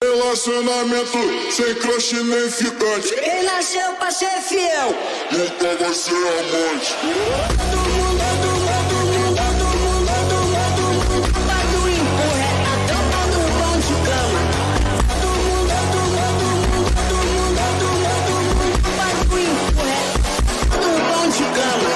Relacionamento sem crush nem ficante. Quem nasceu pra ser fiel nunca vai ser amante. Todo mundo faz do empurra a tropa do bom de cama. Todo mundo faz do empurra do bom de cama.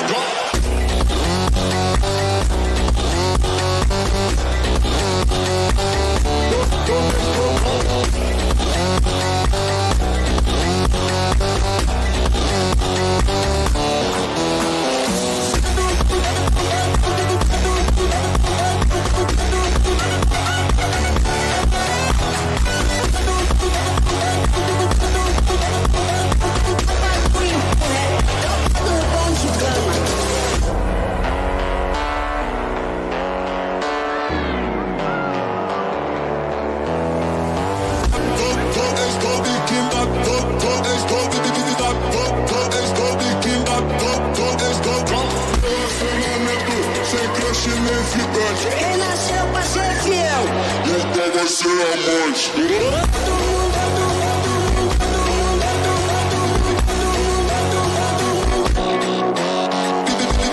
Quem nasceu pra ser fiel nunca vai ser amante.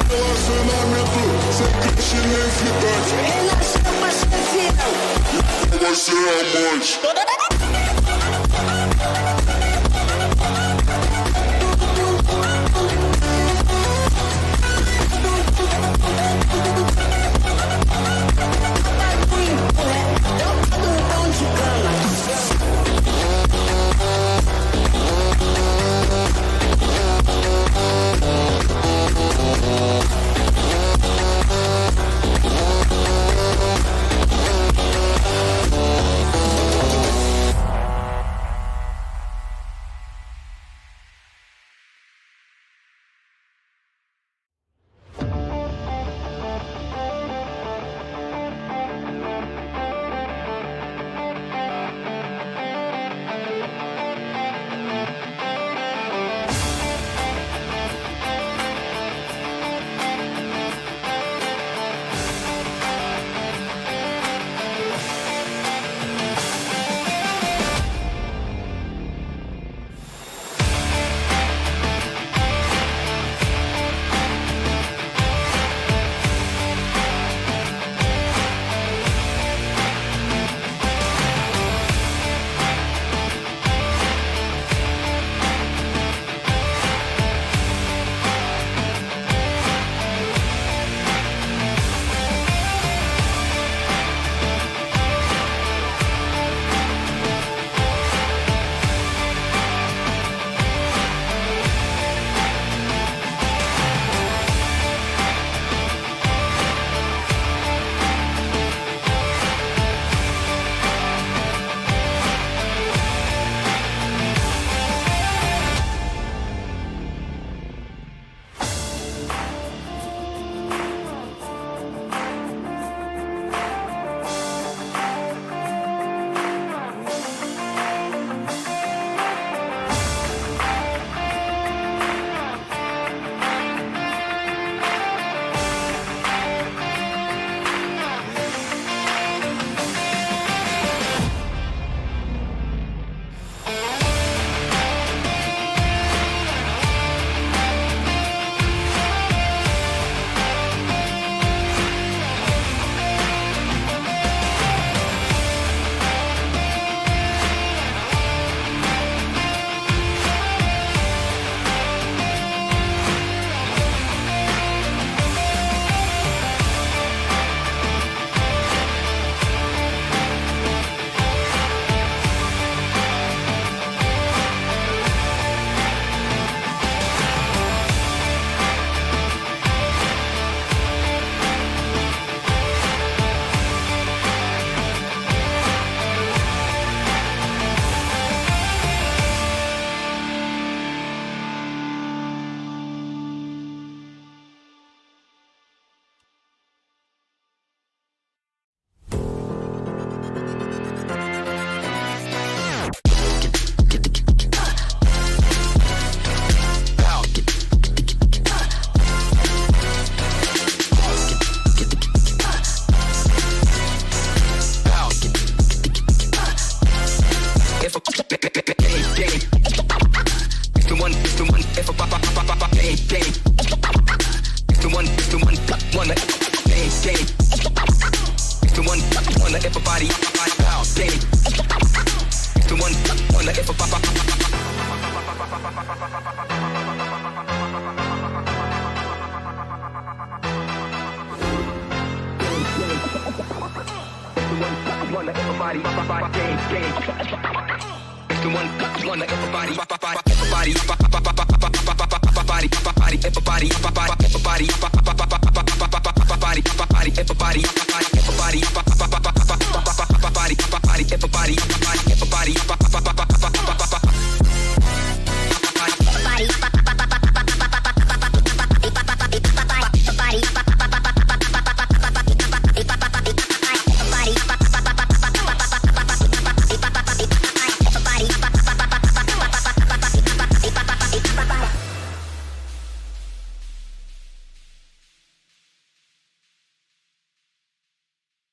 Relacionamento sem crush nem ficante. Quem nasceu pra ser fiel nunca vai ser amante.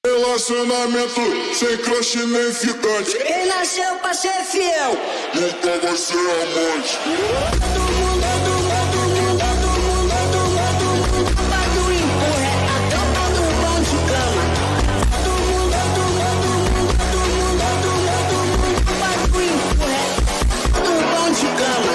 Relacionamento sem crush nem ficante. Quem nasceu pra ser fiel nunca vai ser amante. Todo mundo do empurra a tropa do pão de cama. Todo mundo do empurra do pão de cama.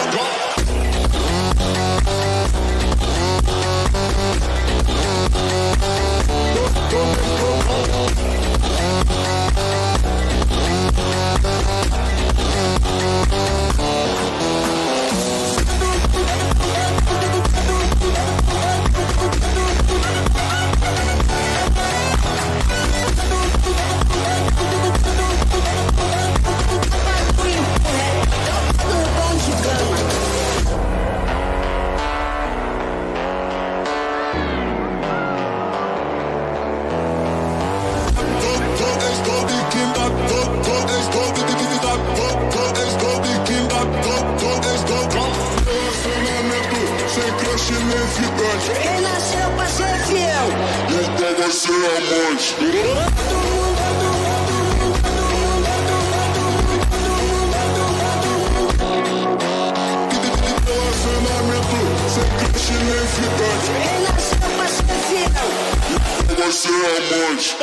Quem nasceu pra ser fiel nunca vai ser amante. Relacionamento sem crush nem ficante. Quem nasceu pra ser fiel nunca vai ser amante.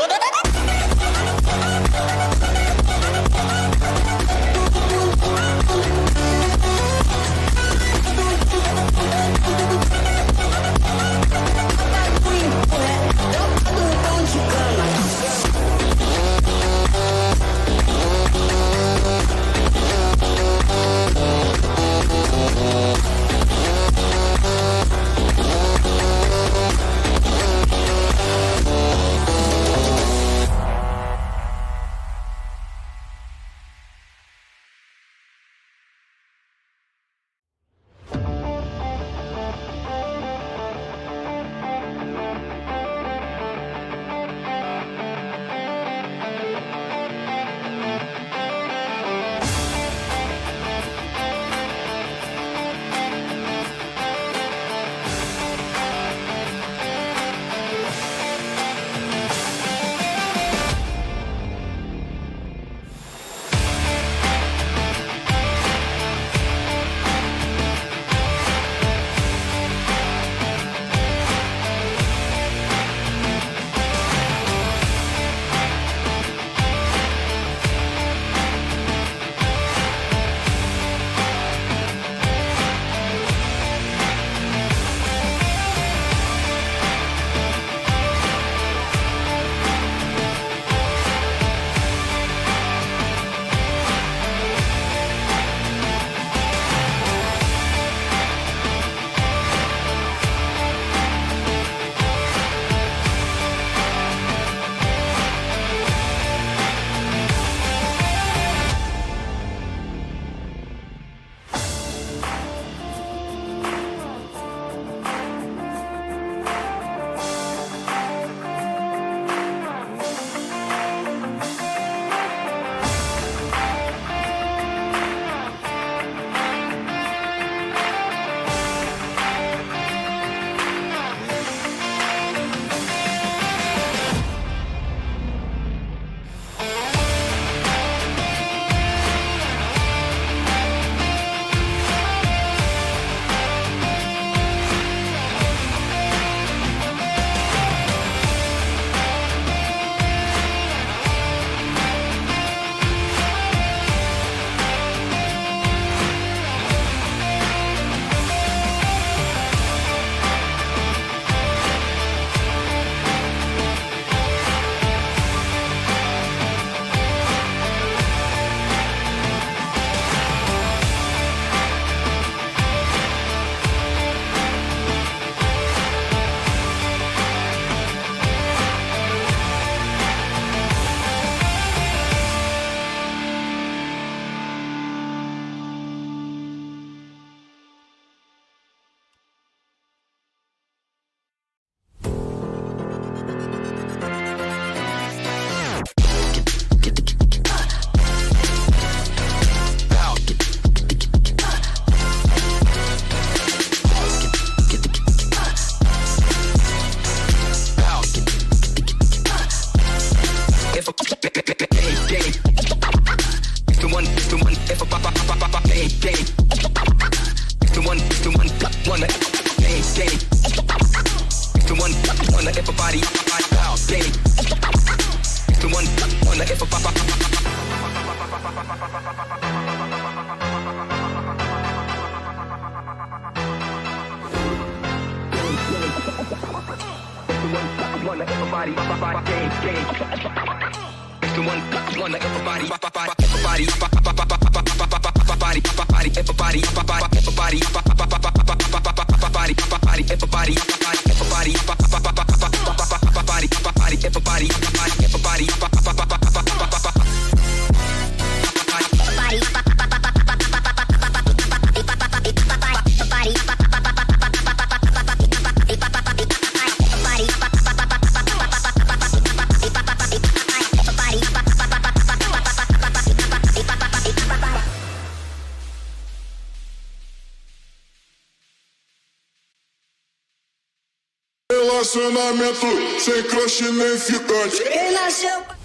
wonder if a body out game. The one wonder if a wonder if a body game. The one wonder if a body Relacionamento sem crush nem ficante. Quem nasceu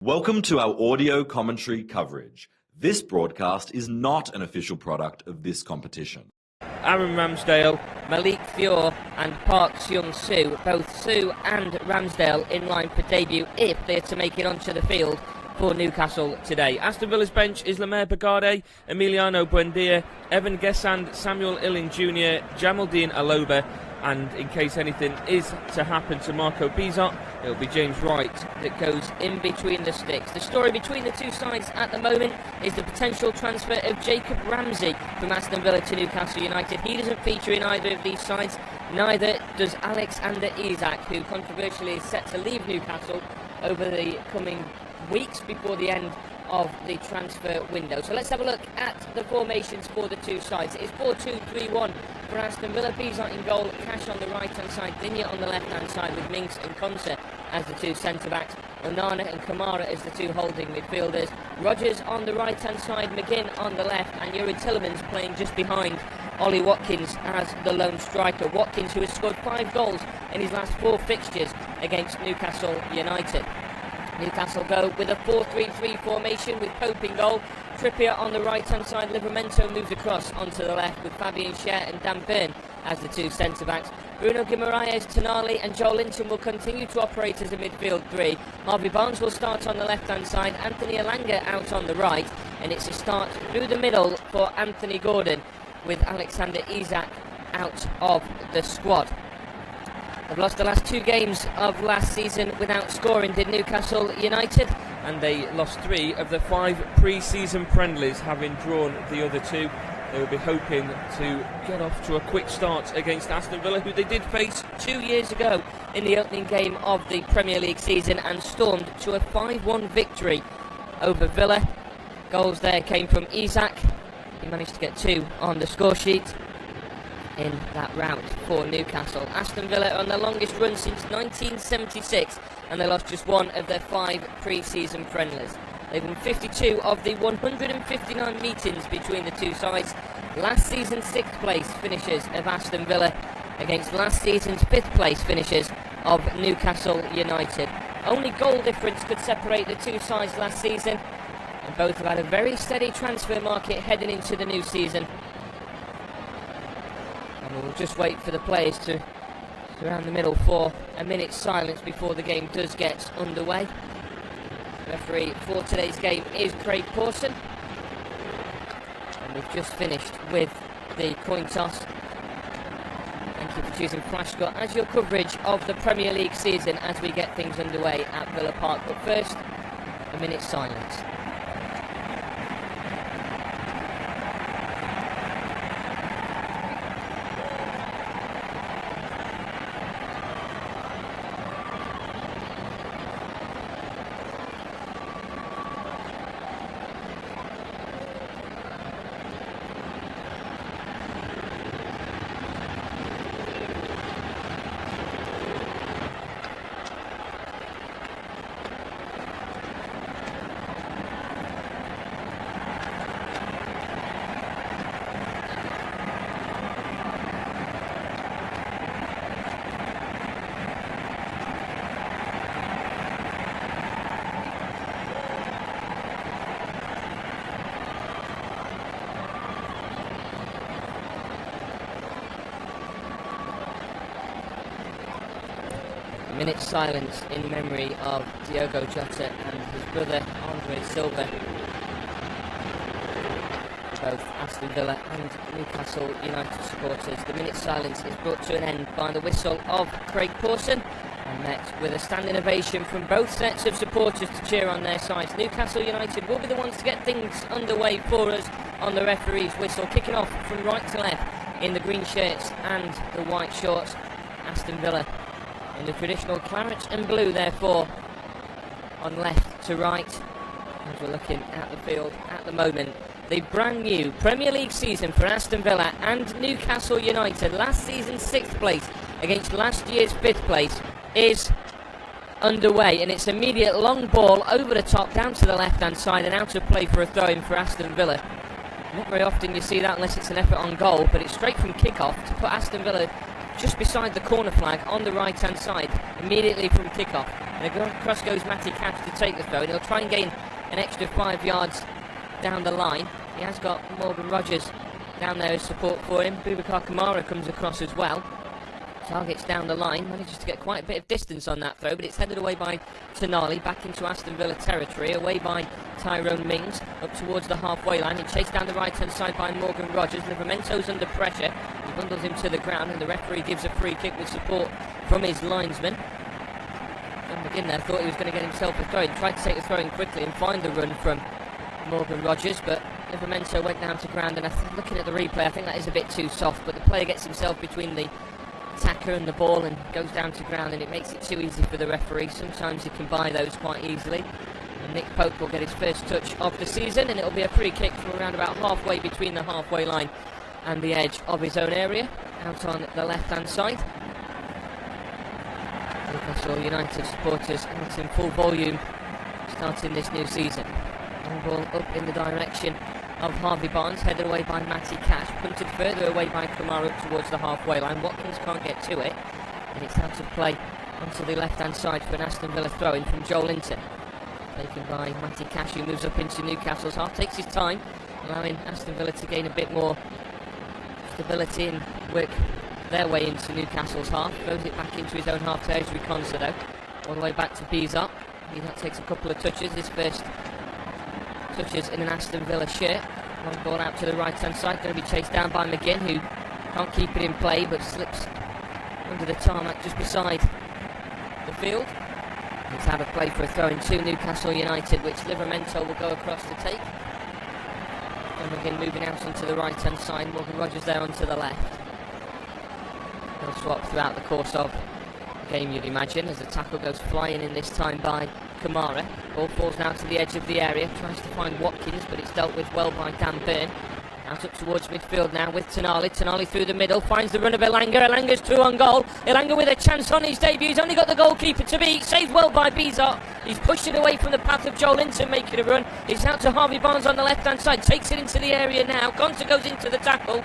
Welcome to our audio commentary coverage. This broadcast is not an official product of this competition. Aaron Ramsdale, Malik Fior and Park Seung-soo, both Soo and Ramsdale in line for debut if they're to make it onto the field for Newcastle today. Aston Villa's bench is Lemaire Bagade, Emiliano Buendia, Evan Gesand, Samuel Illing Jr, Jamaldine Aloba, and in case anything is to happen to Marco Bizot, it'll be James Wright that goes in between the sticks. The story between the two sides at the moment is the potential transfer of Jacob Ramsey from Aston Villa to Newcastle United. He doesn't feature in either of these sides, neither does Alexander Isak, who controversially is set to leave Newcastle over the coming weeks before the end of the transfer window. So let's have a look at the formations for the two sides. It's 4-2-3-1 for Aston Villa. Bizot in goal, Cash on the right hand side, Digne on the left hand side with Minks and Konsa as the two centre backs, Onana and Kamara as the two holding midfielders, Rodgers on the right hand side, McGinn on the left, and Yuri Tillemans playing just behind Ollie Watkins as the lone striker. Watkins, who has scored 5 goals in his last 4 fixtures against Newcastle United. Newcastle go with a 4-3-3 formation with Pope in goal. Trippier on the right hand side. Livramento moves across onto the left with Fabian Schär and Dan Burn as the two centre backs. Bruno Guimaraes, Tonali and Joel Linton will continue to operate as a midfield 3. Harvey Barnes will start on the left hand side. Anthony Elanga out on the right, and it's a start through the middle for Anthony Gordon with Alexander Isak out of the squad. They've lost the last 2 games of last season without scoring, did Newcastle United, and they lost 3 of the 5 pre-season friendlies, having drawn the other 2. They will be hoping to get off to a quick start against Aston Villa, who they did face 2 years ago in the opening game of the Premier League season and stormed to a 5-1 victory over Villa. Goals there came from Isak. He managed to get 2 on the score sheet in that rout for Newcastle. Aston Villa are on their longest run since 1976, and they lost just 1 of their 5 pre-season friendlies. They've won 52 of the 159 meetings between the two sides. Last season's 6th place finishes of Aston Villa against last season's 5th place finishes of Newcastle United. Only goal difference could separate the two sides last season, and both have had a very steady transfer market heading into the new season. We'll just wait for the players to around the middle for a minute's silence before the game does get underway. The referee for today's game is Craig Pawson, and we've just finished with the coin toss. Thank you for choosing Flashscore as your coverage of the Premier League season as we get things underway at Villa Park. But first, a minute's silence. Minute's silence in memory of Diogo Jota and his brother Andre Silva. Both Aston Villa and Newcastle United supporters. The minute's silence is brought to an end by the whistle of Craig Pawson and met with a standing ovation from both sets of supporters to cheer on their sides. Newcastle United will be the ones to get things underway for us on the referee's whistle, kicking off from right to left in the green shirts and the white shorts. Aston Villa in the traditional claret and blue, therefore, on left to right, as we're looking at the field at the moment. The brand new Premier League season for Aston Villa and Newcastle United, last season's 6th place against last year's 5th place, is underway, and it's immediate long ball over the top down to the left hand side and out of play for a throw-in for Aston Villa. Not very often you see that unless it's an effort on goal, but it's straight from kick-off to put Aston Villa just beside the corner flag on the right-hand side, immediately from kickoff. And across goes Matty Cash to take the throw, and he'll try and gain an extra 5 yards down the line. He has got Morgan Rogers down there as support for him. Boubacar Kamara comes across as well. Targets down the line, manages to get quite a bit of distance on that throw, but it's headed away by Tonali, back into Aston Villa territory, away by Tyrone Mings, up towards the halfway line, and chased down the right-hand side by Morgan Rogers. Livermento's under pressure, he bundles him to the ground, and the referee gives a free kick with support from his linesman. John McGinn there thought he was going to get himself a throw, he tried to take the throw in quickly and find the run from Morgan Rogers, but Livermento went down to ground, and looking at the replay, I think that is a bit too soft, but the player gets himself between the attacker and the ball and goes down to ground, and it makes it too easy for the referee. Sometimes he can buy those quite easily, and Nick Pope will get his first touch of the season, and it'll be a free kick from around about halfway between the halfway line and the edge of his own area, out on the left hand side. Newcastle United supporters out in full volume starting this new season. Long ball up in the direction of Harvey Barnes, headed away by Matty Cash, punted further away by Kamara up towards the halfway line. Watkins can't get to it, and it's out of play onto the left hand side for an Aston Villa throw-in from Joel Linton. Taken by Matty Cash, who moves up into Newcastle's half, takes his time, allowing Aston Villa to gain a bit more stability and work their way into Newcastle's half. Throws it back into his own half to Ezri Konsa though, all the way back to Bizot. Bizot takes a couple of touches, his first touches in an Aston Villa shirt. Long ball out to the right hand side, going to be chased down by McGinn, who can't keep it in play but slips under the tarmac just beside the field. It's out of play for a throw in to Newcastle United, which Livermento will go across to take. And McGinn moving out onto the right hand side, Morgan Rogers there onto the left. They'll swap throughout the course of the game, you'd imagine, as the tackle goes flying in this time by Kamara. Ball falls now to the edge of the area, tries to find Watkins, but it's dealt with well by Dan Burn. Out up towards midfield now with Tonali. Tonali through the middle, finds the run of Elanga. Elanga's through on goal. Elanga with a chance on his debut. He's only got the goalkeeper to beat. Saved well by Bizot. He's pushed it away from the path of Joel Linton, making a run. It's out to Harvey Barnes on the left-hand side. Takes it into the area now. Konsa goes into the tackle.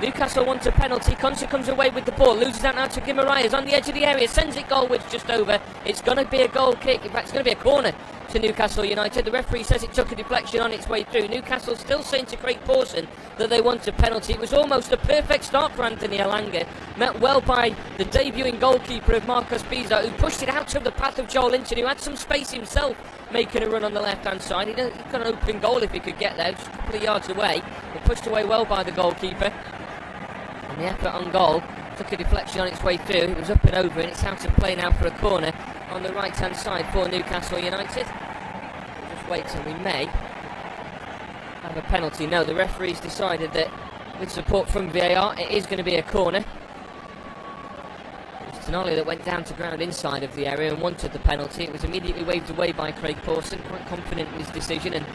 Newcastle wants a penalty. Konsa comes away with the ball, loses out now to Guimaraes on the edge of the area, sends it goalwards just over. It's going to be a goal kick. In fact, it's going to be a corner to Newcastle United. The referee says it took a deflection on its way through. Newcastle still saying to Craig Pawson that they want a penalty. It was almost a perfect start for Anthony Elanga, met well by the debuting goalkeeper of Marcus Bizot, who pushed it out of the path of Joel Linton, who had some space himself, making a run on the left hand side. He got an open goal if he could get there, just a couple of yards away, but pushed away well by the goalkeeper. And the effort on goal took a deflection on its way through. It was up and over, and it's out of play now for a corner on the right hand side for Newcastle United. We'll just wait till we may have a penalty. No, the referee's decided that with support from VAR it is going to be a corner. It was Tonali that went down to ground inside of the area and wanted the penalty. It was immediately waved away by Craig Pawson, quite confident in his decision, and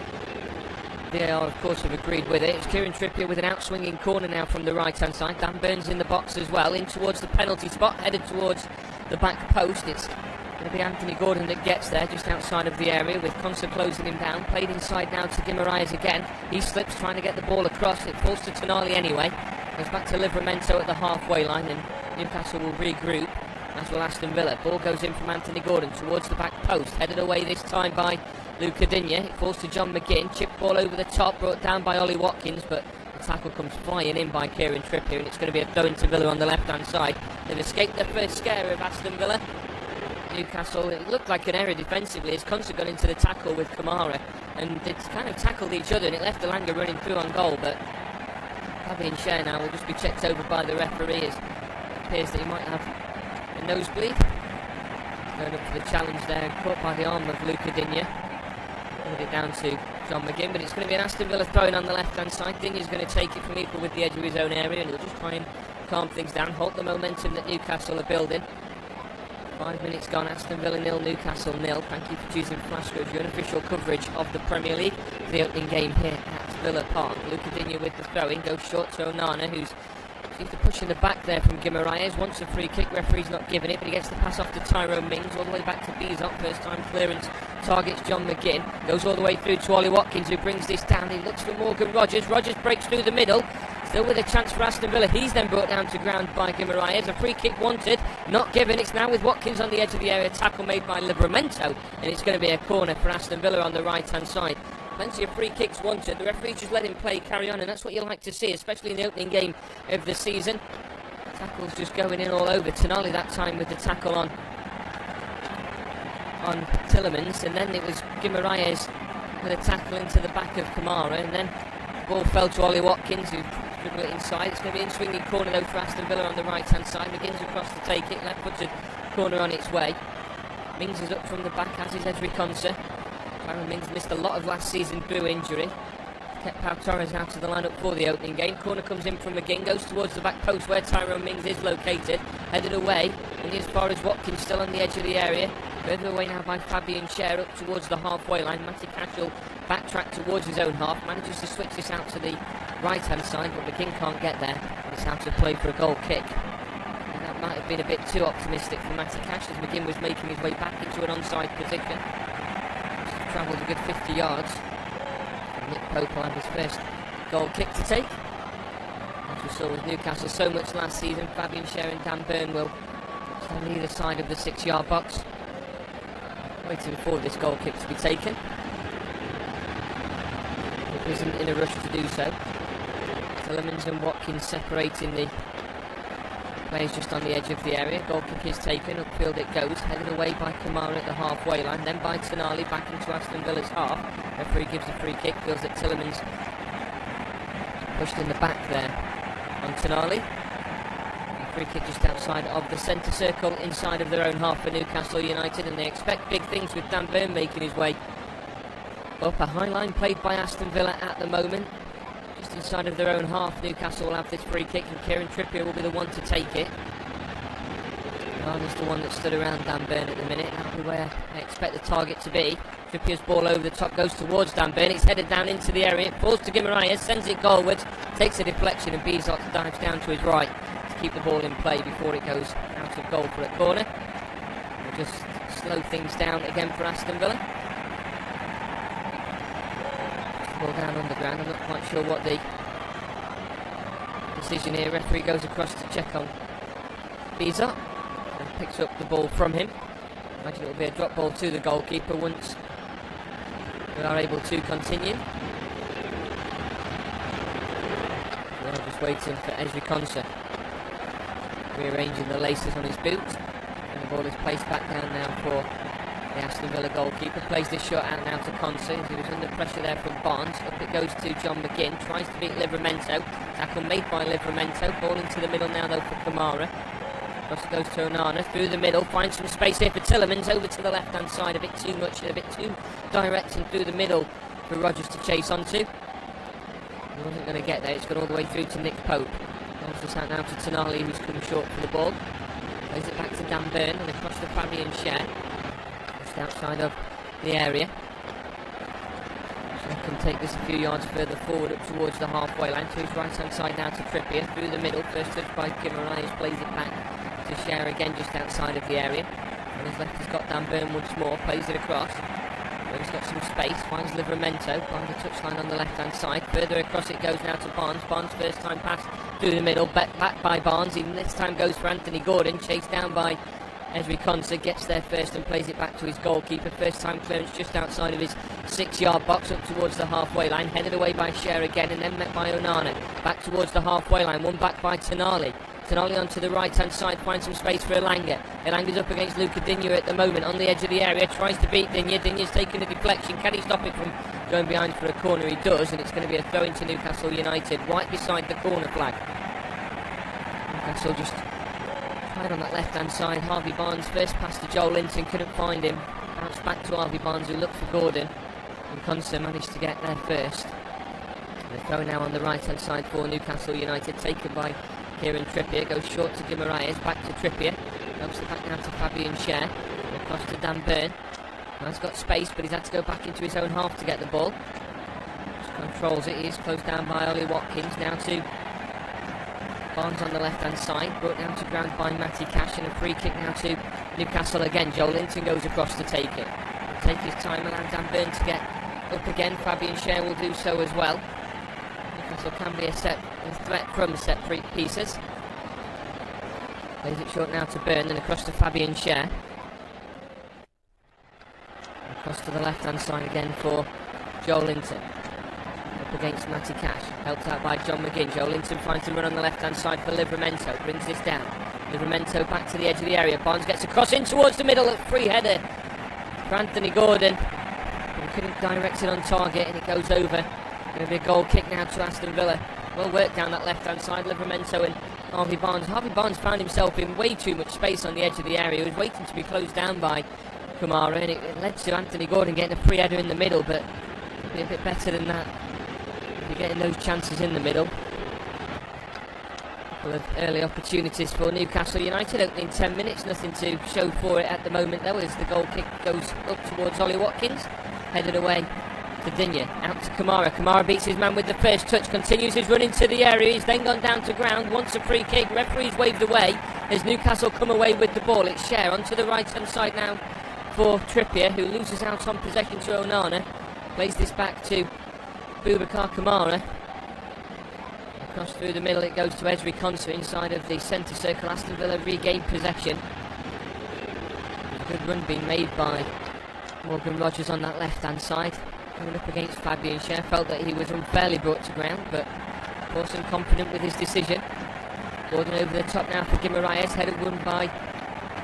VAR, of course, have agreed with it. It's Kieran Trippier with an out-swinging corner now from the right-hand side. Dan Burns in the box as well, in towards the penalty spot, headed towards the back post. It's going to be Anthony Gordon that gets there, just outside of the area, with Konsa closing him down. Played inside now to Guimaraes again. He slips, trying to get the ball across. It falls to Tonali anyway. Goes back to Livermento at the halfway line, and Newcastle will regroup, as will Aston Villa. Ball goes in from Anthony Gordon towards the back post, headed away this time by Luca Digne. It falls to John McGinn. Chip ball over the top, brought down by Ollie Watkins, but the tackle comes flying in by Kieran Trippier, and it's going to be a throw into Villa on the left-hand side. They've escaped their first scare of Aston Villa. Newcastle, it looked like an error defensively as Konsa got into the tackle with Kamara, and they kind of tackled each other, and it left Elanga running through on goal, but Fabian Schär now will just be checked over by the referee, as it appears that he might have a nosebleed. Going up for the challenge there, caught by the arm of Luca Digne. Put it down to John McGinn, but it's going to be an Aston Villa throw-in on the left-hand side. Digne's going to take it from equal with the edge of his own area, and he'll just try and calm things down, halt the momentum that Newcastle are building. 5 minutes gone, Aston Villa 0, Newcastle 0. Thank you for choosing Flashco as your unofficial coverage of the Premier League. The opening game here at Villa Park. Luca Digne with the throw-in, goes short to Onana, who's seems to push in the back there from Guimaraes. Wants a free kick, referee's not giving it, but he gets the pass off to Tyrone Mings, all the way back to Bizot. First time clearance targets John McGinn. Goes all the way through to Ollie Watkins, who brings this down. He looks for Morgan Rogers. Rogers breaks through the middle. Still with a chance for Aston Villa. He's then brought down to ground by Guimaraes. A free kick wanted, not given. It's now with Watkins on the edge of the area. Tackle made by Livramento, and it's going to be a corner for Aston Villa on the right-hand side. Plenty of free kicks wanted. The referee just let him play, carry on, and that's what you like to see, especially in the opening game of the season. Tackles just going in all over. Tonali that time with the tackle on Tillemans, and then it was Guimaraes with a tackle into the back of Kamara, and then the ball fell to Ollie Watkins, who dribbled it inside. It's going to be in swinging corner though for Aston Villa on the right hand side. McGinn's across to take it, left footed corner on its way. Mings is up from the back, as is Ezri Konsa. Tyrone Mings missed a lot of last season through injury. Kept Pau Torres out of the lineup for the opening game. Corner comes in from McGinn, goes towards the back post where Tyrone Mings is located. Headed away, and as far as Watkins, still on the edge of the area. Further away now by Fabian Schär up towards the halfway line. Matty Cash will backtrack towards his own half. Manages to switch this out to the right hand side, but McGinn can't get there. It's out of play for a goal kick. And that might have been a bit too optimistic for Matty Cash as McGinn was making his way back into an onside position. He's travelled a good 50 yards. And Nick Pope will have his first goal kick to take. As we saw with Newcastle so much last season, Fabian Schär and Dan Burn will stand on either side of the 6-yard box, waiting for this goal kick to be taken. He isn't in a rush to do so. Tillemans and Watkins separating the players just on the edge of the area. Goal kick is taken, upfield it goes, headed away by Kamara at the halfway line, then by Tonali back into Aston Villa's half. Referee gives a free kick, feels that Tillemans pushed in the back there on Tonali. Free kick just outside of the centre circle, inside of their own half for Newcastle United, and they expect big things with Dan Burn making his way up. A high line played by Aston Villa at the moment, just inside of their own half. Newcastle will have this free kick, and Kieran Trippier will be the one to take it. Varner's the one that stood around Dan Burn at the minute. That'll be where I expect the target to be. Trippier's ball over the top goes towards Dan Burn. It's headed down into the area. It falls to Guimaraes, sends it goalwards, takes a deflection, and Bizot dives down to his right to keep the ball in play before it goes out of goal for a corner. We'll just slow things down again for Aston Villa. Ball down on the ground. I'm not quite sure what the decision here. Referee goes across to check on Bizot and picks up the ball from him. Imagine it will be a drop ball to the goalkeeper once we are able to continue. We're just waiting for Ezri Konsa, rearranging the laces on his boot, and the ball is placed back down now for the Aston Villa goalkeeper. Plays this shot out now to Konsa. He was under pressure there from Barnes. Up it goes to John McGinn, tries to beat Livramento. Tackle made by Livramento. Ball into the middle now though for Kamara. Cross goes to Onana, through the middle, finds some space here for Tillemans, over to the left hand side, a bit too much, a bit too direct and through the middle for Rodgers to chase onto. He wasn't going to get there, it's gone all the way through to Nick Pope. Goes this out now to Tonali, who's coming short for the ball. Plays it back to Dan Burn and across to Fabian Schär, just outside of the area. Schär can take this a few yards further forward up towards the halfway line, to his right hand side now to Trippier, through the middle, first touch by Guimaraes, plays it back to Schär again just outside of the area. On his left he's got Dan Burn once more, plays it across. Where he's got some space, finds Livramento by the touchline on the left hand side. Further across it goes now to Barnes. Barnes first time pass through the middle, back by Barnes. Even this time goes for Anthony Gordon, chased down by Ezri Konsa, gets there first and plays it back to his goalkeeper. First time clearance just outside of his 6-yard box up towards the halfway line. Headed away by Schär again and then met by Onana. Back towards the halfway line, one back by Tonali. Tonali onto the right hand side, finds some space for Elanga. Elanga's up against Luca Digne at the moment on the edge of the area, tries to beat Digne. Digne's taken a deflection. Can he stop it from going behind for a corner? He does, and it's going to be a throw into Newcastle United, right beside the corner flag. Newcastle just tried on that left hand side. Harvey Barnes first pass to Joel Linton, couldn't find him. Bounced back to Harvey Barnes, who looked for Gordon, and Konsa managed to get there first. The throw now on the right hand side for Newcastle United, taken by Kieran Trippier, goes short to Guimaraes, back to Trippier, helps it back now to Fabian Schär, across to Dan Burn. He's got space, but he's had to go back into his own half to get the ball. Just controls it, he is closed down by Ollie Watkins, now to Barnes on the left hand side, brought down to ground by Matty Cash, and a free kick now to Newcastle again. Joel Linton goes across to take it. He'll take his time, allow Dan Burn to get up again. Fabian Schär will do so as well. Newcastle can be a threat from set pieces. Plays it short now to Byrne, then across to Fabian Schär. Across to the left-hand side again for Joe Linton. Up against Matty Cash, helped out by John McGinn. Joe Linton finds him run on the left-hand side for Livramento, brings this down. Livramento back to the edge of the area. Barnes gets across in towards the middle, a free header for Anthony Gordon. But he couldn't direct it on target, and it goes over. Going to be a goal kick now to Aston Villa. Well worked down that left-hand side, Livramento and Harvey Barnes. Harvey Barnes found himself in way too much space on the edge of the area. He was waiting to be closed down by Kamara, and it led to Anthony Gordon getting a free header in the middle, but it'll be a bit better than that if you're getting those chances in the middle. Couple of early opportunities for Newcastle United, opening 10 minutes, nothing to show for it at the moment though, as the goal kick goes up towards Ollie Watkins, headed away to Digne, out to Kamara. Kamara beats his man with the first touch, continues his run into the area. He's then gone down to ground, wants a free kick. Referee's waved away as Newcastle come away with the ball. It's Schär onto the right hand side now for Trippier, who loses out on possession to Onana. Plays this back to Boubacar Kamara. Across through the middle it goes to Ezri Konsa inside of the centre circle. Aston Villa regained possession. A good run being made by Morgan Rogers on that left hand side. Coming up against Fabian Schär, felt that he was unfairly brought to ground, but Pawson confident with his decision. Gordon over the top now for Guimaraes, headed won by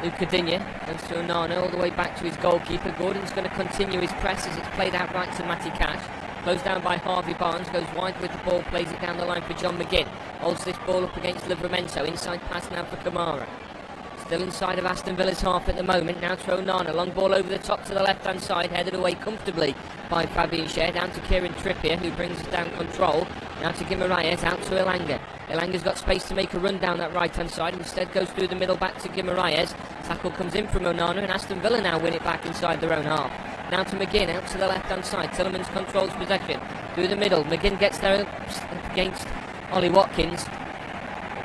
Luca Digne. Goes to Onana all the way back to his goalkeeper. Gordon's going to continue his press as it's played out right to Matty Cash. Closed down by Harvey Barnes, goes wide with the ball, plays it down the line for John McGinn. Holds this ball up against Livramento, inside pass now for Kamara. Still inside of Aston Villa's half at the moment, now to Onana, long ball over the top to the left hand side, headed away comfortably by Fabian Schär, down to Kieran Trippier, who brings us down control, now to Guimaraes, out to Elanga. Elanga's got space to make a run down that right hand side, instead goes through the middle back to Guimaraes. Tackle comes in from Onana, and Aston Villa now win it back inside their own half. Now to McGinn, out to the left hand side, Tielemans controls possession, through the middle, McGinn gets there up against Ollie Watkins.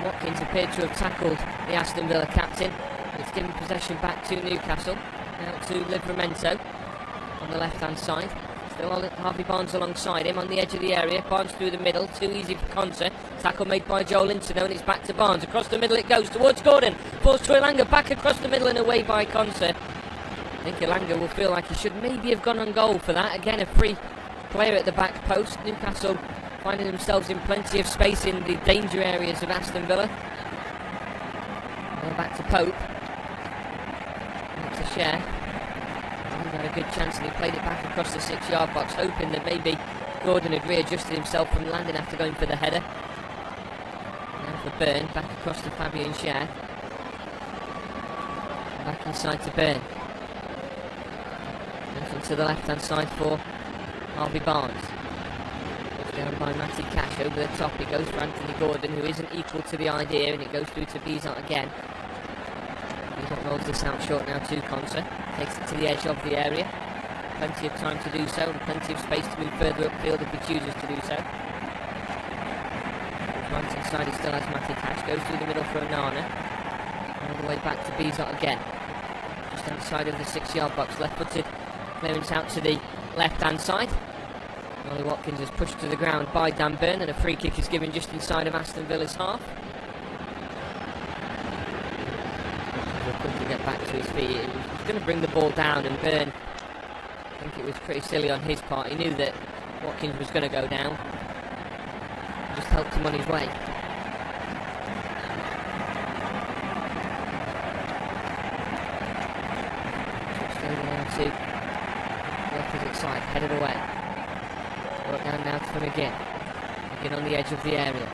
Watkins appeared to have tackled the Aston Villa captain. It's given possession back to Newcastle. Now to Livramento on the left-hand side. Still Harvey Barnes alongside him on the edge of the area. Barnes through the middle, too easy for Konsa. Tackle made by Joe Linton, and it's back to Barnes. Across the middle it goes towards Gordon. Falls to Elanga, back across the middle and away by Konsa. I think Elanga will feel like he should maybe have gone on goal for that. Again, a free player at the back post. Newcastle finding themselves in plenty of space in the danger areas of Aston Villa. Now back to Pope. Back to Schär. He had a good chance and he played it back across the 6-yard box, hoping that maybe Gordon had readjusted himself from landing after going for the header. Now for Byrne, back across to Fabian Schär. Back inside to Byrne. Nothing to the left-hand side for Harvey Barnes. Down by Matty Cash over the top. It goes for Anthony Gordon, who isn't equal to the idea, and it goes through to Bizot again. Bizot rolls this out short now to Konsa. Takes it to the edge of the area. Plenty of time to do so, and plenty of space to move further upfield if he chooses to do so. Right inside he still has Matty Cash. Goes through the middle for Onana. All the way back to Bizot again. Just outside of the 6-yard box. Left-footed clearance out to the left-hand side. Ollie Watkins is pushed to the ground by Dan Byrne, and a free kick is given just inside of Aston Villa's half. He'll quickly get back to his feet. He was going to bring the ball down, and Byrne, I think it was pretty silly on his part. He knew that Watkins was going to go down. He just helped him on his way. Just over now to the opposite side, headed away. Brought down now for McGinn. McGinn on the edge of the area.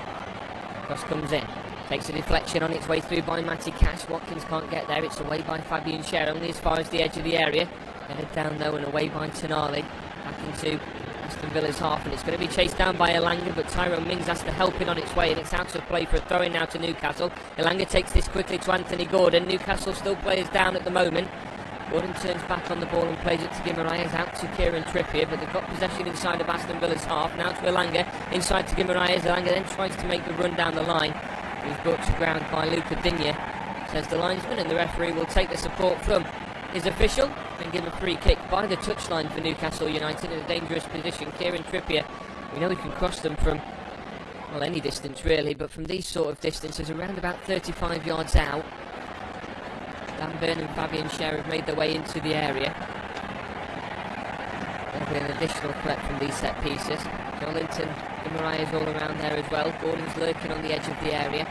Cross comes in. Takes a deflection on its way through by Matty Cash. Watkins can't get there. It's away by Fabian Schär, only as far as the edge of the area. Headed down though and away by Tonali. Back into Aston Villa's half, and it's going to be chased down by Elanga, but Tyrone Mings has to help it on its way, and it's out of play for a throw-in now to Newcastle. Elanga takes this quickly to Anthony Gordon. Newcastle still players down at the moment. Gordon turns back on the ball and plays it to Guimaraes, out to Kieran Trippier, but they've got possession inside of Aston Villa's half. Now to Elanga, inside to Guimaraes. Elanga then tries to make the run down the line. He's brought to ground by Luca Digne, says the linesman, and the referee will take the support from his official and give a free kick by the touchline for Newcastle United in a dangerous position. Kieran Trippier, we know he can cross them from well, any distance really, but from these sort of distances, around about 35 yards out, Dan Burn and Fabian Scher have made their way into the area. There'll be an additional threat from these set pieces. Jolinton and Mariah's all around there as well. Gordon's lurking on the edge of the area.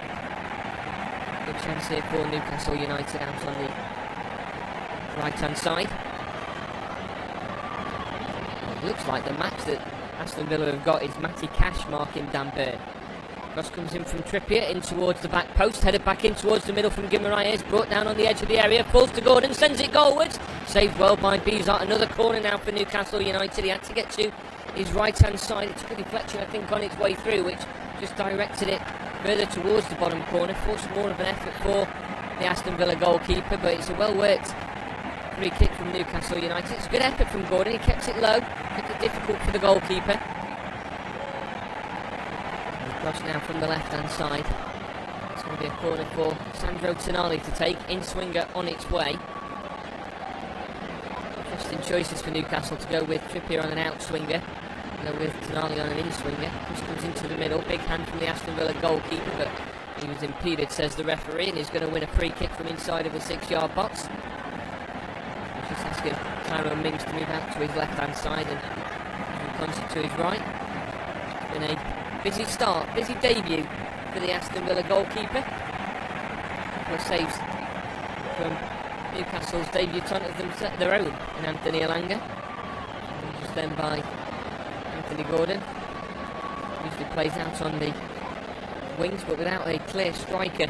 Good chance here for Newcastle United out on the right-hand side. It looks like the match that Aston Villa have got is Matty Cash marking Dan Burn. Cross comes in from Trippier, in towards the back post, headed back in towards the middle from Guimaraes, brought down on the edge of the area, falls to Gordon, sends it goalwards, saved well by Bizot. Another corner now for Newcastle United. He had to get to his right-hand side. It took a deflection, I think, on its way through, which just directed it further towards the bottom corner, forced more of an effort for the Aston Villa goalkeeper, but it's a well-worked free kick from Newcastle United. It's a good effort from Gordon. He kept it low, kept it difficult for the goalkeeper. Cross now from the left-hand side. It's going to be a corner for Sandro Tonali to take. In-swinger on its way. Interesting choices for Newcastle to go with Trippier on an out-swinger. Go with Tonali on an in-swinger. Cross comes into the middle. Big hand from the Aston Villa goalkeeper, but he was impeded, says the referee, and he's going to win a free kick from inside of the 6-yard box. Just asking Tyrone Mings to move out to his left-hand side and Concert to his right. It's been a busy start, busy debut for the Aston Villa goalkeeper. A couple of saves from Newcastle's debutant of their own in Anthony Elanga. Just then by Anthony Gordon. Usually plays out on the wings, but without a clear striker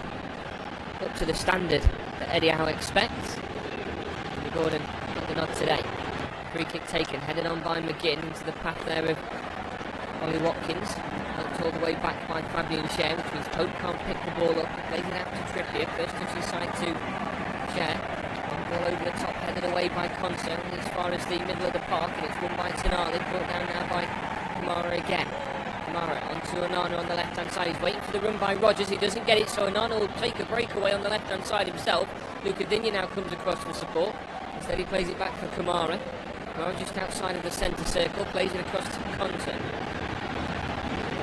up to the standard that Eddie Howe expects. Anthony Gordon got the nod today. Free kick taken, headed on by McGinn into the path there of Ollie Watkins. Helped all the way back by Fabian Scher, which means Pope can't pick the ball up. Plays it out to Trippier. First touch inside to Scher. Ball over the top, headed away by Concert as far as the middle of the park, and it's won by Tonali. Brought down now by Kamara again. Kamara onto Onana on the left hand side. He's waiting for the run by Rodgers. He doesn't get it, so Onana will take a breakaway on the left hand side himself. Luca Digne now comes across for support. Instead he plays it back for Kamara. Kamara just outside of the centre circle, plays it across to Concert.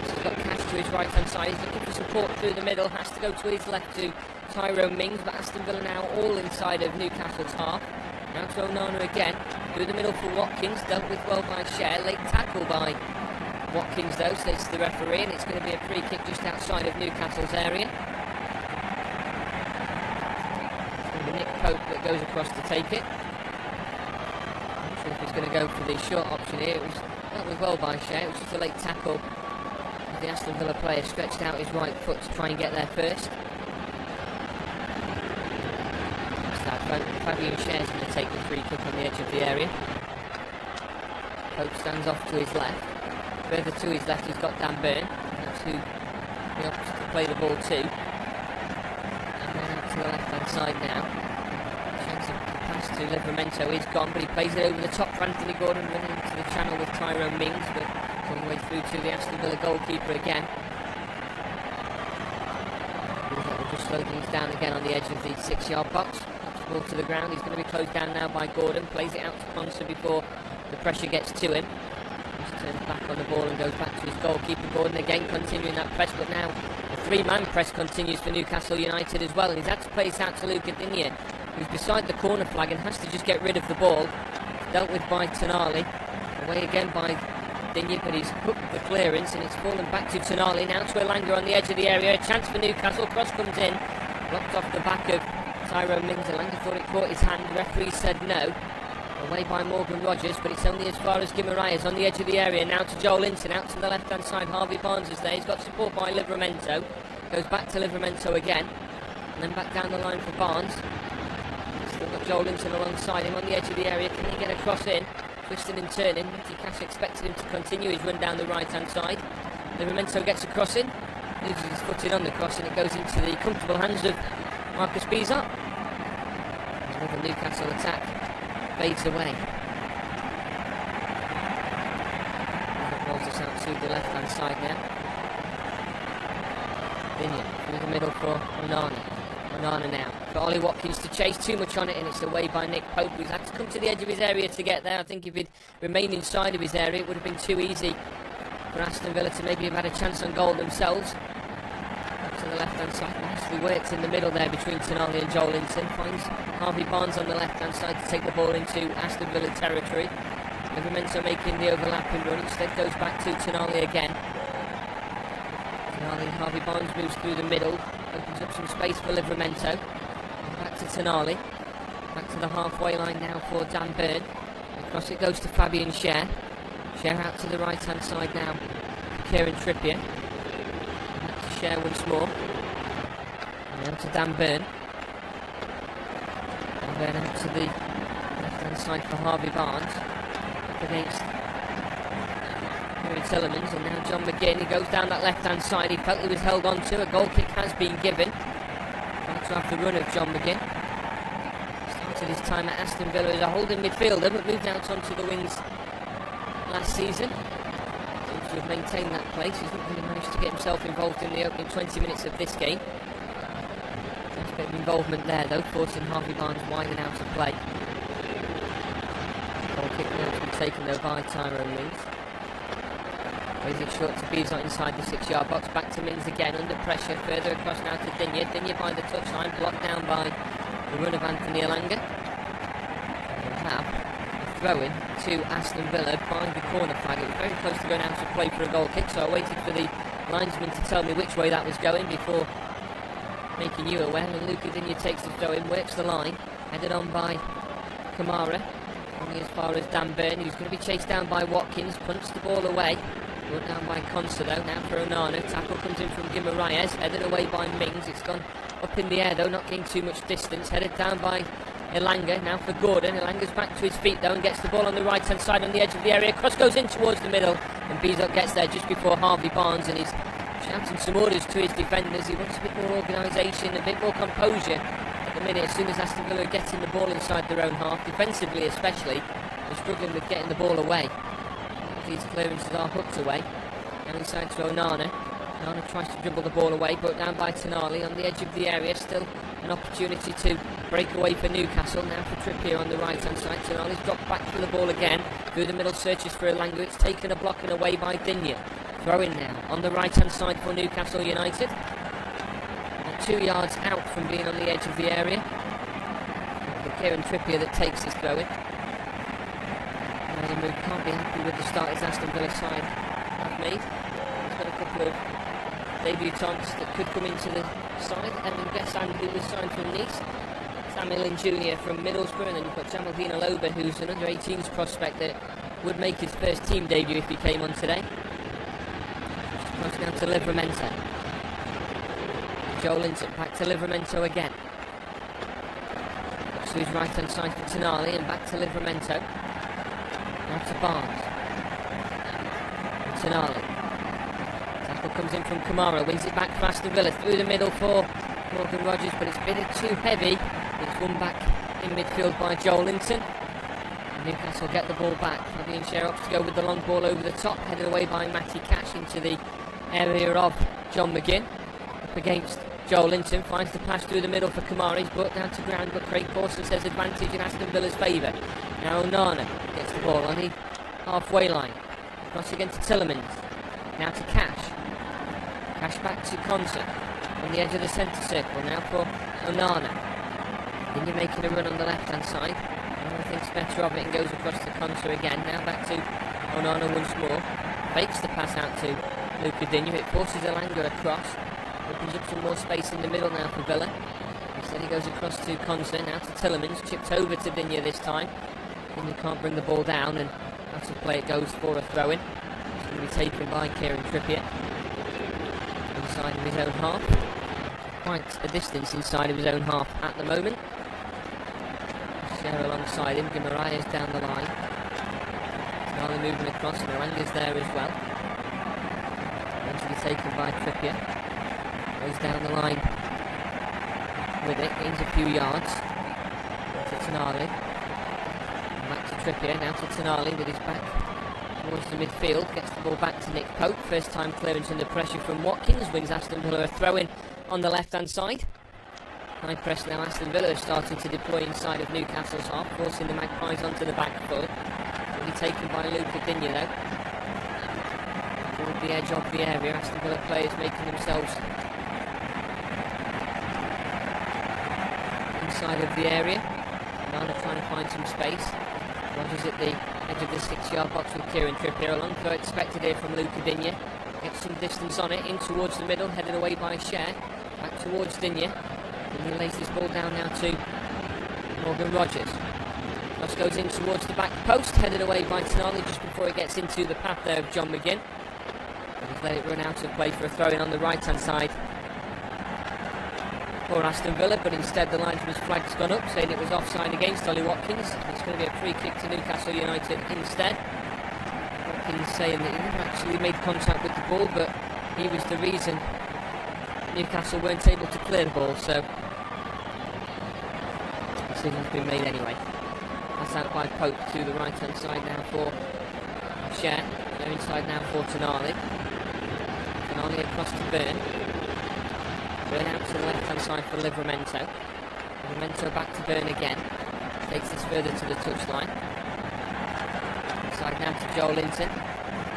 He's got Cash to his right hand side. He's looking for support through the middle. Has to go to his left to Tyrone Mings, but Aston Villa now all inside of Newcastle's half. Now to Onana again. Through the middle for Watkins. Dealt with well by Scher. Late tackle by Watkins though, states the referee, and it's going to be a free kick just outside of Newcastle's area. It's going to be Nick Pope that goes across to take it. I'm not sure if he's going to go for the short option here. It was dealt with well by Scher. It was just a late tackle. The Aston Villa player stretched out his right foot to try and get there first. Fabian Scher is going to take the free kick on the edge of the area. Pope stands off to his left. Further to his left he's got Dan Burn. That's who he opts to play the ball to. And then out to the left hand side now. Chance of pass to Livramento is gone, but he plays it over the top for Anthony Gordon, running into the channel with Tyrone Mings, but all the way through to the Aston Villa goalkeeper again. We'll just slow things down again on the edge of the 6-yard box. Ball to the ground. He's going to be closed down now by Gordon. Plays it out to Ponsa before the pressure gets to him. Just turns back on the ball and goes back to his goalkeeper. Gordon again continuing that press, but now the 3-man press continues for Newcastle United as well, and he's had to play it out to Luca Digne, who's beside the corner flag and has to just get rid of the ball. Dealt with by Tonali. Away again by Digne, but he's hooked the clearance and it's fallen back to Tonali. Now to Elanga on the edge of the area. A chance for Newcastle. Cross comes in. Blocked off the back of Tyrone Mings. Elanga thought it caught his hand. The referee said no. Away by Morgan Rodgers, but it's only as far as Guimaraes on the edge of the area. Now to Jolinton, out to the left hand side. Harvey Barnes is there. He's got support by Livramento. Goes back to Livramento again, and then back down the line for Barnes. Still got Jolinton alongside him on the edge of the area. Can he get a cross in? Twisting and turning. Matty Cash expected him to continue his run down the right hand side. Livramento gets a cross in. Loses his foot in on the cross, and it goes into the comfortable hands of Marcus Bizot. Another Newcastle attack fades away. Rolls us out to the left hand side now. Digne through the middle for Onana. Onana now for Ollie Watkins to chase. Too much on it, and it's away by Nick Pope, who's had to come to the edge of his area to get there. I think if he'd remained inside of his area, it would have been too easy for Aston Villa to maybe have had a chance on goal themselves. Back to the left-hand side, nicely worked in the middle there between Tonali and Joelinton. Finds Harvey Barnes on the left-hand side to take the ball into Aston Villa territory. Livramento making the overlapping run, instead goes back to Tonali again. Tonali, Harvey Barnes moves through the middle, opens up some space for Livramento. Back to Tonali, back to the halfway line now for Dan Burn. Across it goes to Fabian Schär. Schär out to the right-hand side now for Kieran Trippier. Back to Schär once more. And now to Dan Burn. Dan Burn out to the left-hand side for Harvey Barnes. Up against Kieran Tillemans, and now John McGinn. He goes down that left-hand side. He felt he was held on to. A goal kick has been given. Back to have the run of John McGinn. Started his time at Aston Villa as a holding midfielder, but moved out onto the wings last season. Seems to have maintained that place. He's not really managed to get himself involved in the opening 20 minutes of this game. There's a bit of involvement there though, forcing Harvey Barnes wide and out of play. Goal kick now to be taken though by Tyrone Mings. Plays it short to Bizot inside the 6-yard box. Back to Mings again, under pressure. Further across now to Digne. Digne by the touchline, blocked down by the run of Anthony Elanga. We'll have a throw-in to Aston Villa by the corner flag. It was very close to going out to play for a goal kick, so I waited for the linesman to tell me which way that was going before making you aware. And Luca Digne takes the throw-in, works the line, headed on by Kamara. Only as far as Dan Burn, who's going to be chased down by Watkins, punts the ball away. Brought down by Consuelo, now for Onana. Tackle comes in from Guimaraes, headed away by Mings. It's gone up in the air though, not getting too much distance. Headed down by Elanga, now for Gordon. Elanga's back to his feet though and gets the ball on the right hand side on the edge of the area. Cross goes in towards the middle, and Bizot gets there just before Harvey Barnes, and he's shouting some orders to his defenders. He wants a bit more organisation, a bit more composure at the minute. As soon as Aston Villa are getting the ball inside their own half, defensively especially, they're struggling with getting the ball away. These clearances are hooked away. Now inside to Onana. Onana tries to dribble the ball away, brought down by Tonali on the edge of the area. Still an opportunity to break away for Newcastle. Now for Trippier on the right hand side. Tonali's dropped back for the ball again. Through the middle, searches for Elanga. It's taken a block and away by Digne. Throw in now on the right hand side for Newcastle United. 2 yards out from being on the edge of the area. Kieran Trippier that takes his throw in. Can't be happy with the start his Aston Villa side have made. He's got a couple of debutants that could come into the side. Evan Bessan, who was signed from Nice, Sam Millen Jr. from Middlesbrough, and then you've got Jamaldine Aloba, who's an under-18s prospect that would make his first team debut if he came on today. Cross down to Livramento. Joelinton back to Livramento again. To his right hand side for Tonali, and back to Livramento. Now to Barnes. Tonali. Tackle comes in from Kamara, wins it back for Aston Villa, through the middle for Morgan Rogers, but it's been too heavy. It's won back in midfield by Joelinton. Newcastle get the ball back. Fabian Schär opts to go with the long ball over the top, headed away by Matty Cash into the area of John McGinn. Up against Joelinton, finds the pass through the middle for Kamara. He's brought down to ground, but Craig Pawson says advantage in Aston Villa's favour. Now Onana gets the ball on the halfway line. Cross again to Tillemans. Now to Cash. Cash back to Conser on the edge of the centre circle. Now for Onana. Then you're making a run on the left hand side. Onana thinks better of it and goes across to Conser again. Now back to Onana once more. Fakes the pass out to Luca Digne. It forces Elanga across. Opens up some more space in the middle now for Villa. Instead he goes across to Conser. Now to Tillemans. Chipped over to Digne this time. Digne can't bring the ball down, and out of play it goes for a throw-in. It's going to be taken by Kieran Trippier. Inside of his own half. Quite a distance inside of his own half at the moment. Schär alongside him. Guimaraes down the line. Tonali moving across, and Elanga's there as well. Going to be taken by Trippier. Goes down the line with it, gains a few yards. To Tonali. Back to Trippier, now to Tonali with his back towards the midfield. Gets the ball back to Nick Pope. First time clearance under pressure from Watkins. Wins Aston Villa a throw-in on the left-hand side. High press now. Aston Villa is starting to deploy inside of Newcastle's half, forcing the Magpies onto the back foot. Will be taken by Luca Digne though. the edge of the area. Aston Villa players making themselves inside of the area. Nana trying to find some space. Rogers at the edge of the 6-yard box with Kieran Trippier. A long throw expected here from Luca Digne. Gets some distance on it, in towards the middle, headed away by Cher. Back towards Digne. Digne lays this ball down now to Morgan Rogers. Cross goes in towards the back post, headed away by Tonali just before it gets into the path there of John McGinn. He's let it run out of play for a throw-in on the right-hand side for Aston Villa, but instead the linesman's flag's gone up, saying it was offside against Ollie Watkins. It's going to be a free kick to Newcastle United instead. Watkins saying that he never actually made contact with the ball, but he was the reason Newcastle weren't able to clear the ball, so the decision's been made anyway. Pass out by Pope to the right-hand side now for Cher. They're inside now for Tonali. Tonali across to Byrne. Byrne out to the left-hand side for Livramento. Livramento back to Byrne again. Takes this further to the touchline. Inside now to Joel Linton.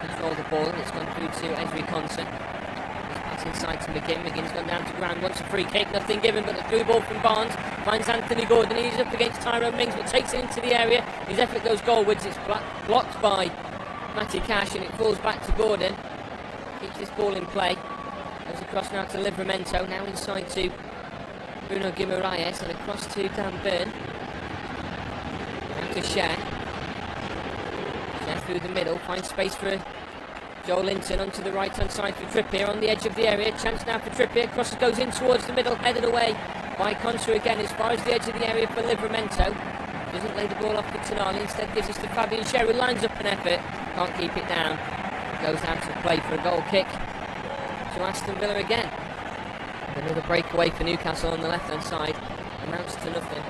Control the ball and it's gone through to Ezri Konsa. Pass inside to McGinn. McGinn's gone down to ground. Wants a free kick. Nothing given, but the through ball from Barnes. Finds Anthony Gordon. He's up against Tyrone Mings, but takes it into the area. His effort goes goalwards. It's blocked by Matty Cash and it falls back to Gordon. Keeps this ball in play. Goes across now to Livramento. Now inside to Bruno Guimaraes and across to Dan Byrne. Now to Cher. Cher through the middle. Finds space for Joel Linton onto the right-hand side for Trippier on the edge of the area. Chance now for Trippier. Crosses goes in towards the middle. Headed away by Konsa again as far as the edge of the area for Livramento. Doesn't lay the ball off to Tonali. Instead gives it to Fabian Cher, who lines up an effort. Can't keep it down. Goes out to play for a goal kick to Aston Villa again. Another breakaway for Newcastle on the left-hand side. Amounts to nothing.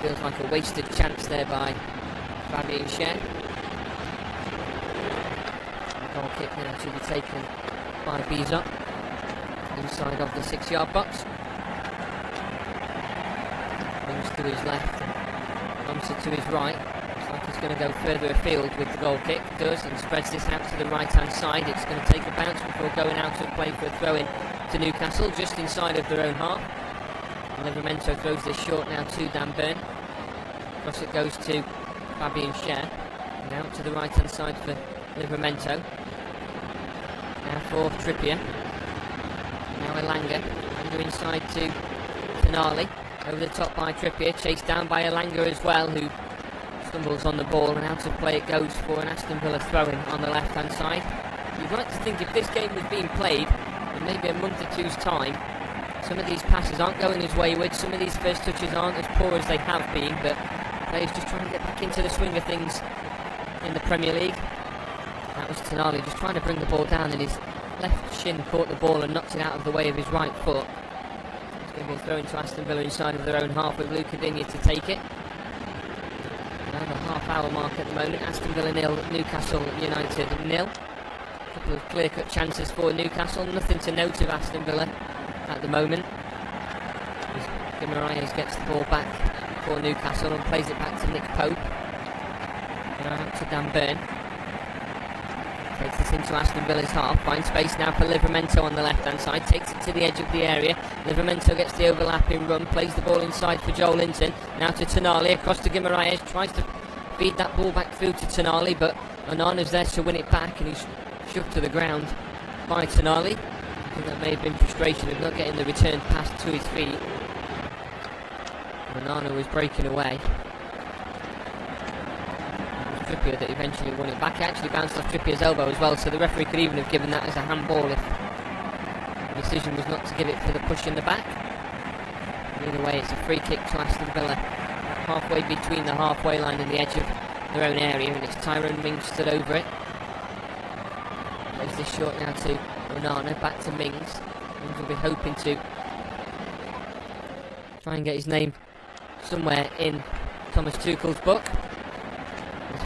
Feels like a wasted chance there by Fabian Cher. The goal kick now to be taken by Bizot inside of the 6-yard box. Moves to his left, Ramsey to his right. Looks like he's going to go further afield with the goal kick. Does, and spreads this out to the right-hand side. It's going to take a bounce before going out to play for a throw-in to Newcastle, just inside of their own half. And Livramento throws this short now to Dan Byrne. Across it goes to Fabian Cher. And out to the right-hand side for Livramento. Now for Trippier. Now Elanga. Elanga inside to Tonali. Over the top by Trippier, chased down by Elanga as well, who stumbles on the ball, and out of play it goes for an Aston Villa throw-in on the left-hand side. You'd like to think if this game was being played in maybe a month or two's time, some of these passes aren't going as wayward, some of these first touches aren't as poor as they have been, but players just trying to get back into the swing of things in the Premier League. That was Tonali just trying to bring the ball down, and his left shin caught the ball and knocked it out of the way of his right foot. Going to be a throw into Aston Villa inside of their own half with Luca Digne to take it. Around the half-hour mark at the moment. Aston Villa 0, Newcastle United 0. A couple of clear-cut chances for Newcastle. Nothing to note of Aston Villa at the moment. Guimaraes gets the ball back for Newcastle and plays it back to Nick Pope. Now out to Dan Byrne. Takes this into Aston Villa's half. Finds space now for Livramento on the left-hand side. Takes it to the edge of the area. Livramento gets the overlapping run. Plays the ball inside for Joel Linton. Now to Tonali. Across to Guimaraes. Tries to feed that ball back through to Tonali, but Onana's there to win it back, and he's shoved to the ground by Tonali. I think that may have been frustration of not getting the return pass to his feet. Onana was breaking away. Trippier that eventually won it back. It actually bounced off Trippier's elbow as well, so the referee could even have given that as a handball if the decision was not to give it for the push in the back. Either way, it's a free kick to Aston Villa, halfway between the halfway line and the edge of their own area, and it's Tyrone Mings stood over it. Plays this short now to Onana, back to Mings. Mings will be hoping to try and get his name somewhere in Thomas Tuchel's book.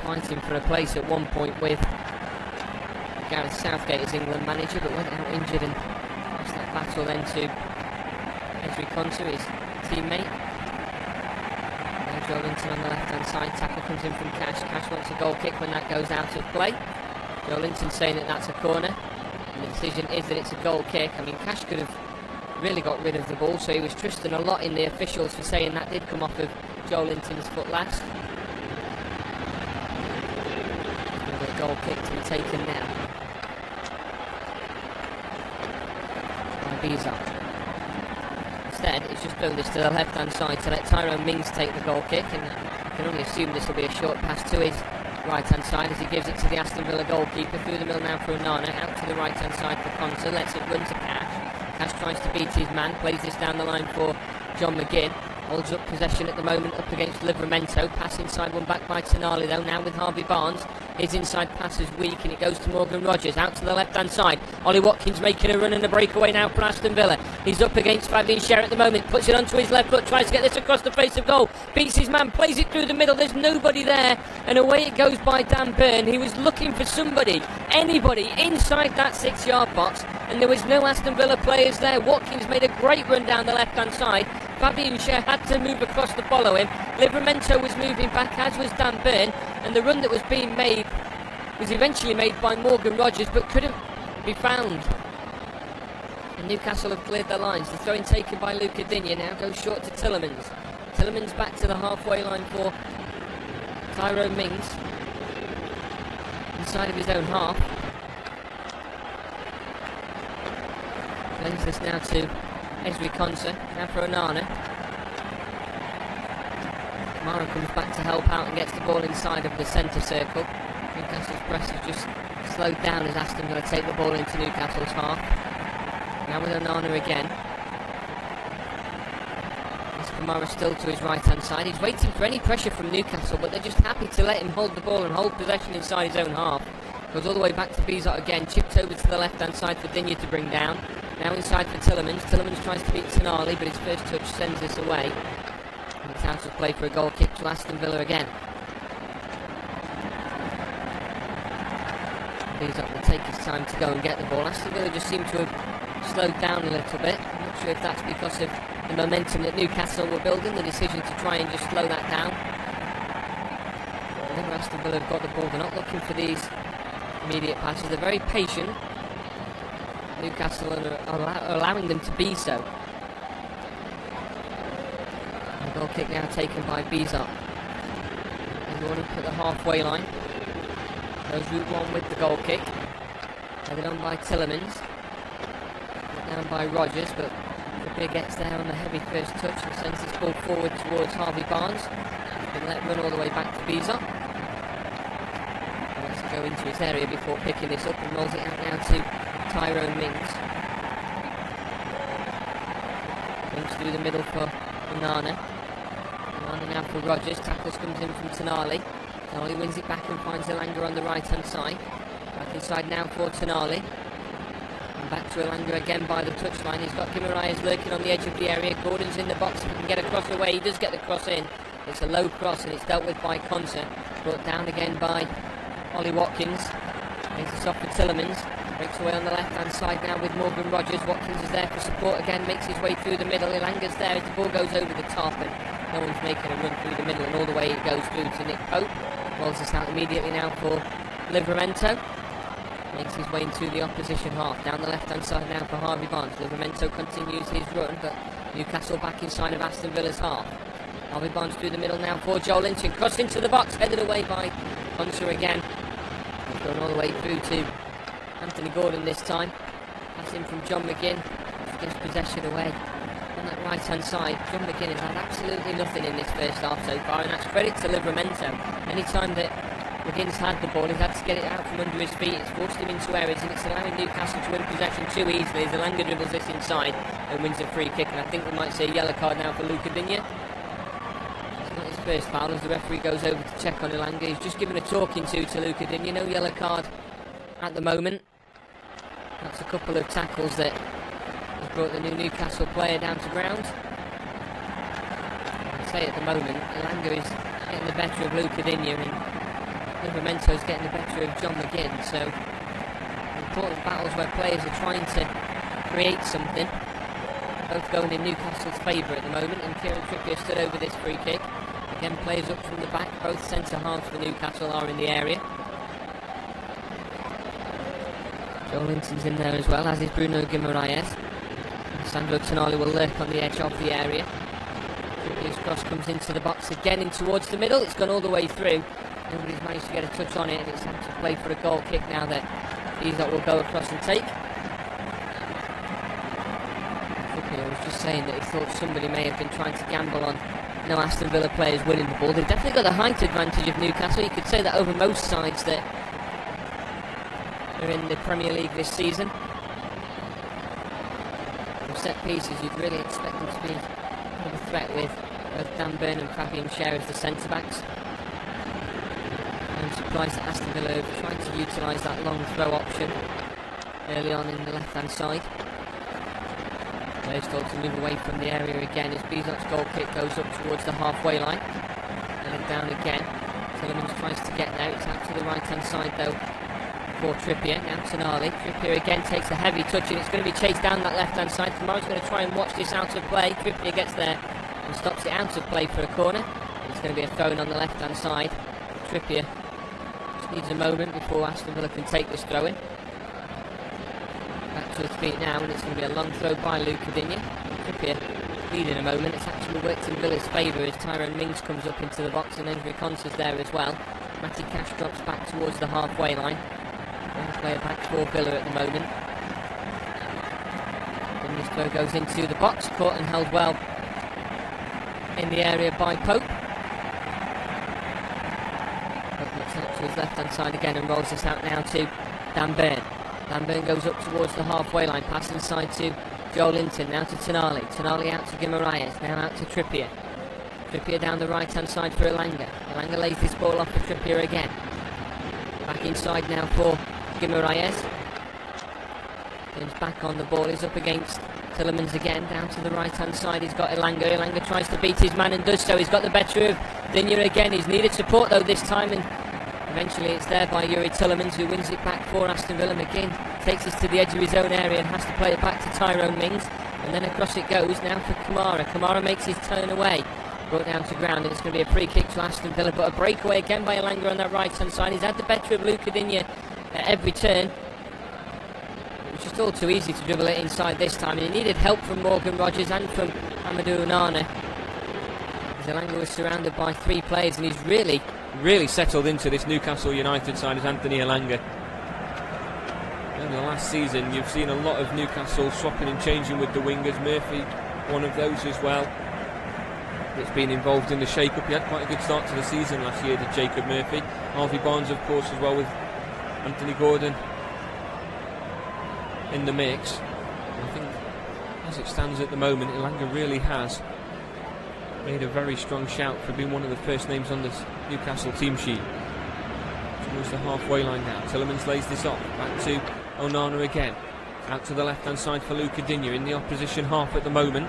Fighting for a place at one point with Gareth Southgate as England manager, but went out injured and lost that battle then to Ezri Konsa, his teammate. Now Joe Linton on the left-hand side. Tackle comes in from Cash. Cash wants a goal kick when that goes out of play. Joe Linton saying that that's a corner. And the decision is that it's a goal kick. I mean, Cash could have really got rid of the ball, so he was trusting a lot in the officials for saying that did come off of Joe Linton's foot last. A goal kick to be taken now by Bizot. Instead, he's just thrown this to the left-hand side to let Tyrone Mings take the goal kick, and I can only assume this will be a short pass to his right-hand side as he gives it to the Aston Villa goalkeeper. Through the middle now for Onana, out to the right-hand side for Conser, lets it run to Cash. Cash tries to beat his man, plays this down the line for John McGinn. Holds up possession at the moment up against Livramento. Pass inside, one back by Tonali though, now with Harvey Barnes. His inside pass is weak and it goes to Morgan Rogers, out to the left-hand side. Ollie Watkins making a run and a breakaway now for Aston Villa. He's up against Fabian Schär at the moment, puts it onto his left foot, tries to get this across the face of goal. Beats his man, plays it through the middle, there's nobody there. And away it goes by Dan Burn. He was looking for somebody, anybody, inside that 6-yard box. And there was no Aston Villa players there. Watkins made a great run down the left-hand side. Fabian Schär had to move across to follow him. Livramento was moving back, as was Dan Burn, and the run that was being made was eventually made by Morgan Rogers, but couldn't be found. And Newcastle have cleared their lines. The throw-in taken by Luca Digne now goes short to Tillemans. Tillemans back to the halfway line for Tyrone Mings, inside of his own half. Plays this now to Ezri Konsa, now for Onana. Kamara comes back to help out and gets the ball inside of the centre circle. Newcastle's press has just slowed down as Aston Villa take the ball into Newcastle's half. Now with Onana again. It's Kamara still to his right hand side. He's waiting for any pressure from Newcastle, but they're just happy to let him hold the ball and hold possession inside his own half. Goes all the way back to Bizot again, chipped over to the left hand side for Digne to bring down. Now inside for Tillemans. Tillemans tries to beat Tonali, but his first touch sends this away. And it's out of play for a goal kick to Aston Villa again. Bizot will take his time to go and get the ball. Aston Villa just seem to have slowed down a little bit. I'm not sure if that's because of the momentum that Newcastle were building, the decision to try and just slow that down. Whenever Aston Villa have got the ball, they're not looking for these immediate passes. They're very patient. Newcastle are allowing them to be so. The goal kick now taken by Bizot. And going up at the halfway line. Goes route one with the goal kick. Headed on by Tillemans. Down by Rogers, but Trippier gets there on the heavy first touch and sends this ball forward towards Harvey Barnes. He's been let run all the way back to Bizot. He wants to go into his area before picking this up and rolls it out now to Tyrone Mings. Mings through the middle for Onana. Onana now for Rogers. Tackles comes in from Tonali. Tonali wins it back and finds Elanga on the right hand side. Back inside now for Tonali. And back to Elanga again by the touchline. He's got Guimaraes lurking on the edge of the area. Gordon's in the box. If he can get a cross away, he does get the cross in. It's a low cross and it's dealt with by Konsa. Brought down again by Ollie Watkins. Makes this off for Tillemans. Breaks away on the left hand side now with Morgan Rogers. Watkins is there for support again, makes his way through the middle. Ilanga's there as the ball goes over the top and no one's making a run through the middle, and all the way it goes through to Nick Pope. Rolls this out immediately now for Livramento. Makes his way into the opposition half. Down the left hand side now for Harvey Barnes. Livramento continues his run, but Newcastle back inside of Aston Villa's half. Harvey Barnes through the middle now for Joel Linton. Cross into the box, headed away by Konsa again. He's going all the way through to Anthony Gordon this time. Passing from John McGinn. Gives possession away on that right hand side. John McGinn has had absolutely nothing in this first half so far, and that's credit to Livramento. Anytime that McGinn's had the ball, he's had to get it out from under his feet. It's forced him into errors, and it's allowing Newcastle to win possession too easily as Elanga dribbles this inside and wins a free kick. And I think we might see a yellow card now for Luca Digne. It's not his first foul as the referee goes over to check on Elanga. He's just given a talking to Luca Digne. No yellow card at the moment. That's a couple of tackles that has brought the new Newcastle player down to ground. I'd say at the moment Elanga is getting the better of Luca Digne and Livramento is getting the better of John McGinn. So important battles where players are trying to create something. Both going in Newcastle's favour at the moment, and Kieran Trippier stood over this free kick. Again, players up from the back. Both centre halves for Newcastle are in the area. Joe Linton's in there as well, as is Bruno Guimaraes. Sandro Tonali will lurk on the edge of the area. His cross comes into the box again, in towards the middle. It's gone all the way through. Nobody's managed to get a touch on it, and it's had to play for a goal kick now that Bizot will go across and take. I was just saying that he thought somebody may have been trying to gamble on no Aston Villa players winning the ball. They've definitely got the height advantage of Newcastle. You could say that over most sides that are in the Premier League this season. From set pieces, you'd really expect them to be a threat with both Dan Burn and Fabian Schär as the centre-backs. I'm surprised that Aston Villa have tried to utilise that long throw option early on in the left-hand side. Players start to move away from the area again as Bizot's goal kick goes up towards the halfway line. And then down again. Tielemans tries to get there. It's out to the right-hand side though for Trippier. Now Tonali. Trippier again takes a heavy touch, and it's going to be chased down that left-hand side. Kamara's going to try and watch this out of play. Trippier gets there and stops it out of play for a corner. It's going to be a throw-in on the left-hand side. Trippier just needs a moment before Aston Villa can take this throw-in. Back to his feet now, and it's going to be a long throw by Luca Digne. Trippier lead in a moment. It's actually worked in Villa's favour as Tyrone Mings comes up into the box, and Henry Consa's there as well. Matty Cash drops back towards the halfway line. One player back for Villa at the moment. And this throw goes into the box, caught and held well in the area by Pope. Pope looks out to his left-hand side again and rolls this out now to Dan Burn. Dan Burn goes up towards the halfway line, pass inside to Joe Linton, now to Tonali. Tonali out to Guimaraes, now out to Trippier. Trippier down the right-hand side for Elanga. Elanga lays this ball off for Trippier again. Back inside now for Guimaraes. Turns back on the ball, is up against Tielemans again, down to the right-hand side. He's got Elanga. Elanga tries to beat his man and does so. He's got the better of Digne again. He's needed support though this time, and eventually it's there by Youri Tielemans, who wins it back for Aston Villa. McGinn takes us to the edge of his own area and has to play it back to Tyrone Mings. And then across it goes now for Kamara. Kamara makes his turn away. Brought down to ground, and it's going to be a free kick to Aston Villa. But a breakaway again by Elanga on that right-hand side. He's had the better of Luca Digne at every turn. It was just all too easy to dribble it inside this time. And he needed help from Morgan Rogers and from Amadou Onana. Elanga was surrounded by three players, and he's really settled into this Newcastle United side as Anthony Elanga. In the last season, you've seen a lot of Newcastle swapping and changing with the wingers. Murphy, one of those as well, that's been involved in the shake-up. He had quite a good start to the season last year, did Jacob Murphy. Harvey Barnes, of course, as well, with Anthony Gordon in the mix. I think, as it stands at the moment, Elanga really has made a very strong shout for being one of the first names on this Newcastle team sheet. Towards the halfway line now. Tielemans lays this off. Back to Onana again. Out to the left-hand side for Luca Digne in the opposition half at the moment.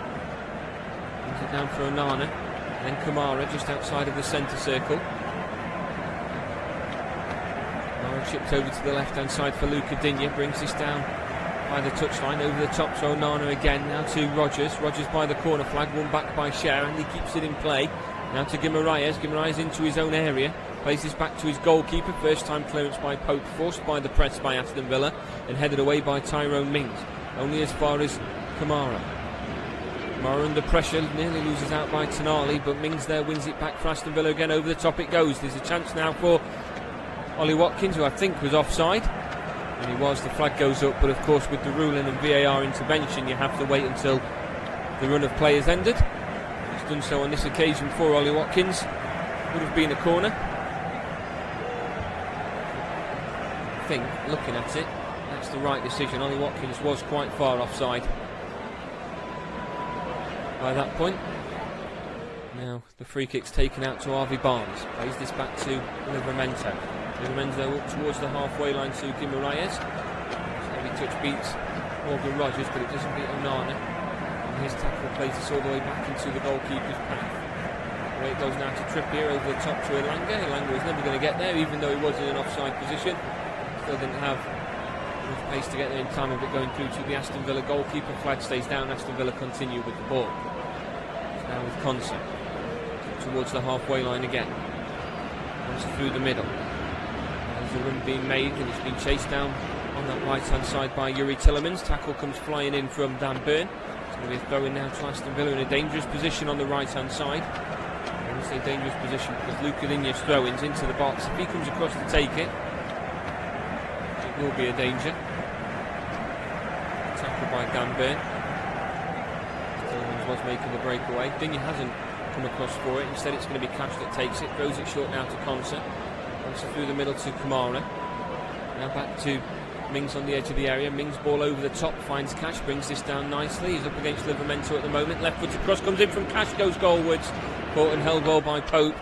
Brings it down for Onana. Then Kamara just outside of the centre circle. Kamara chipped over to the left-hand side for Luca Digne. Brings this down by the touchline, over the top to Onana again, now to Rogers. Rogers by the corner flag, won back by Schär, and he keeps it in play. Now to Guimaraes. Guimaraes into his own area, plays this back to his goalkeeper. First time clearance by Pope, forced by the press by Aston Villa, and headed away by Tyrone Mings. Only as far as Kamara. Kamara under pressure, nearly loses out by Tonali, but Mings there wins it back for Aston Villa again. Over the top it goes. There's a chance now for Ollie Watkins, who I think was offside. And he was, the flag goes up, but of course with the ruling and VAR intervention you have to wait until the run of play has ended. He's done so on this occasion for Ollie Watkins. Would have been a corner. I think, looking at it, that's the right decision. Ollie Watkins was quite far offside by that point. Now the free kick's taken out to Harvey Barnes. Plays this back to Livramento. Livramento up towards the halfway line to Guimaraes. Heavy touch beats Morgan Rogers, but it doesn't beat Onana. And his tackle plays this all the way back into the goalkeeper's path. Away it goes now to Trippier, over the top to Elanga. Elanga was never going to get there, even though he was in an offside position. Still didn't have enough pace to get there in time of it going through to the Aston Villa goalkeeper. Flag stays down, Aston Villa continue with the ball. Now with Consa. towards the halfway line again. Comes through the middle. There's a run being made, and it's been chased down on that right-hand side by Yuri Tillemans. Tackle comes flying in from Dan Burn. It's going to be a throw in now to Aston Villa in a dangerous position on the right-hand side. I want to say dangerous position because Luca Digne's throw-ins into the box. If he comes across to take it, it will be a danger. Tackle by Dan Burn. Tillemans was making the breakaway. Digne hasn't come across for it. Instead, it's going to be Cash that takes it. Throws it short now to Concert. Concert through the middle to Kamara. Now back to Mings on the edge of the area. Mings ball over the top, finds Cash, brings this down nicely. He's up against Livramento at the moment. Left foot across, comes in from Cash, goes goalwards. Caught and held well by Pope.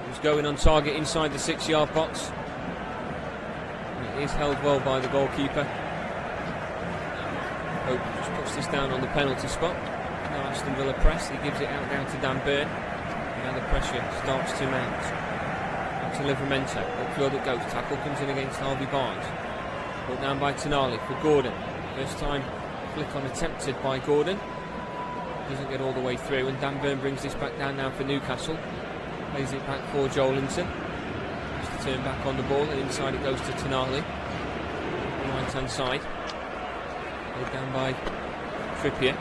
He's going on target inside the 6-yard box. It is held well by the goalkeeper. Pope just puts this down on the penalty spot. Now Aston Villa press. He gives it out now to Dan Burn. Now the pressure starts to mount. Out to Livramento. Upfield it goes. Tackle comes in against Harvey Barnes. Brought down by Tonali for Gordon. First time flick on attempted by Gordon. Doesn't get all the way through, and Dan Burn brings this back down now for Newcastle. Plays it back for Joelinton. Just to turn back on the ball, and inside it goes to Tonali. Right hand side. Played down by Trippier.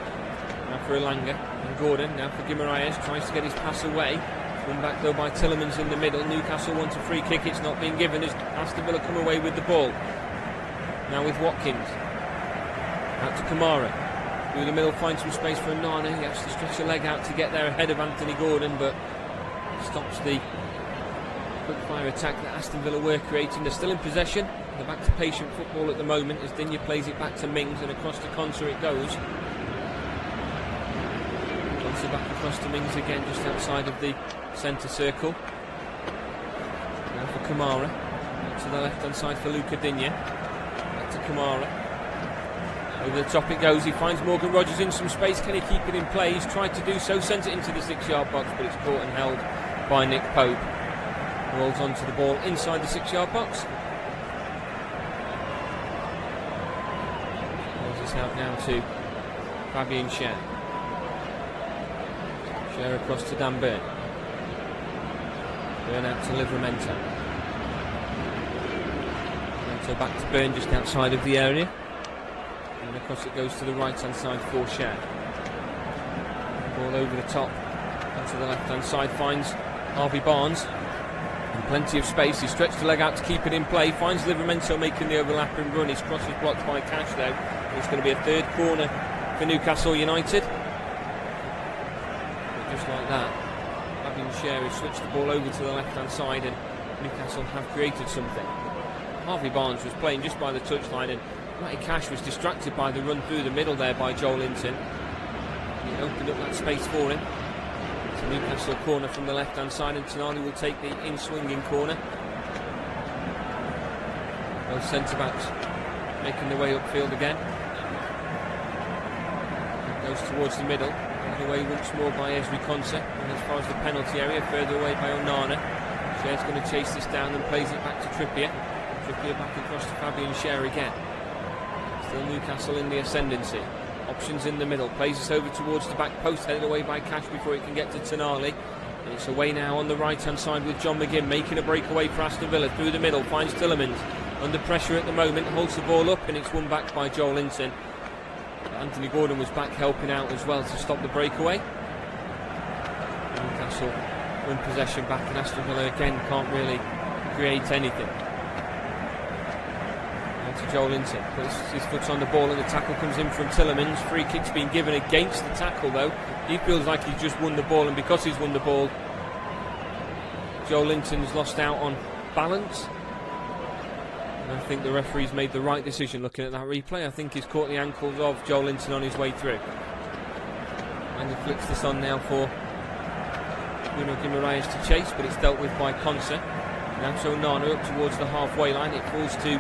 Now for Elanga. And Gordon now for Guimaraes. Tries to get his pass away. Run back though by Tillemans in the middle. Newcastle wants a free kick. It's not being given as Aston Villa come away with the ball. Now with Watkins. Out to Kamara. Through the middle, finds some space for Nana. He has to stretch a leg out to get there ahead of Anthony Gordon, but stops the quick fire attack that Aston Villa were creating. They're still in possession. They're back to patient football at the moment as Digne plays it back to Mings, and across to Concert it goes. Concert back across to Mings again, just outside of the centre circle. Now for Kamara. Out to the left hand side for Luca Digne. Back to Kamara. Over the top it goes. He finds Morgan Rogers in some space. Can he keep it in play? He's tried to do so. Sends it into the 6-yard box, but it's caught and held by Nick Pope. Rolls onto the ball inside the 6-yard box. Rolls this out now to Fabian Schär. Schär across to Dan Burn. Burn out to Livramento. Livramento back to Burn just outside of the area. And across it goes to the right hand side for Schär. Ball over the top and to the left hand side, finds Harvey Barnes and plenty of space. He stretched the leg out to keep it in play, finds Livramento making the overlapping run. His cross is blocked by Cash though. It's going to be a third corner for Newcastle United. But just like that, Fabian Schär has switched the ball over to the left hand side and Newcastle have created something. Harvey Barnes was playing just by the touchline, and Matty Cash was distracted by the run through the middle there by Joelinton. He opened up that space for him. It's a Newcastle corner from the left hand side, and Tonali will take the in-swinging corner. Both centre backs making their way upfield again. It goes towards the middle, taken away once more by Ezri Konsa, and as far as the penalty area, further away by Onana. Schär's going to chase this down and plays it back to Trippier. Trippier back across to Fabian Schär again. Still Newcastle in the ascendancy. Options in the middle. Plays this over towards the back post, headed away by Cash before it can get to Tonali. And it's away now on the right hand side with John McGinn making a breakaway for Aston Villa. Through the middle, finds Tillemans. Under pressure at the moment, holds the ball up, and it's won back by Joelinton. Anthony Gordon was back helping out as well to stop the breakaway. Newcastle win possession back, and Aston Villa again can't really create anything. To Joelinton, puts his foot on the ball, and the tackle comes in from Tillemans. Free kick's been given against the tackle though. He feels like he's just won the ball, and because he's won the ball, Joelinton's lost out on balance. And I think the referee's made the right decision looking at that replay. I think he's caught the ankles of Joelinton on his way through. And he flicks this on now for Bruno Guimaraes to chase, but it's dealt with by Konsa. Now so Nana up towards the halfway line. It falls to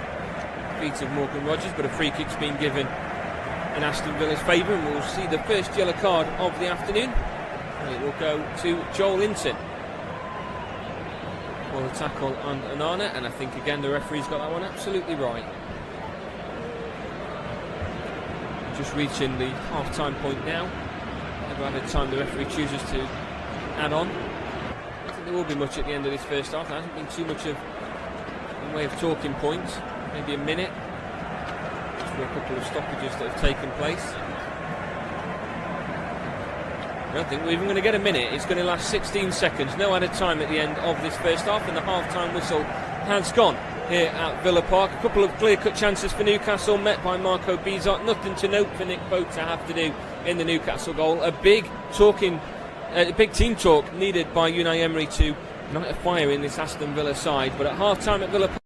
feet of Morgan Rogers, but a free kick's been given in Aston Villa's favour, and we'll see the first yellow card of the afternoon, and it will go to Joelinton for the tackle on Onana, and I think again the referee's got that one absolutely right. Just reaching the half-time point now. Never had a time the referee chooses to add on. I think there will be much at the end of this first half. There hasn't been too much of in way of talking points. Maybe a minute. Just for a couple of stoppages that have taken place. I don't think we're even going to get a minute. It's going to last 16 seconds. No added time at the end of this first half, and the half-time whistle has gone here at Villa Park. A couple of clear-cut chances for Newcastle, met by Marco Bizot. Nothing to note for Nick Pope to have to do in the Newcastle goal. A big team talk needed by Unai Emery to light a fire in this Aston Villa side. But at half-time at Villa Park,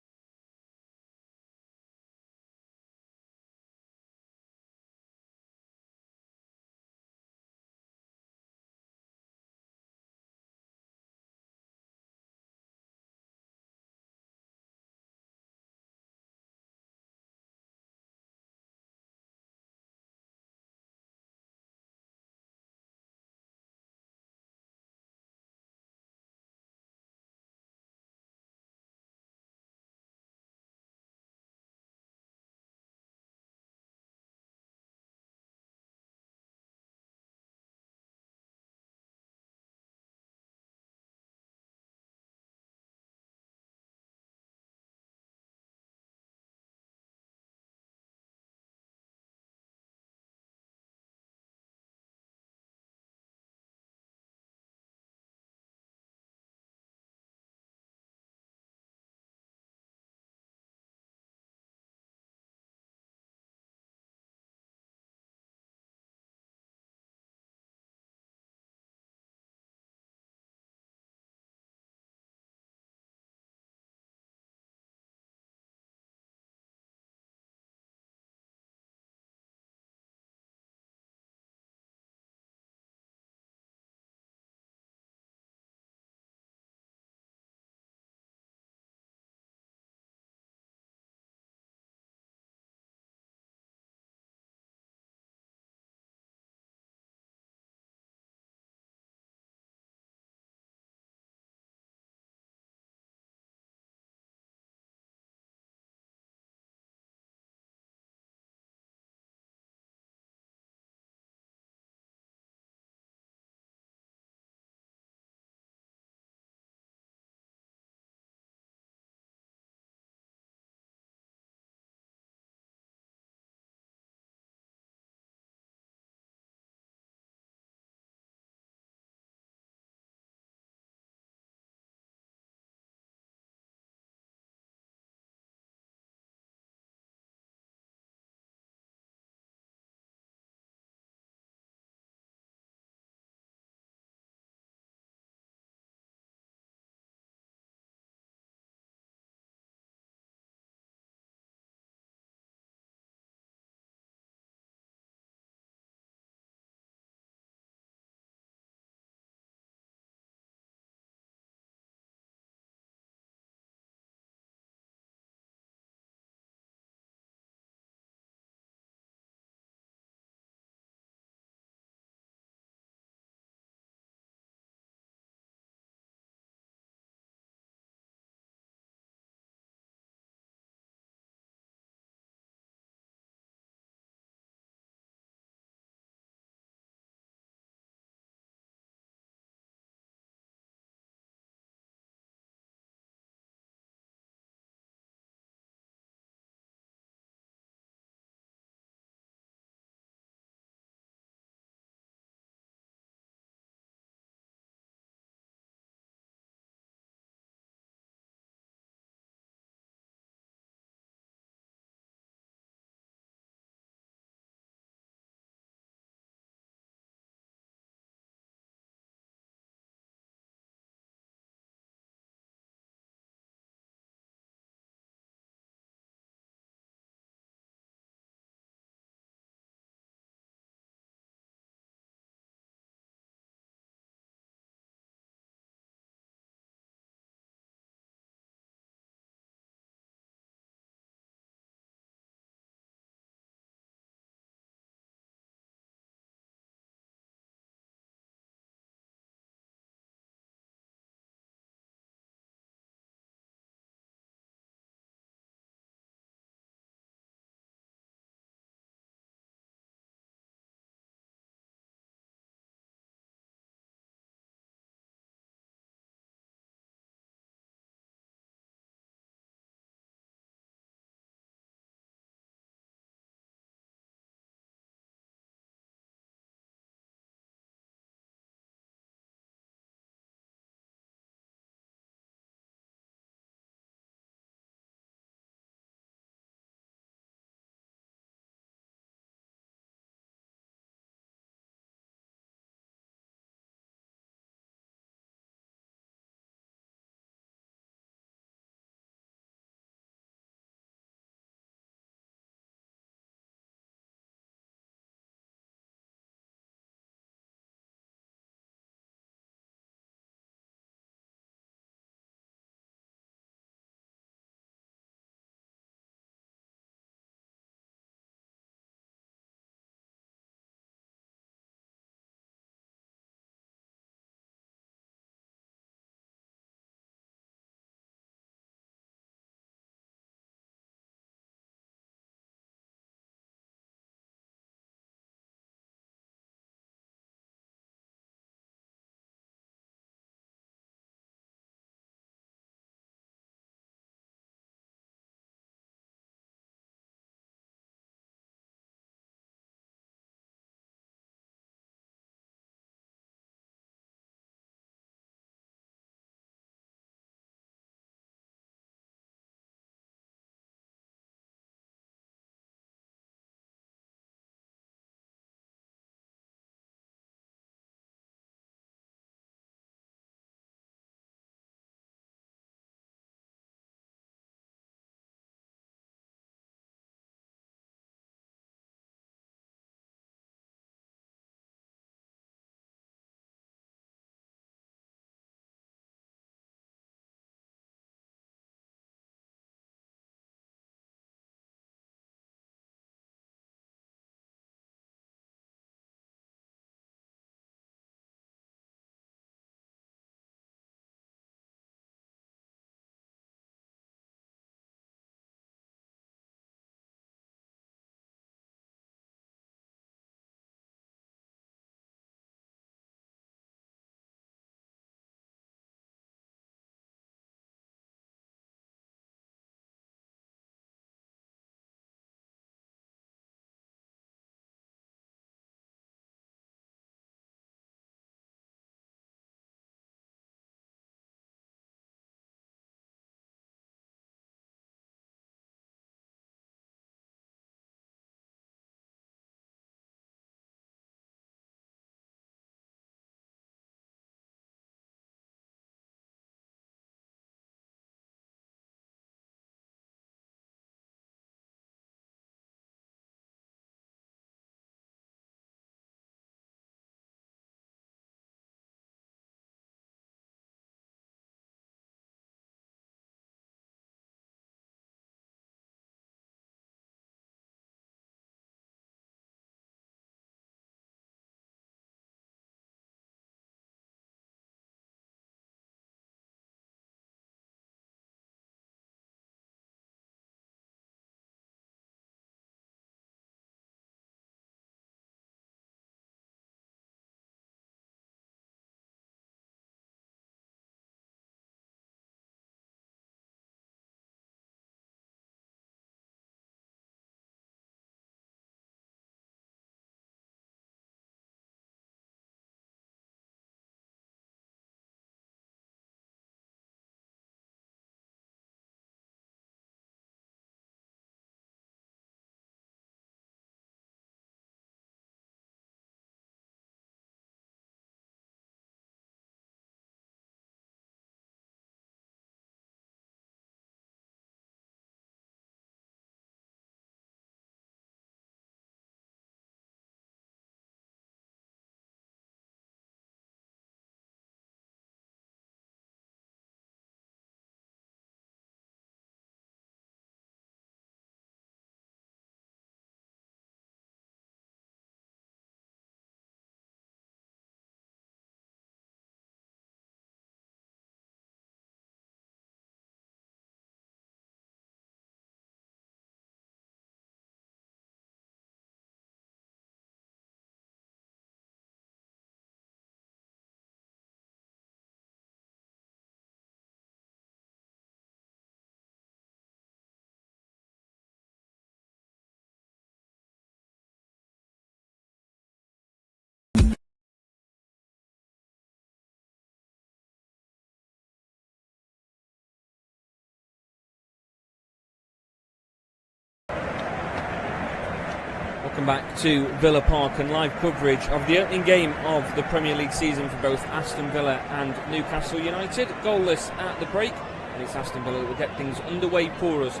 Welcome back to Villa Park and live coverage of the opening game of the Premier League season for both Aston Villa and Newcastle United. Goalless at the break, and it's Aston Villa that will get things underway for us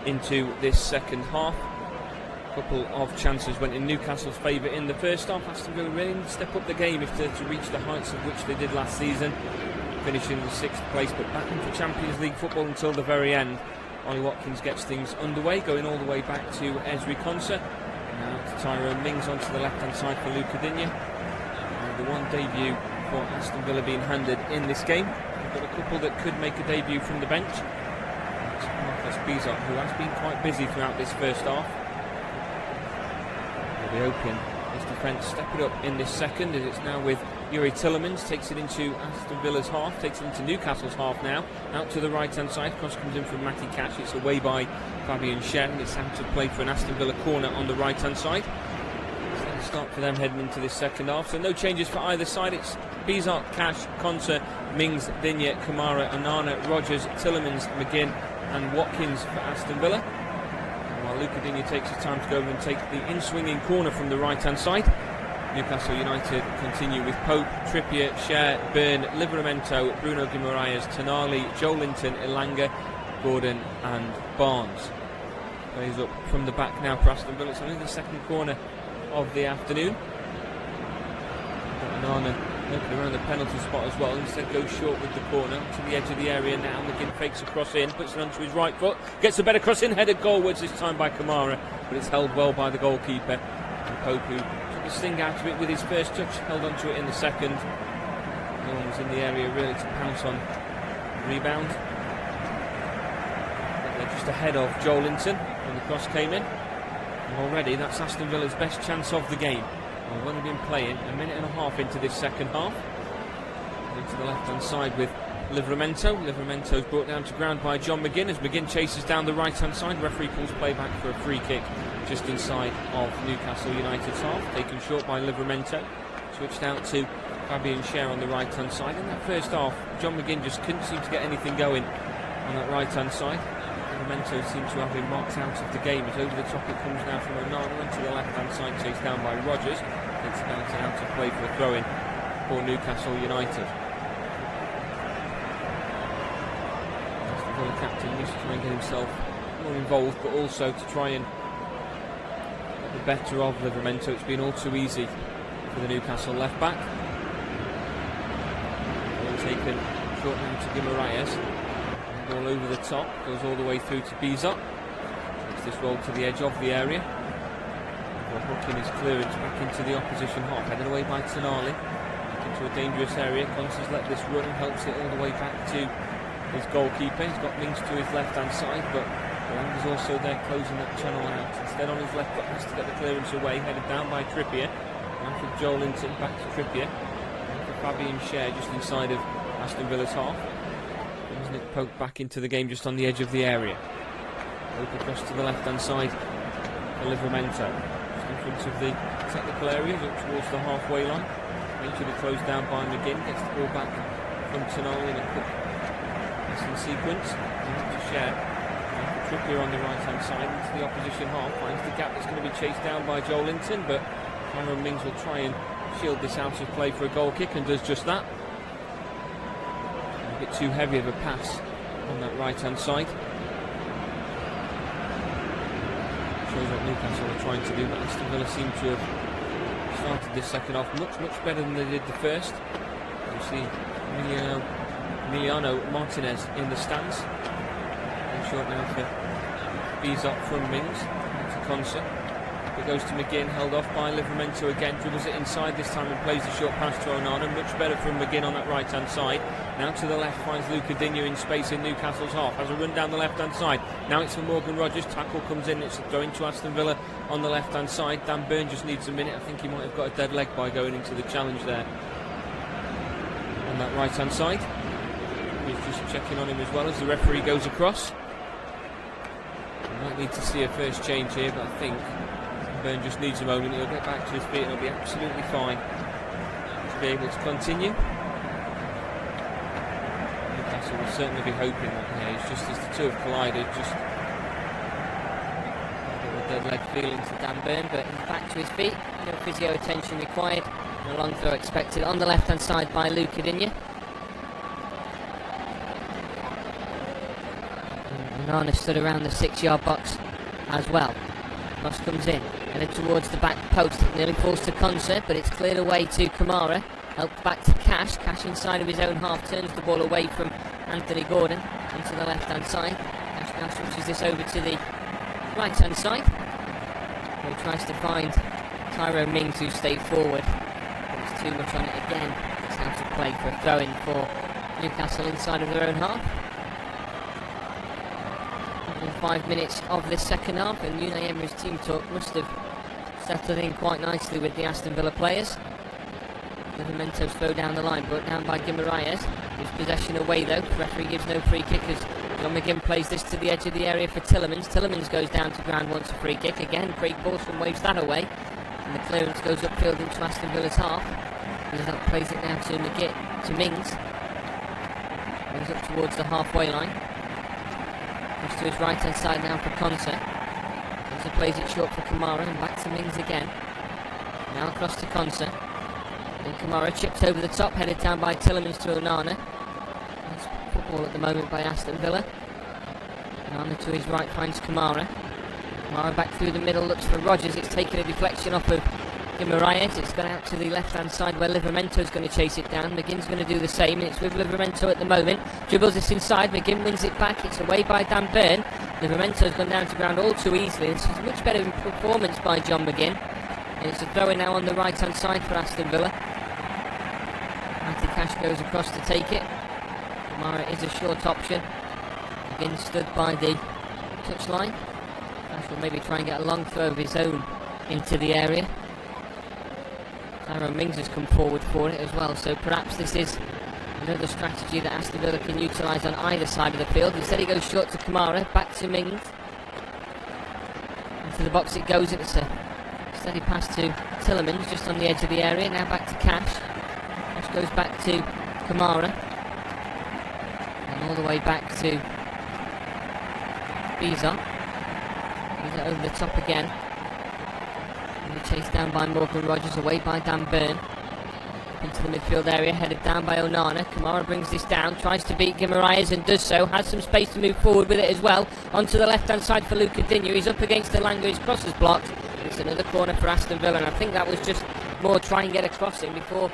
into this second half. A couple of chances went in Newcastle's favour in the first half. Aston Villa really need to step up the game if they're to reach the heights of which they did last season, finishing in the 6th place but battling for Champions League football until the very end. Ollie Watkins gets things underway, going all the way back to Ezri Konsa. Now to Tyrone Mings onto the left-hand side for Luca Digne. The one debut for Aston Villa being handed in this game. We've got a couple that could make a debut from the bench. It's Marcus Bizot, who has been quite busy throughout this first half. They'll be hoping his defence step it up in this second, as it's now with Yuri Tillemans, takes it into Aston Villa's half, takes it into Newcastle's half now, out to the right hand side. Cross comes in from Matty Cash, it's away by Fabian Schär, and it's out to play for an Aston Villa corner on the right hand side. So a start for them heading into this second half, so no changes for either side. It's Bizot, Cash, Konsa, Mings, Digne, Kamara, Onana, Rogers, Tillemans, McGinn and Watkins for Aston Villa. And while Luca Digne takes his time to go over and take the in-swinging corner from the right hand side, Newcastle United continue with Pope, Trippier, Schär, Byrne, Livramento, Bruno Guimaraes, Tonali, Joelinton, Elanga, Gordon and Barnes. Plays up from the back now for Aston Villa. It's only the second corner of the afternoon. Onana looking around the penalty spot as well, instead goes short with the corner to the edge of the area now. McGinn fakes a cross in, puts it onto his right foot, gets a better cross in, headed goalwards this time by Kamara, but it's held well by the goalkeeper. And Pope, who took a sting out of it with his first touch, held onto it in the second. No one was in the area really to pounce on the rebound. But they're just ahead of Joelinton when the cross came in. And already that's Aston Villa's best chance of the game. We've only been playing a minute and a half into this second half. Into the left-hand side with Livramento. Livramento's brought down to ground by John McGinn as McGinn chases down the right-hand side. Referee pulls play back for a free kick just inside of Newcastle United's half, taken short by Livramento. Switched out to Fabian Schär on the right-hand side. In that first half, John McGinn just couldn't seem to get anything going on that right-hand side. Livramento seemed to have been marked out of the game. As over the top it comes now from Onana onto the left-hand side, chased down by Rogers. It's bouncing out of play for a throw-in for Newcastle United. The Villa captain needs to try and get himself more involved, but also to try and get the better of Livramento. It's been all too easy for the Newcastle left-back. Ball taken short now to Guimaraes. Ball over the top, goes all the way through to Bizot. Takes this roll to the edge of the area. Hooking his clearance back into the opposition half, headed away by Tonali. Back into a dangerous area. Constance let this run and helps it all the way back to his goalkeeper. He's got Mings to his left-hand side, but Olanga's also there closing that channel out. Instead on his left foot has to get the clearance away, headed down by Trippier. Now for Joelinton, back to Trippier. Now for Fabian Schär just inside of Aston Villa's half. Brings Nick Pope back into the game just on the edge of the area. Pope across to the left-hand side for Livramento. In front of the technical areas up towards the halfway line. Eventually closed down by McGinn, gets the ball back from Tonali in a quick passing sequence. Now to Schär. Trippier on the right hand side into the opposition half, finds the gap that's going to be chased down by Joelinton, but Tyrone Mings will try and shield this out of play for a goal kick and does just that. A bit too heavy of a pass on that right hand side. Shows what Newcastle are trying to do, but Aston Villa seem to have started this second half much better than they did the first. You see Emiliano Martinez in the stands. And short now for Bizot from Mings to Konsa. It goes to McGinn, held off by Livramento again, dribbles it inside this time and plays the short pass to Onana. Much better from McGinn on that right hand side. Now to the left, finds Luca Digne in space in Newcastle's half, has a run down the left hand side. Now it's for Morgan Rogers, tackle comes in, it's going to Aston Villa on the left hand side. Dan Byrne just needs a minute, I think he might have got a dead leg by going into the challenge there on that right hand side. He's just checking on him as well as the referee goes across. We might need to see a first change here, but I think Byrne just needs a moment. He'll get back to his feet and he'll be absolutely fine to be able to continue. Newcastle will certainly be hoping that here. It's just as the two have collided, just a dead third leg feeling to Dan Burn, but he's back to his feet. No physio attention required. And a long throw expected on the left-hand side by Luca Digne. Nana stood around the 6-yard box as well. Cross comes in, headed towards the back post. It nearly falls to Concert, but it's cleared away to Kamara. Helped back to Cash. Cash inside of his own half turns the ball away from Anthony Gordon into the left-hand side. Cash now switches this over to the right-hand side. He tries to find Tyrone Mings, who stayed forward. There's too much on it again. It's out of play for a throw-in for Newcastle inside of their own half. 5 minutes of this second half, and Unai Emery's team talk must have settled in quite nicely with the Aston Villa players. Livermento's throw down the line, brought down by Guimaraes. His possession away though. The referee gives no free kick as John McGinn plays this to the edge of the area for Tillemans. Tillemans goes down to ground, wants a free kick. Again, Craig Balsam waves that away, and the clearance goes upfield into Aston Villa's half. He plays it now to Mings. Goes up towards the halfway line. Goes to his right hand side now for Concert. Concert plays it short for Kamara, and back to Mings again. Now across to Concert. And Kamara chips over the top, headed down by Tillemans to Onana. It's football at the moment by Aston Villa. Onana to his right finds Kamara. Kamara back through the middle, looks for Rodgers. It's taken a deflection off of Guimaraes. It's gone out to the left hand side where Livermento's going to chase it down. McGinn's going to do the same, and it's with Livermento at the moment. Dribbles this inside, McGinn wins it back. It's away by Dan Burn. Livermento's gone down to ground all too easily. This is a much better performance by John McGinn. And it's a throw in now on the right hand side for Aston Villa. Matty Cash goes across to take it. Kamara is a short option. McGinn stood by the touchline. Cash will maybe try and get a long throw of his own into the area. Tyrone Mings has come forward for it as well, so perhaps this is another strategy that Aston Villa can utilise on either side of the field. Instead he goes short to Kamara, back to Mings. Into the box it goes, it's a steady pass to Tillemans, just on the edge of the area. Now back to Cash. Cash goes back to Kamara. And all the way back to Beezer. Beezer over the top again. Chased down by Morgan Rodgers, away by Dan Burn. Into the midfield area, headed down by Onana. Kamara brings this down, tries to beat Guimaraes and does so. Has some space to move forward with it as well. Onto the left hand side for Luca Digne. He's up against Elanga, his cross is blocked. It's another corner for Aston Villa, and I think that was just more try and get a crossing before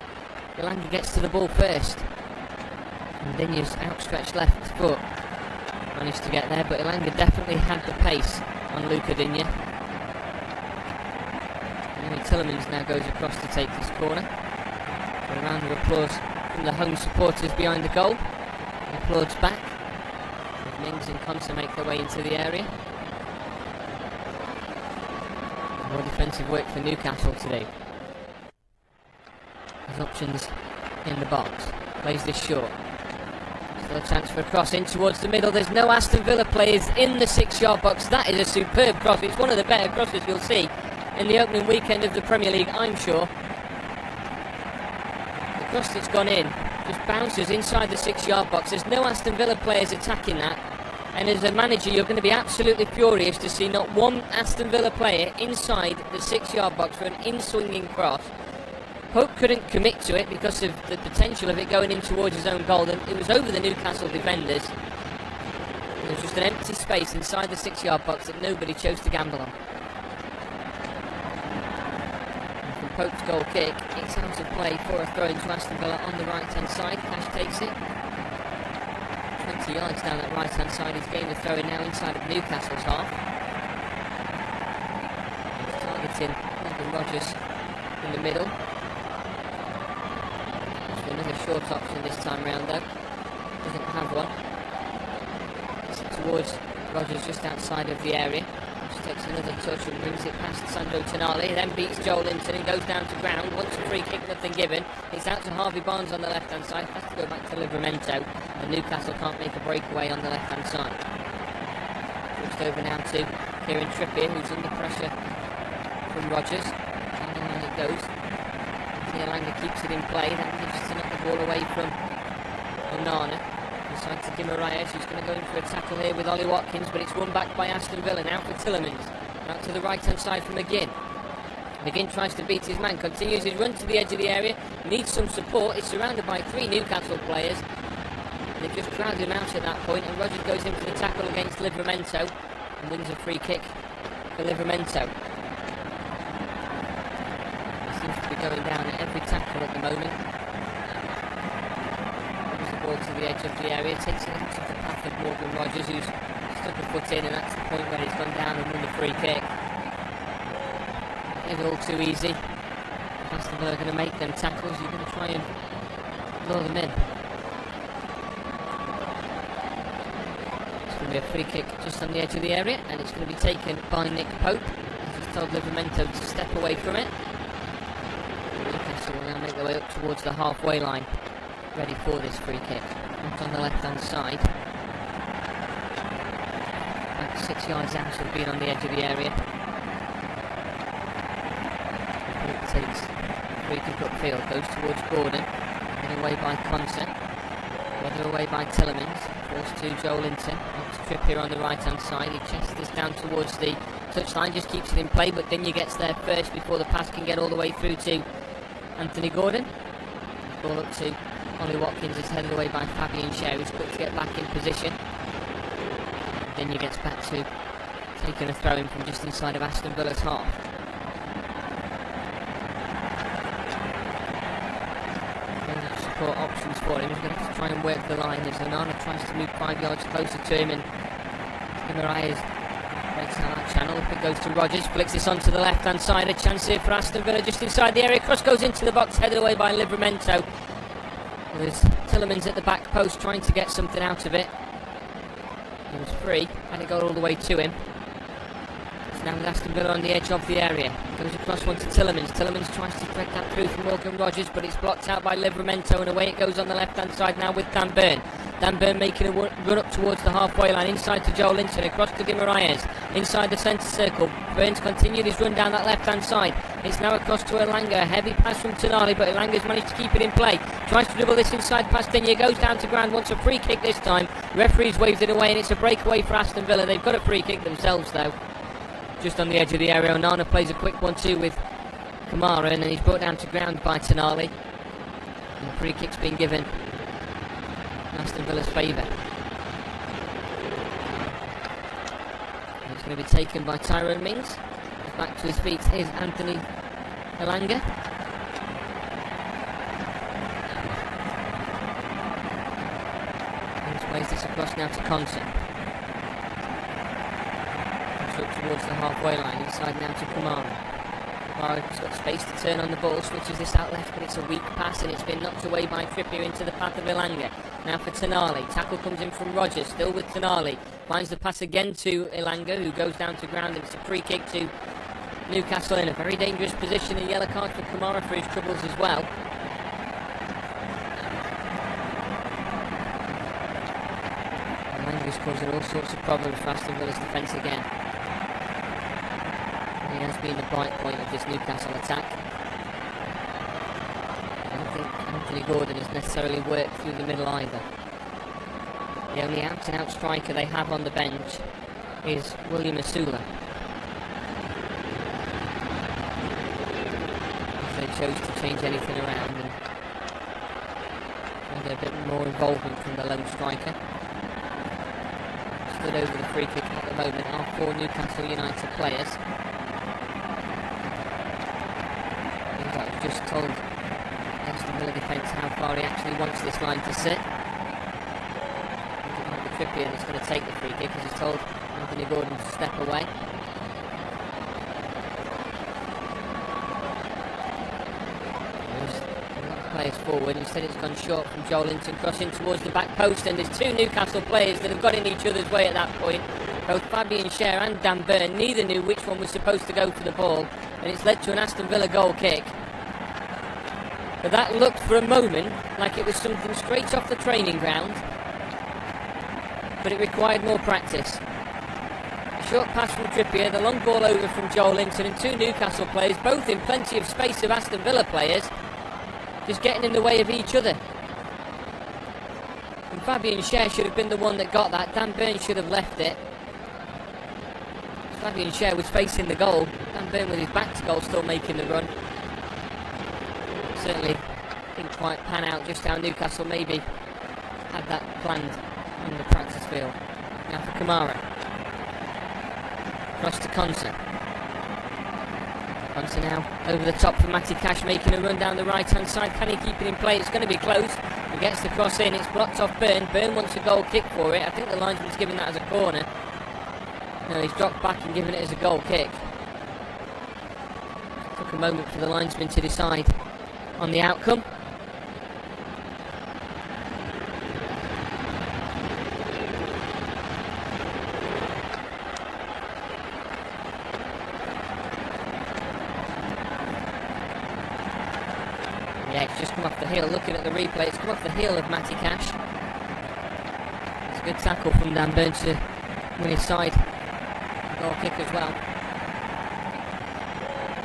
Elanga gets to the ball first. And Digne's outstretched left foot managed to get there, but Elanga definitely had the pace on Luca Digne. Tillemans now goes across to take this corner. A round of applause from the home supporters behind the goal. He applauds back. Mings and Consa make their way into the area. More defensive work for Newcastle today. There's options in the box. Plays this short. Still a chance for a cross in towards the middle. There's no Aston Villa players in the 6-yard box. That is a superb cross. It's one of the better crosses you'll see in the opening weekend of the Premier League, I'm sure. The cross that's gone in just bounces inside the 6-yard box. There's no Aston Villa players attacking that, and as a manager you're going to be absolutely furious to see not one Aston Villa player inside the 6-yard box for an in-swinging cross. Pope couldn't commit to it because of the potential of it going in towards his own goal, and it was over the Newcastle defenders. There was just an empty space inside the 6-yard box that nobody chose to gamble on. Pope's goal kick, it's out of play for a throw into Aston Villa on the right hand side. Cash takes it 20 yards down that right hand side. He's getting the throw in now inside of Newcastle's half. He's targeting Morgan Rodgers in the middle. So another short option this time round though. Doesn't have one. It's towards Rodgers just outside of the area. Takes another touch and brings it past Sandro Tonali, then beats Joel Linton and goes down to ground. Wants a free kick, nothing given. It's out to Harvey Barnes on the left hand side, has to go back to Livermento, and Newcastle can't make a breakaway on the left hand side. Switched over now to Kieran Trippier, who's under pressure from Rodgers, and on it goes. Elanga keeps it in play, then manages to knock the ball away from Onana. Inside to Guimaraes, who's going to go in for a tackle here with Ollie Watkins, but it's won back by Aston Villa now for Tillemans. Out to the right-hand side from McGinn. McGinn tries to beat his man, continues his run to the edge of the area, needs some support. He's surrounded by 3 Newcastle players. They've just crowded him out at that point, and Rogers goes in for the tackle against Livramento and wins a free kick for Livramento. He seems to be going down at every tackle at the moment. Brings the ball to the edge of the area, takes it into the path of Morgan Rogers, who's stuck a foot in, and that's the point where he's gone down and won the free kick. It's all too easy. If Aston Villa are going to make them tackles, you're going to try and lure them in. It's going to be a free kick just on the edge of the area, and it's going to be taken by Nick Pope. He's told Livramento to step away from it. Newcastle will now make their way up towards the halfway line, ready for this free kick. Not on the left-hand side. About 6 yards out of being on the edge of the area. Takes free kick upfield, goes towards Gordon, taken away by Conte, whether away by Tillemans, forced to Joe Linton, to Trippier on the right hand side. He chests this down towards the touchline, just keeps it in play, but Digne gets there first before the pass can get all the way through to Anthony Gordon. Ball up to Ollie Watkins, is headed away by Fabian Schär, who's quick to get back in position. Digne gets back to taking a throw in from just inside of Aston Villa's half. Options for him. He's going to have to try and work the line as Onana tries to move 5 yards closer to him, and Emerel breaks out that channel. If it goes to Rogers, flicks this onto the left hand side. A chance here for Aston Villa just inside the area. Cross goes into the box, headed away by Livramento. There's Tillemans at the back post trying to get something out of it. He was free, and it got all the way to him. Now with Aston Villa on the edge of the area. Goes across one to Tillemans. Tillemans tries to thread that through from Morgan Rogers, but it's blocked out by Livramento, and away it goes on the left-hand side now with Dan Burn. Dan Burn making a run up towards the halfway line, inside to Joe Linton, across to Guimaraes, inside the centre circle. Burns continued his run down that left-hand side. It's now across to Elanga, a heavy pass from Tonali, but Elanga's managed to keep it in play. Tries to dribble this inside past Digne, goes down to ground, wants a free kick this time. Referees waved it away, and it's a breakaway for Aston Villa. They've got a free kick themselves though. Just on the edge of the area, Onana plays a quick 1-2 with Kamara, and then he's brought down to ground by Tonali. And the free kick's been given in Aston Villa's favour. It's going to be taken by Tyrone Mings. Back to his feet, here's Anthony Elanga. He's plays this across now to Conte. Up towards the halfway line, inside now to Kamara. Kamara's got space to turn on the ball, switches this out left, but it's a weak pass, and it's been knocked away by Trippier into the path of Elanga. Now for Tonali, tackle comes in from Rogers, still with Tonali, finds the pass again to Elanga, who goes down to ground, and it's a free kick to Newcastle in a very dangerous position. A yellow card for Kamara for his troubles as well. Elanga's causing all sorts of problems for Aston Villa's defence again. He has been the bright point of this Newcastle attack. I don't think Anthony Gordon has necessarily worked through the middle either. The only out-and-out striker they have on the bench is William Asula. If they chose to change anything around and get a bit more involvement from the lone striker. Stood over the free kick at the moment are 4 Newcastle United players. I was just told Aston Villa defence how far he actually wants this line to sit. It might be Trippier that's going to take the free kick, as he's told Anthony Gordon to step away. Players forward, instead it's gone short from Joe Linton, crossing towards the back post, and there's 2 Newcastle players that have got in each other's way at that point. Both Fabian Schär and Dan Burn, neither knew which one was supposed to go for the ball, and it's led to an Aston Villa goal kick. But that looked for a moment like it was something straight off the training ground, but it required more practice. A short pass from Trippier, the long ball over from Joe Linton, and 2 Newcastle players, both in plenty of space of Aston Villa players, just getting in the way of each other. And Fabian Schär should have been the one that got that. Dan Burn should have left it. Fabian Schär was facing the goal. Dan Burn with his back to goal, still making the run. Certainly didn't quite pan out just how Newcastle maybe had that planned on the practice field. Now for Kamara. Cross to Konsa. Konsa now over the top for Matty Cash, making a run down the right hand side. Can he keep it in play? It's going to be close. He gets the cross in, it's blocked off Burn. Burn wants a goal kick for it. I think the linesman's giving that as a corner. No, he's dropped back and given it as a goal kick. Took a moment for the linesman to decide on the outcome. Yeah, it's just come off the heel. Looking at the replay, it's come off the heel of Matty Cash. It's a good tackle from Dan Burn to win his side. Goal kick as well.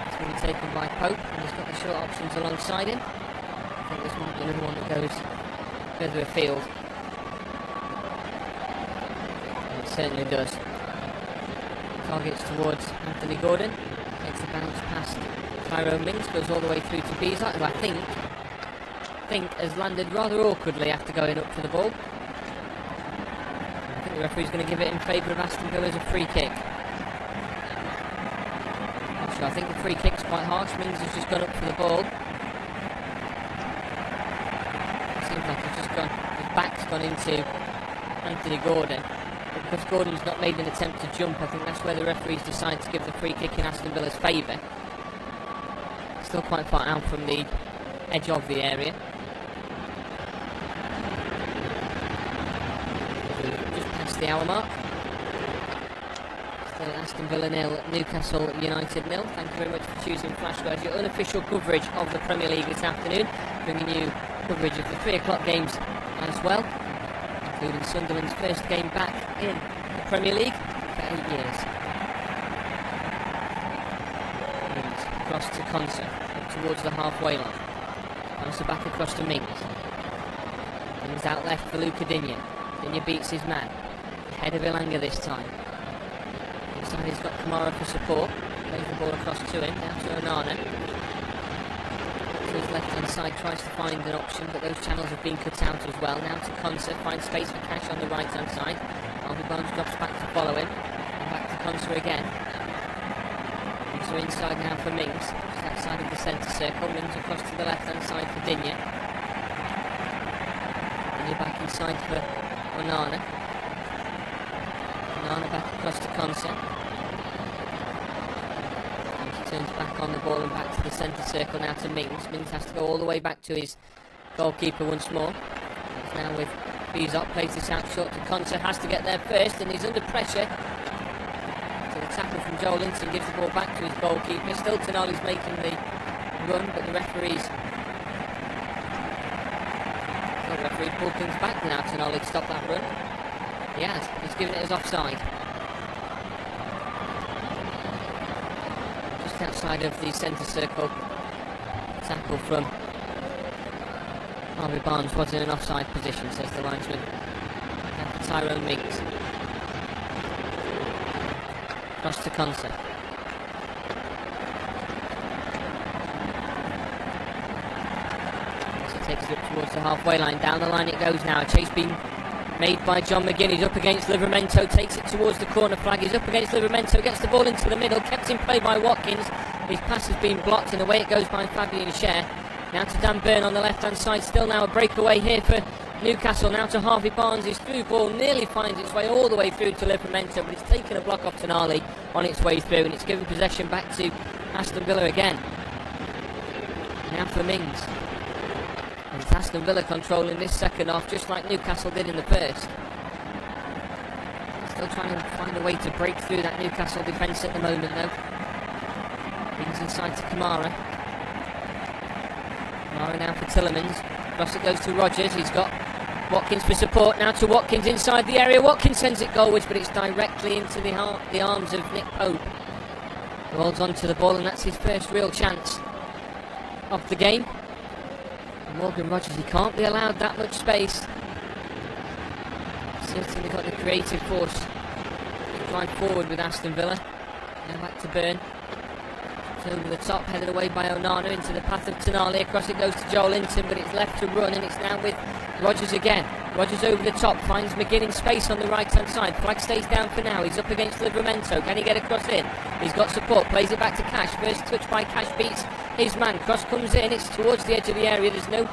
It's going to be taken by Pope, and he's got the short options alongside him. I think this might be another one that goes further afield. And it certainly does. Targets towards Anthony Gordon. Takes the bounce past Tyrone Mings, goes all the way through to Beasley, who I think has landed rather awkwardly after going up for the ball. I think the referee's going to give it in favour of Aston Villa as a free kick. Not sure, I think the free kick's quite harsh. Mings has just gone up for the ball. It seems like his back's gone into Anthony Gordon. But because Gordon's not made an attempt to jump, I think that's where the referees decide to give the free kick in Aston Villa's favour. Still quite far out from the edge of the area. Just past the hour mark. Still Aston Villa 0, Newcastle United 0. Thank you very much for choosing Flash Guys, your unofficial coverage of the Premier League this afternoon, bringing you coverage of the 3 o'clock games as well, including Sunderland's first game back in the Premier League for 8 years. Across to Konsa, up towards the halfway line. Konsa back across to Mings. Mings out left for Luca Digne. Digne beats his man. Ahead of Ilanga this time. Inside he's got Kamara for support. Plays the ball across to him, down to Onana. To his left hand side, tries to find an option, but those channels have been cut out as well. Now to Konsa, finds space for Cash on the right hand side. Harvey Barnes drops back to follow him. And back to Konsa again. So inside now for Mings, just outside of the centre circle. Mings across to the left hand side for Digne. Digne back inside for Onana. Onana back across to Konsa. And he turns back on the ball and back to the centre circle now to Mings. Mings has to go all the way back to his goalkeeper once more. He's now with Bizot, plays this out short to Konsa, has to get there first and he's under pressure. Tackle from Joel Linton gives the ball back to his goalkeeper. Still Tonali's making the run, but the referees pulled things back now. Tonali stop that run. He has. He's given it as offside. Just outside of the centre circle. Tackle from Harvey Barnes was in an offside position, says the linesman. Now for Tyrone Mings. Across to Konsa. So takes it up towards the halfway line. Down the line it goes now. A chase being made by John McGinn. He's up against Livramento. Takes it towards the corner flag. He's up against Livramento. Gets the ball into the middle. Kept in play by Watkins. His pass has been blocked and away it goes by Fabian Schär. Now to Dan Burn on the left hand side. Still now a breakaway here for Newcastle. Now to Harvey Barnes. His through ball nearly finds its way all the way through to Livramento, but it's taken a block off Tonali on its way through, and it's given possession back to Aston Villa again. Now for Mings. And it's Aston Villa controlling this second half, just like Newcastle did in the first. Still trying to find a way to break through that Newcastle defence at the moment, though. Mings inside to Kamara. Kamara now for Tillemans. Across it goes to Rodgers. He's got Watkins for support. Now to Watkins inside the area. Watkins sends it goalwards, but it's directly into the arms of Nick Pope, who holds on to the ball, and that's his first real chance of the game. And Morgan Rodgers, he can't be allowed that much space. Certainly got the creative force to drive forward with Aston Villa. Now back to Byrne. It's over the top, headed away by Onana into the path of Tonali. Across it goes to Joel Linton, but it's left to run, and it's now with Rodgers again. Rodgers over the top, finds McGinn in space on the right-hand side. Flag stays down for now. He's up against Livramento. Can he get across in? He's got support. Plays it back to Cash. First touch by Cash beats his man. Cross comes in. It's towards the edge of the area. There's no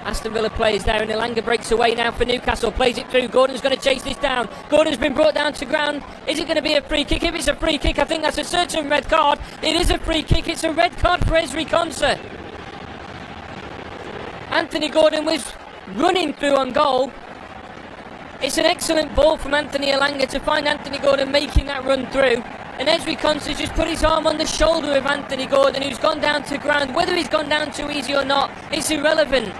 Aston Villa players there, and Elanga breaks away now for Newcastle. Plays it through. Gordon's going to chase this down. Gordon's been brought down to ground. Is it going to be a free kick? If it's a free kick, I think that's a certain red card. It is a free kick. It's a red card for Ezri Konsa. Anthony Gordon was running through on goal. It's an excellent ball from Anthony Elanga to find Anthony Gordon making that run through. And Ezri Konsa just put his arm on the shoulder of Anthony Gordon, who's gone down to ground. Whether he's gone down too easy or not, it's irrelevant.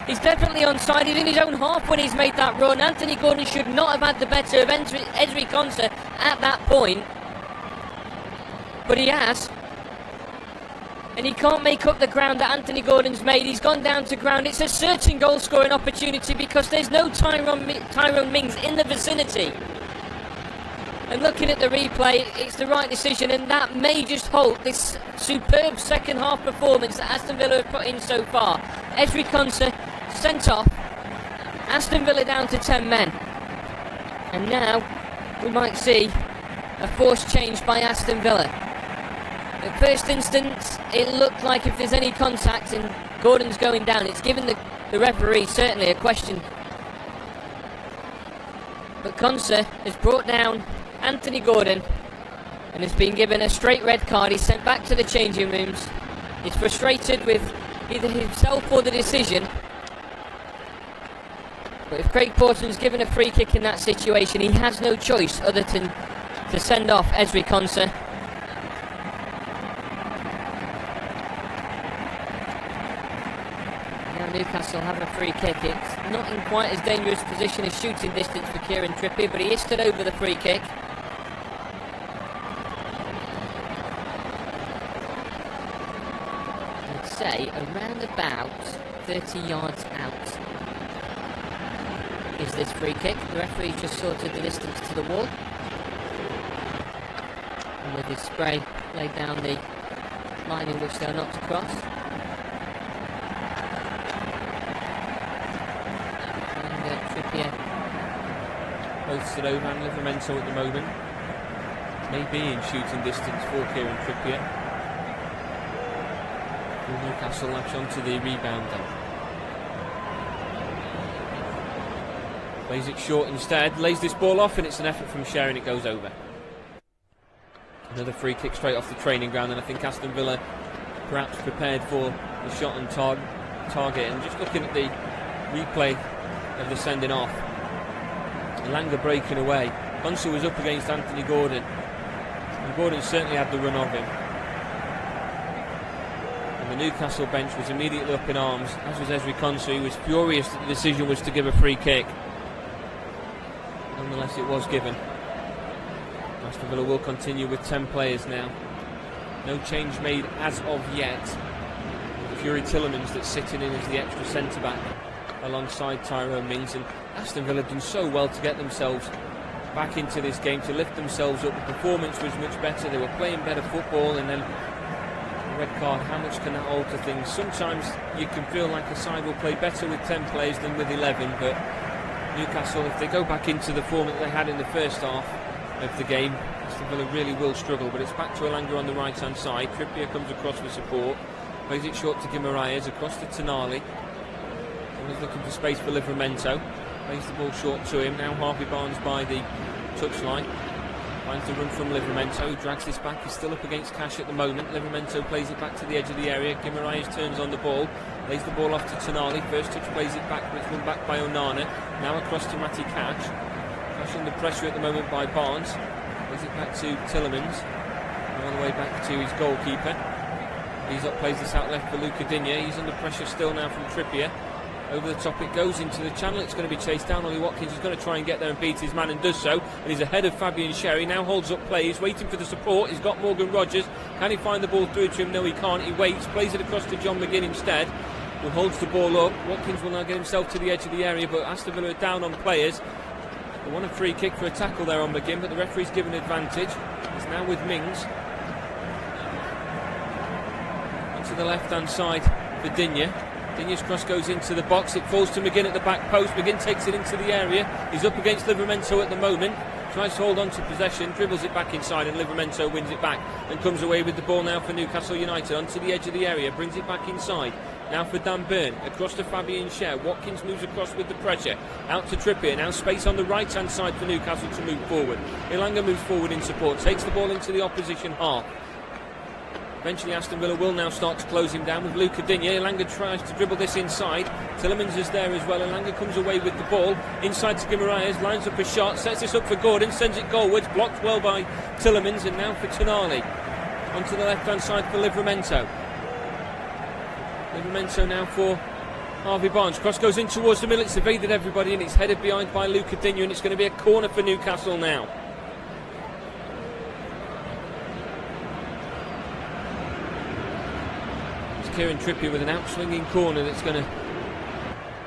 He's definitely onside. He's in his own half when he's made that run. Anthony Gordon should not have had the better of Ezri Konsa at that point. But he has. And he can't make up the ground that Anthony Gordon's made. He's gone down to ground. It's a certain goal-scoring opportunity because there's no Tyrone Mings in the vicinity. And looking at the replay, it's the right decision, and that may just halt this superb second-half performance that Aston Villa have put in so far. Ezri Konsa sent off. Aston Villa down to 10 men. And now we might see a forced change by Aston Villa. At first instance, it looked like if there's any contact and Gordon's going down, it's given the referee certainly a question. But Konsa has brought down Anthony Gordon and has been given a straight red card. He's sent back to the changing rooms. He's frustrated with either himself or the decision. But if Craig Portman's given a free kick in that situation, he has no choice other than to send off Ezri Konsa. Newcastle have a free kick. It's not in quite as dangerous position as shooting distance for Kieran Trippier, but he is stood over the free kick. I'd say around about 30 yards out is this free kick. The referee just sorted the distance to the wall, and with his spray laid down the line in which they are not to cross. Both stood over and Livramento at the moment. Maybe in shooting distance for Kieran Trippier. Will Newcastle latch onto the rebound then? Plays it short instead, lays this ball off, and it's an effort from Sher, and it goes over. Another free kick straight off the training ground, and I think Aston Villa perhaps prepared for the shot on target. And just looking at the replay of the sending off, Elanga breaking away. Konsa was up against Anthony Gordon, and Gordon certainly had the run of him. And the Newcastle bench was immediately up in arms, as was Ezri Konsa, who was furious that the decision was to give a free kick. Nonetheless, it was given. Aston Villa will continue with 10 players now. No change made as of yet. With Fury Tillemans that's sitting in as the extra centre-back alongside Tyrone Mings, and Aston Villa have done so well to get themselves back into this game, to lift themselves up. The performance was much better, they were playing better football, and then the red card, how much can that alter things? Sometimes you can feel like a side will play better with 10 players than with 11, but Newcastle, if they go back into the form that they had in the first half of the game, Aston Villa really will struggle. But it's back to Elanga on the right hand side. Trippier comes across with support, plays it short to Guimaraes, across to Tonali. He's looking for space for Livramento. Plays the ball short to him. Now Harvey Barnes by the touchline. Finds the run from Livramento, who drags this back. He's still up against Cash at the moment. Livramento plays it back to the edge of the area. Guimaraes turns on the ball. Lays the ball off to Tonali. First touch, plays it back, but it's run back by Onana. Now across to Matty Cash. Cash under pressure at the moment by Barnes. Plays it back to Tillemans. All the way back to his goalkeeper. He's up, plays this out left for Luca Digne. He's under pressure still now from Trippier. Over the top it goes into the channel. It's going to be chased down. Ollie Watkins is going to try and get there and beat his man, and does so. And he's ahead of Fabian Sherry. Now holds up play. He's waiting for the support. He's got Morgan Rodgers. Can he find the ball through to him? No, he can't. He waits. Plays it across to John McGinn instead, who holds the ball up. Watkins will now get himself to the edge of the area, but Aston Villa are down on players. They want a free kick for a tackle there on McGinn, but the referee's given advantage. He's now with Mings. to the left-hand side for Digne. Digne's cross goes into the box. It falls to McGinn at the back post. McGinn takes it into the area. He's up against Livramento at the moment. Tries to hold on to possession, dribbles it back inside, and Livramento wins it back and comes away with the ball now for Newcastle United. Onto the edge of the area, brings it back inside. Now for Dan Burn, across to Fabian Schär. Watkins moves across with the pressure. Out to Trippier, now space on the right-hand side for Newcastle to move forward. Elanga moves forward in support, takes the ball into the opposition half. Eventually Aston Villa will now start to close him down with Luca Digne. Elanga tries to dribble this inside. Tielemans is there as well. Elanga comes away with the ball. Inside to Guimaraes, lines up a shot, sets this up for Gordon, sends it goalwards, blocked well by Tielemans, and now for Tonali. Onto the left-hand side for Livramento. Livramento now for Harvey Barnes. Cross goes in towards the middle. It's evaded everybody and it's headed behind by Luca Digne, and it's going to be a corner for Newcastle now. Kieran Trippier with an out-swinging corner that's going to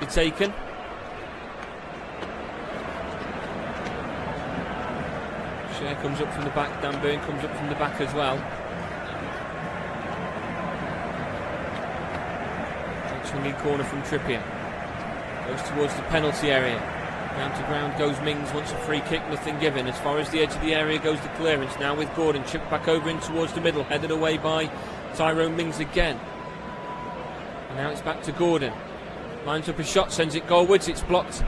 be taken. Schär comes up from the back, Dan Burn comes up from the back as well. Out-swinging corner from Trippier. Goes towards the penalty area. Down to ground goes Mings, wants a free kick, nothing given. As far as the edge of the area goes the clearance, now with Gordon, chipped back over in towards the middle, headed away by Tyrone Mings again. Now it's back to Gordon. Lines up a shot, sends it goalwards. It's blocked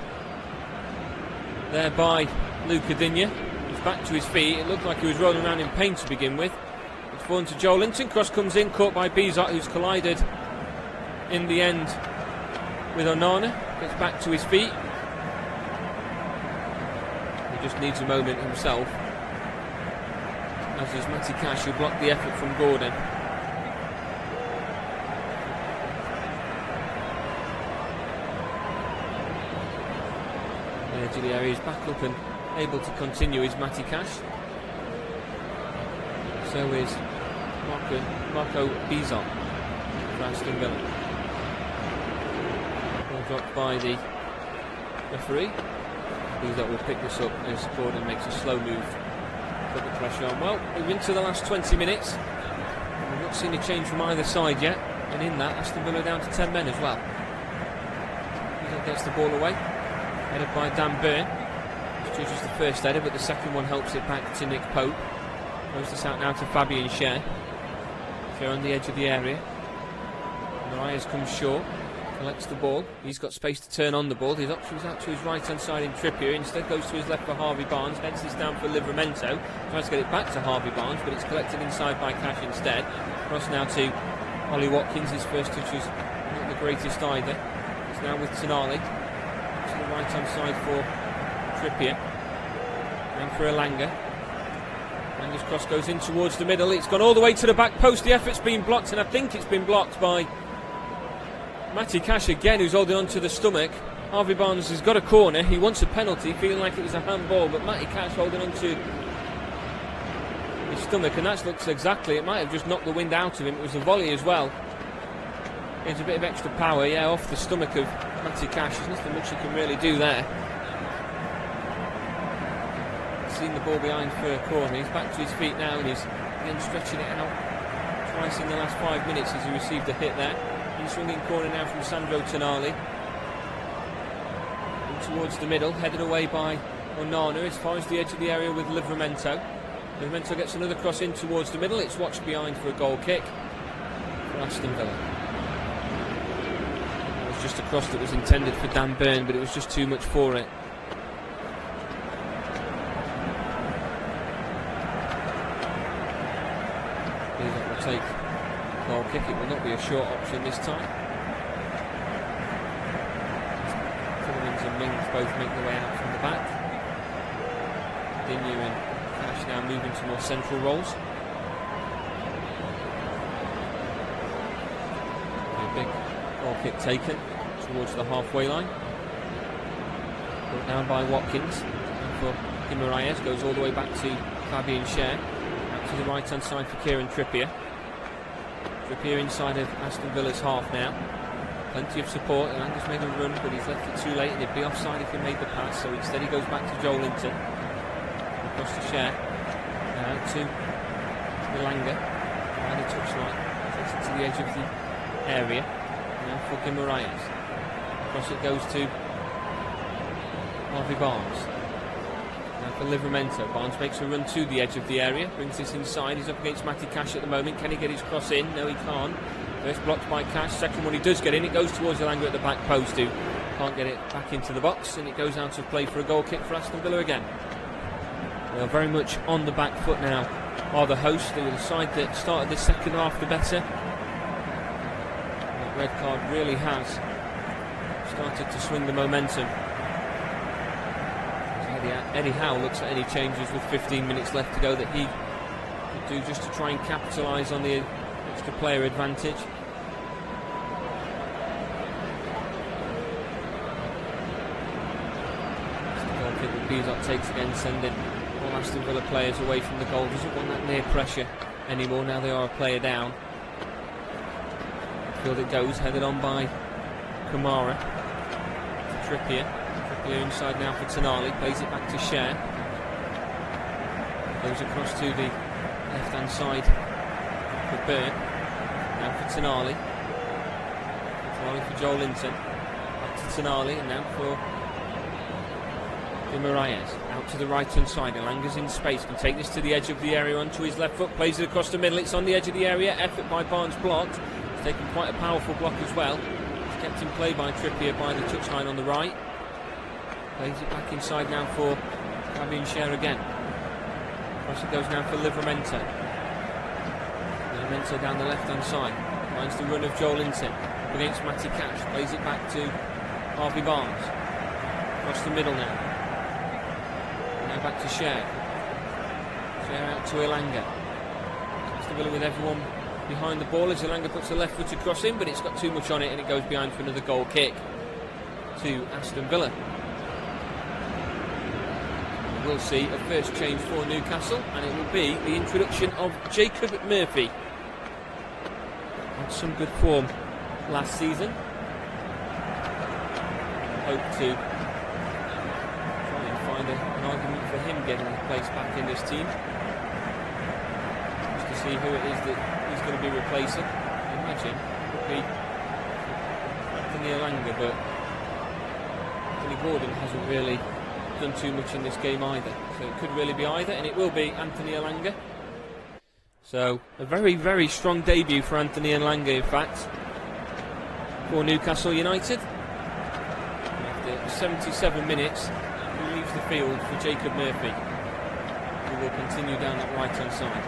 there by Luca Digne. He's back to his feet. It looked like he was rolling around in pain to begin with. It's fallen to Joe Linton. Cross comes in, caught by Bizot, who's collided in the end with Onana. Gets back to his feet. He just needs a moment himself. As does Matty Cash, who blocked the effort from Gordon. The edge of the area is back up and able to continue is Matty Cash. So is Marco Bizot for Aston Villa. Ball dropped by the referee. Bizot will pick this up as Gordon makes a slow move, put the pressure on. Well, we're into the last 20 minutes. We've not seen a change from either side yet, and in that Aston Villa down to 10 men as well. Bizot gets the ball away. Headed by Dan Burn. Which is the first header, but the second one helps it back to Nick Pope. Throws this out now to Fabian Schär. Schär on the edge of the area. Marias comes short, collects the ball. He's got space to turn on the ball. His options out to his right hand side in Trippier. Instead goes to his left for Harvey Barnes. Heads this down for Livramento. Tries to get it back to Harvey Barnes, but it's collected inside by Cash instead. Cross now to Ollie Watkins. His first touch is not the greatest either. It's now with Tonali. To the right hand side for Trippier. And for Elanga. Elanga's cross goes in towards the middle. It's gone all the way to the back post. The effort's been blocked, and I think it's been blocked by Matty Cash again, who's holding on to the stomach. Harvey Barnes has got a corner. He wants a penalty, feeling like it was a handball, but Matty Cash holding on to his stomach, and that looks exactly. It might have just knocked the wind out of him. It was a volley as well. It's a bit of extra power, yeah, off the stomach of Matty Cash. There's nothing much he can really do there. Seen the ball behind for a corner. He's back to his feet now and he's again stretching it out twice in the last 5 minutes as he received a hit there. In swinging corner now from Sandro Tonali. In towards the middle, headed away by Onana as far as the edge of the area with Livramento. Livramento gets another cross in towards the middle. It's watched behind for a goal kick for Aston Villa. It was just a cross that was intended for Dan Burn, but it was just too much for it. Take goal kick. It will not be a short option this time. Tielemans and Mings both make their way out from the back. Digne and Cash now move into more central roles. A big goal kick taken towards the halfway line. Brought down by Watkins. And for Guimaraes, goes all the way back to Fabian Schär. Out to the right hand side for Kieran Trippier. Trippier inside of Aston Villa's half now. Plenty of support. Elanga's made a run, but he's left it too late, and he'd be offside if he made the pass. So instead, he goes back to Joe Linton. Across to Schär. Now to Elanga. Behind the touchline. Takes it to the edge of the area. Now for Guimaraes. Across it goes to Harvey Barnes. Now for Livramento. Barnes makes a run to the edge of the area, brings this inside. He's up against Matty Cash at the moment. Can he get his cross in? No, he can't. First blocked by Cash. Second one he does get in. It goes towards Elanga at the back post, who can't get it back into the box, and it goes out of play for a goal kick for Aston Villa again. They are very much on the back foot now, are the hosts. They were the side that started the second half the better. That red card really has started to swing the momentum. Eddie Howe looks at any changes with 15 minutes left to go that he could do just to try and capitalise on the extra player advantage. Bezot takes again, sending all Aston Villa players away from the goal. Doesn't want that near pressure anymore. Now they are a player down. Field it goes, headed on by Kamara to Trippier. Trippier inside now for Tonali. Plays it back to Cher. Goes across to the left hand side for Byrne. Now for Tonali. Tonali for Joel Linton. Back to Tonali, and now for Guimaraes, out to the right hand side. Elanga's in space, can take this to the edge of the area onto his left foot, plays it across the middle. It's on the edge of the area. Effort by Barnes blocked. He's taken quite a powerful block as well. It's kept in play by Trippier by the touchline on the right. Plays it back inside now for Fabian Cher again. Across it goes now for Livramento. Livramento down the left hand side. Finds the run of Joel Linton up against Matty Cash. Plays it back to Harvey Barnes. Across the middle now. Now back to Cher. Cher out to Elanga. Aston Villa with everyone behind the ball as Elanga puts a left foot across in, but it's got too much on it and it goes behind for another goal kick to Aston Villa. We'll see a first change for Newcastle, and it will be the introduction of Jacob Murphy. On some good form last season. Hope to an argument for him getting his place back in this team, just to see who it is that he's going to be replacing. I imagine it would be Anthony Elanga, but Anthony Gordon hasn't really done too much in this game either, so it could really be either, and it will be Anthony Elanga. So a very, very strong debut for Anthony Elanga, in fact, for Newcastle United. After 77 minutes, leaves the field for Jacob Murphy, who will continue down that right hand side.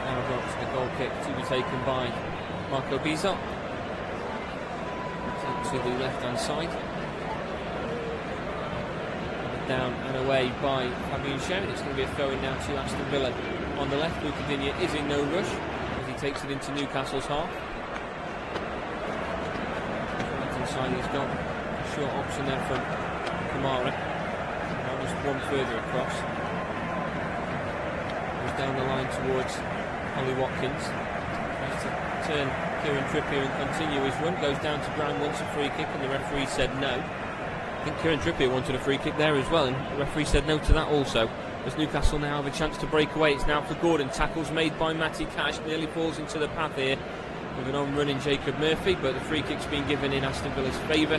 Now we've got the goal kick to be taken by Marco Bizot. To the left hand side. Down and away by Fabian Cher. It's going to be a throw in now to Aston Villa on the left. Luca Digne is in no rush as he takes it into Newcastle's half. He's got a short option there from Kamara. Now just one further across. Goes down the line towards Ollie Watkins. Tries to turn Kieran Trippier and continue his run. Goes down to ground, wants a free kick, and the referee said no. I think Kieran Trippier wanted a free kick there as well, and the referee said no to that also. As Newcastle now have a chance to break away. It's now for Gordon. Tackles made by Matty Cash. Nearly falls into the path here with an on-running Jacob Murphy, but the free kick's been given in Aston Villa's favour,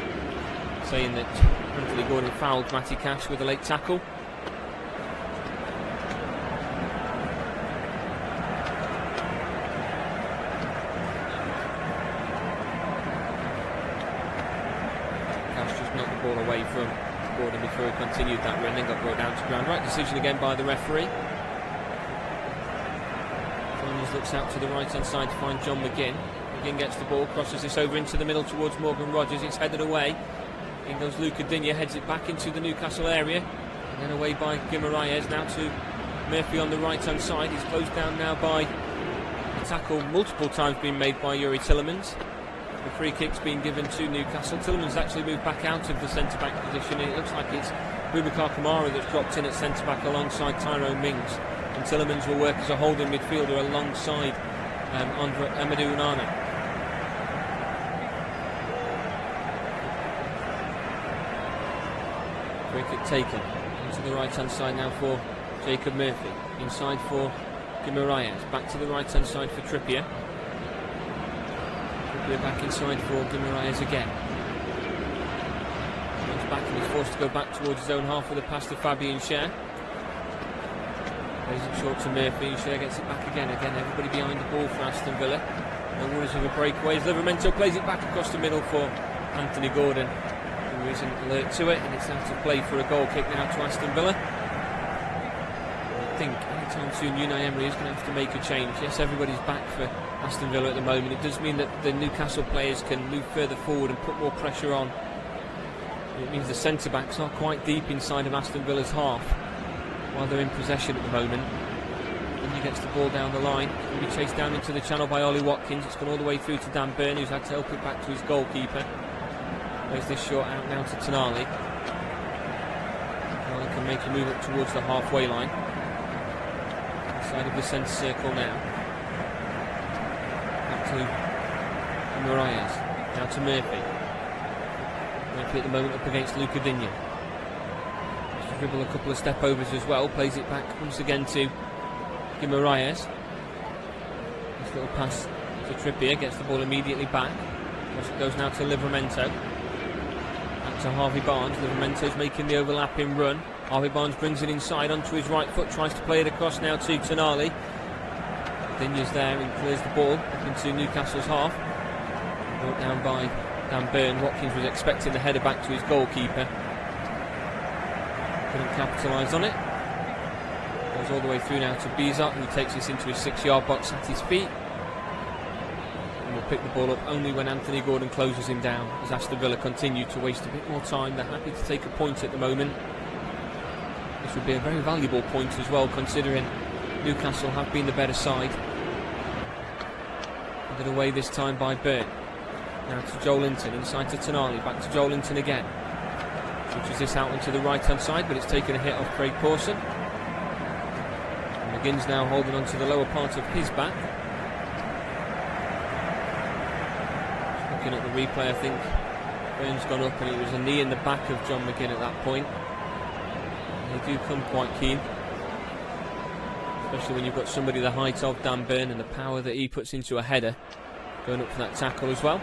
saying that Anthony Gordon fouled Matty Cash with a late tackle. Cash just knocked the ball away from Gordon before he continued that run and got brought down to ground. Right decision again by the referee. Looks out to the right hand side to find John McGinn. McGinn gets the ball, crosses this over into the middle towards Morgan Rogers. It's headed away. In goes Luca Digne, heads it back into the Newcastle area, and then away by Guimaraes. Now to Murphy on the right hand side. He's closed down now by a tackle multiple times being made by Yuri Tillemans. The free kick's been given to Newcastle. Tillemans actually moved back out of the centre back position, and it looks like it's Boubacar Kamara that's dropped in at centre back alongside Tyrone Mings. And Tillemans will work as a holding midfielder alongside Amadou Onana. Free kick taken into the right hand side now for Jacob Murphy. Inside for Guimaraes. Back to the right hand side for Trippier. Trippier back inside for Guimaraes again. Runs back and he's forced to go back towards his own half with a pass to Fabian Schär. Plays it short to Murphy, and Schär gets it back again. Again, everybody behind the ball for Aston Villa. No worries of a breakaway. Livramento plays it back across the middle for Anthony Gordon, who isn't alert to it, and it's out of play for a goal kick now to Aston Villa. I think anytime soon Unai Emerel is going to have to make a change. Yes, everybody's back for Aston Villa at the moment. It does mean that the Newcastle players can move further forward and put more pressure on. It means the centre-backs are quite deep inside of Aston Villa's half while they're in possession at the moment. And he gets the ball down the line. Can be chased down into the channel by Ollie Watkins. It's gone all the way through to Dan Burn, who's had to help it back to his goalkeeper. Plays this short out now to Tonali. Tonali can make a move up towards the halfway line. Side of the centre circle now. Back to Guimaraes. Now to Murphy. Murphy at the moment up against Luca Digne. Dribble a couple of step overs as well. Plays it back once again to Guimaraes. This little pass to Trippier, gets the ball immediately back. It goes now to Livramento. Back to Harvey Barnes. Livramento's making the overlapping run. Harvey Barnes brings it inside onto his right foot, tries to play it across now to Tonali. Digne's there and clears the ball up into Newcastle's half. Brought down by Dan Burn. Watkins was expecting the header back to his goalkeeper. Couldn't capitalise on it. Goes all the way through now to Bizot, who takes this into his 6-yard box at his feet. And will pick the ball up only when Anthony Gordon closes him down, as Aston Villa continue to waste a bit more time. They're happy to take a point at the moment. This would be a very valuable point as well, considering Newcastle have been the better side. Handed away this time by Burn. Now to Joe Linton, inside to Tonali, back to Joe Linton again. Switches this out into the right hand side, but it's taken a hit off Craig Pawson. And McGinn's now holding on to the lower part of his back. Just looking at the replay, I think Burn's gone up and it was a knee in the back of John McGinn at that point. And they do come quite keen, especially when you've got somebody the height of Dan Burn and the power that he puts into a header, going up for that tackle as well.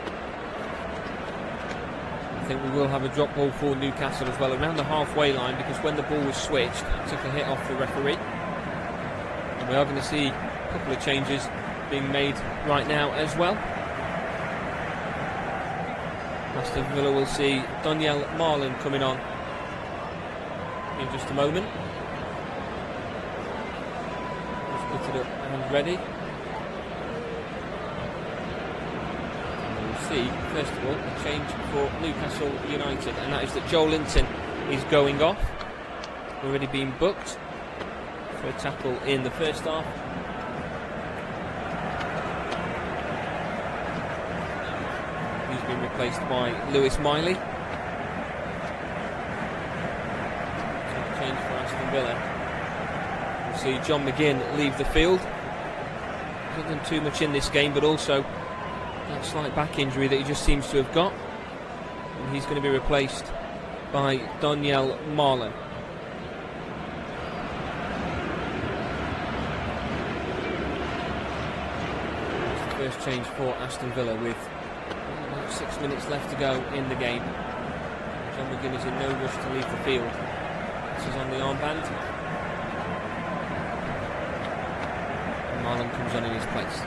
I think we will have a drop ball for Newcastle as well around the halfway line, because when the ball was switched it took a hit off the referee. And we are going to see a couple of changes being made right now as well. Aston Villa will see Daniel Marlin coming on in just a moment. Just put it up and ready. See, first of all, a change for Newcastle United, and that is that Joe Linton is going off. Already been booked for a tackle in the first half. He's been replaced by Lewis Miley. Change for Aston Villa. We'll see John McGinn leave the field. Hasn't done too much in this game, but also that slight back injury that he just seems to have got, and he's going to be replaced by Daniel Marlin. That's the first change for Aston Villa with about 6 minutes left to go in the game. John McGinn is in no rush to leave the field. This is on the armband, and Marlin comes on in his place.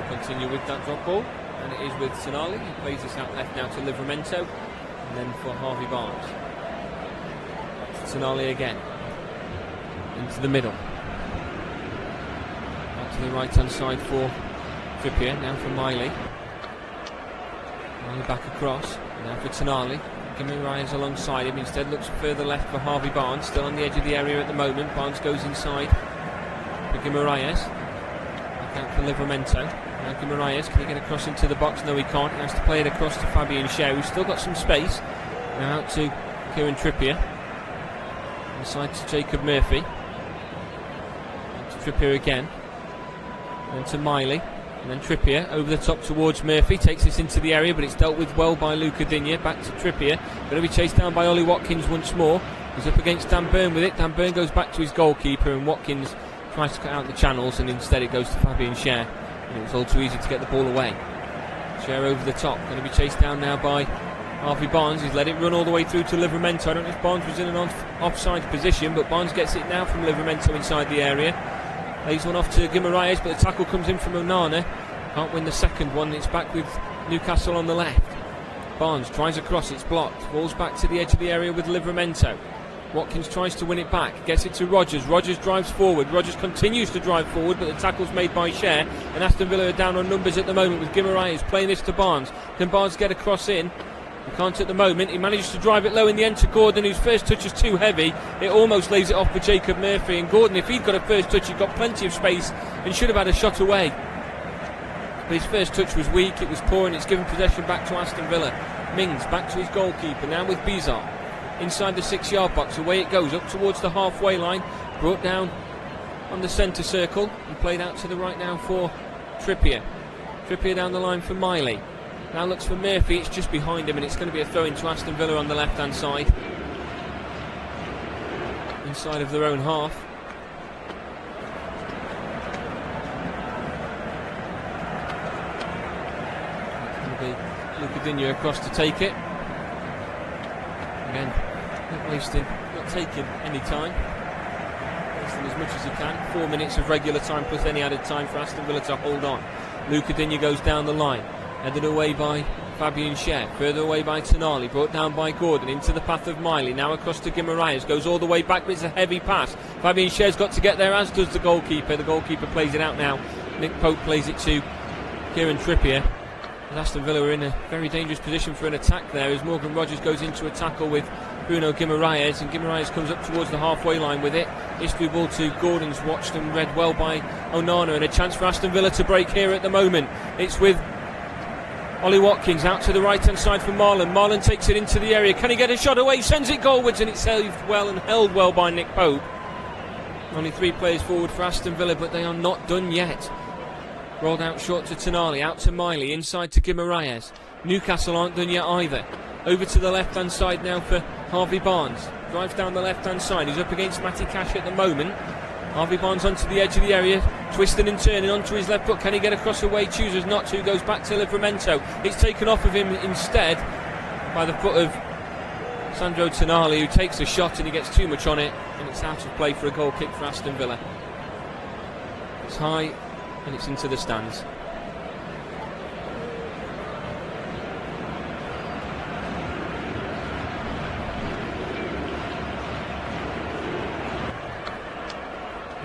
Continue with that drop ball, and it is with Tonali. He plays this out left now to Livramento, and then for Harvey Barnes. Back to Tonali again, into the middle, back to the right hand side for Trippier, now for Miley. Miley back across, now for Tonali. Guimaraes alongside him, instead looks further left for Harvey Barnes, still on the edge of the area at the moment. Barnes goes inside for Guimaraes, back out for Livramento. Now Guimaraes, can he get across into the box? No, he can't. He has to play it across to Fabian Schär, who's still got some space. Now out to Kieran Trippier. Inside to Jacob Murphy. Out to Trippier again. Then to Miley. And then Trippier over the top towards Murphy, takes this into the area, but it's dealt with well by Luca Digne. Back to Trippier, going to be chased down by Ollie Watkins once more. He's up against Dan Burn with it. Dan Burn goes back to his goalkeeper, and Watkins tries to cut out the channels, and instead it goes to Fabian Schär. And it was all too easy to get the ball away. Schär over the top, going to be chased down now by Harvey Barnes. He's let it run all the way through to Livramento. I don't know if Barnes was in an offside position, but Barnes gets it now from Livramento inside the area. Lays one off to Guimaraes, but the tackle comes in from Onana. Can't win the second one. It's back with Newcastle on the left. Barnes tries across, it's blocked. Falls back to the edge of the area with Livramento. Watkins tries to win it back, gets it to Rodgers. Rodgers drives forward. Rodgers continues to drive forward, but the tackle's made by Schär. And Aston Villa are down on numbers at the moment with Guimaraes playing this to Barnes. Can Barnes get across in? He can't at the moment. He manages to drive it low in the end to Gordon, whose first touch is too heavy. It almost lays it off for Jacob Murphy. And Gordon, if he'd got a first touch, he'd got plenty of space and should have had a shot away. But his first touch was weak, it was poor, and it's given possession back to Aston Villa. Mings back to his goalkeeper, now with Bizot. Inside the 6-yard box, away it goes, up towards the halfway line. Brought down on the centre circle and played out to the right now for Trippier. Trippier down the line for Miley. Now looks for Murphy, it's just behind him, and it's going to be a throw into Aston Villa on the left-hand side. Inside of their own half. It's going to be Luca Digne across to take it. Again, not wasting, not taking any time. Wasting as much as he can. 4 minutes of regular time plus any added time for Aston Villa to hold on. Luca Digne goes down the line. Headed away by Fabian Schär, further away by Tonali, brought down by Gordon, into the path of Miley, now across to Guimaraes, goes all the way back, but it's a heavy pass. Fabian Schär's got to get there, as does the goalkeeper. The goalkeeper plays it out now. Nick Pope plays it to Kieran Trippier. And Aston Villa are in a very dangerous position for an attack there, as Morgan Rodgers goes into a tackle with Bruno Guimaraes, and Guimaraes comes up towards the halfway line with it. History ball to Gordon's watched and read well by Onana, and a chance for Aston Villa to break here at the moment. It's with Ollie Watkins out to the right hand side for Marlon. Marlon takes it into the area. Can he get a shot away? Sends it goalwards, and it's saved well and held well by Nick Pope. Only 3 players forward for Aston Villa, but they are not done yet. Rolled out short to Tonali, out to Miley, inside to Guimaraes. Newcastle aren't done yet either. Over to the left hand side now for Harvey Barnes. Drives down the left hand side. He's up against Matty Cash at the moment. Harvey Barnes onto the edge of the area, twisting and turning onto his left foot. Can he get across the way? Chooses not to, goes back to Livramento. It's taken off of him instead by the foot of Sandro Tonali, who takes a shot and he gets too much on it, and it's out of play for a goal kick for Aston Villa. It's high and it's into the stands.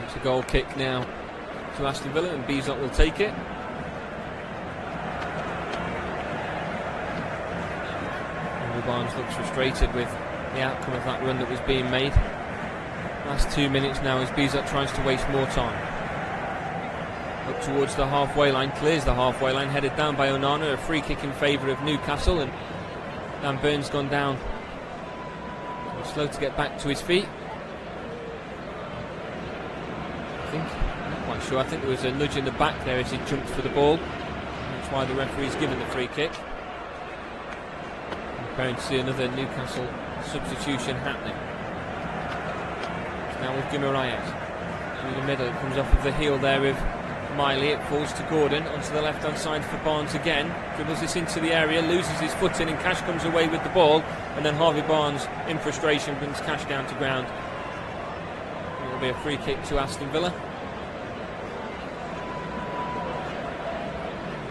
It's a goal kick now to Aston Villa, and Bizot will take it. Harvey Barnes looks frustrated with the outcome of that run that was being made. Last 2 minutes now as Bizot tries to waste more time. Up towards the halfway line, clears the halfway line, headed down by Onana. A free kick in favour of Newcastle, and Dan Burn's gone down. Slow to get back to his feet. Not quite sure. I think there was a nudge in the back there as he jumped for the ball. That's why the referee's given the free kick. I'm preparing to see another Newcastle substitution happening. Now with Guimaraes through the middle, it comes off of the heel there of Miley. It falls to Gordon onto the left hand side for Barnes again. Dribbles this into the area, loses his footing, and Cash comes away with the ball. And then Harvey Barnes, in frustration, brings Cash down to ground. It will be a free kick to Aston Villa.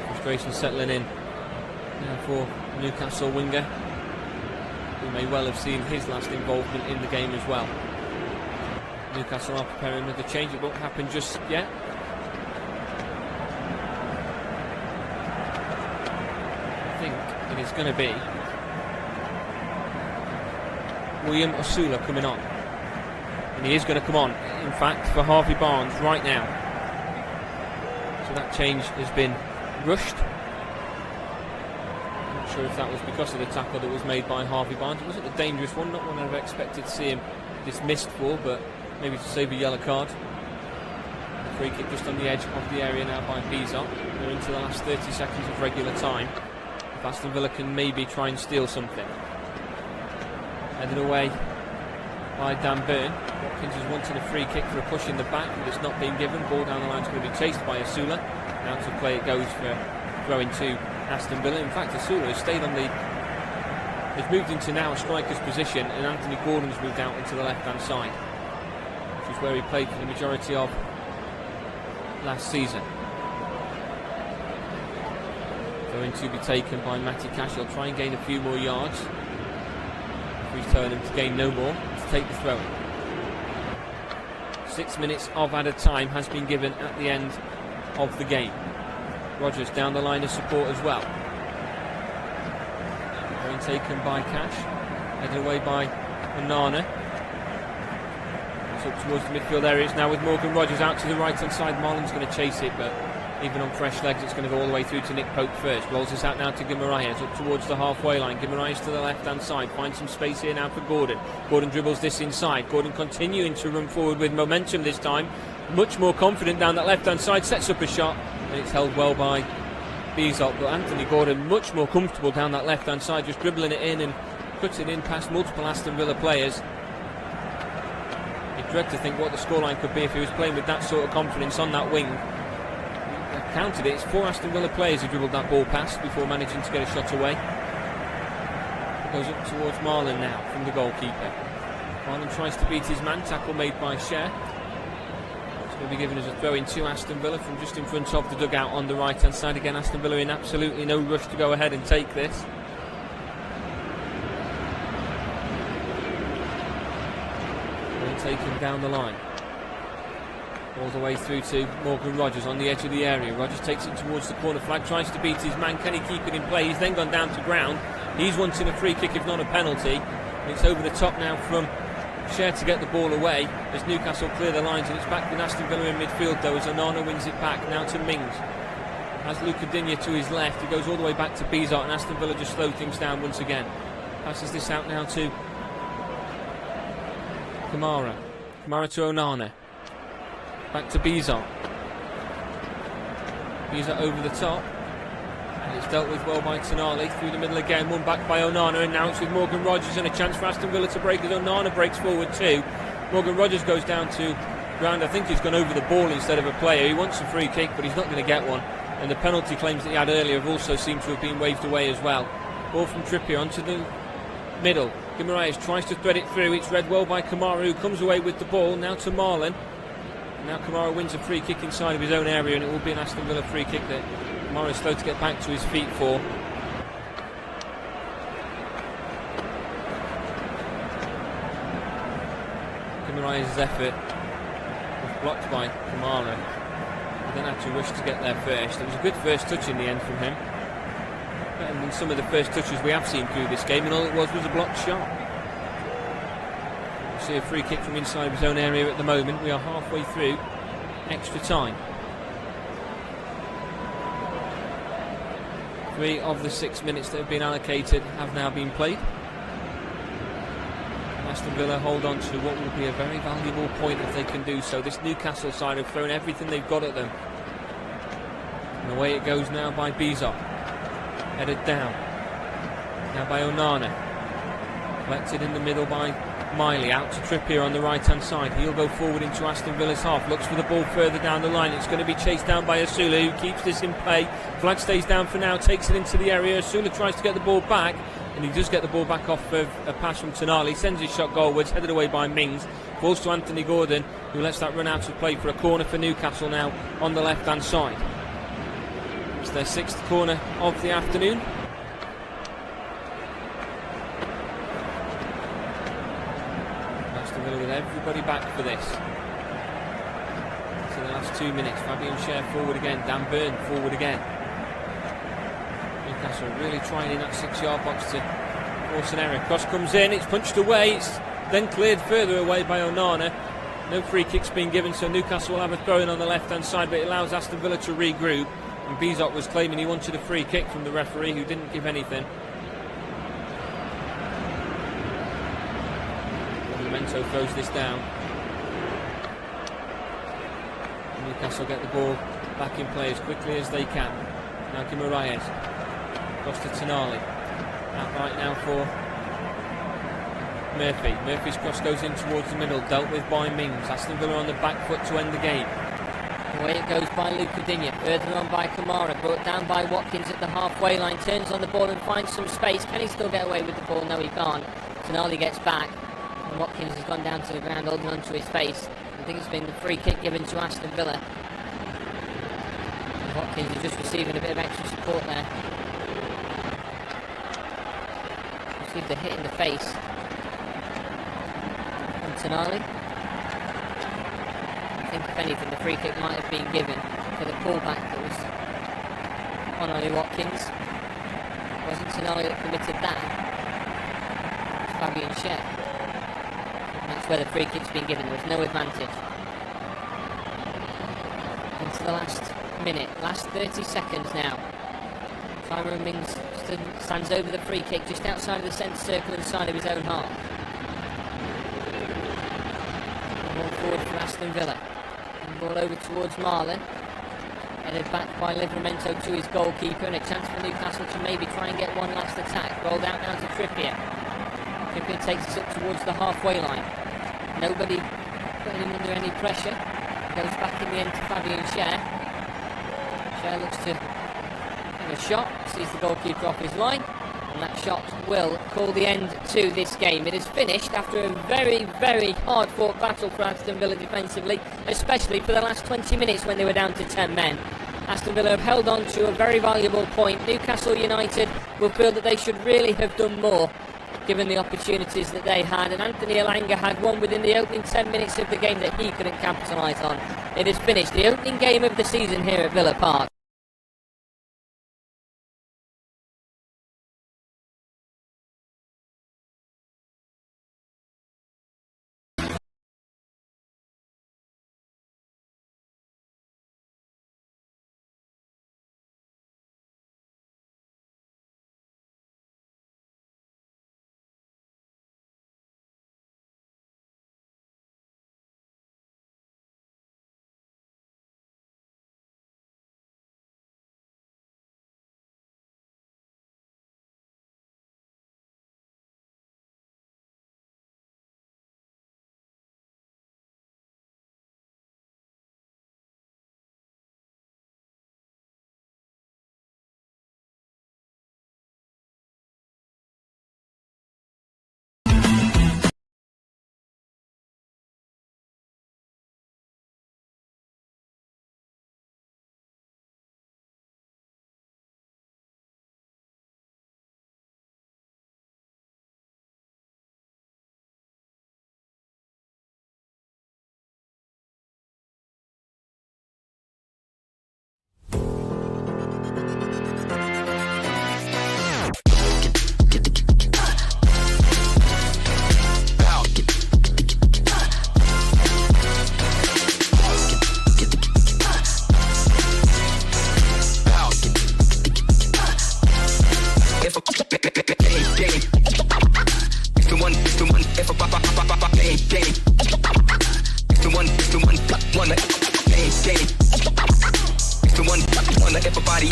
Frustration settling in now for Newcastle winger, who may well have seen his last involvement in the game as well. Newcastle are preparing with the change. It won't happen just yet. I think it is going to be William Osula coming on. And he is going to come on, in fact, for Harvey Barnes right now. So that change has been rushed. I'm not sure if that was because of the tackle that was made by Harvey Barnes. It wasn't a dangerous one, not one I've expected to see him dismissed for, but maybe to save a yellow card. The Free kick just on the edge of the area now by Bizot. We're into the last 30 seconds of regular time. If Aston Villa can maybe try and steal something. Headed away by Dan Burn. Watkins is wanting a free kick for a push in the back, but it's not being given. Ball down the line is going to be chased by Asula. Now to play it goes for throwing to Aston Villa. In fact, Asula has stayed on the... He's moved into now a striker's position, and Anthony Gordon's moved out into the left-hand side, which is where he played for the majority of last season. Going to be taken by Matty Cash. He'll try and gain a few more yards. He's telling him to gain no more, to take the throw. 6 minutes of added time has been given at the end of the game. Rodgers down the line of support as well. Going taken by Cash. Headed away by Onana. It's up towards the midfield areas now with Morgan Rodgers out to the right hand side. Marlon's going to chase it, but even on fresh legs it's going to go all the way through to Nick Pope first. Rolls this out now to Guimaraes up towards the halfway line. Guimaraes to the left hand side, finds some space here now for Gordon. Gordon dribbles this inside. Gordon continuing to run forward with momentum this time, much more confident down that left hand side, sets up a shot and it's held well by Bizot, but Anthony Gordon much more comfortable down that left hand side, just dribbling it in and cutting in past multiple Aston Villa players. You'd dread to think what the scoreline could be if he was playing with that sort of confidence on that wing. Counted it, it's 4 Aston Villa players who dribbled that ball past before managing to get a shot away. It goes up towards Marlon now from the goalkeeper. Marlon tries to beat his man, tackle made by Cher. It's going to be given as a throw in to Aston Villa from just in front of the dugout on the right hand side. Again, Aston Villa in absolutely no rush to go ahead and take this. And taken down the line. All the way through to Morgan Rodgers on the edge of the area. Rodgers takes it towards the corner flag, tries to beat his man. Can he keep it in play? He's then gone down to ground. He's wanting a free kick, if not a penalty. It's over the top now from Cher to get the ball away as Newcastle clear the lines, and it's back with Aston Villa in midfield though as Onana wins it back now to Mings. Has Luca Digne to his left. He goes all the way back to Bizot, and Aston Villa just slow things down once again. Passes this out now to Kamara. Kamara to Onana. Back to Bizot. Bizot over the top. And it's dealt with well by Tonali. Through the middle again. One back by Onana. And now it's with Morgan Rodgers and a chance for Aston Villa to break as Onana breaks forward too. Morgan Rodgers goes down to ground. I think he's gone over the ball instead of a player. He wants a free kick, but he's not going to get one. And the penalty claims that he had earlier have also seemed to have been waved away as well. Ball from Trippier onto the middle. Guimaraes tries to thread it through. It's read well by Kamara, who comes away with the ball. Now to Marlon. Now Kamara wins a free kick inside of his own area, and it will be an Aston Villa free kick that Kamara is slow to get back to his feet for. Guimaraes' effort was blocked by Kamara. He then had to rush to get there first. It was a good first touch in the end from him. Better than some of the first touches we have seen through this game, and all it was a blocked shot. See a free kick from inside of his own area at the moment. We are halfway through extra time. 3 of the 6 minutes that have been allocated have now been played. Aston Villa hold on to what will be a very valuable point if they can do so. This Newcastle side have thrown everything they've got at them. And away it goes now by Bizot. Headed down. Now by Onana. Collected in the middle by Miley, out to Trippier on the right hand side. He'll go forward into Aston Villa's half, looks for the ball further down the line. It's going to be chased down by Asula, who keeps this in play. Flag stays down for now, takes it into the area. Asula tries to get the ball back, and he does get the ball back off of a pass from Tonali. Sends his shot goalwards, headed away by Mings. Falls to Anthony Gordon, who lets that run out of play for a corner for Newcastle now on the left hand side. It's their 6th corner of the afternoon. With everybody back for this. So the last 2 minutes, Fabian Cher forward again, Dan Burn forward again. Newcastle really trying in that 6-yard box to force an error. Cross comes in, it's punched away, it's then cleared further away by Onana. No free kicks being given, so Newcastle will have a throw in on the left hand side, but it allows Aston Villa to regroup. And Bizot was claiming he wanted a free kick from the referee, who didn't give anything. Throws this down. Newcastle get the ball back in play as quickly as they can. Now Guimaraes. Across to Tonali. Out right now for Murphy. Murphy's cross goes in towards the middle, dealt with by Mings. Aston Villa on the back foot to end the game. Away it goes by Luca Digne, further on by Kamara, brought down by Watkins at the halfway line, turns on the ball and finds some space. Can he still get away with the ball? No, he can't. Tonali gets back, and Watkins has gone down to the ground, holding onto his face. I think it's been the free kick given to Aston Villa. And Watkins is just receiving a bit of extra support there. Received a hit in the face from Tonali. I think if anything the free kick might have been given for the pullback that was on Ollie Watkins. It wasn't Tonali that committed that. It was Fabian Schär. And that's where the free kick's been given. There was no advantage. Into the last minute, last 30 seconds now. Tyrone Mings stands over the free kick just outside of the centre circle inside of his own half. Ball forward for Aston Villa. Ball over towards Marlon. Headed back by Livramento to his goalkeeper, and a chance for Newcastle to maybe try and get one last attack. Rolled out now to Trippier. Trippier takes us up towards the halfway line. Nobody putting him under any pressure. Goes back in the end to Fabian Schär. Schär looks to have a shot, sees the goalkeeper off his line, and that shot will call the end to this game. It is finished after a very, very hard-fought battle for Aston Villa defensively, especially for the last 20 minutes when they were down to 10 men. Aston Villa have held on to a very valuable point. Newcastle United will feel that they should really have done more, given the opportunities that they had, and Anthony Elanga had one within the opening 10 minutes of the game that he couldn't capitalise on. It is finished, the opening game of the season here at Villa Park. Everybody.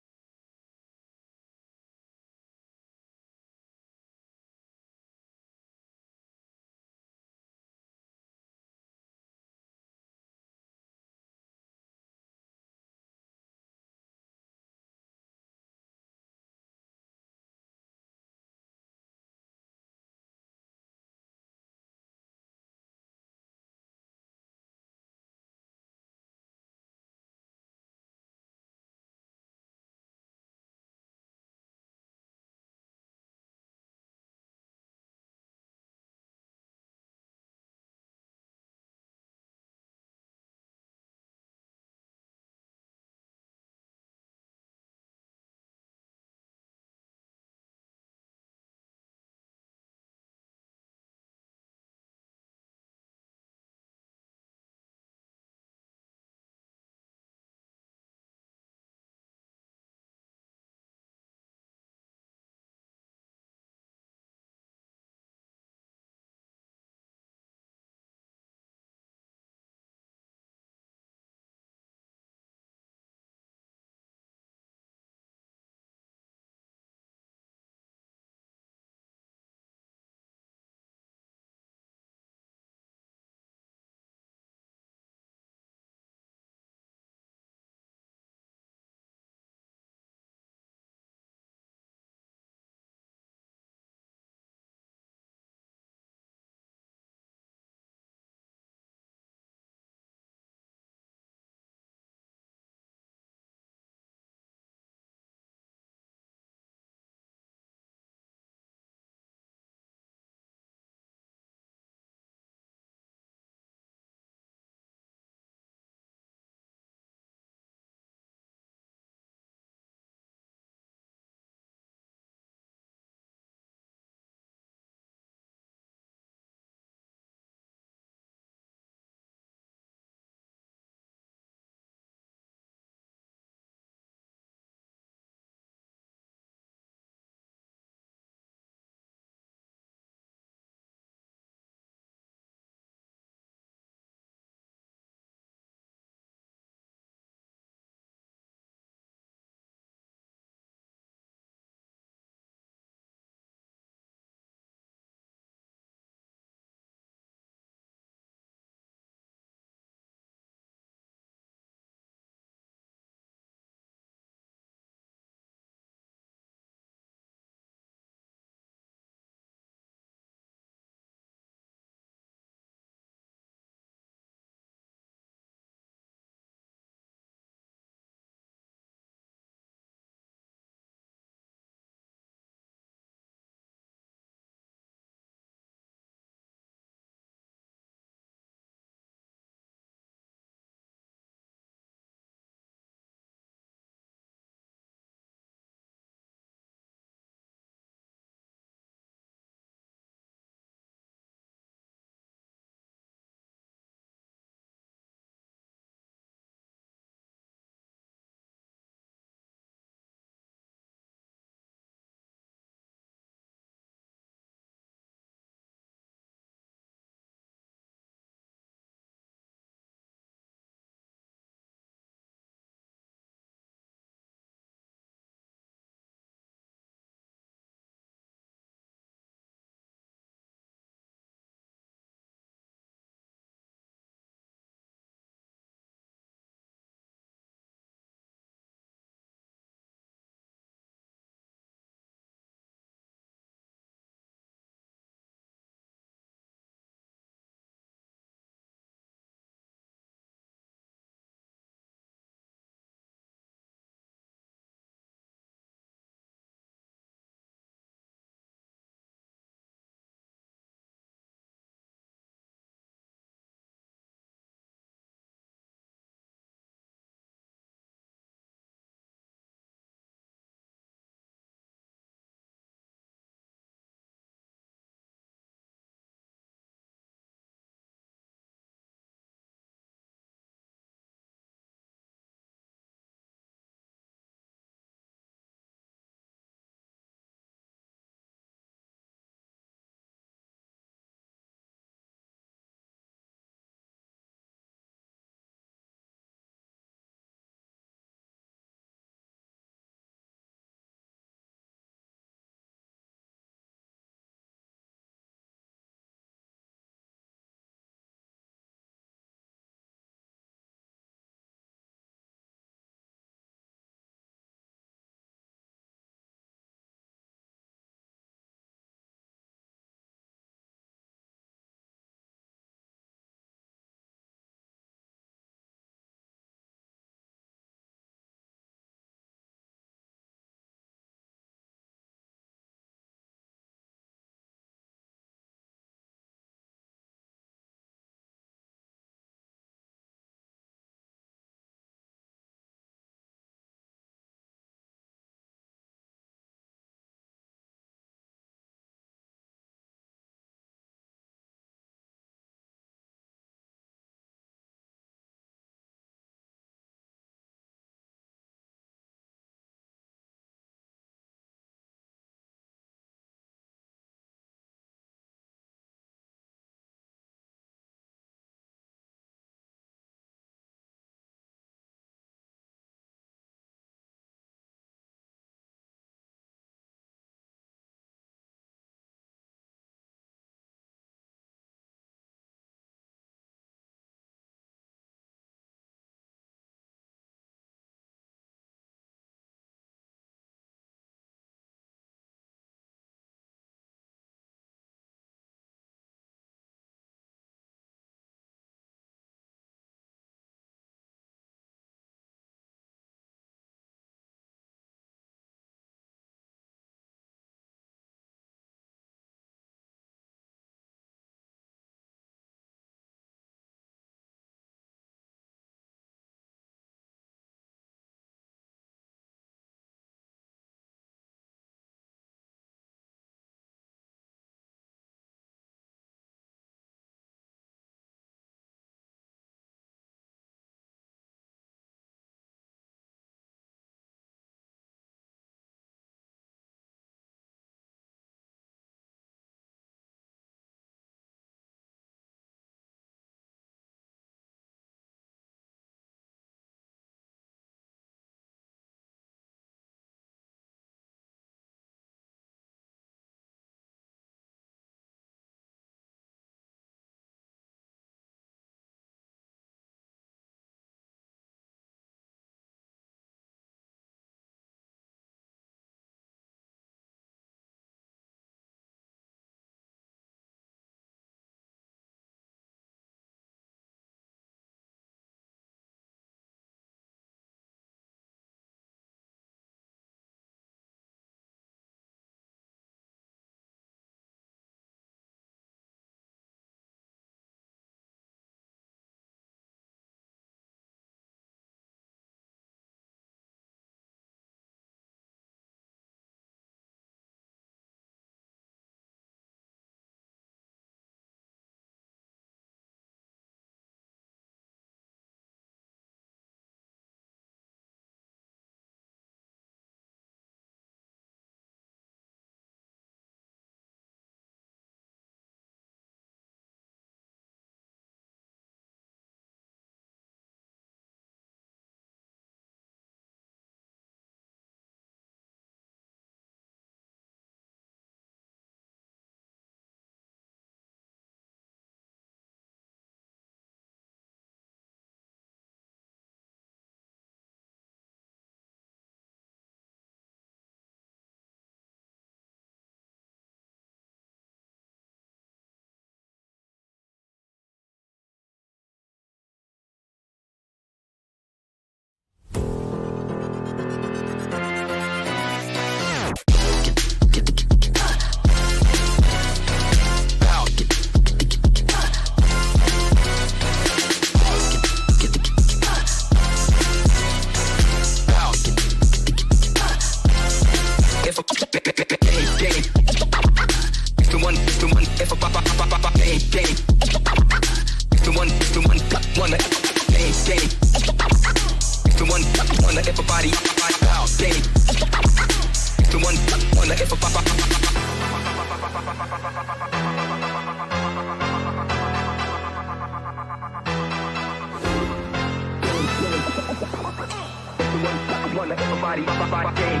one that everybody, game.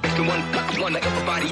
It's the one that everybody,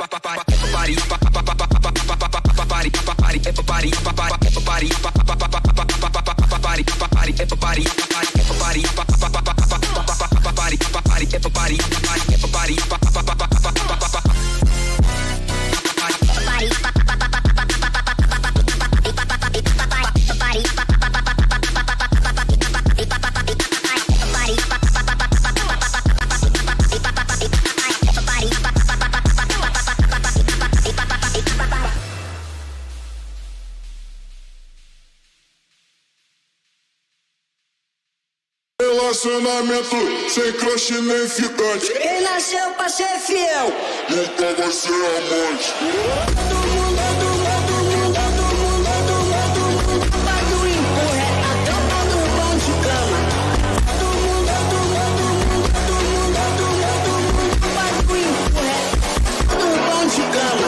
Relacionamento sem crush nem ficante. Quem nasceu pra ser fiel Nunca vai ser amante. Vai do empurra a tropa do bom de cama. Vai do empurra do bom de cama.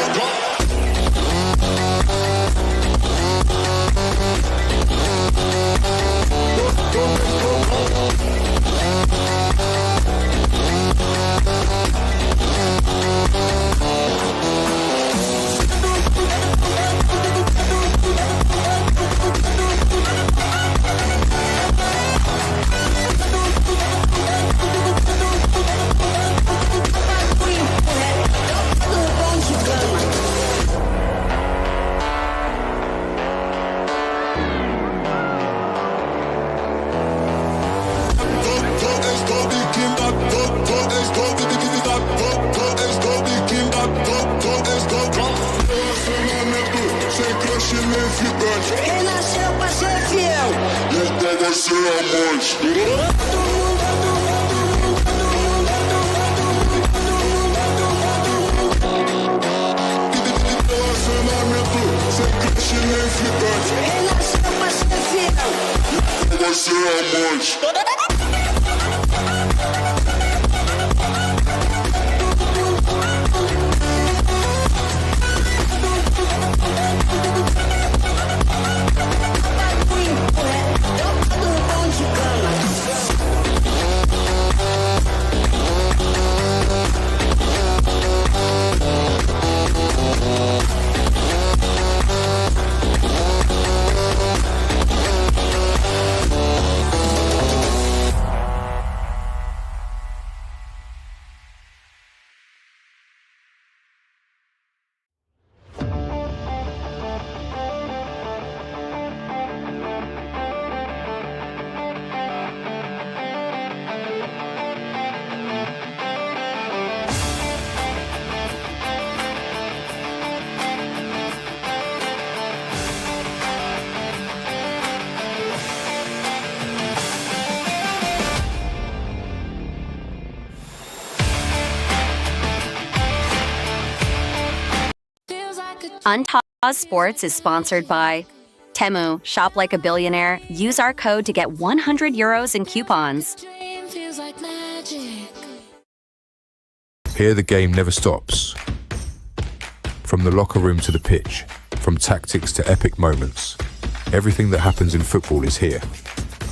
Quem nasceu pra ser fiel nunca vai ser amante. Relacionamento sem crush nem ficante. Quem nasceu pra ser fiel Nunca vai ser amante. Untoz Sports is sponsored by Temu. Shop like a billionaire. Use our code to get €100 in coupons. Here the game never stops. From the locker room to the pitch, from tactics to epic moments, everything that happens in football is here.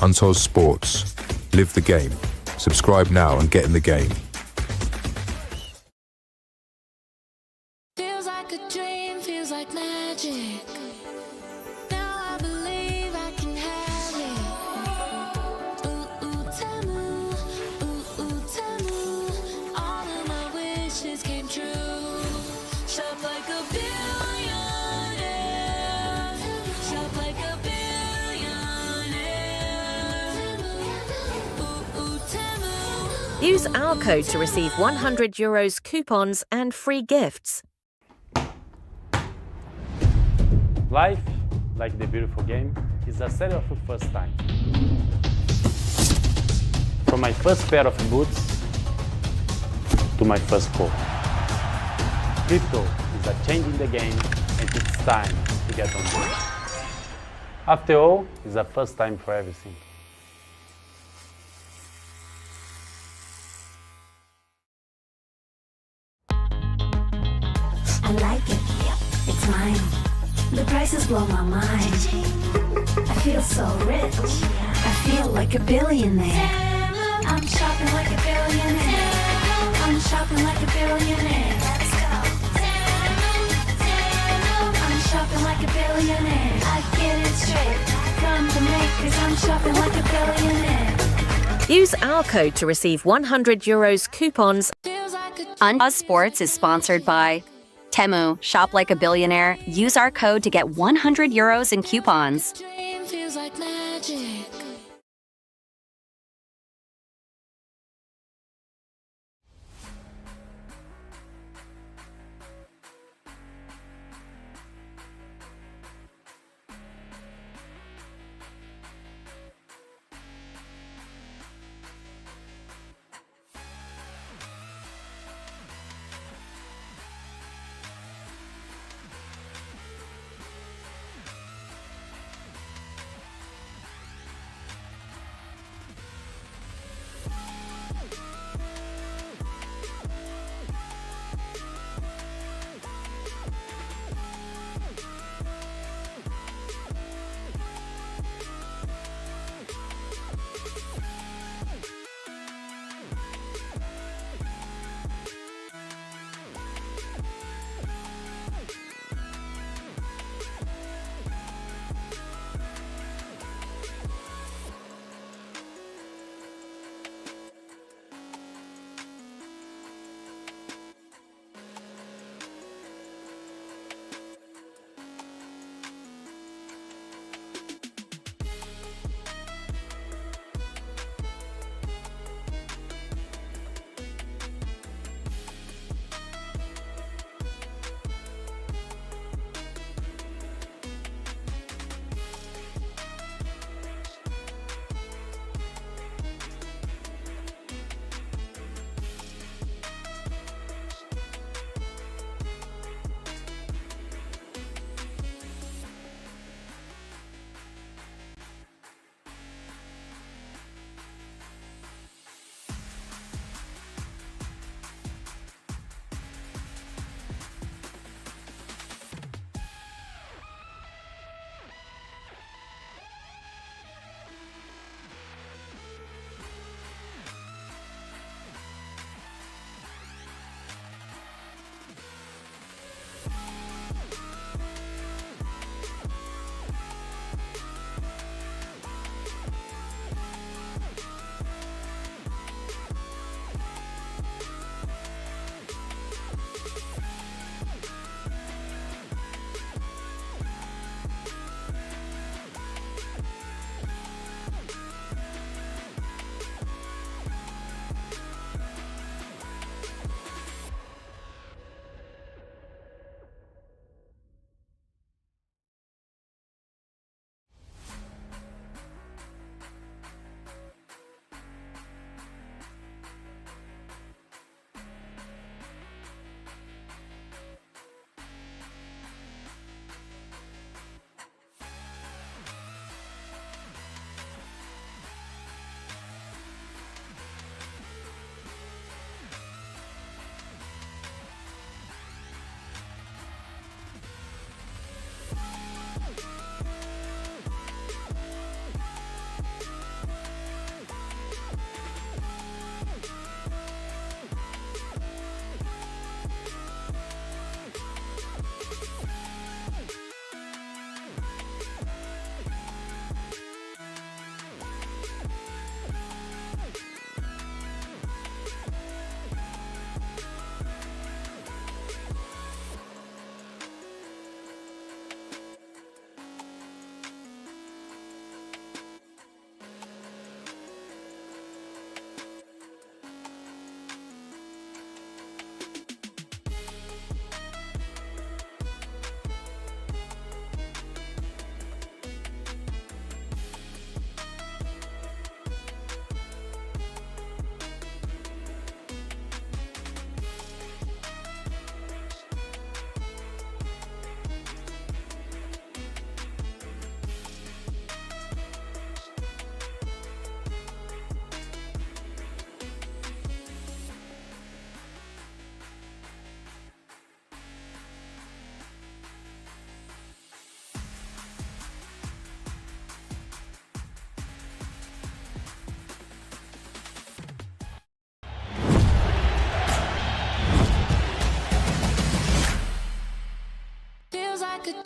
Untoz Sports. Live the game. Subscribe now and get in the game. Feels like a dream, feels like magic. Now I believe I can have it. Ooh, ooh, Temu. Ooh, ooh, Temu. All of my wishes came true. Shop like a billionaire. Shop like a billionaire. Ooh, ooh, Temu. Use our code to receive €100 coupons and free gifts. Life, like the beautiful game, is a series of first time. From my first pair of boots to my first goal. Crypto is a change in the game and it's time to get on board. After all, it's a first time for everything. I like it. It's mine. The prices blow my mind. I feel so rich. I feel like a billionaire. I'm shopping like a billionaire. I'm shopping like a billionaire. Let's go. I'm shopping like a billionaire. I get it straight from the makers. I'm shopping like a billionaire. Use our code to receive €100 coupons. Untoz Sports is sponsored by Temu. Shop like a billionaire. Use our code to get €100 in coupons. Dream feels like magic.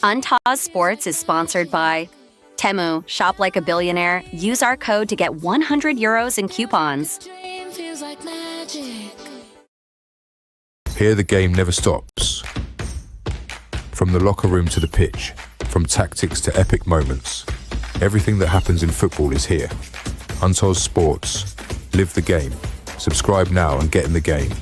Untoz Sports is sponsored by Temu. Shop like a billionaire. Use our code to get 100 euros in coupons. Dream feels like magic. Here the game never stops. From the locker room to the pitch, from tactics to epic moments, everything that happens in football is here. Untoz Sports. Live the game. Subscribe now and get in the game.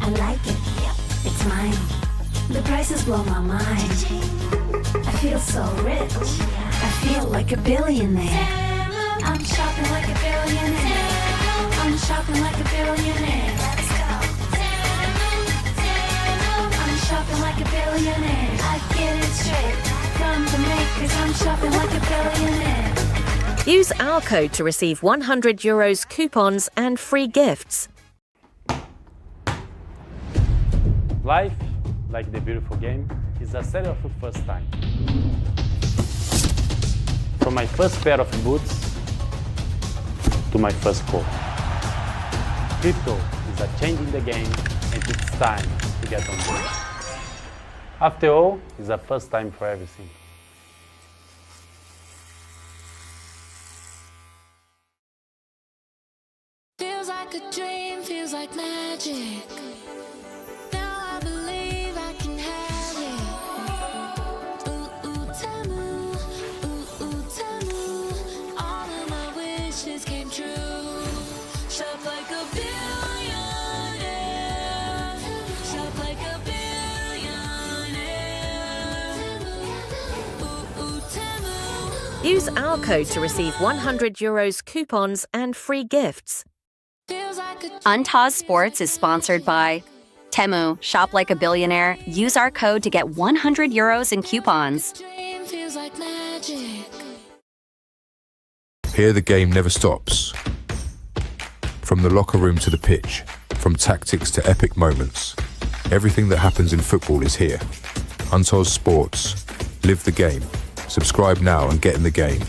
I like it. It's mine. The prices blow my mind. I feel so rich. I feel like a billionaire. I'm shopping like a billionaire. I'm shopping like a billionaire. Let's go. I'm shopping like a billionaire. I get it straight from the makers. I'm shopping like a billionaire. Use our code to receive 100 euros coupons and free gifts. Life, like the beautiful game, is a set of first time. From my first pair of boots to my first goal. Crypto is a change in the game and it's time to get on board. After all, it's a first time for everything. Feels like a dream, feels like magic. Now I believe I can have it. Ooh, ooh, Temu. Ooh, ooh, Temu. All of my wishes came true. Shop like a billionaire. Shop like a billionaire. Ooh, ooh, Temu. Use our code to receive 100 euros coupons and free gifts. Untoz Sports is sponsored by Temu. Shop like a billionaire. Use our code to get 100 euros in coupons. Dream feels like magic. Here the game never stops. From the locker room to the pitch, from tactics to epic moments, everything that happens in football is here. Untoz Sports. Live the game. Subscribe now and get in the game.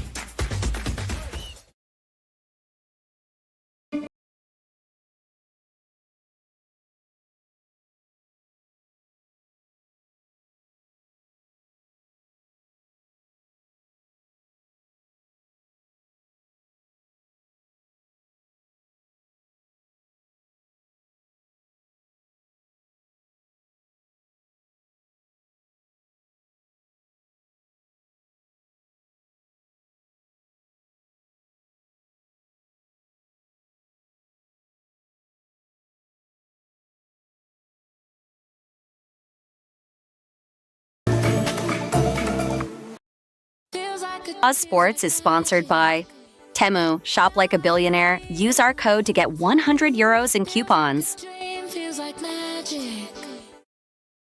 Untoz Sports is sponsored by Temu. Shop like a billionaire. Use our code to get 100 euros in coupons. Dream feels like magic.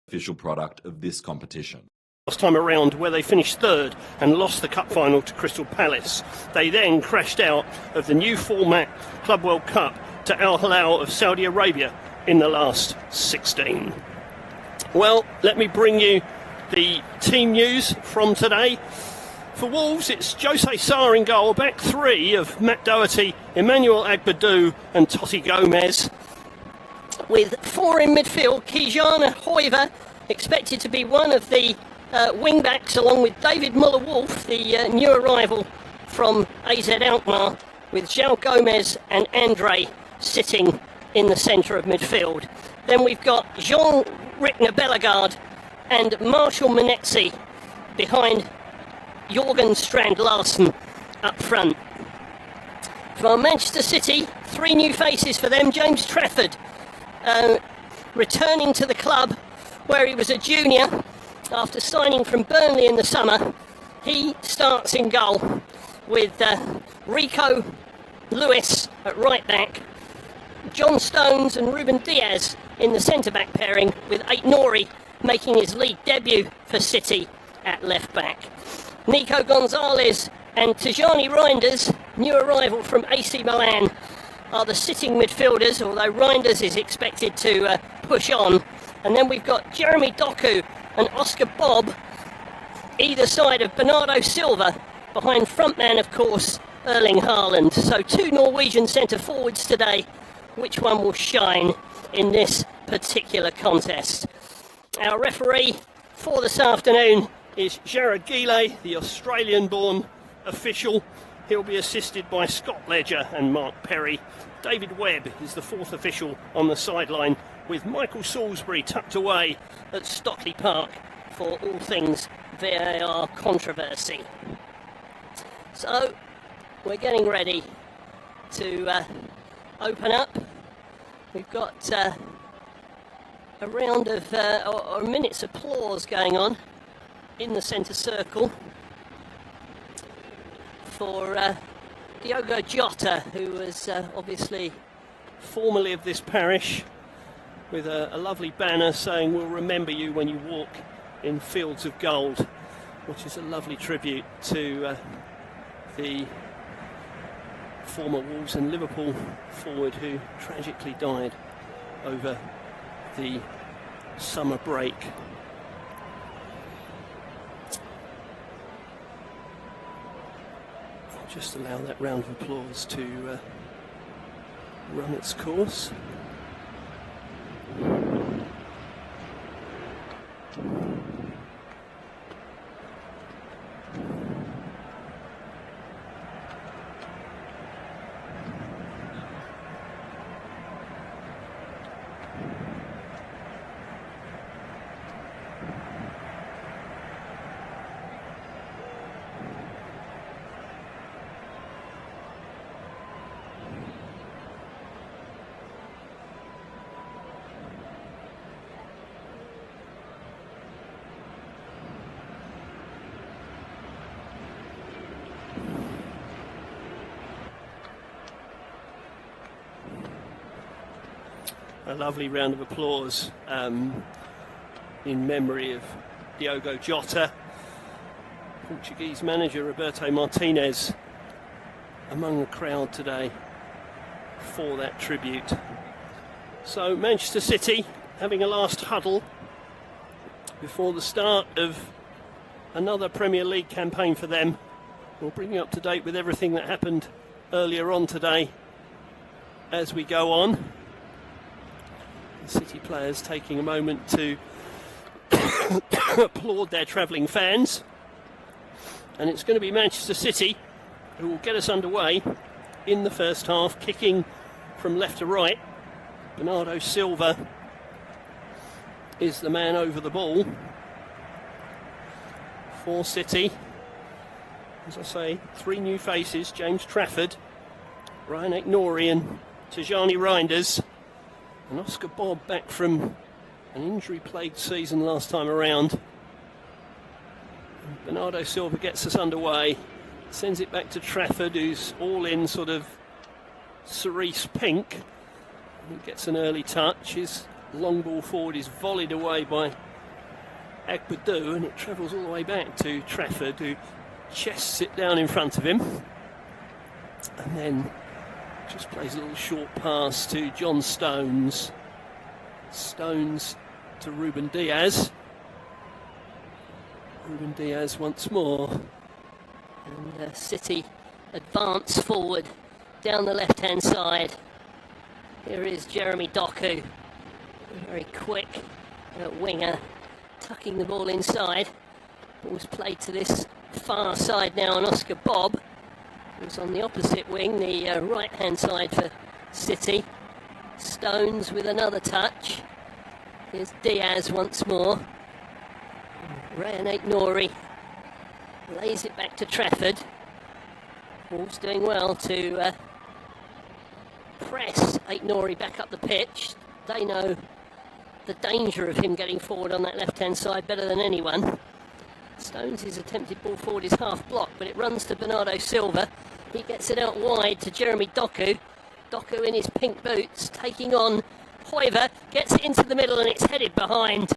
Official product of this competition. Last time around, where they finished third and lost the cup final to Crystal Palace. They then crashed out of the new format Club World Cup to Al Hilal of Saudi Arabia in the last 16. Well, let me bring you the team news from today. For Wolves, it's Jose Sarr in goal, back three of Matt Doherty, Emmanuel Agbadou and Totti Gomez. With four in midfield, Kijana Hoiver expected to be one of the wing-backs, along with David Muller-Wolf, the new arrival from AZ Alkmaar, with João Gomez and Andre sitting in the centre of midfield. Then we've got Jean Rickner Bellegarde and Marshall Manetzi behind Jorgen Strand Larsen up front. For Manchester City, three new faces for them. James Trafford, returning to the club where he was a junior after signing from Burnley in the summer. He starts in goal with Rico Lewis at right back, John Stones and Ruben Diaz in the centre-back pairing, with Aït-Nouri making his league debut for City at left-back. Nico Gonzalez and Tijani Reinders, new arrival from AC Milan, are the sitting midfielders, although Reinders is expected to push on. And then we've got Jeremy Doku and Oscar Bob either side of Bernardo Silva, behind frontman, of course, Erling Haaland. So two Norwegian centre-forwards today. Which one will shine in this particular contest? Our referee for this afternoon is Jared Gile, the Australian-born official. He'll be assisted by Scott Ledger and Mark Perry. David Webb is the fourth official on the sideline, with Michael Salisbury tucked away at Stockley Park for all things VAR controversy. So we're getting ready to open up. We've got a round of or a minute's applause going on in the centre circle for Diogo Jota, who was obviously formerly of this parish, with a lovely banner saying "We'll remember you when you walk in fields of gold," which is a lovely tribute to the former Wolves and Liverpool forward who tragically died over the summer break. I'll just allow that round of applause to run its course. A lovely round of applause in memory of Diogo Jota. Portuguese manager Roberto Martinez among the crowd today for that tribute. So Manchester City having a last huddle before the start of another Premier League campaign for them. We'll bring you up to date with everything that happened earlier on today as we go on. City players taking a moment to applaud their travelling fans, and it's going to be Manchester City who will get us underway in the first half, kicking from left to right. Bernardo Silva is the man over the ball for City. As I say, three new faces: James Trafford, Ryan Aït-Nouri and Tijani Reinders. And Oscar Bob back from an injury-plagued season last time around. And Bernardo Silva gets us underway, sends it back to Trafford, who's all in sort of cerise pink. He gets an early touch. His long ball forward is volleyed away by Agbadou, and it travels all the way back to Trafford, who chests it down in front of him. And then just plays a little short pass to John Stones. Stones to Ruben Diaz. Ruben Diaz once more. And City advance forward down the left-hand side. Here is Jeremy Doku, very quick winger, tucking the ball inside. Ball's played to this far side now on Oscar Bob, who's on the opposite wing, the right-hand side for City. Stones with another touch. Here's Diaz once more. Ryan Aït-Nouri lays it back to Trafford. Wolves doing well to press Aitnori back up the pitch. They know the danger of him getting forward on that left-hand side better than anyone. Stones' attempted ball forward is half blocked, but it runs to Bernardo Silva. He gets it out wide to Jeremy Doku. Doku in his pink boots, taking on Hoiver, gets it into the middle and it's headed behind.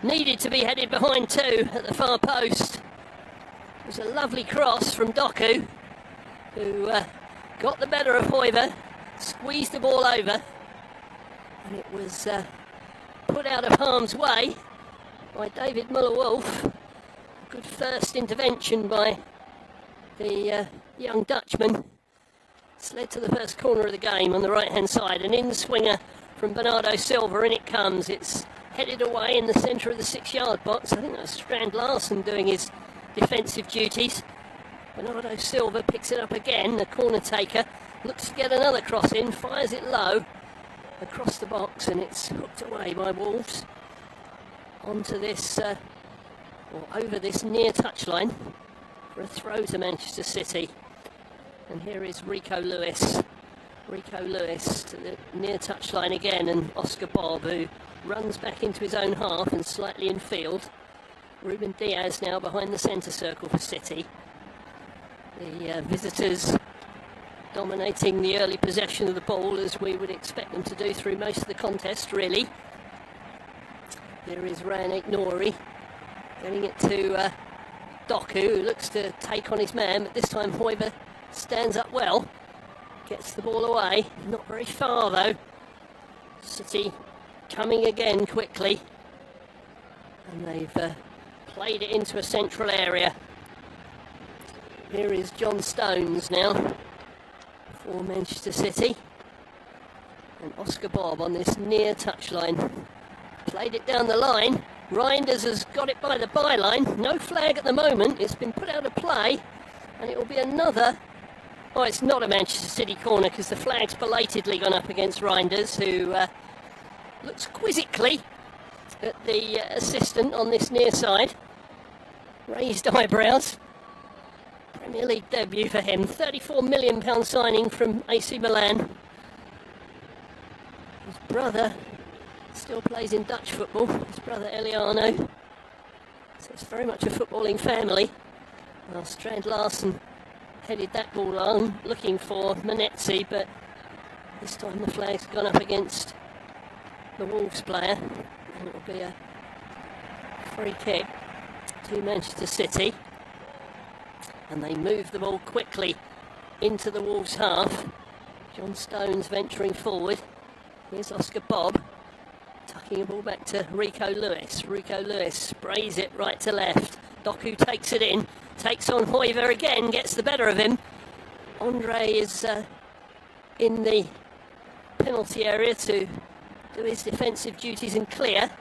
Needed to be headed behind too at the far post. It was a lovely cross from Doku, who got the better of Hoiver, squeezed the ball over, and it was put out of harm's way by David Muller-Wolf. A good first intervention by the young Dutchman. It's led to the first corner of the game on the right-hand side. An in-swinger from Bernardo Silva, and it comes. It's headed away in the centre of the 6-yard box. I think that's Strand Larsen doing his defensive duties. Bernardo Silva picks it up again, the corner taker. Looks to get another cross in, fires it low across the box, and it's hooked away by Wolves onto this, or over this near touchline for a throw to Manchester City. And here is Rico Lewis. Rico Lewis to the near touchline again, and Oscar Bob, who runs back into his own half and slightly in field. Ruben Diaz now behind the centre circle for City. The visitors dominating the early possession of the ball, as we would expect them to do through most of the contest, really. Here is Ryan Aitnori getting it to Doku, who looks to take on his man, but this time Hoiver stands up well, gets the ball away, not very far though. City coming again quickly, and they've played it into a central area. Here is John Stones now for Manchester City, and Oscar Bob on this near touchline. Played it down the line. Reinders has got it by the byline. No flag at the moment. It's been put out of play, and it will be another. Oh, it's not a Manchester City corner because the flag's belatedly gone up against Reinders, who looks quizzically at the assistant on this near side. Raised eyebrows. Premier League debut for him. £34 million signing from AC Milan. His brother still plays in Dutch football, his brother Eliano. So it's very much a footballing family. Well, Strand Larsen headed that ball on, looking for Manetzi, but this time the flag's gone up against the Wolves player, and it will be a free kick to Manchester City. And they move the ball quickly into the Wolves half. John Stones venturing forward. Here's Oscar Bob, tucking a ball back to Rico Lewis. Rico Lewis sprays it right to left. Doku takes it in, takes on Hoiver again, gets the better of him. Andre is in the penalty area to do his defensive duties and clear.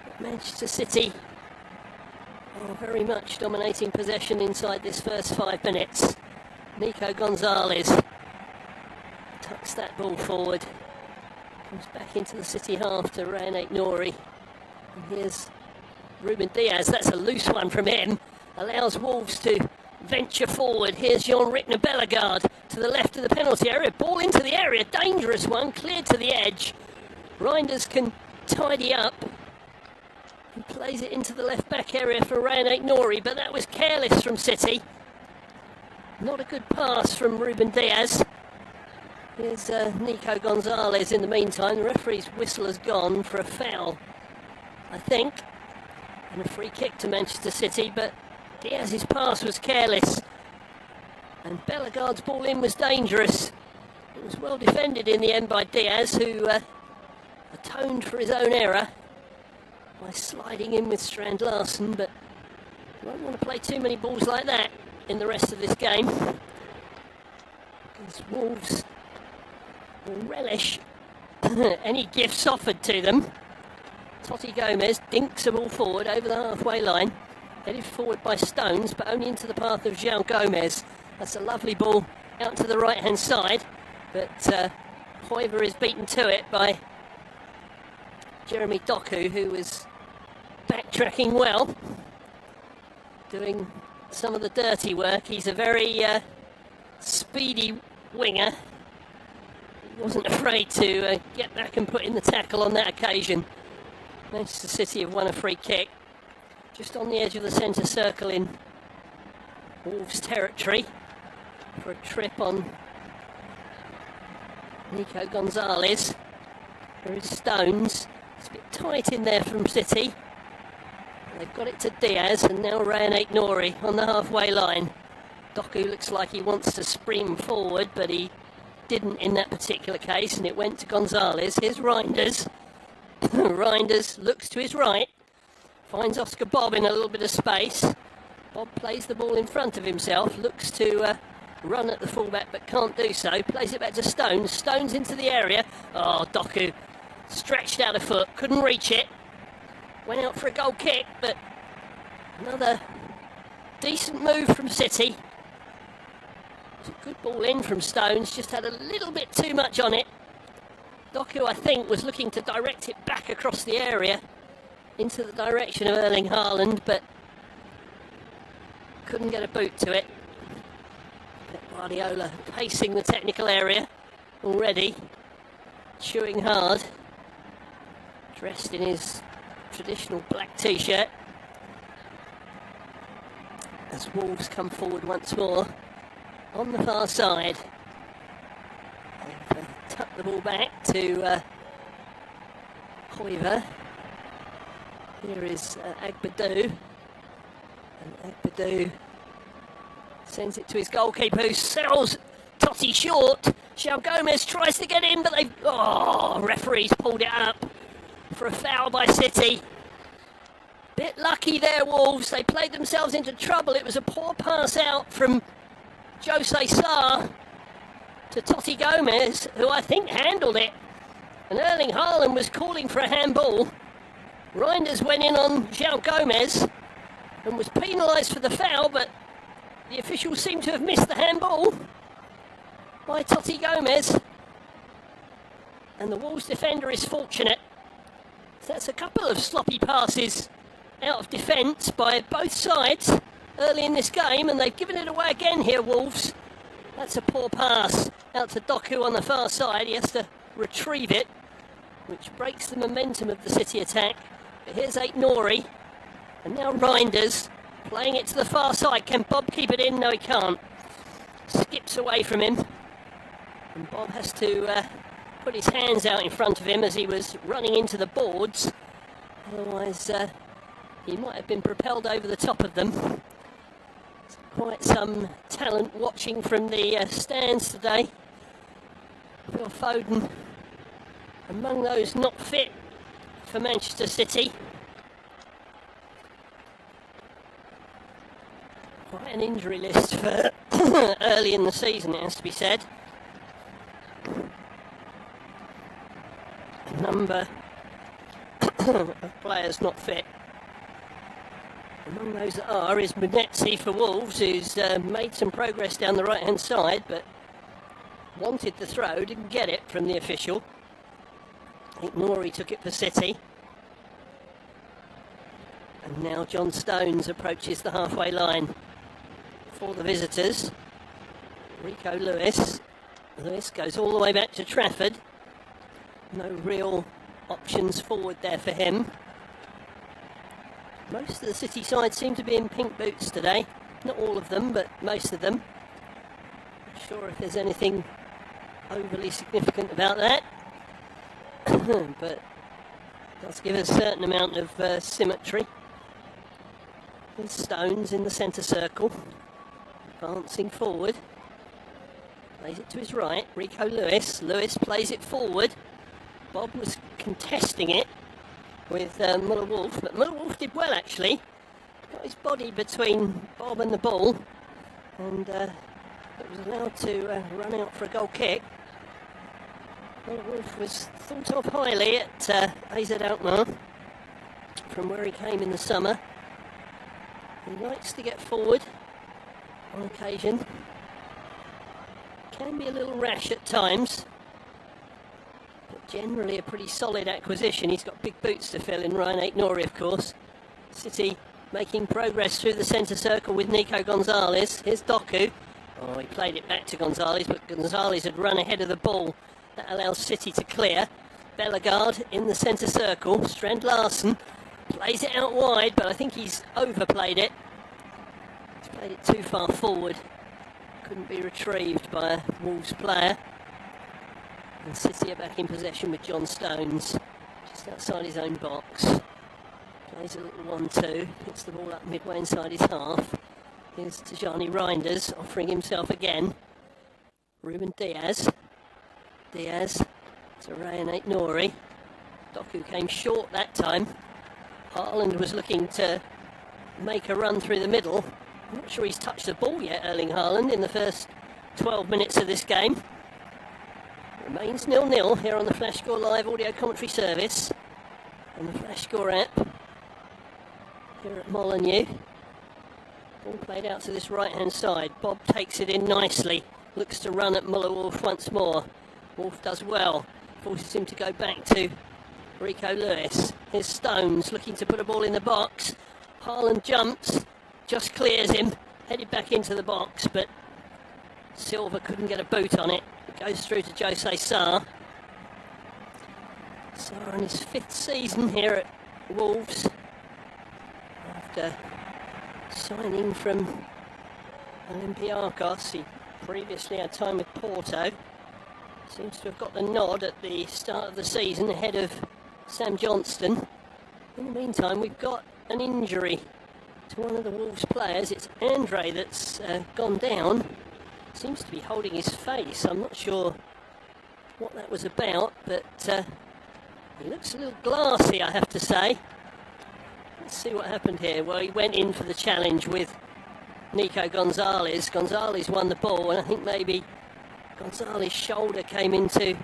But Manchester City are very much dominating possession inside this first 5 minutes. Nico Gonzalez tucks that ball forward. Comes back into the City half to Ryan Aitnori. And here's Ruben Diaz. That's a loose one from him. Allows Wolves to venture forward. Here's Jean-Rick Bellegarde to the left of the penalty area. Ball into the area. Dangerous one. Cleared to the edge. Reinders can tidy up. He plays it into the left back area for Ryan Aitnori, but that was careless from City. Not a good pass from Ruben Diaz. Here's Nico Gonzalez in the meantime. The referee's whistle has gone for a foul, I think, and a free kick to Manchester City, but Diaz's pass was careless, and Bellegarde's ball in was dangerous. It was well defended in the end by Diaz, who atoned for his own error by sliding in with Strand Larsen, but you won't want to play too many balls like that in the rest of this game, because Wolves will relish any gifts offered to them. Totti Gomez dinks a ball forward over the halfway line, headed forward by Stones, but only into the path of João Gomez. That's a lovely ball out to the right hand side, but Hoiver is beaten to it by Jeremy Doku, who was backtracking well, doing some of the dirty work. He's a very speedy winger. He wasn't afraid to get back and put in the tackle on that occasion. Manchester City have won a free kick just on the edge of the centre circle in Wolves territory for a trip on Nico Gonzalez. There is Stones. It's a bit tight in there from City. They've got it to Diaz, and now Ryan Aït-Nouri on the halfway line. Doku looks like he wants to spring forward, but he didn't in that particular case, and it went to Gonzalez. Here's Reinders. Reinders looks to his right, finds Oscar Bob in a little bit of space. Bob plays the ball in front of himself, looks to run at the fullback but can't do so. Plays it back to Stones. Stones into the area. Oh, Doku stretched out a foot, couldn't reach it. Went out for a goal kick, but another decent move from City. It's a good ball in from Stones, just had a little bit too much on it. Doku, I think, was looking to direct it back across the area into the direction of Erling Haaland, but couldn't get a boot to it. Pep Guardiola pacing the technical area already, chewing hard, dressed in his traditional black t-shirt. As Wolves come forward once more on the far side. Tuck the ball back to Hoiver. Here is Agbadou. And Agbadou sends it to his goalkeeper, who sells Totti short. João Gomez tries to get in, but referees pulled it up for a foul by City. Bit lucky there, Wolves. They played themselves into trouble. It was a poor pass out from Jose Sarr to Totti Gomez, who I think handled it. And Erling Haaland was calling for a handball. Reinders went in on João Gomez and was penalised for the foul, but the officials seem to have missed the handball by Totti Gomez. And the Wolves defender is fortunate. So that's a couple of sloppy passes out of defence by both sides early in this game, and they've given it away again here, Wolves. That's a poor pass out to Doku on the far side. He has to retrieve it, which breaks the momentum of the City attack. But here's Aït-Nouri, and now Reinders playing it to the far side. Can Bob keep it in? No, he can't. Skips away from him, and Bob has to put his hands out in front of him as he was running into the boards. Otherwise, he might have been propelled over the top of them. It's quite some talent watching from the stands today. Phil Foden among those not fit for Manchester City. Quite an injury list for early in the season, it has to be said. A number of players not fit. Among those that are is Munetsi for Wolves, who's made some progress down the right hand side, but wanted the throw, didn't get it from the official. Aït-Nouri took it for City. And now John Stones approaches the halfway line for the visitors. Rico Lewis. Lewis goes all the way back to Trafford. No real options forward there for him. Most of the City side seem to be in pink boots today. Not all of them, but most of them. Not sure if there's anything overly significant about that. But it does give a certain amount of symmetry. There's Stones in the centre circle, advancing forward. Plays it to his right. Rico Lewis. Lewis plays it forward. Bob was contesting it with Muller Wolf, but Muller Wolf did well actually. Got his body between Bob and the ball, and it was allowed to run out for a goal kick. Muller Wolf was thought of highly at AZ Alkmaar from where he came in the summer. He likes to get forward on occasion. Can be a little rash at times, but generally a pretty solid acquisition. He's got big boots to fill in, Ryan Aït-Nouri, of course. City making progress through the centre circle with Nico Gonzalez. Here's Doku. Oh, he played it back to Gonzalez, but Gonzalez had run ahead of the ball. That allows City to clear. Bellegarde in the centre circle. Strand Larsen plays it out wide, but I think he's overplayed it. He's played it too far forward. Couldn't be retrieved by a Wolves player. And City are back in possession with John Stones, just outside his own box. Plays a little 1-2, hits the ball up midway inside his half. Here's Tijani Reinders offering himself again. Ruben Diaz. Diaz to Rayan Aitnouri. Doku came short that time. Haaland was looking to make a run through the middle. I'm not sure he's touched the ball yet, Erling Haaland, in the first 12 minutes of this game. Remains 0-0 here on the Flash Score Live audio commentary service and the Flash Score app here at Molineux. Ball played out to this right-hand side. Bob takes it in nicely. Looks to run at Muller-Wolf once more. Wolf does well. Forces him to go back to Rico Lewis. Here's Stones looking to put a ball in the box. Haaland jumps, just clears him, headed back into the box, but Silva couldn't get a boot on it. It goes through to Jose Sarr. Sarr in his 5th season here at Wolves, after signing from Olympiacos. He previously had time with Porto. Seems to have got the nod at the start of the season ahead of Sam Johnston. In the meantime, we've got an injury to one of the Wolves players. It's Andre that's gone down. Seems to be holding his face. I'm not sure what that was about, but he looks a little glassy, I have to say. Let's see what happened here. Well, he went in for the challenge with Nico Gonzalez. Gonzalez won the ball, and I think maybe Gonzalez's shoulder came into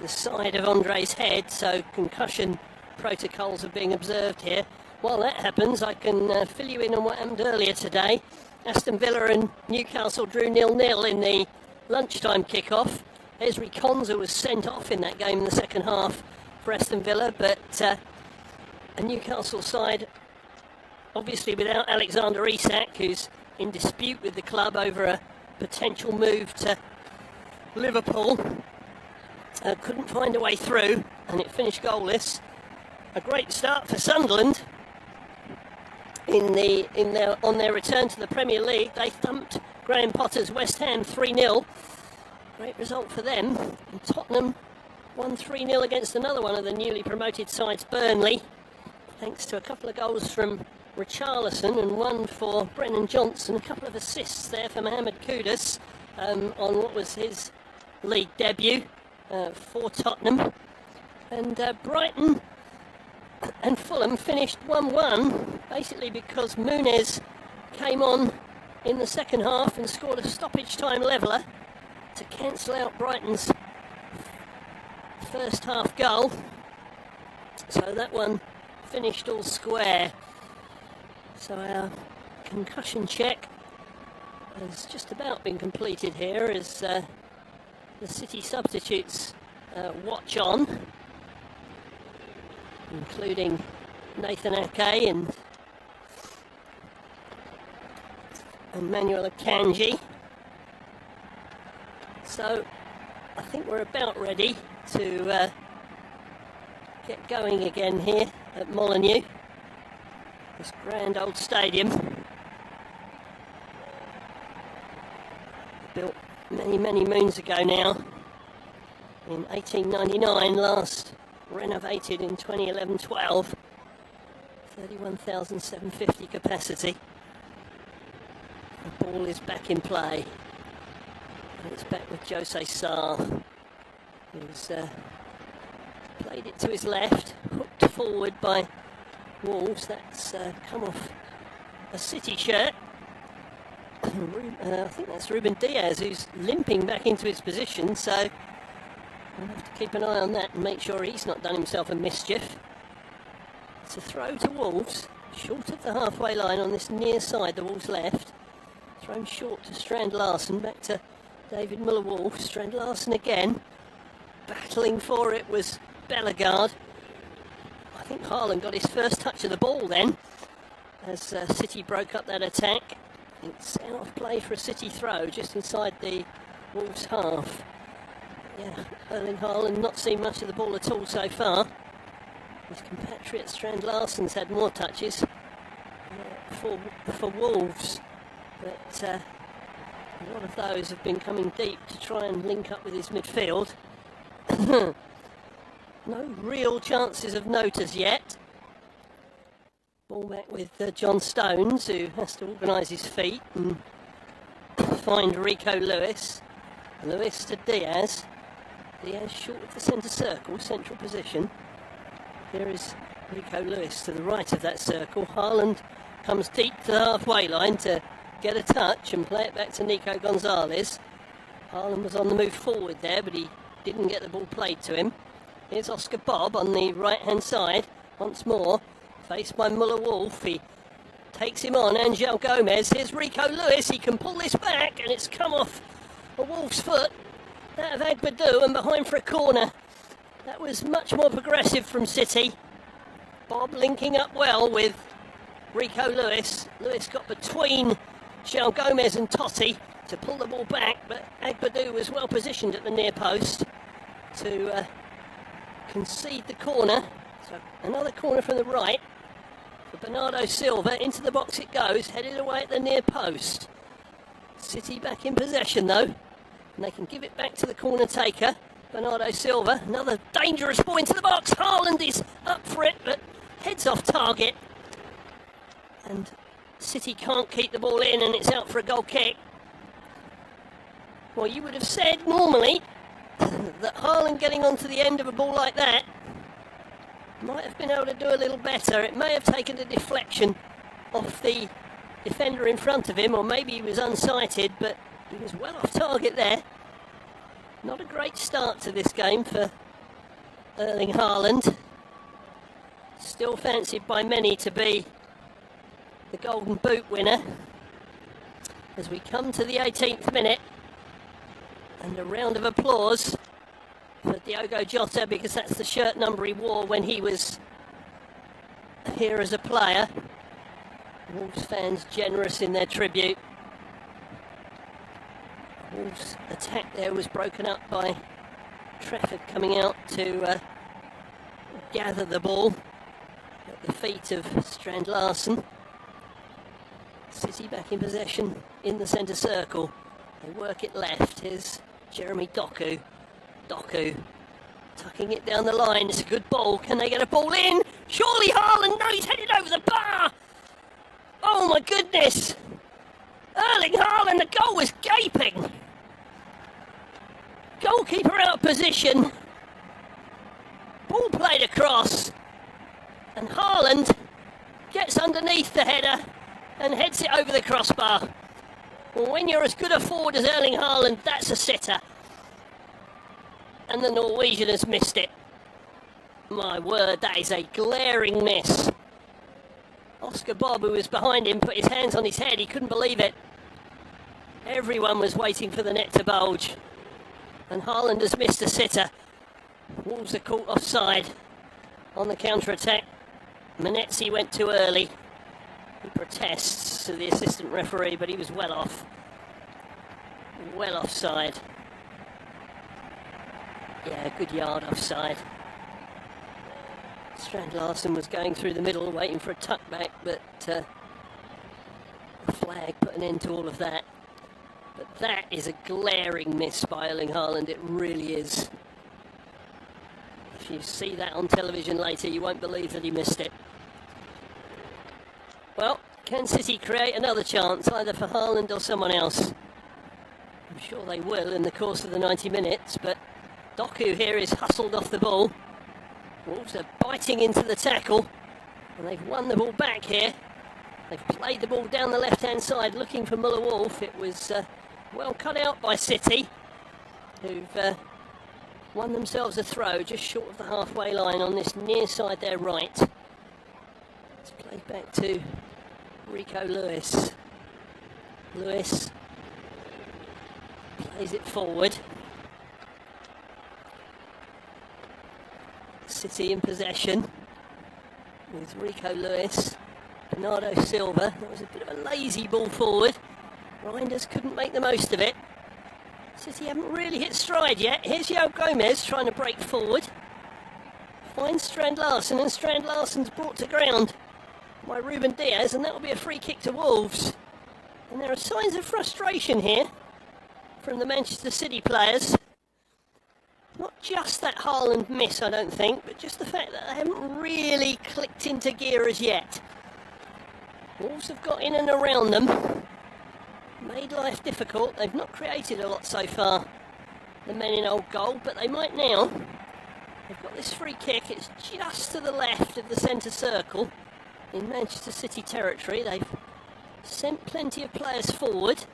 the side of Andre's head, so concussion protocols are being observed here. While that happens, I can fill you in on what happened earlier today. Aston Villa and Newcastle drew 0-0 in the lunchtime kick-off. Ezri Konsa was sent off in that game in the second half for Aston Villa, but a Newcastle side, obviously without Alexander Isak, who's in dispute with the club over a potential move to Liverpool, couldn't find a way through, and it finished goalless. A great start for Sunderland on their return to the Premier League. They thumped Graham Potter's West Ham 3-0. Great result for them. And Tottenham won 3-0 against another one of the newly promoted sides, Burnley, thanks to a couple of goals from Richarlison and one for Brennan Johnson. A couple of assists there for Mohamed Kudus on what was his league debut for Tottenham. And Brighton and Fulham finished 1-1, basically because Muniz came on in the second half and scored a stoppage time leveller to cancel out Brighton's first half goal. So that one finished all square. So our concussion check has just about been completed here as the City substitutes watch on, including Nathan Ake and Emmanuel Akanji. So I think we're about ready to get going again here at Molineux, this grand old stadium, built many moons ago now, in 1899, last renovated in 2011-12, 31,750 capacity. The ball is back in play, and it's back with Jose Sarr, who's played it to his left, hooked forward by Wolves. That's come off a City shirt. I think that's Ruben Diaz, who's limping back into his position, so we'll have to keep an eye on that and make sure he's not done himself a mischief. It's a throw to Wolves, short of the halfway line on this near side, the Wolves left. Thrown short to Strand Larsen, back to David Muller-Wolf. Strand Larsen again. Battling for it was Bellegarde. I think Haaland got his first touch of the ball then, as City broke up that attack. It's out of play for a City throw just inside the Wolves half. Yeah, Erling Haaland not seen much of the ball at all so far. His compatriot Strand Larsen's had more touches for Wolves, but a lot of those have been coming deep to try and link up with his midfield. No real chances of note as yet. Ball back with John Stones, who has to organise his feet and find Rico Lewis. Lewis to Diaz. Diaz short of the centre circle, central position. Here is Rico Lewis to the right of that circle. Haaland comes deep to the halfway line to get a touch and play it back to Nico Gonzalez. Haaland was on the move forward there, but he didn't get the ball played to him. Here's Oscar Bob on the right-hand side once more. Faced by Muller-Wolf, he takes him on, Angel Gomez. Here's Rico Lewis, he can pull this back, and it's come off a Wolf's foot. That of Agbadou, and behind for a corner. That was much more progressive from City. Bob linking up well with Rico Lewis. Lewis got between João Gomez and Totti to pull the ball back, but Agbadou was well positioned at the near post to concede the corner. So another corner from the right for Bernardo Silva. Into the box it goes, headed away at the near post. City back in possession though, and they can give it back to the corner taker, Bernardo Silva. Another dangerous ball into the box. Haaland is up for it, but heads off target. And City can't keep the ball in, and it's out for a goal kick. Well, you would have said normally that Haaland getting onto the end of a ball like that might have been able to do a little better. It may have taken a deflection off the defender in front of him, or maybe he was unsighted, but he was well off target there. Not a great start to this game for Erling Haaland. Still fancied by many to be the Golden Boot winner. As we come to the 18th minute, and a round of applause for Diogo Jota, because that's the shirt number he wore when he was here as a player. Wolves fans generous in their tribute. Wolves' attack there was broken up by Trafford coming out to gather the ball at the feet of Strand Larsen. City back in possession in the centre circle. They work it left. Here's Jeremy Doku. Doku tucking it down the line. It's a good ball. Can they get a ball in? Surely Haaland. No, he's headed over the bar. Oh my goodness. Erling Haaland, the goal was gaping. Goalkeeper out of position. Ball played across. And Haaland gets underneath the header and heads it over the crossbar. Well, when you're as good a forward as Erling Haaland, that's a sitter. And the Norwegian has missed it. My word, that is a glaring miss. Oscar Bob, who was behind him, put his hands on his head. He couldn't believe it. Everyone was waiting for the net to bulge. And Haaland has missed a sitter. Wolves are caught offside on the counter-attack. Menezzi went too early. He protests to the assistant referee, but he was well off. Well offside. Yeah, a good yard offside. Strand Larsen was going through the middle, waiting for a tuck back, but the flag put an end to all of that. But that is a glaring miss by Erling Haaland, it really is. If you see that on television later, you won't believe that he missed it. Well, can City create another chance, either for Haaland or someone else? I'm sure they will in the course of the 90 minutes, but Doku here is hustled off the ball. Wolves are biting into the tackle, and they've won the ball back here. They've played the ball down the left-hand side, looking for Muller-Wolf. It was well cut out by City, who've won themselves a throw just short of the halfway line on this near side there right. It's played back to Rico Lewis. Lewis plays it forward. City in possession with Rico Lewis, Bernardo Silva. That was a bit of a lazy ball forward. Reinders couldn't make the most of it. City haven't really hit stride yet. Here's João Gomez trying to break forward. Finds Strand Larsen, and Strand Larsen's brought to ground by Ruben Diaz, and that'll be a free kick to Wolves. And there are signs of frustration here from the Manchester City players. Not just that Haaland miss, I don't think, but just the fact that they haven't really clicked into gear as yet. Wolves have got in and around them, made life difficult. They've not created a lot so far, the men in old goal, but they might now. They've got this free kick. It's just to the left of the centre circle in Manchester City territory. They've sent plenty of players forward.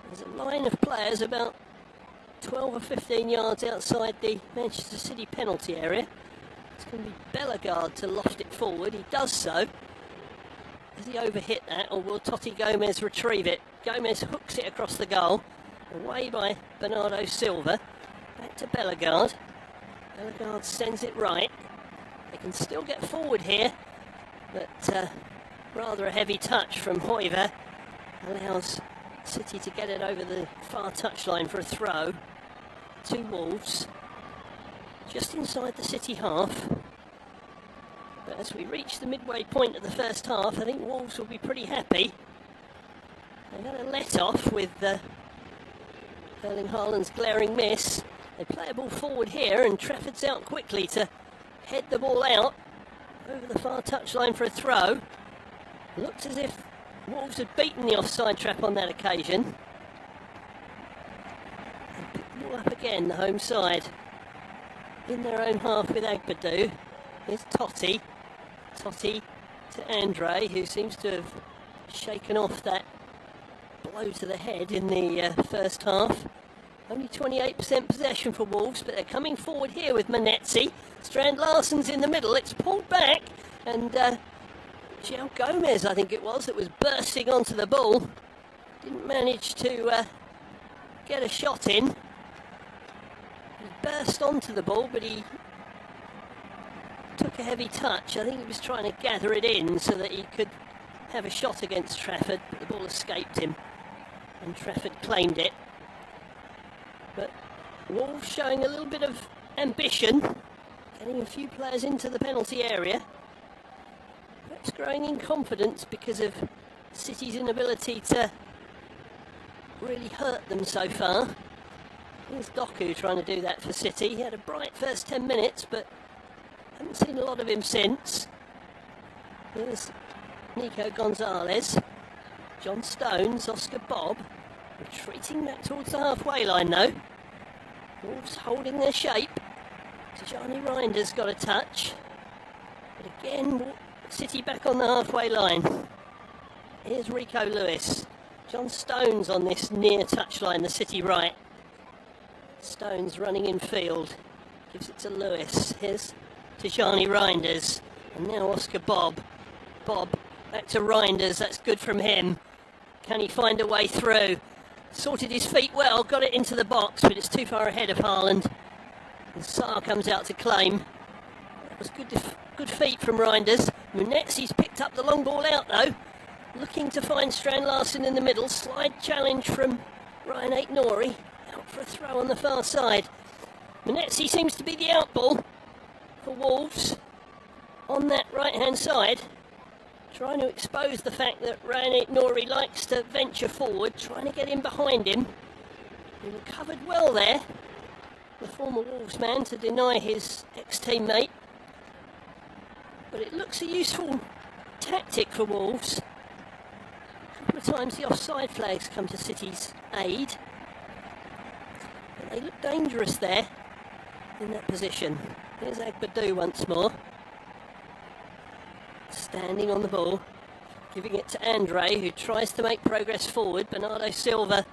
There's a line of players about 12 or 15 yards outside the Manchester City penalty area. It's going to be Bellegarde to loft it forward. He does so. Has he overhit that, or will Totti Gomez retrieve it? Gomez hooks it across the goal. Away by Bernardo Silva. Back to Bellegarde. Bellegarde sends it right. They can still get forward here, but rather a heavy touch from Hoiver allows City to get it over the far touchline for a throw to Wolves, just inside the City half. But as we reach the midway point of the first half, I think Wolves will be pretty happy. They had a let-off with Erling Haaland's glaring miss. They play a ball forward here, and Trafford's out quickly to head the ball out over the far touchline for a throw. Looks as if Wolves had beaten the offside trap on that occasion. They pick the ball up again, the home side. In their own half with Agbadou. Here's Totti. Totti to Andre, who seems to have shaken off that blow to the head in the first half. Only 28% possession for Wolves, but they're coming forward here with Manetzi. Strand Larsen's in the middle. It's pulled back, and João Gomez, I think it was, that was bursting onto the ball. Didn't manage to get a shot in. He burst onto the ball, but he took a heavy touch. I think he was trying to gather it in so that he could have a shot against Trafford, but the ball escaped him, and Trafford claimed it. But Wolves showing a little bit of ambition, getting a few players into the penalty area. Perhaps growing in confidence because of City's inability to really hurt them so far. Here's Doku trying to do that for City. He had a bright first 10 minutes, but haven't seen a lot of him since. Here's Nico Gonzalez. John Stones, Oscar Bob. Retreating back towards the halfway line though. Wolves holding their shape. Tijani Reinders got a touch. But again, City back on the halfway line. Here's Rico Lewis. John Stones on this near touchline, the City right. Stones running in field. Gives it to Lewis. Here's Tijani Reinders. And now Oscar Bob. Bob back to Reinders. That's good from him. Can he find a way through? Sorted his feet well, got it into the box, but it's too far ahead of Haaland. And Sarr comes out to claim. That was good feet from Reinders. Munetzi's picked up the long ball out though. Looking to find Strand Larsen in the middle. Slide challenge from Ryan Aït-Nouri. Out for a throw on the far side. Munetzi seems to be the out ball for Wolves on that right hand side. Trying to expose the fact that Ryan Aït-Nouri likes to venture forward, trying to get in behind him. He recovered well there, the former Wolves man, to deny his ex-teammate. But it looks a useful tactic for Wolves. A couple of times the offside flags come to City's aid. But they look dangerous there in that position. Here's Agbadou once more. Standing on the ball, giving it to Andre, who tries to make progress forward. Bernardo Silva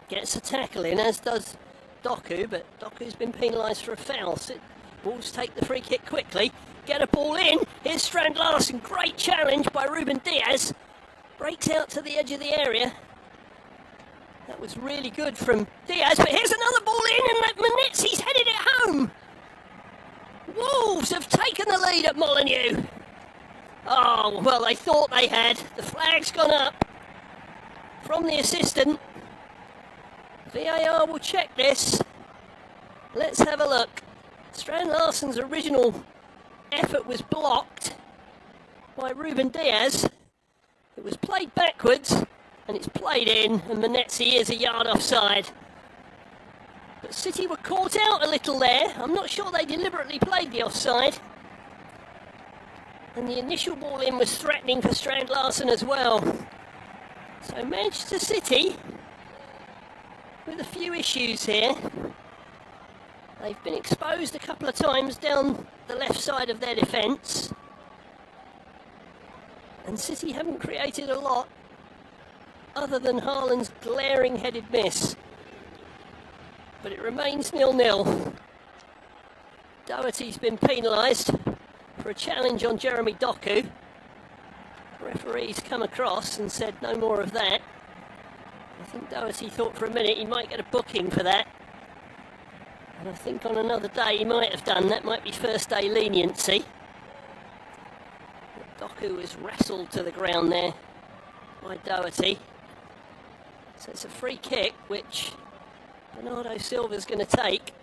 gets a tackle in, as does Doku, but Doku's been penalised for a foul. So Wolves take the free kick quickly, get a ball in. Here's Strand Larsen, great challenge by Ruben Diaz. Breaks out to the edge of the area. That was really good from Diaz, but here's another ball in, and Munetzi's headed it home. Wolves have taken the lead at Molineux. Oh, well, they thought they had. The flag's gone up from the assistant. VAR will check this. Let's have a look. Strand Larsen's original effort was blocked by Ruben Diaz. It was played backwards and it's played in, and Menezzi is a yard offside. But City were caught out a little there. I'm not sure they deliberately played the offside. And the initial ball in was threatening for Strand Larsen as well. So Manchester City with a few issues here. They've been exposed a couple of times down the left side of their defence. And City haven't created a lot other than Haaland's glaring headed miss. But it remains 0-0. Doherty's been penalised for a challenge on Jeremy Doku. Referee's come across and said no more of that. I think Doherty thought for a minute he might get a booking for that. And I think on another day he might have done. That might be first day leniency. But Doku was wrestled to the ground there by Doherty. So it's a free kick which Bernardo Silva's going to take.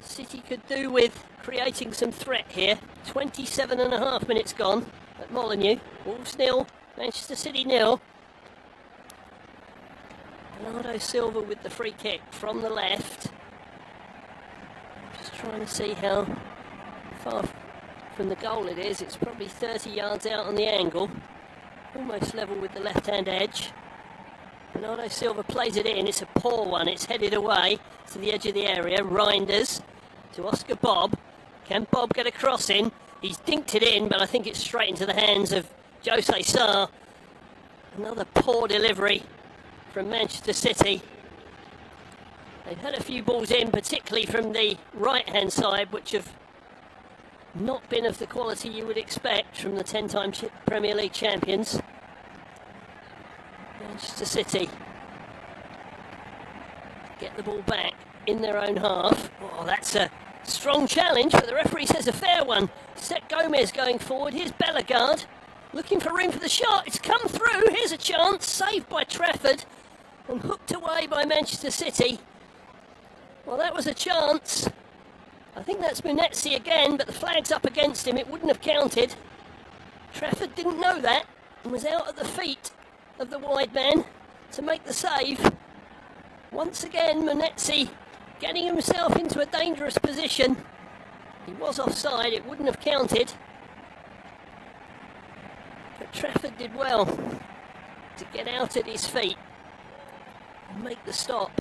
City could do with creating some threat here. 27.5 minutes gone at Molineux. Wolves 0, Manchester City 0. Bernardo Silva with the free kick from the left. Just trying to see how far from the goal it is. It's probably 30 yards out on the angle. Almost level with the left-hand edge. Bernardo Silva plays it in. It's a poor one. It's headed away to the edge of the area. Reinders to Oscar Bob. Can Bob get a cross in? He's dinked it in, but I think it's straight into the hands of Jose Sarr. Another poor delivery from Manchester City. They've had a few balls in, particularly from the right-hand side, which have not been of the quality you would expect from the 10-time Premier League champions. Manchester City get the ball back in their own half. Oh, that's a strong challenge, but the referee says a fair one. Set Gomez going forward. Here's Bellegarde looking for room for the shot. It's come through. Here's a chance. Saved by Trafford and hooked away by Manchester City. Well, that was a chance. I think that's Menezzi again, but the flag's up against him. It wouldn't have counted. Trafford didn't know that and was out at the feet of the wide man to make the save. Once again, Menezzi getting himself into a dangerous position. He was offside, it wouldn't have counted. But Trafford did well to get out at his feet and make the stop.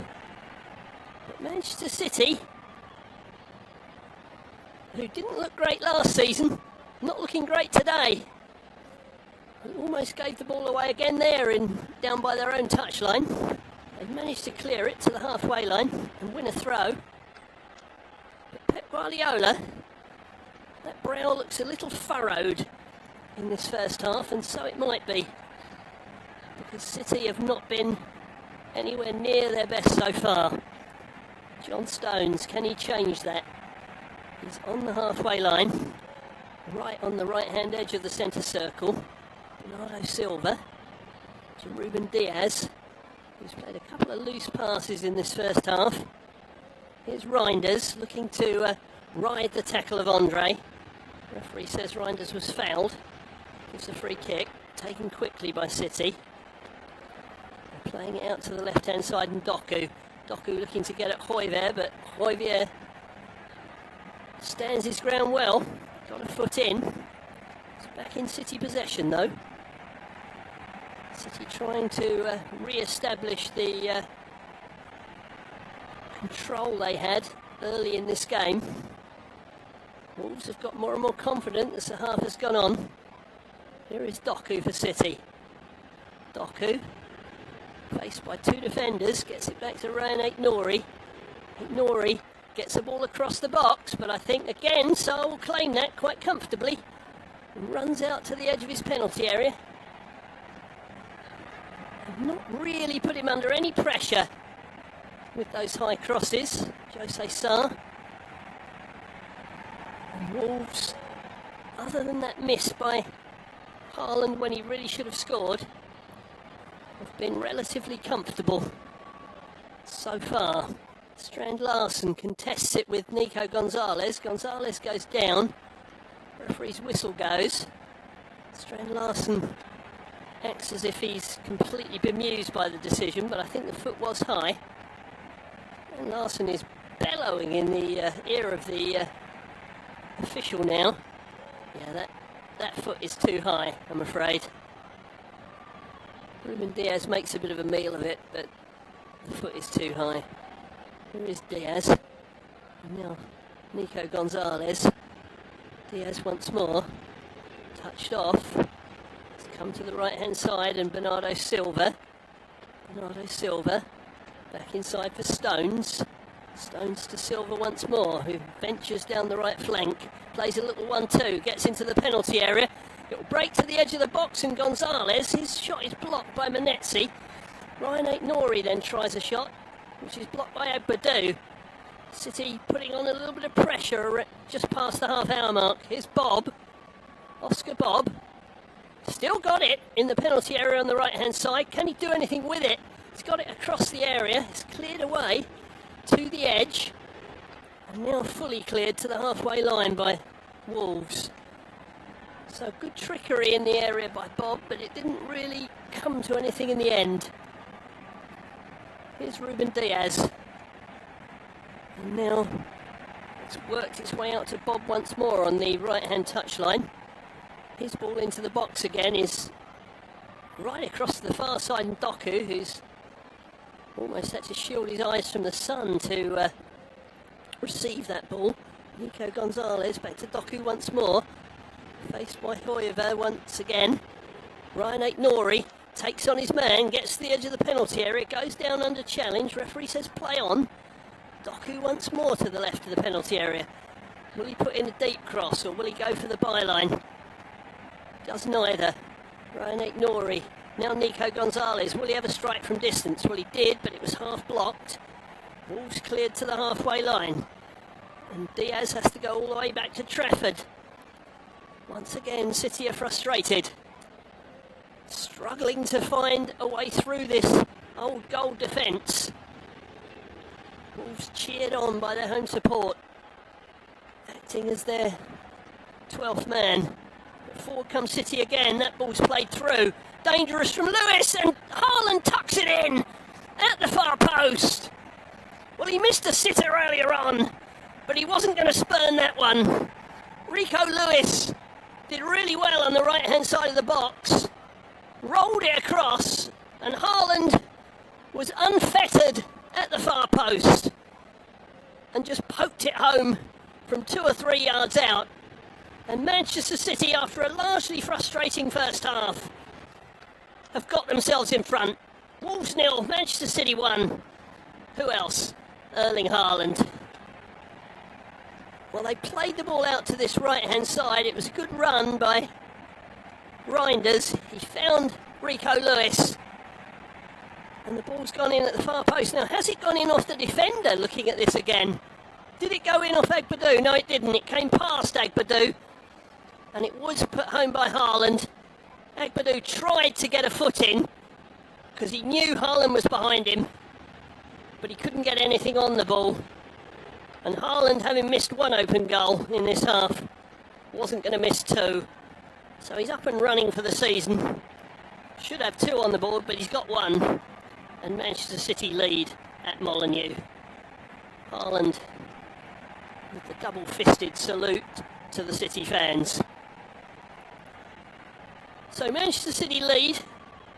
But Manchester City, who didn't look great last season, not looking great today. Almost gave the ball away again there down by their own touchline. They've managed to clear it to the halfway line and win a throw. But Pep Guardiola, that brow looks a little furrowed in this first half, and so it might be, because City have not been anywhere near their best so far. John Stones, can he change that? He's on the halfway line, right on the right-hand edge of the centre circle. Bernardo Silva to Ruben Diaz, who's played a couple of loose passes in this first half. Here's Reinders looking to ride the tackle of Andre. The referee says Reinders was fouled. Gives a free kick, taken quickly by City. They're playing it out to the left-hand side, and Doku looking to get at Højbjerg, but Højbjerg stands his ground well. Got a foot in. It's back in City possession though. City trying to re-establish the control they had early in this game. Wolves have got more and more confident as the half has gone on. Here is Doku for City. Doku, faced by two defenders, gets it back to Ryan Aït-Nouri. Aït-Nouri gets the ball across the box, but I think again Sarr will claim that quite comfortably and runs out to the edge of his penalty area. Not really put him under any pressure with those high crosses, Jose Sarr. And Wolves, other than that miss by Haaland when he really should have scored, have been relatively comfortable so far. Strand Larsen contests it with Nico Gonzalez. Gonzalez goes down. Referee's whistle goes. Strand Larsen acts as if he's completely bemused by the decision, but I think the foot was high. And Larsen is bellowing in the ear of the official now. Yeah, that foot is too high, I'm afraid. Ruben Diaz makes a bit of a meal of it, but the foot is too high. Here is Diaz. And now Nico Gonzalez. Diaz once more. Touched off. It's come to the right-hand side, and Bernardo Silva. Bernardo Silva back inside for Stones. Stones to Silva once more, who ventures down the right flank. Plays a little 1-2, gets into the penalty area. It'll break to the edge of the box, and Gonzalez, his shot is blocked by Manetzi. Ryan Aitnori then tries a shot, which is blocked by Agbadou. City putting on a little bit of pressure just past the half-hour mark. Here's Bob. Oscar Bob. Still got it in the penalty area on the right-hand side. Can he do anything with it? He's got it across the area. It's cleared away to the edge. And now fully cleared to the halfway line by Wolves. So good trickery in the area by Bob, but it didn't really come to anything in the end. Here's Ruben Diaz. And now it's worked its way out to Bob once more on the right-hand touchline. His ball into the box again is right across to the far side, and Doku, who's almost had to shield his eyes from the sun to receive that ball. Nico Gonzalez back to Doku once more. Faced by Hoyever once again. Ryan Aitnori takes on his man, gets to the edge of the penalty area, goes down under challenge. Referee says play on. Doku once more to the left of the penalty area. Will he put in a deep cross, or will he go for the byline? Does neither. Ryan Aitnori. Now Nico Gonzalez. Will he have a strike from distance? Well, he did, but it was half blocked. Wolves cleared to the halfway line. And Diaz has to go all the way back to Trafford. Once again, City are frustrated. Struggling to find a way through this old goal defence. Wolves cheered on by their home support, acting as their 12th man. But forward comes City again. That ball's played through. Dangerous from Lewis, and Haaland tucks it in at the far post. Well, he missed a sitter earlier on, but he wasn't going to spurn that one. Rico Lewis did really well on the right-hand side of the box. Rolled it across, and Haaland was unfettered at the far post and just poked it home from 2 or 3 yards out. And Manchester City, after a largely frustrating first half, have got themselves in front. Wolves 0, Manchester City 1. Who else? Erling Haaland. Well, they played the ball out to this right-hand side. It was a good run by Reinders. He found Rico Lewis. And the ball's gone in at the far post. Now, has it gone in off the defender, looking at this again? Did it go in off Agbadou? No, it didn't. It came past Agbadou. And it was put home by Haaland. Agbadou tried to get a foot in because he knew Haaland was behind him. But he couldn't get anything on the ball. And Haaland, having missed one open goal in this half, wasn't going to miss 2. So he's up and running for the season. Should have 2 on the board, but he's got 1. And Manchester City lead at Molineux. Haaland with the double-fisted salute to the City fans. So Manchester City lead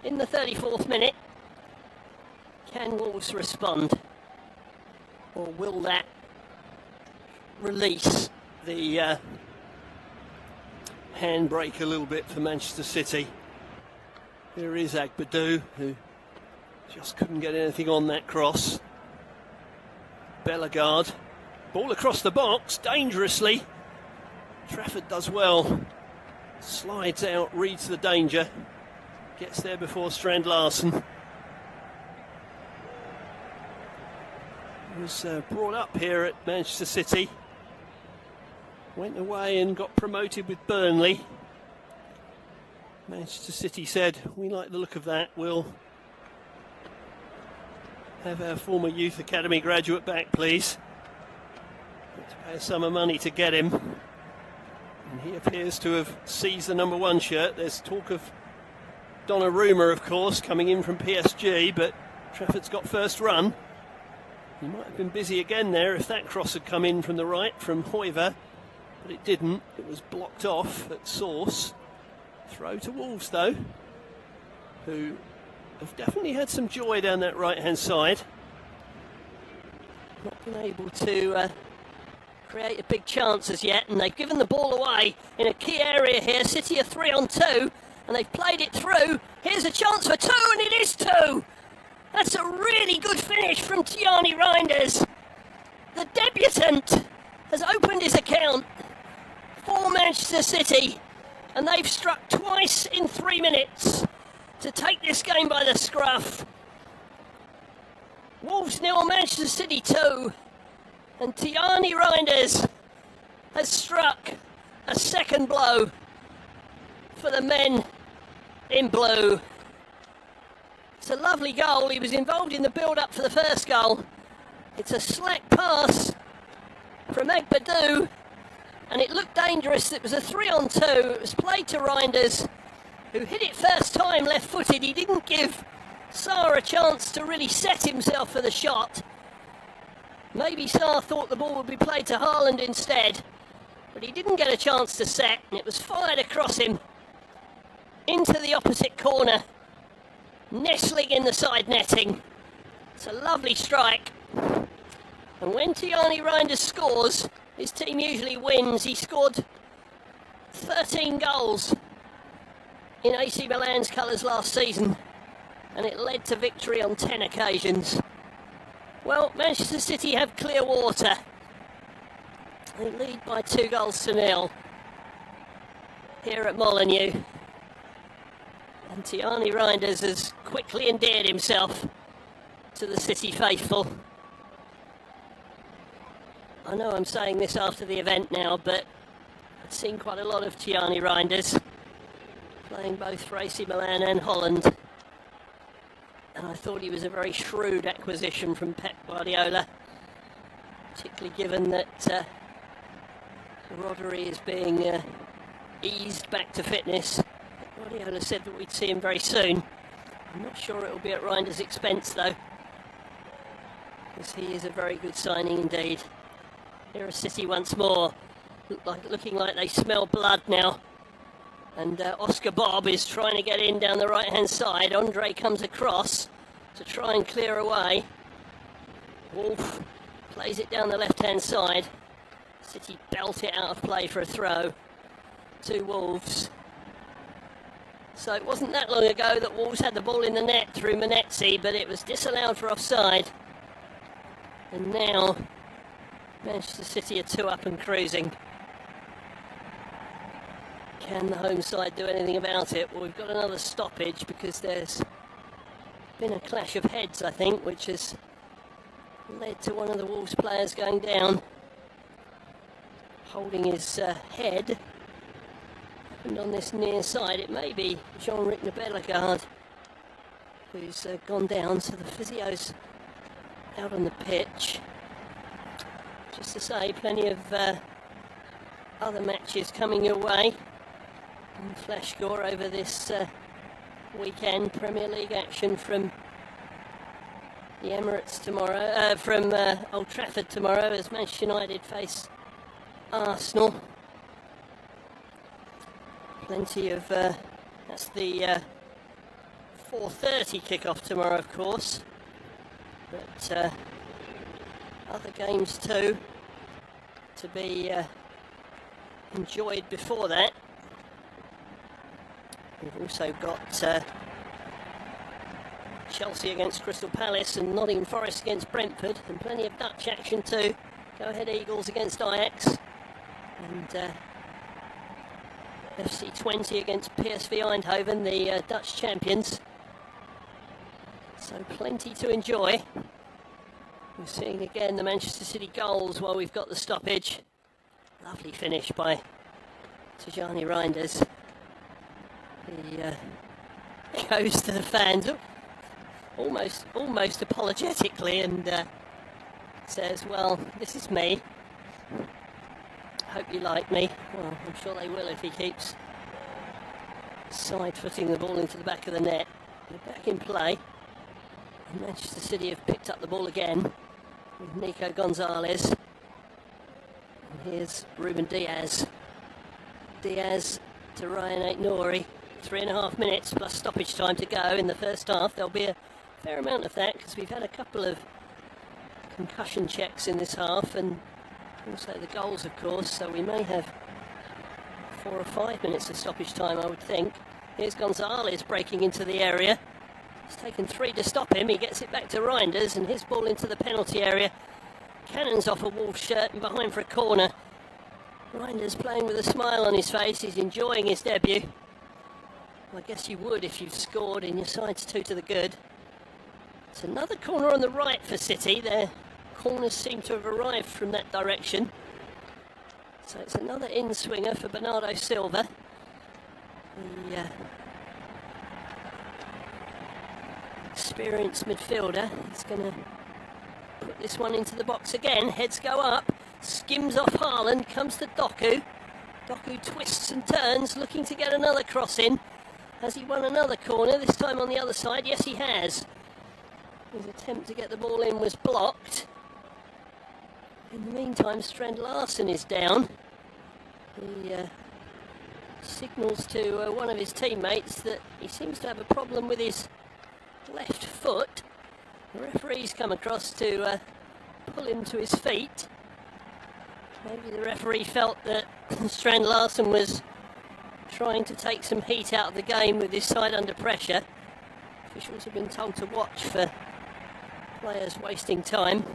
in the 34th minute. Can Wolves respond? Or will that release the handbrake a little bit for Manchester City? Here is Agbadou, who just couldn't get anything on that cross. Bellegarde, ball across the box, dangerously. Trafford does well. Slides out, reads the danger. Gets there before Strand Larsen. Was brought up here at Manchester City. Went away and got promoted with Burnley. Manchester City said, we like the look of that, we'll Have our former Youth Academy graduate back, please. Let's pay summer money to get him. And he appears to have seized the number 1 shirt. There's talk of Donnarumma, of course, coming in from PSG, but Trafford's got first run. He might have been busy again there if that cross had come in from the right from Hoiver, but it didn't. It was blocked off at source. Throw to Wolves, though, who have definitely had some joy down that right-hand side. Not been able to create a big chance as yet, and they've given the ball away in a key area here. City are 3 on 2, and they've played it through. Here's a chance for 2, and it is 2! That's a really good finish from Tiani Reinders. The debutant has opened his account for Manchester City, and they've struck twice in 3 minutes to take this game by the scruff. Wolves 0, Manchester City 2, and Tiani Reinders has struck a second blow for the men in blue. It's a lovely goal. He was involved in the build-up for the first goal. It's a slack pass from Egbadou, and it looked dangerous. It was a 3 on 2. It was played to Reinders, who hit it first time left-footed. He didn't give Sarr a chance to really set himself for the shot. Maybe Sarr thought the ball would be played to Haaland instead, but he didn't get a chance to set, and it was fired across him into the opposite corner, nestling in the side netting. It's a lovely strike. And when Tiani Reinders scores, his team usually wins. He scored 13 goals in AC Milan's colours last season, and it led to victory on 10 occasions. Well, Manchester City have clear water. They lead by 2-0 here at Molineux. And Tiani Reinders has quickly endeared himself to the City faithful. I know I'm saying this after the event now, but I've seen quite a lot of Tiani Reinders playing both for AC Milan and Holland, and I thought he was a very shrewd acquisition from Pep Guardiola, particularly given that Rodri is being eased back to fitness. Guardiola said that we'd see him very soon. I'm not sure it will be at Reinders' expense though, because he is a very good signing indeed. Here are City once more, looking like they smell blood now. And Oscar Bob is trying to get in down the right-hand side. Andre comes across to try and clear away. Wolf plays it down the left-hand side. City belt it out of play for a throw to Wolves. So it wasn't that long ago that Wolves had the ball in the net through Manetzi, but it was disallowed for offside. And now Manchester City are 2 up and cruising. Can the home side do anything about it? Well, we've got another stoppage because there's been a clash of heads, I think, which has led to one of the Wolves players going down, holding his head. And on this near side, it may be Jean-Ric Bellegarde who's gone down, so the physio's out on the pitch. Just to say, plenty of other matches coming your way in flash score over this weekend. Premier League action from the Emirates tomorrow, from Old Trafford tomorrow, as Manchester United face Arsenal. Plenty of that's the 4:30 kickoff tomorrow, of course, but other games too to be enjoyed before that. We've also got Chelsea against Crystal Palace and Nottingham Forest against Brentford, and plenty of Dutch action too. Go Ahead Eagles against Ajax, and FC 20 against PSV Eindhoven, the Dutch champions. So plenty to enjoy. We're seeing again the Manchester City goals while we've got the stoppage. Lovely finish by Tiani Reinders. He goes to the fans. Oh, almost apologetically, and says, well, this is me. Hope you like me. Well, I'm sure they will if he keeps side-footing the ball into the back of the net. They're back in play. Manchester City have picked up the ball again with Nico Gonzalez. And here's Ruben Diaz. Diaz to Ryan Aitnori. 3.5 minutes plus stoppage time to go in the first half. There'll be a fair amount of that because we've had a couple of concussion checks in this half, and also the goals, of course, so we may have 4 or 5 minutes of stoppage time, I would think. Here's Gonzalez breaking into the area. It's taken 3 to stop him. He gets it back to Reinders, and his ball into the penalty area. Cannons off a Wolves shirt and behind for a corner. Reinders playing with a smile on his face. He's enjoying his debut. Well, I guess you would if you've scored and your side's 2 to the good. It's another corner on the right for City. Their corners seem to have arrived from that direction. So it's another in-swinger for Bernardo Silva. The experienced midfielder is going to put this one into the box again. Heads go up, skims off Haaland, comes to Doku. Doku twists and turns, looking to get another cross in. Has he won another corner, this time on the other side? Yes, he has. His attempt to get the ball in was blocked. In the meantime, Strand Larsen is down. He signals to one of his teammates that he seems to have a problem with his left foot. The referee's come across to pull him to his feet. Maybe the referee felt that Strand Larsen was trying to take some heat out of the game with his side under pressure. Officials have been told to watch for players wasting time,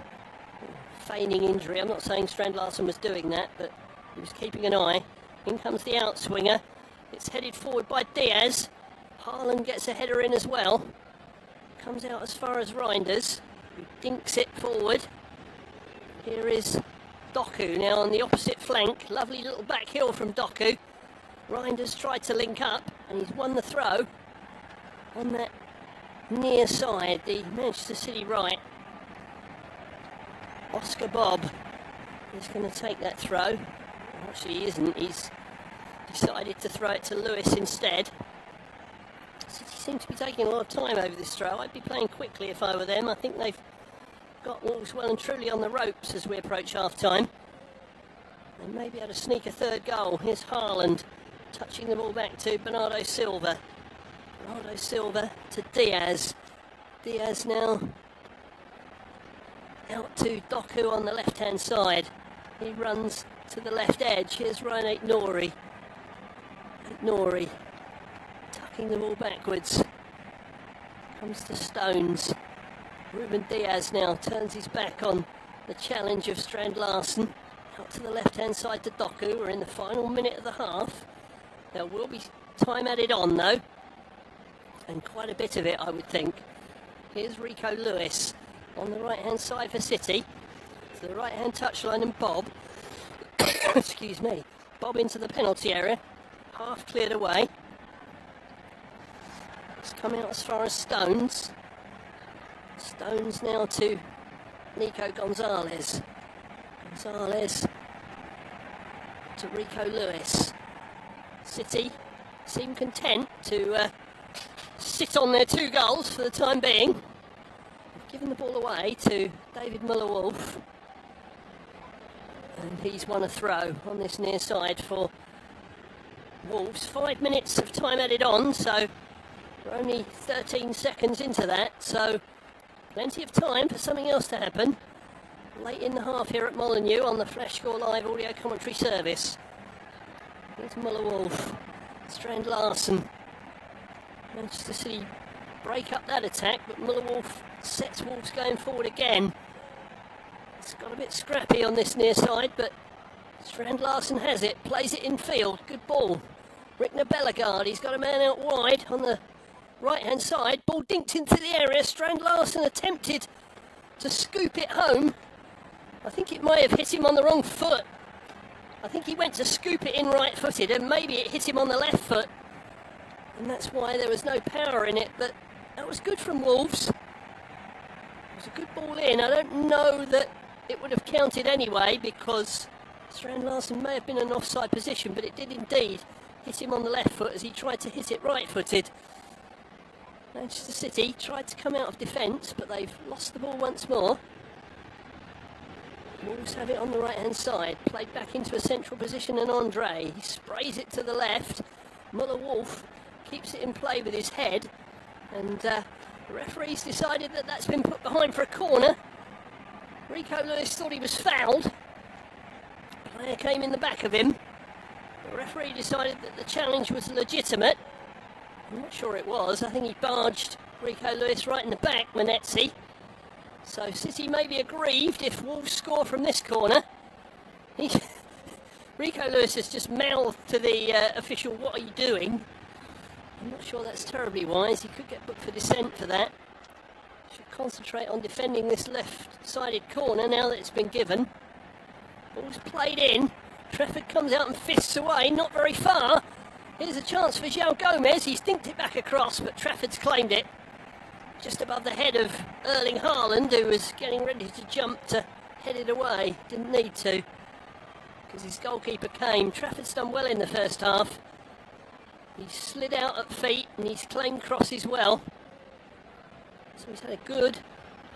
feigning injury. I'm not saying Strand Larsen was doing that, but he was keeping an eye. In comes the outswinger. It's headed forward by Diaz. Haaland gets a header in as well. Comes out as far as Reinders, who dinks it forward. Here is Doku now on the opposite flank. Lovely little back heel from Doku. Reinders tried to link up, and he's won the throw on that near side, the Manchester City right. Oscar Bob is going to take that throw. Actually, he isn't. He's decided to throw it to Lewis instead. City seem to be taking a lot of time over this throw. I'd be playing quickly if I were them. I think they've got Wolves well and truly on the ropes as we approach half-time. They may be able to sneak a third goal. Here's Haaland touching the ball back to Bernardo Silva. Bernardo Silva to Diaz. Diaz now out to Doku on the left-hand side. He runs to the left edge. Here's Ryan Aitnori. Aitnori tucking the ball backwards. Comes to Stones. Ruben Diaz now turns his back on the challenge of Strand Larsen. Out to the left-hand side to Doku. We're in the final minute of the half. There will be time added on though, and quite a bit of it, I would think. Here's Rico Lewis on the right-hand side for City. To the right-hand touchline, and Bob, excuse me, Bob into the penalty area, half cleared away. It's come out as far as Stones. Stones now to Nico Gonzalez. Gonzalez to Rico Lewis. City seem content to sit on their 2 goals for the time being. They've given the ball away to David Muller-Wolf, and he's won a throw on this near side for Wolves. 5 minutes of time added on, so we're only 13 seconds into that, so plenty of time for something else to happen late in the half here at Molineux on the Flash Score Live audio commentary service. Here's Muller-Wolf, Strand Larsen. Manchester City break up that attack, but Muller-Wolf sets Wolves going forward again. It's got a bit scrappy on this near side, but Strand Larsen has it, plays it in field. Good ball. Rickner Bellegarde, he's got a man out wide on the right-hand side. Ball dinked into the area. Strand Larsen attempted to scoop it home. I think it may have hit him on the wrong foot. I think he went to scoop it in right-footed, and maybe it hit him on the left foot. And that's why there was no power in it, but that was good from Wolves. was a good ball in. I don't know that it would have counted anyway because Strand Larsen may have been in an offside position, but it did indeed hit him on the left foot as he tried to hit it right-footed. Manchester City tried to come out of defence, but they've lost the ball once more. Wolves have it on the right-hand side, played back into a central position, and Andre, he sprays it to the left. Muller-Wolf keeps it in play with his head, and the referee's decided that that's been put behind for a corner. Rico Lewis thought he was fouled. The player came in the back of him. The referee decided that the challenge was legitimate. I'm not sure it was. I think he barged Rico Lewis right in the back, Manetzi. So City may be aggrieved if Wolves score from this corner. Rico Lewis has just mouthed to the official, "What are you doing?" I'm not sure that's terribly wise. He could get booked for dissent for that. Should concentrate on defending this left-sided corner now that it's been given. Ball's played in. Trafford comes out and fists away, not very far. Here's a chance for João Gomez. He's dinked it back across, but Trafford's claimed it. Just above the head of Erling Haaland, who was getting ready to jump to head it away. Didn't need to, because his goalkeeper came. Trafford's done well in the first half. He's slid out at feet and he's claimed crosses well. So he's had a good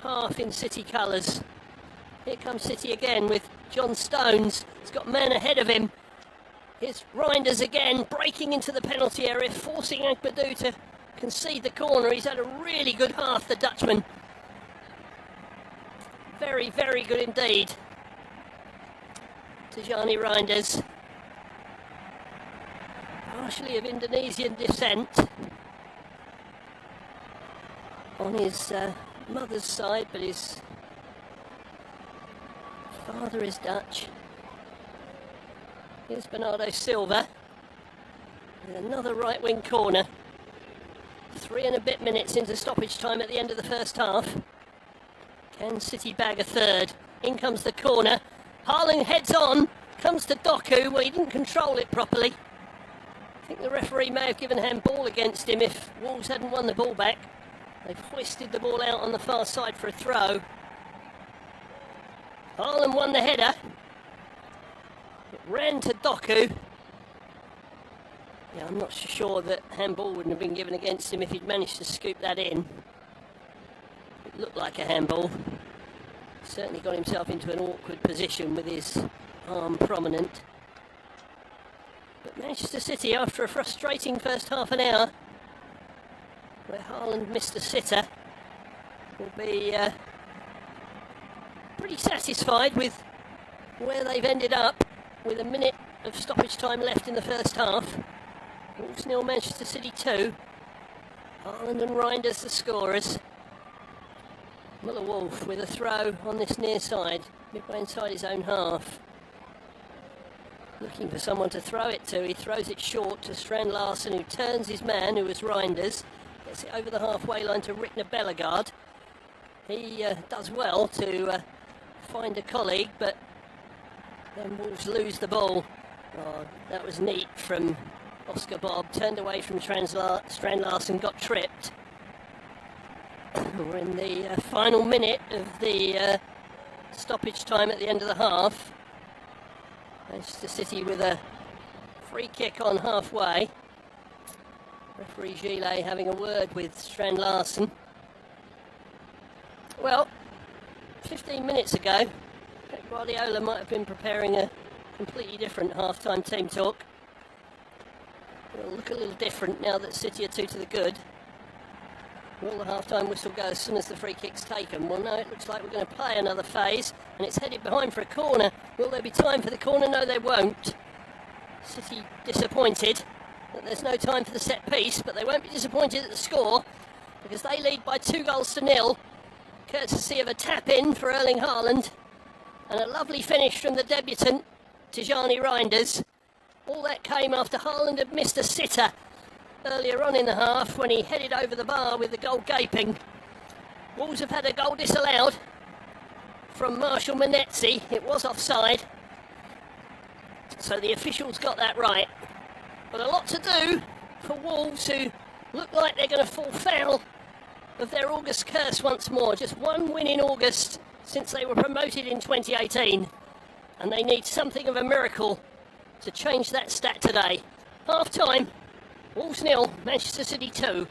half in City colours. Here comes City again with John Stones. He's got man ahead of him. Here's Reinders again, breaking into the penalty area, forcing Agbadou to concede the corner. He's had a really good half, the Dutchman. Very, very good indeed. Tijani Reinders, partially of Indonesian descent. On his mother's side, but his father is Dutch. Here's Bernardo Silva with another right wing corner. 3 and a bit minutes into stoppage time at the end of the first half. Can City bag a third? In comes the corner. Haaland heads on, comes to Doku. Well, he didn't control it properly. I think the referee may have given handball against him if Wolves hadn't won the ball back. They've hoisted the ball out on the far side for a throw. Haaland won the header. It ran to Doku. Yeah, I'm not sure that handball wouldn't have been given against him if he'd managed to scoop that in. It looked like a handball. Certainly got himself into an awkward position with his arm prominent. But Manchester City, after a frustrating first half an hour, where Haaland missed a sitter, will be pretty satisfied with where they've ended up, with a minute of stoppage time left in the first half. Wolves 0, Manchester City 2. Haaland and Reinders the scorers. Muller-Wolf with a throw on this near side, midway inside his own half. Looking for someone to throw it to. He throws it short to Strand Larsen, who turns his man, who was Reinders. Gets it over the halfway line to Rickner Bellegarde. He does well to find a colleague, but then Wolves lose the ball. Oh, that was neat from Oscar Bob. Turned away from Strand Larsen, got tripped. We're in the final minute of the stoppage time at the end of the half. Manchester City with a free kick on halfway. Referee Gillet having a word with Strand Larsen. Well, 15 minutes ago, Pep Guardiola might have been preparing a completely different half-time team talk. It'll look a little different now that City are 2 to the good. Will the half-time whistle go as soon as the free kick's taken? Well, no, it looks like we're going to play another phase, and it's headed behind for a corner. Will there be time for the corner? No, there won't. City disappointed that there's no time for the set piece, but they won't be disappointed at the score, because they lead by 2-0, courtesy of a tap-in for Erling Haaland, and a lovely finish from the debutant, Tijani Reinders. All that came after Haaland had missed a sitter earlier on in the half when he headed over the bar with the goal gaping. Wolves have had a goal disallowed from Marshall Manetzi. It was offside, so the officials got that right. But a lot to do for Wolves, who look like they're going to fall foul of their August curse once more. Just one win in August since they were promoted in 2018. And they need something of a miracle to change that stat today. Half time, Wolves 0, Manchester City 2.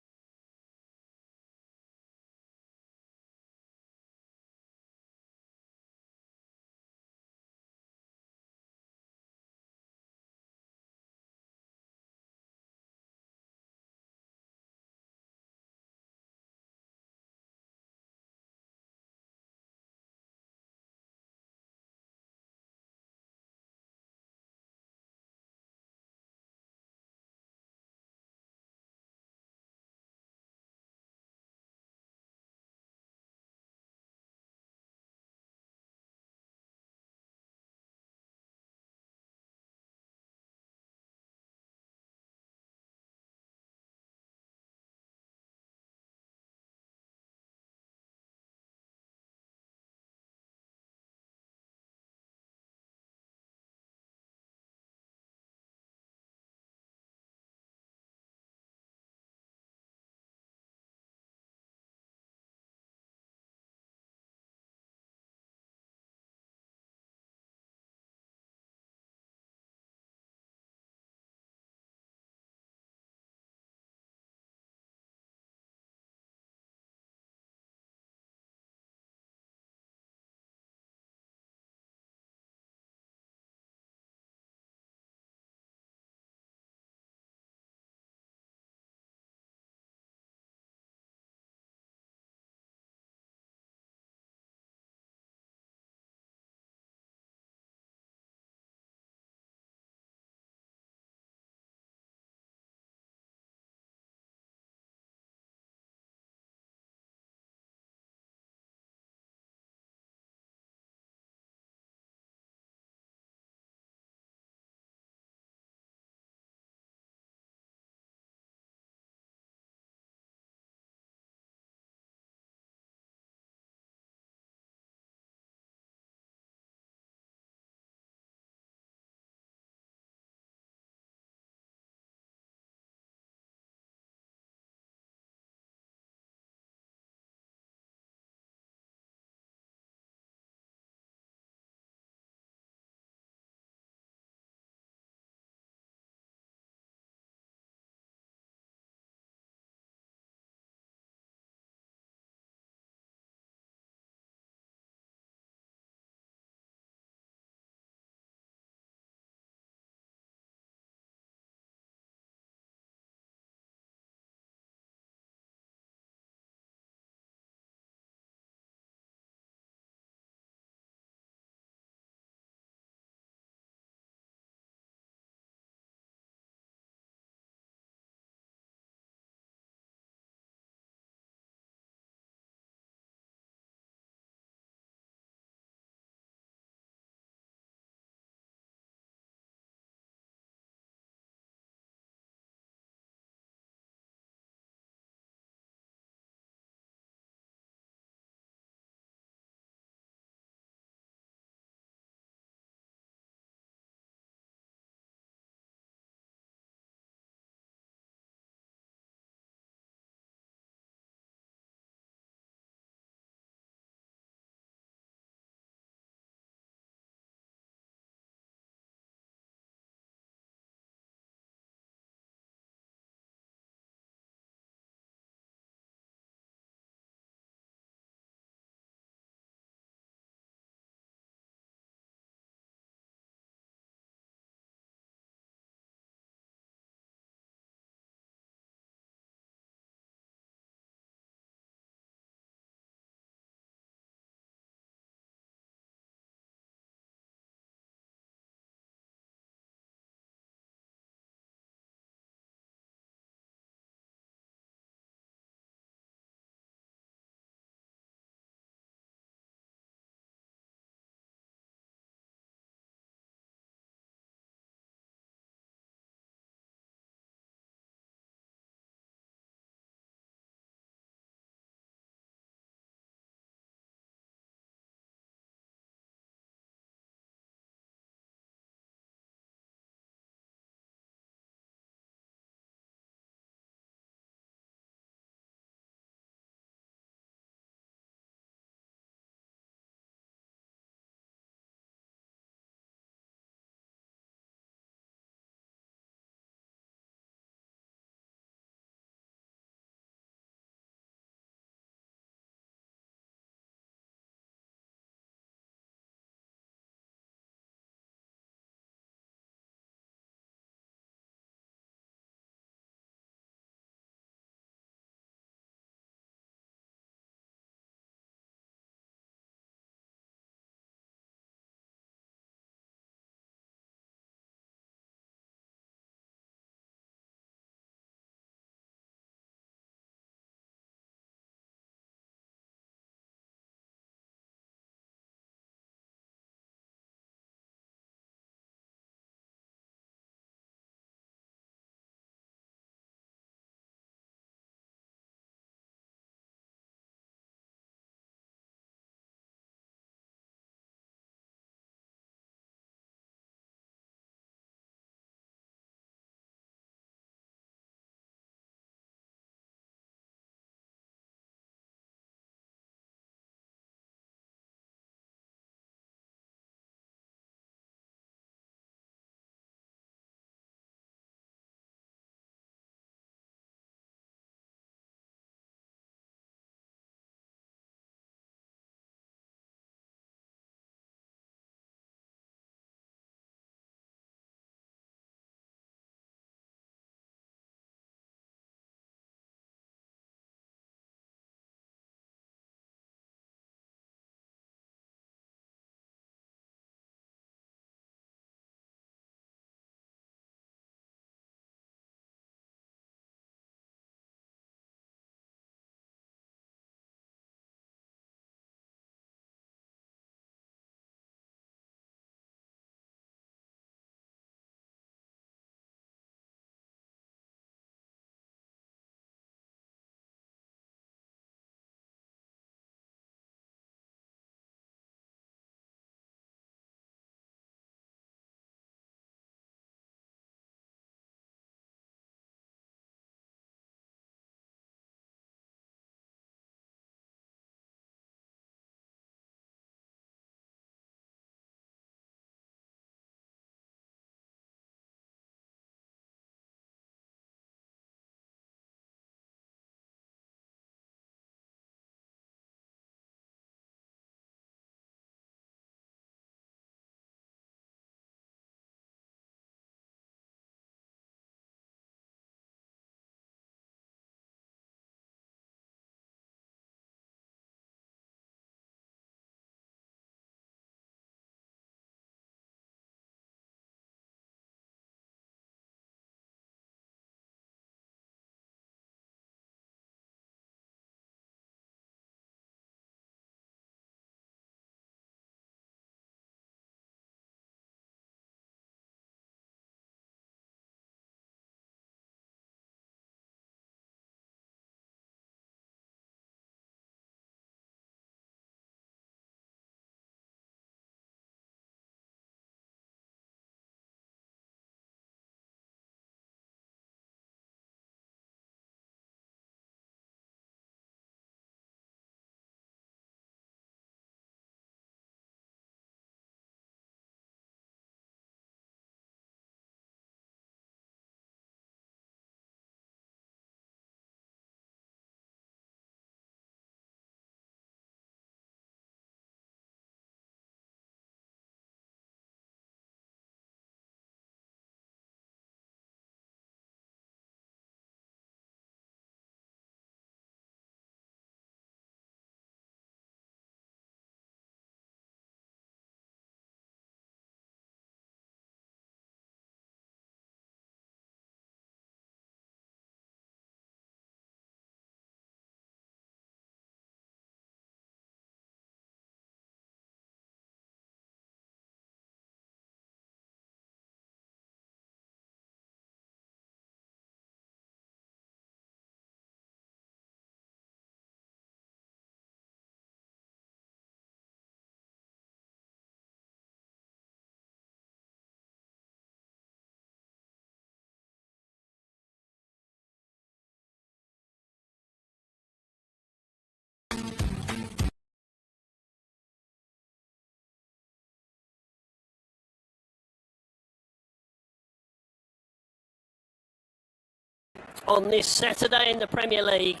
on this Saturday in the Premier League,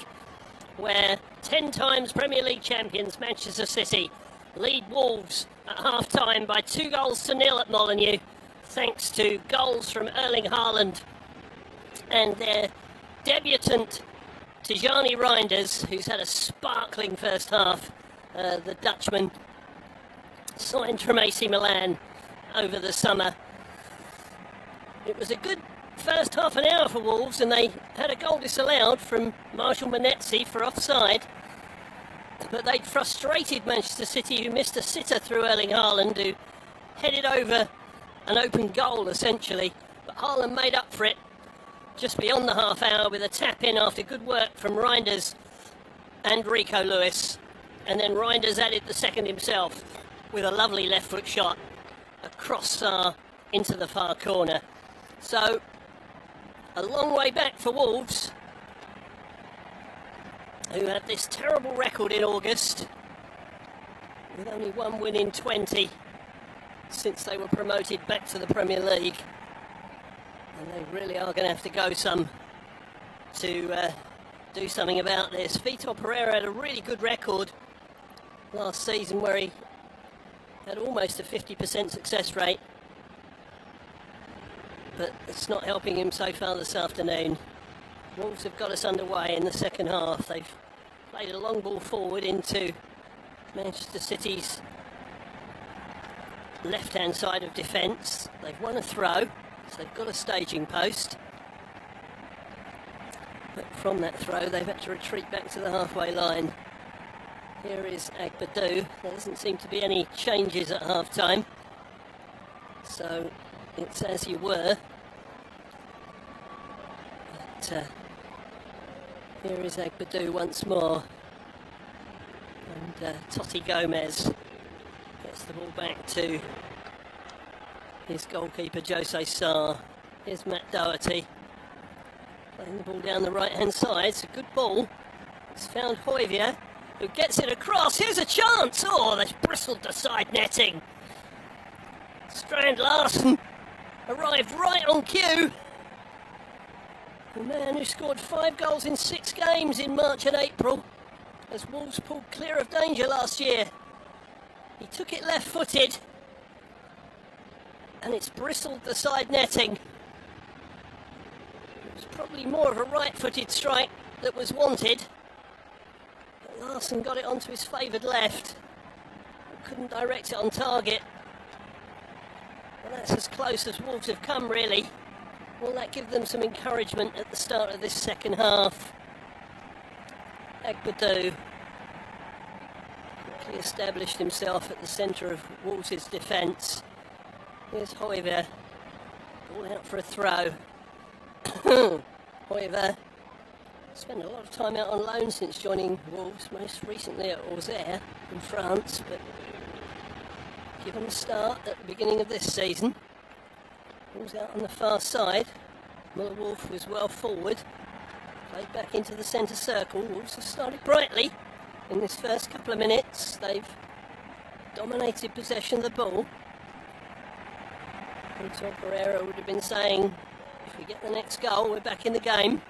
where 10 times Premier League champions Manchester City lead Wolves at half-time by 2-0 at Molineux, thanks to goals from Erling Haaland and their debutant Tijani Reinders, who's had a sparkling first half. The Dutchman signed from AC Milan over the summer. It was a good first half an hour for Wolves, and they had a goal disallowed from Marshall Manetzi for offside. But they'd frustrated Manchester City, who missed a sitter through Erling Haaland, who headed over an open goal essentially. But Haaland made up for it just beyond the half hour with a tap in after good work from Reinders and Rico Lewis. And then Reinders added the second himself with a lovely left foot shot across into the far corner. So a long way back for Wolves, who had this terrible record in August with only one win in 20 since they were promoted back to the Premier League. And they really are going to have to go some to do something about this. Vitor Pereira had a really good record last season where he had almost a 50% success rate, but it's not helping him so far this afternoon. Wolves have got us underway in the second half. They've played a long ball forward into Manchester City's left-hand side of defence. They've won a throw, so they've got a staging post. But from that throw, they've had to retreat back to the halfway line. Here is Agbadou. There doesn't seem to be any changes at half-time, so it's as you were. But here is Agbadou once more. And Totti Gomez gets the ball back to his goalkeeper, Jose Sarr. Here's Matt Doherty playing the ball down the right-hand side. It's a good ball. It's found Hoyvier, who gets it across. Here's a chance. Oh, they've bristled the side netting. Strand Larsen arrived right on cue. The man who scored 5 goals in 6 games in March and April as Wolves pulled clear of danger last year. He took it left-footed and it's bristled the side netting. It was probably more of a right-footed strike that was wanted. But Larsen got it onto his favoured left. Couldn't direct it on target. Well, that's as close as Wolves have come, really. Will that give them some encouragement at the start of this second half? Agbadou quickly established himself at the centre of Wolves' defence. Here's Hoyvier. Ball out for a throw. Hoyvier spent a lot of time out on loan since joining Wolves, most recently at Auxerre in France, but given a start at the beginning of this season. Ball's out on the far side. Muller Wolf was well forward. Played back into the centre circle. Wolves have started brightly in this first couple of minutes. They've dominated possession of the ball. Vitor Pereira would have been saying, if we get the next goal, we're back in the game.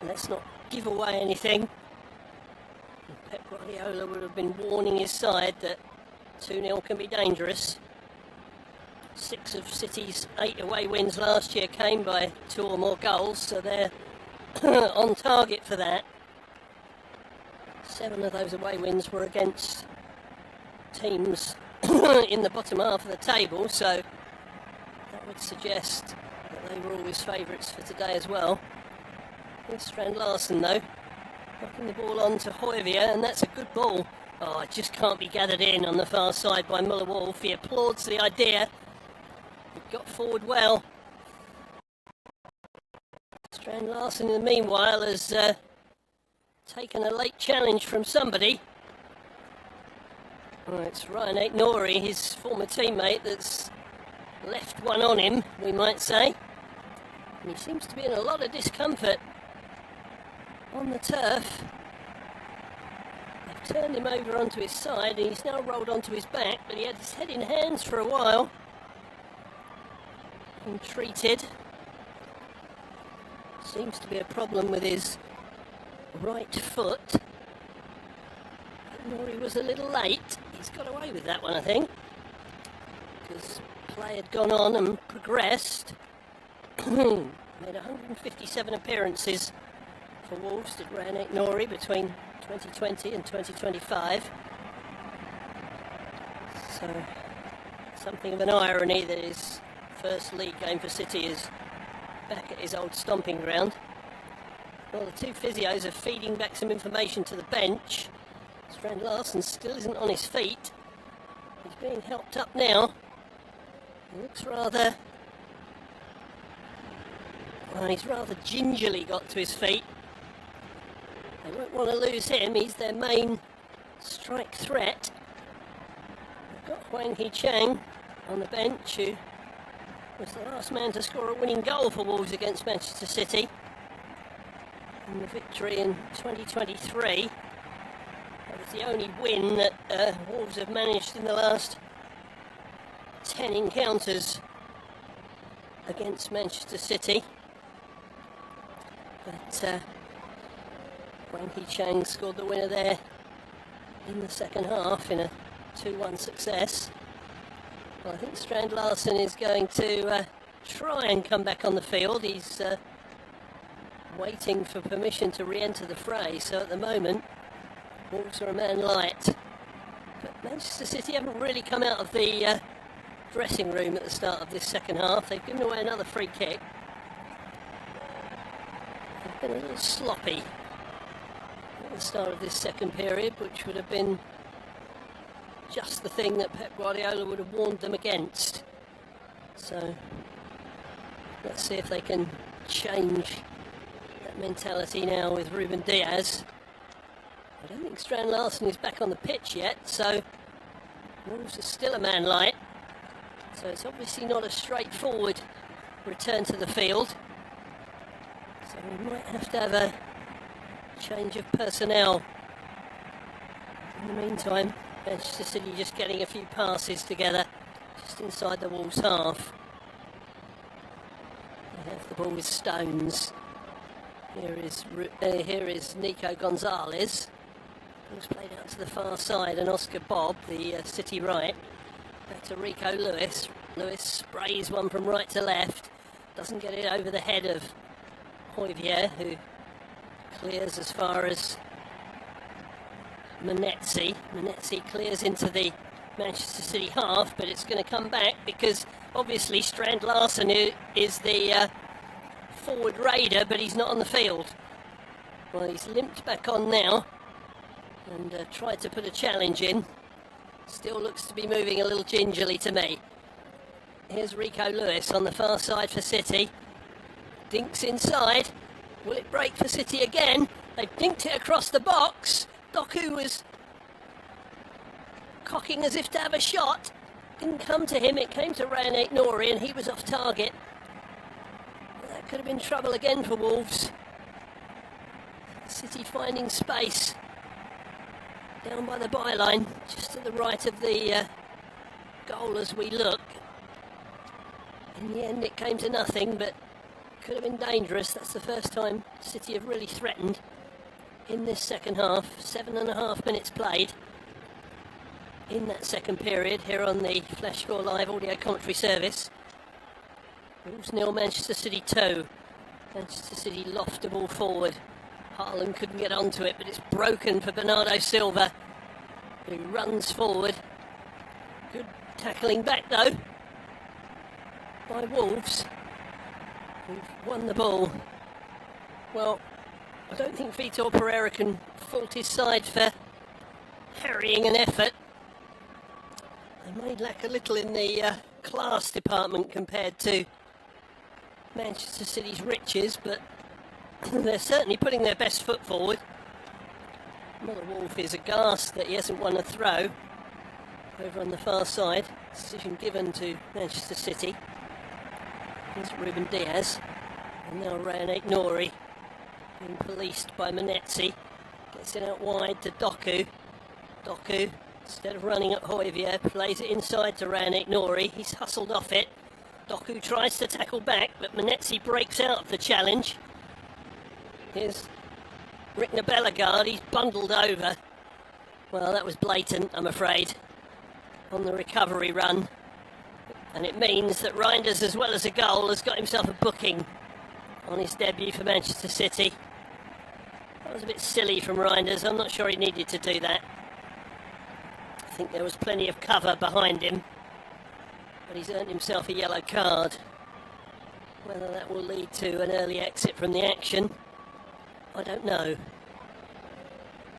Let's not give away anything. And Pep Guardiola would have been warning his side that 2-0 can be dangerous. 6 of City's 8 away wins last year came by 2 or more goals, so they're on target for that. 7 of those away wins were against teams in the bottom half of the table, so that would suggest that they were always favourites for today as well. Here's Strand Larsen though, knocking the ball on to Hoyvier, and that's a good ball. Oh, it just can't be gathered in on the far side by Muller Wolf. He applauds the idea. He got forward well. Strand Larsen in the meanwhile has taken a late challenge from somebody. Oh, it's Ryan Aitnori, his former teammate, that's left one on him, we might say. And he seems to be in a lot of discomfort on the turf. They've turned him over onto his side and he's now rolled onto his back, but he had his head in hands for a while. And treated. Seems to be a problem with his right foot. Nori was a little late. He's got away with that one, I think, because play had gone on and progressed. Made 157 appearances for Wolves, did Ryan Nori, between 2020 and 2025. So, something of an irony that his first league game for City is back at his old stomping ground. Well, the two physios are feeding back some information to the bench. Strand Larsen still isn't on his feet. He's being helped up now. He looks rather... well, he's rather gingerly got to his feet. They won't want to lose him. He's their main strike threat. They've got Hwang Hee-chang on the bench, who was the last man to score a winning goal for Wolves against Manchester City in the victory in 2023. That was the only win that Wolves have managed in the last 10 encounters against Manchester City. But Hwang Hee-chang scored the winner there in the second half in a 2-1 success. Well, I think Strand Larsen is going to try and come back on the field. He's waiting for permission to re-enter the fray, so at the moment Wolves are a man light. But Manchester City haven't really come out of the dressing room at the start of this second half. They've given away another free kick. They've been a little sloppy at the start of this second period, which would have been just the thing that Pep Guardiola would have warned them against. So let's see if they can change that mentality now with Ruben Diaz. I don't think Strand Larsen is back on the pitch yet, so Wolves are still a man light. So it's obviously not a straightforward return to the field. So we might have to have a change of personnel. In the meantime, Manchester City just getting a few passes together just inside the Wolves' half. They have the ball with Stones. Here is Nico Gonzalez, who's played out to the far side, and Oscar Bob, the City right. Back to Rico Lewis. Lewis sprays one from right to left. Doesn't get it over the head of Hoyvier, who clears as far as Manetzi. Manetzi clears into the Manchester City half, but it's going to come back because obviously Strand Larsen is the forward raider, but he's not on the field. Well, he's limped back on now and tried to put a challenge in. Still looks to be moving a little gingerly to me. Here's Rico Lewis on the far side for City. Dinks inside. Will it break for City again? They've dinked it across the box. Doku was cocking as if to have a shot. Didn't come to him. It came to Ryan Nori and he was off target. Well, that could have been trouble again for Wolves. City finding space down by the byline, just to the right of the goal as we look. In the end it came to nothing, but could have been dangerous. That's the first time City have really threatened in this second half. 7.5 minutes played in that second period here on the Flash Score Live audio commentary service. Wolves 0, Manchester City 2. Manchester City loft the ball forward. Haaland couldn't get onto it, but it's broken for Bernardo Silva, who runs forward. Good tackling back though by Wolves, who've won the ball. Well, I don't think Vitor Pereira can fault his side for harrying an effort. They may lack a little in the class department compared to Manchester City's riches, but they're certainly putting their best foot forward. Mother Wolf is aghast that he hasn't won a throw over on the far side. Decision given to Manchester City. Here's Ruben Diaz. And now Ryan Nori being policed by Manetzi. Gets it out wide to Doku. Doku, instead of running at Hoyvier, plays it inside to Ryan Nori. He's hustled off it. Doku tries to tackle back, but Manetzi breaks out of the challenge. Here's Rickner Bellegarde, he's bundled over. Well, that was blatant, I'm afraid, on the recovery run. And it means that Reinders, as well as a goal, has got himself a booking on his debut for Manchester City. That was a bit silly from Reinders. I'm not sure he needed to do that. I think there was plenty of cover behind him, but he's earned himself a yellow card. Whether that will lead to an early exit from the action, I don't know.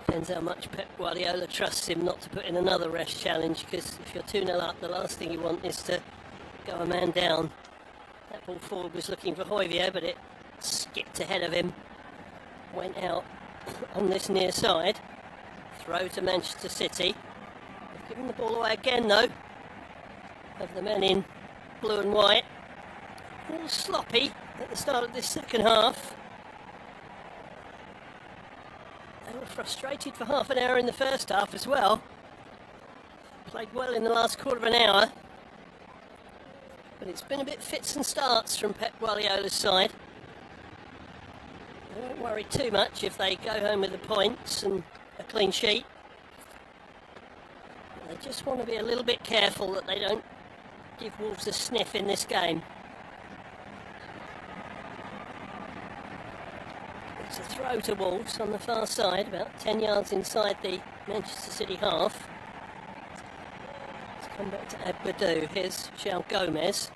Depends how much Pep Guardiola trusts him not to put in another rest challenge, because if you're 2-0 up, the last thing you want is to go a man down. That ball forward was looking for Højbjerg, but it skipped ahead of him. Went out on this near side. Throw to Manchester City. They've given the ball away again, though. Of the men in blue and white. All sloppy at the start of this second half. They were frustrated for half an hour in the first half as well. Played well in the last quarter of an hour. But it's been a bit fits and starts from Pep Guardiola's side. They won't worry too much if they go home with the points and a clean sheet. They just want to be a little bit careful that they don't give Wolves a sniff in this game. It's a throw to Wolves on the far side, about 10 yards inside the Manchester City half. Let's come back to Agbadou. Here's João Gomez.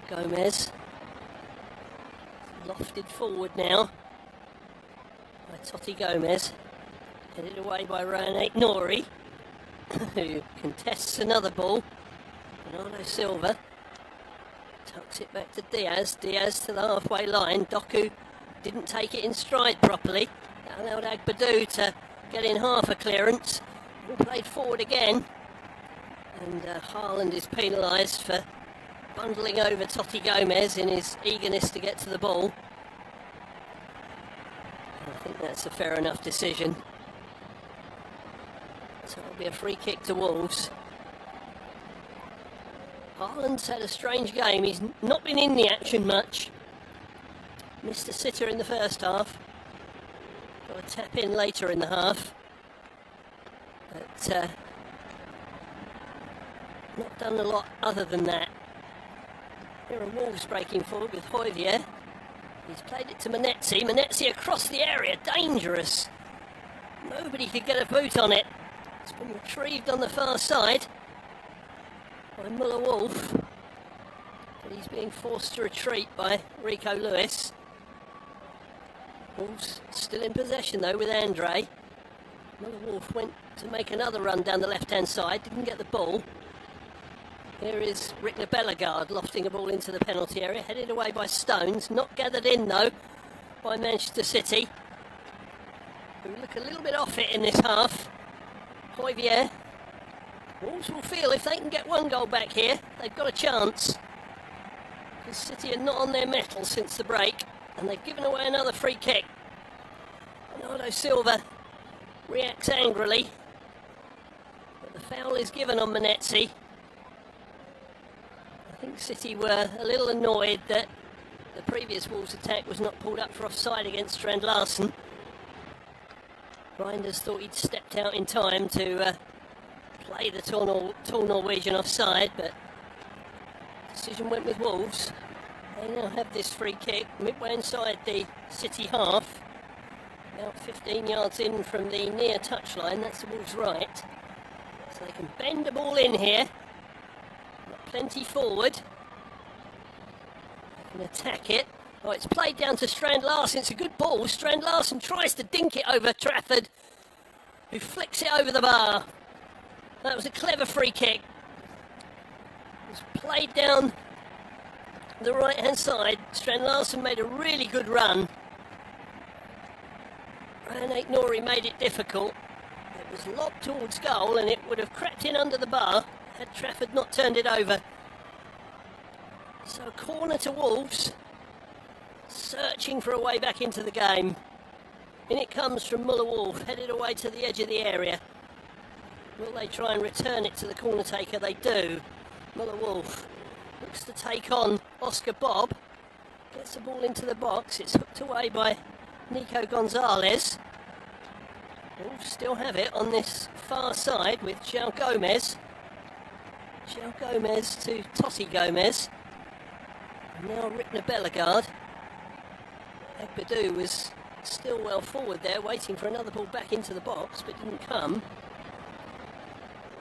Gomez lofted forward now by Totti Gomez. Headed away by Ryan Nori, who contests another ball. Bernardo Silva tucks it back to Diaz. Diaz to the halfway line. Doku didn't take it in stride properly. That allowed Agbadou to get in half a clearance. All played forward again. And Haaland is penalised for bundling over Totti Gomez in his eagerness to get to the ball. I think that's a fair enough decision. So it'll be a free kick to Wolves. Haaland's had a strange game. He's not been in the action much. Missed a sitter in the first half. Got a tap in later in the half. But not done a lot other than that. Here are Wolves breaking forward with Højbjerg. He's played it to Manetzi. Manetzi across the area. Dangerous. Nobody could get a boot on it. It's been retrieved on the far side by Muller-Wolf. But he's being forced to retreat by Rico Lewis. Wolves still in possession though with Andre. Muller-Wolf went to make another run down the left-hand side. Didn't get the ball. Here is Rickner Bellegarde lofting a ball into the penalty area, headed away by Stones, not gathered in though by Manchester City, who look a little bit off it in this half. Højbjerg. Wolves will feel if they can get one goal back here, they've got a chance. Because City are not on their mettle since the break, and they've given away another free kick. Bernardo Silva reacts angrily, but the foul is given on Manetzi. I think City were a little annoyed that the previous Wolves attack was not pulled up for offside against Strand Larsen. Reinders thought he'd stepped out in time to play the tall Norwegian offside, but the decision went with Wolves. They now have this free kick midway inside the City half, about 15 yards in from the near touchline. That's the Wolves' right, so they can bend the ball in here. Plenty forward. They can attack it. Oh, it's played down to Strand Larsen. It's a good ball. Strand Larsen tries to dink it over Trafford, who flicks it over the bar. That was a clever free kick. It was played down the right-hand side. Strand Larsen made a really good run. Ryan Nori made it difficult. It was lobbed towards goal and it would have crept in under the bar had Trafford not turned it over. So corner to Wolves, searching for a way back into the game. In it comes from Muller-Wolf, headed away to the edge of the area. Will they try and return it to the corner taker? They do. Muller-Wolf looks to take on Oscar Bob. Gets the ball into the box. It's hooked away by Nico Gonzalez. Wolves still have it on this far side with João Gomez. João Gomez to Tossi Gomez. And now Ripner Bellegarde. Agbadou was still well forward there, waiting for another ball back into the box, but didn't come.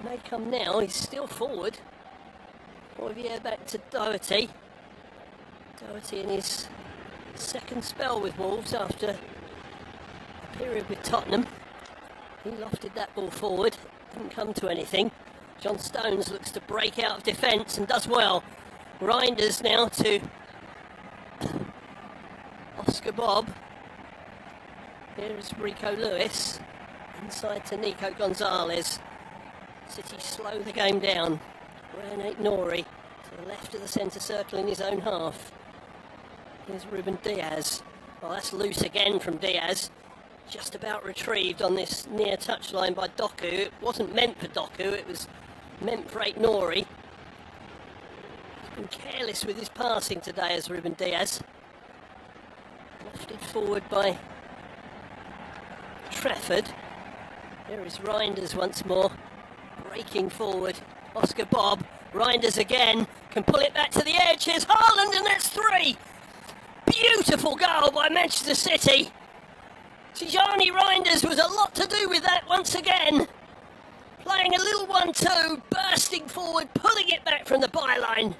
May come now, he's still forward. Olivier back to Doherty. Doherty in his second spell with Wolves after a period with Tottenham. He lofted that ball forward, didn't come to anything. John Stones looks to break out of defence and does well. Reinders now to Oscar Bob. Here's Rico Lewis. Inside to Nico Gonzalez. City slow the game down. René Nori to the left of the centre circle in his own half. Here's Ruben Diaz. Well, that's loose again from Diaz. Just about retrieved on this near touchline by Doku. It wasn't meant for Doku, it was meant for Nori. He's been careless with his passing today as Ruben Diaz. Lofted forward by Trafford. Here is Reinders once more. Breaking forward. Oscar Bob. Reinders again. Can pull it back to the edge. Here's Haaland and that's 3. Beautiful goal by Manchester City. Tijani Reinders was a lot to do with that once again. Playing a little 1-2, bursting forward, pulling it back from the byline.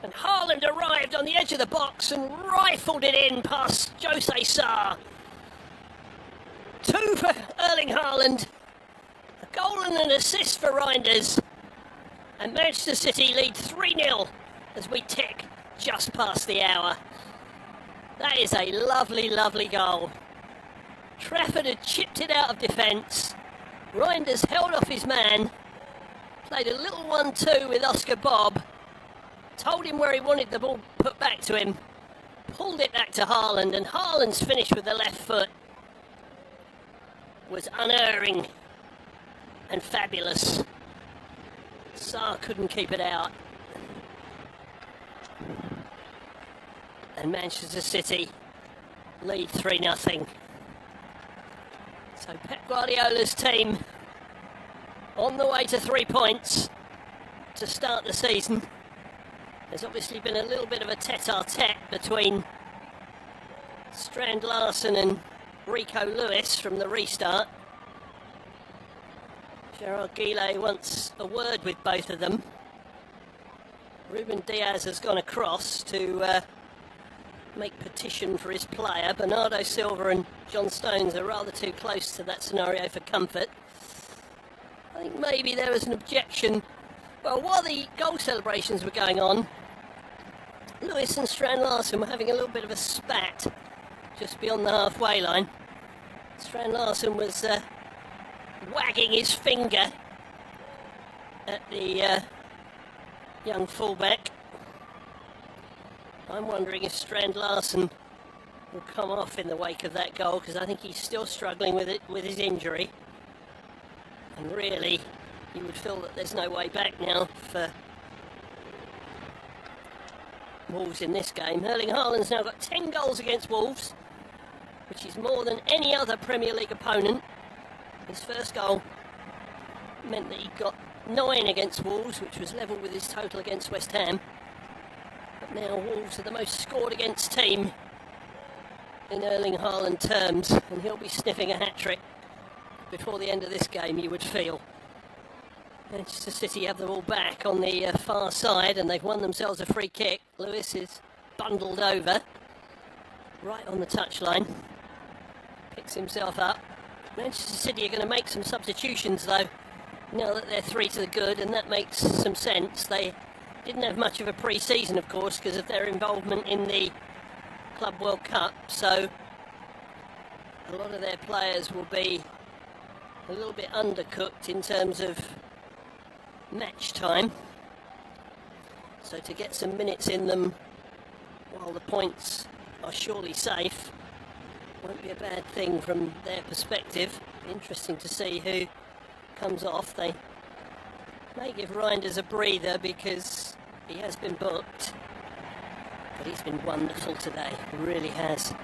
And Haaland arrived on the edge of the box and rifled it in past Jose Sarr. 2 for Erling Haaland. A goal and an assist for Reinders. And Manchester City lead 3-0 as we tick just past the hour. That is a lovely, lovely goal. Trafford had chipped it out of defence. Reinders held off his man. Played a little 1-2 with Oscar Bob. Told him where he wanted the ball put back to him. Pulled it back to Haaland, and Haaland's finish with the left foot was unerring and fabulous. Sarr couldn't keep it out. And Manchester City lead 3-0. So Pep Guardiola's team on the way to 3 points to start the season. There's obviously been a little bit of a tete-a-tete between Strand Larsen and Rico Lewis from the restart. Gerard Guillet wants a word with both of them. Ruben Diaz has gone across to make petition for his player. Bernardo Silva and John Stones are rather too close to that scenario for comfort. I think maybe there was an objection. Well, while the goal celebrations were going on, Lewis and Strand Larsen were having a little bit of a spat just beyond the halfway line. Strand Larsen was wagging his finger at the young fullback. I'm wondering if Strand Larsen will come off in the wake of that goal, because I think he's still struggling with it with his injury. And really, you would feel that there's no way back now for Wolves in this game. Erling Haaland's now got 10 goals against Wolves, which is more than any other Premier League opponent. His first goal meant that he got 9 against Wolves, which was level with his total against West Ham. But now Wolves are the most scored against team in Erling Haaland terms, and he'll be sniffing a hat-trick before the end of this game, you would feel. Manchester City have the ball back on the far side, and they've won themselves a free kick. Lewis is bundled over right on the touchline, picks himself up. Manchester City are going to make some substitutions though, now that they're 3 to the good, and that makes some sense. They didn't have much of a pre-season, of course, because of their involvement in the Club World Cup, so a lot of their players will be a little bit undercooked in terms of match time. So to get some minutes in them while the points are surely safe won't be a bad thing from their perspective. Interesting to see who comes off. They may give Reinders a breather because he has been booked. But he's been wonderful today, he really has.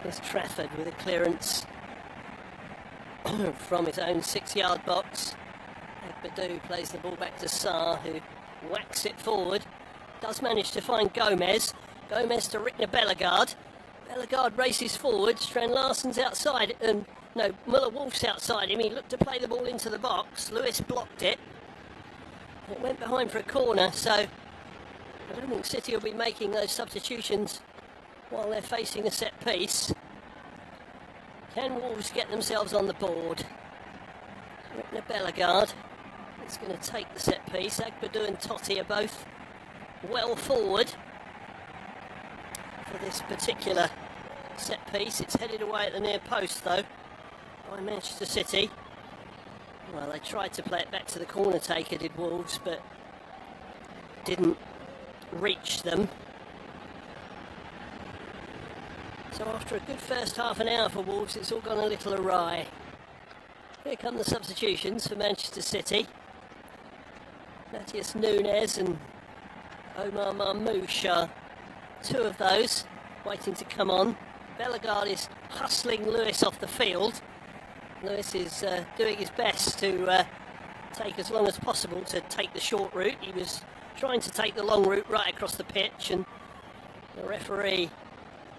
Here's Trafford with a clearance from his own 6-yard box. Badu plays the ball back to Sarr, who whacks it forward. Does manage to find Gomez. Gomez to Rickner Bellegarde. Bellegarde races forward. Strand Larsen's outside. Muller-Wolf's outside him. He looked to play the ball into the box. Lewis blocked it. It went behind for a corner, so I don't think City will be making those substitutions while they're facing a set piece. Can Wolves get themselves on the board? Rickner Bellegarde is going to take the set piece. Agbadou and Totti are both well forward for this particular set piece. It's headed away at the near post though by Manchester City. Well, they tried to play it back to the corner taker, did Wolves, but didn't reach them. So after a good first half an hour for Wolves, it's all gone a little awry. Here come the substitutions for Manchester City. Matheus Nunes and Omar Marmoush are two of those waiting to come on. Bellegarde is hustling Lewis off the field. Lewis is doing his best to take as long as possible to take the short route. He was trying to take the long route right across the pitch, and the referee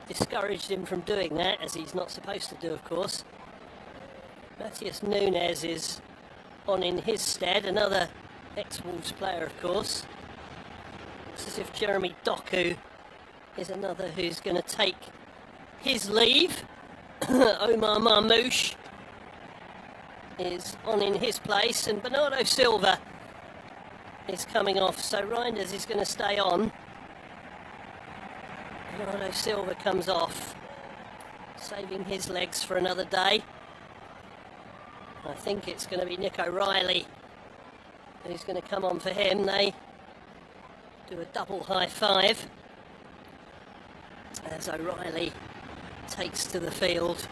discouraged him from doing that, as he's not supposed to do, of course. Matheus Nunes is on in his stead, another ex-Wolves player, of course. Looks as if Jeremy Doku is another who's going to take his leave. Omar Marmoush is on in his place, and Bernardo Silva is coming off, so Reinders is going to stay on. Bernardo Silva comes off, saving his legs for another day. I think it's going to be Nick O'Reilly who's going to come on for him. They do a double high five as O'Reilly takes to the field.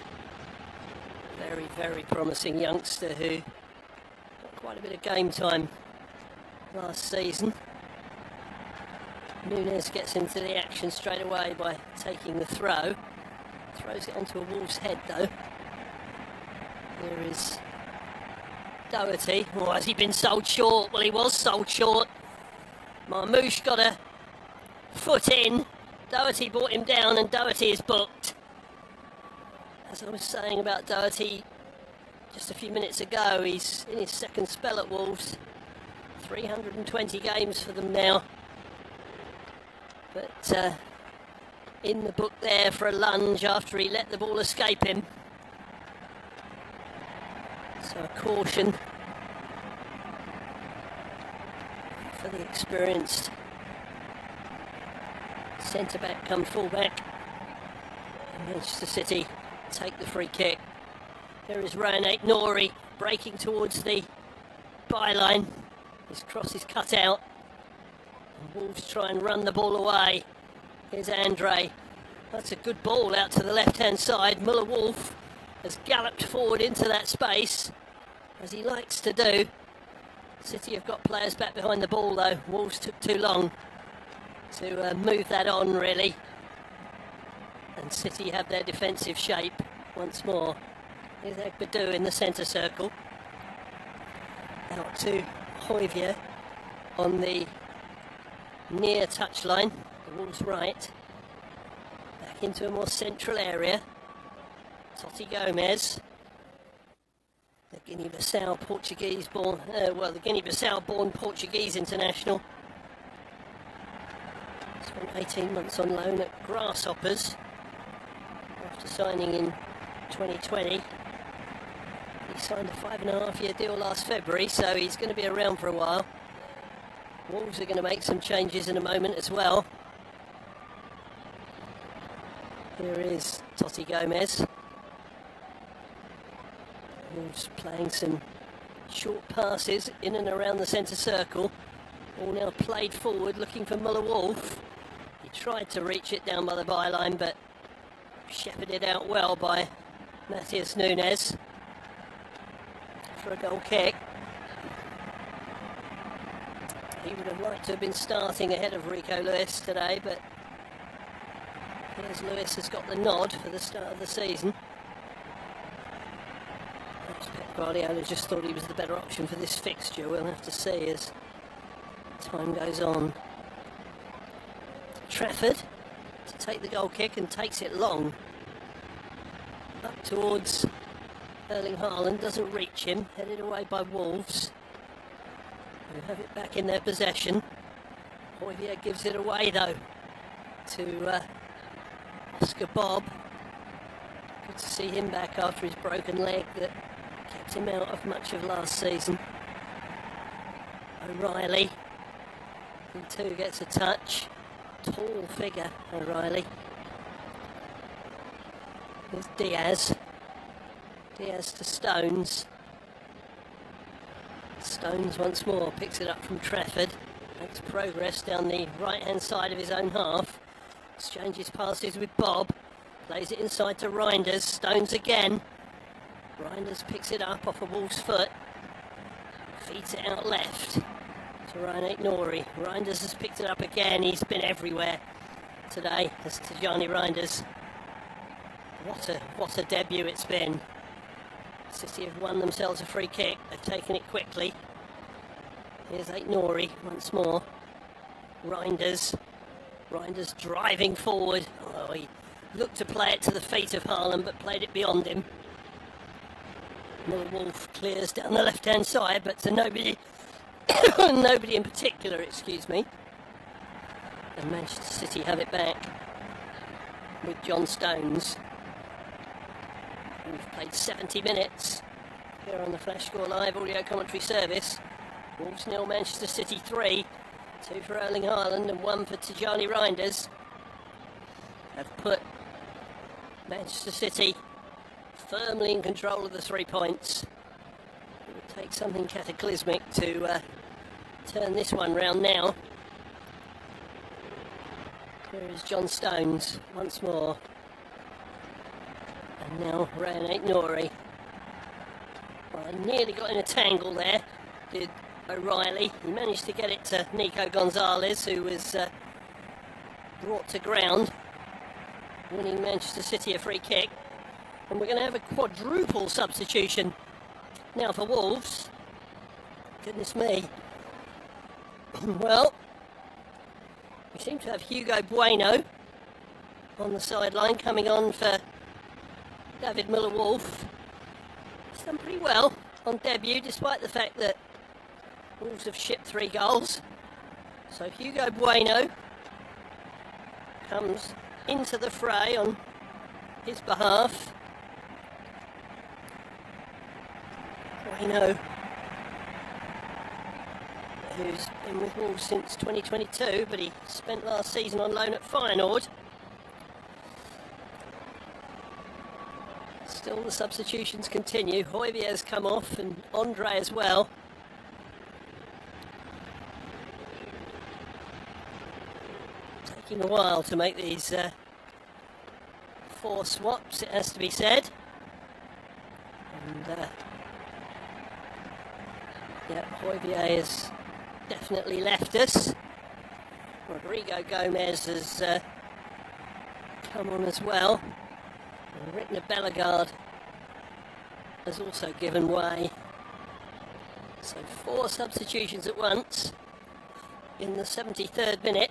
Very, very promising youngster who got quite a bit of game time last season. Nunes gets into the action straight away by taking the throw. Throws it onto a Wolves head though. There is Doherty. Oh, has he been sold short? Well, he was sold short. Marmoush got a foot in. Doherty brought him down, and Doherty is booked. As I was saying about Doherty just a few minutes ago, he's in his second spell at Wolves. 320 games for them now. But in the book there for a lunge after he let the ball escape him. So a caution for the experienced centre-back come full-back. And Manchester City take the free kick. There is Ryan Aït-Nouri breaking towards the byline. His cross is cut out. And Wolves try and run the ball away. Here's Andre. That's a good ball out to the left-hand side. Muller-Wolf has galloped forward into that space, as he likes to do. City have got players back behind the ball though. Wolves took too long to move that on, really. And City have their defensive shape once more. Here's Agbadou in the centre circle. Out to Hoyvier on the near touchline, the Wolves right. Back into a more central area. Totti Gomez. The Guinea-Bissau born Portuguese international. Spent 18 months on loan at Grasshoppers after signing in 2020. He signed a 5.5-year deal last February, so he's going to be around for a while. Wolves are going to make some changes in a moment as well. Here is Totti Gomez. Wolves playing some short passes in and around the centre circle. All now played forward, looking for Muller-Wolf. He tried to reach it down by the byline, but shepherded out well by Matheus Nunes for a goal kick. He would have liked to have been starting ahead of Rico Lewis today, but As Lewis has got the nod for the start of the season. Perhaps Pep Guardiola just thought he was the better option for this fixture. We'll have to see as time goes on. Trafford to take the goal kick and takes it long. Up towards Erling Haaland, doesn't reach him, headed away by Wolves. Who have it back in their possession. Hoyvier gives it away though to Oscar Bob. Good to see him back after his broken leg that kept him out of much of last season. O'Reilly, he too gets a touch. Tall figure, O'Reilly. There's Diaz. Diaz to Stones. Stones once more picks it up from Trafford. Makes progress down the right-hand side of his own half. Exchanges passes with Bob. Plays it inside to Reinders. Stones again. Reinders picks it up off a Wolves foot. Feeds it out left to Ryan Aït-Nouri. Reinders has picked it up again. He's been everywhere today. As Tijani Reinders. What a debut it's been. City have won themselves a free kick. They've taken it quickly. Here's Aït-Nouri once more. Reinders driving forward. Oh, he looked to play it to the feet of Haaland, but played it beyond him. Wolf clears down the left-hand side, but to nobody, nobody in particular, excuse me. And Manchester City have it back with John Stones. We've played 70 minutes here on the Flash Score Live audio commentary service. Wolves 0, Manchester City 3. 2 for Erling Haaland and 1 for Tijani Reinders. Have put Manchester City firmly in control of the 3 points. It would take something cataclysmic to turn this one round now. Here is John Stones once more. And now Ryan Aït-Nouri. Well, I nearly got in a tangle there, did O'Reilly. He managed to get it to Nico Gonzalez, who was brought to ground, winning Manchester City a free kick. And we're going to have a quadruple substitution now for Wolves. Goodness me. Well, we seem to have Hugo Bueno on the sideline, coming on for David Miller-Wolf. He's done pretty well on debut, despite the fact that Wolves have shipped 3 goals. So Hugo Bueno comes into the fray on his behalf. Bueno, who's been with Wolves since 2022, but he spent last season on loan at Feyenoord. Still the substitutions continue. Hoyvier's come off and Andre as well. Taking a while to make these 4 swaps, it has to be said. And yeah, Hoyvier has definitely left us. Rodrigo Gomez has come on as well. And Rickner Bellegarde has also given way. So 4 substitutions at once in the 73rd minute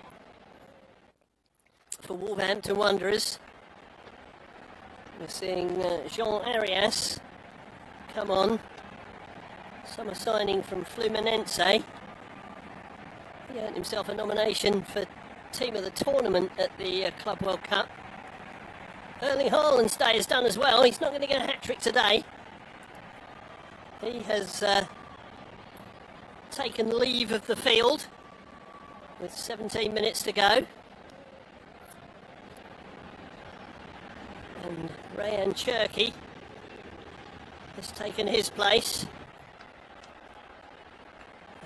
for Wolverhampton Wanderers. We're seeing Jean Arias come on. Summer signing from Fluminense. He earned himself a nomination for Team of the Tournament at the Club World Cup. Erling Haaland's day is done as well. He's not going to get a hat-trick today. He has taken leave of the field with 17 minutes to go. And Rayan Cherki has taken his place.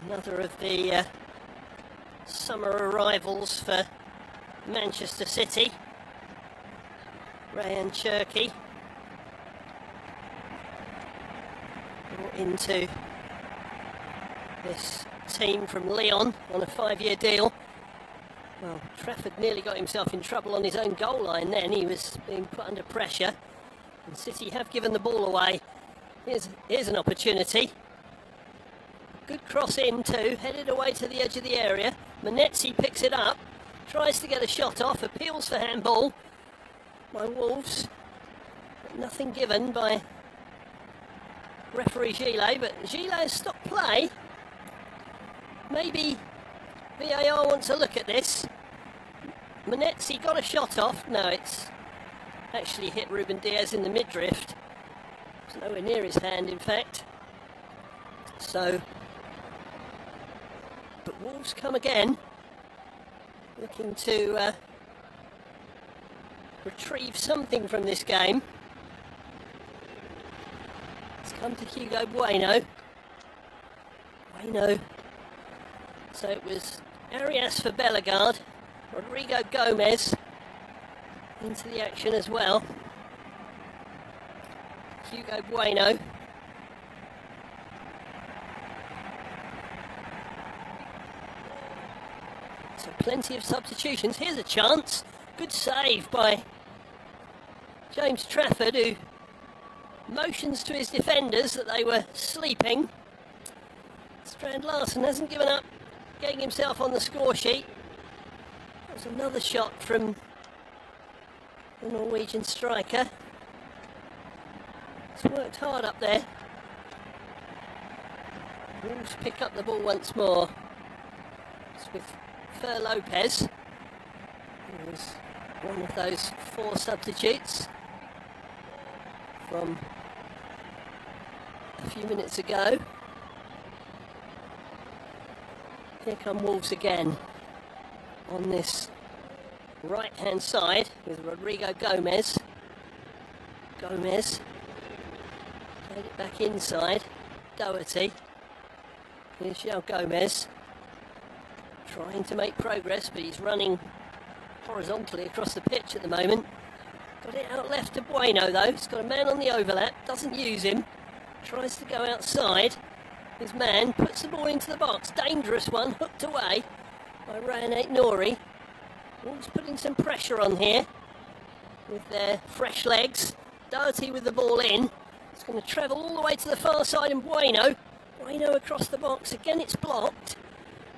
Another of the summer arrivals for Manchester City. Rayan Cherki brought into this team from Lyon on a 5-year deal Well, Trafford nearly got himself in trouble on his own goal line then. He was being put under pressure. And City have given the ball away. Here's an opportunity. Good cross in too, headed away to the edge of the area. Manetzi picks it up, tries to get a shot off, appeals for handball by Wolves. But nothing given by referee Gillet, but Gillet has stopped play. Maybe VAR wants a look at this. Manetzi got a shot off. No, it's actually hit Ruben Diaz in the midriff. It's nowhere near his hand, in fact. So, but Wolves come again, looking to retrieve something from this game. It's come to Hugo Bueno. So it was Arias for Bellegarde, Rodrigo Gomez into the action as well. Hugo Bueno. So plenty of substitutions. Here's a chance. Good save by James Trafford, who motions to his defenders that they were sleeping. Strand Larsen hasn't given up getting himself on the score sheet. That was another shot from the Norwegian striker. He's worked hard up there. Wolves pick up the ball once more. It's with Fer Lopez, who was one of those 4 substitutes from a few minutes ago. Here come Wolves again on this right-hand side with Rodrigo Gomez. Gomez played it back inside. Doherty. Here's João Gomez trying to make progress, but he's running horizontally across the pitch at the moment. Got it out left to Bueno though. He's got a man on the overlap, doesn't use him. Tries to go outside. His man puts the ball into the box. Dangerous one, hooked away by Ryan Nori. Wolves putting some pressure on here with their fresh legs. Doherty with the ball in. It's going to travel all the way to the far side, and Bueno across the box. Again, it's blocked.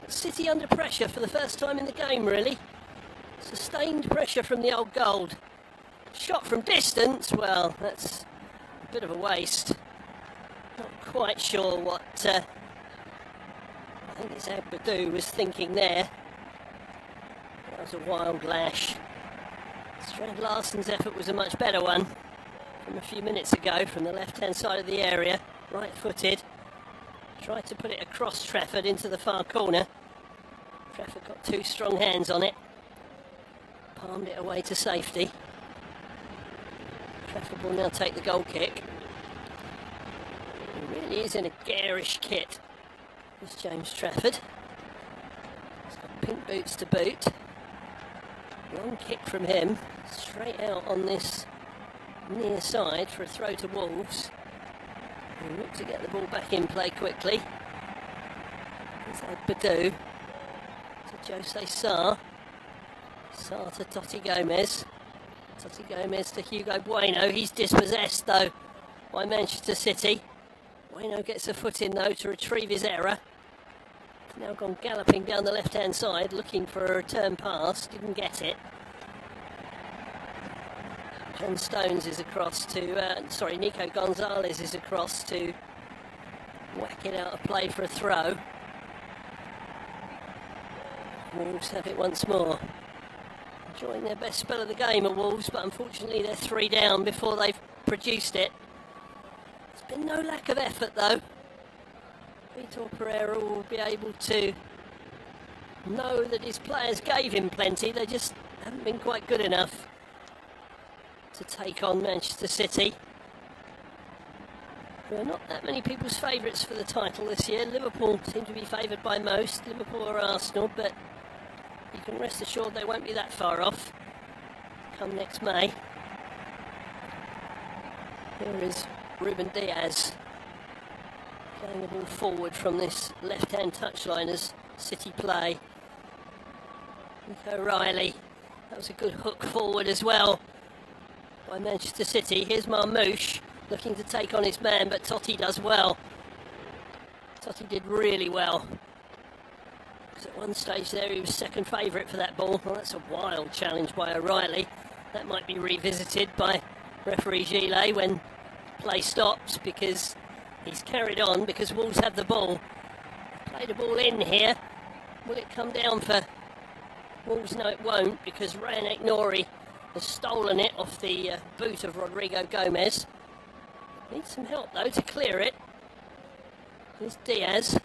City under pressure for the first time in the game, really. Sustained pressure from the old Gold. Shot from distance, well, that's a bit of a waste. Not quite sure what I think it's Agbadou was thinking there. That was a wild lash. Strand Larsen's effort was a much better one from a few minutes ago from the left-hand side of the area, right-footed. Tried to put it across Trafford into the far corner. Trafford got 2 strong hands on it. Palmed it away to safety. Trafford will now take the goal kick. He really is in a garish kit, this James Trafford. He's got pink boots to boot. Long kick from him, straight out on this near side for a throw to Wolves. He looked to get the ball back in play quickly. Here's Agbadou to Jose Sarr. Sarr to Totti Gomez. Totti Gomez to Hugo Bueno. He's dispossessed though by Manchester City. Bueno gets a foot in though to retrieve his error. He's now gone galloping down the left-hand side looking for a return pass. Didn't get it. John Stones is across to, Nico Gonzalez is across to whack it out of play for a throw. Wolves have it once more. Enjoying their best spell of the game at Wolves, but unfortunately they're 3 down before they've produced it. There's been no lack of effort though. Vitor Pereira will be able to know that his players gave him plenty, they just haven't been quite good enough to take on Manchester City. There are not that many people's favourites for the title this year. Liverpool seem to be favoured by most, Liverpool or Arsenal, but you can rest assured they won't be that far off come next May. Here is Ruben Diaz playing the ball forward from this left-hand touchline as City play. Nico Riley. That was a good hook forward as well by Manchester City. Here's Marmouche looking to take on his man, but Totti does well. Totti did really well. Because at one stage there he was second favourite for that ball. Well, that's a wild challenge by O'Reilly. That might be revisited by referee Gillet when play stops, because he's carried on because Wolves have the ball. Played a ball in here. Will it come down for Wolves? No, it won't, because Ryan Nori has stolen it off the boot of Rodrigo Gomez. Needs some help though to clear it. Here's Diaz.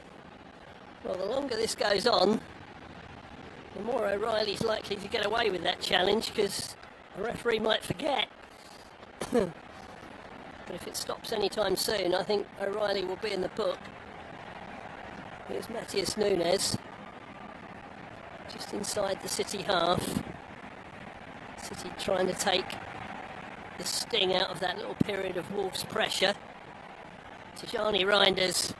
Well, the longer this goes on, the more O'Reilly's likely to get away with that challenge, because the referee might forget. But if it stops anytime soon, I think O'Reilly will be in the book. Here's Matheus Nunes, just inside the City half. City trying to take the sting out of that little period of Wolves' pressure. Tijani Reinders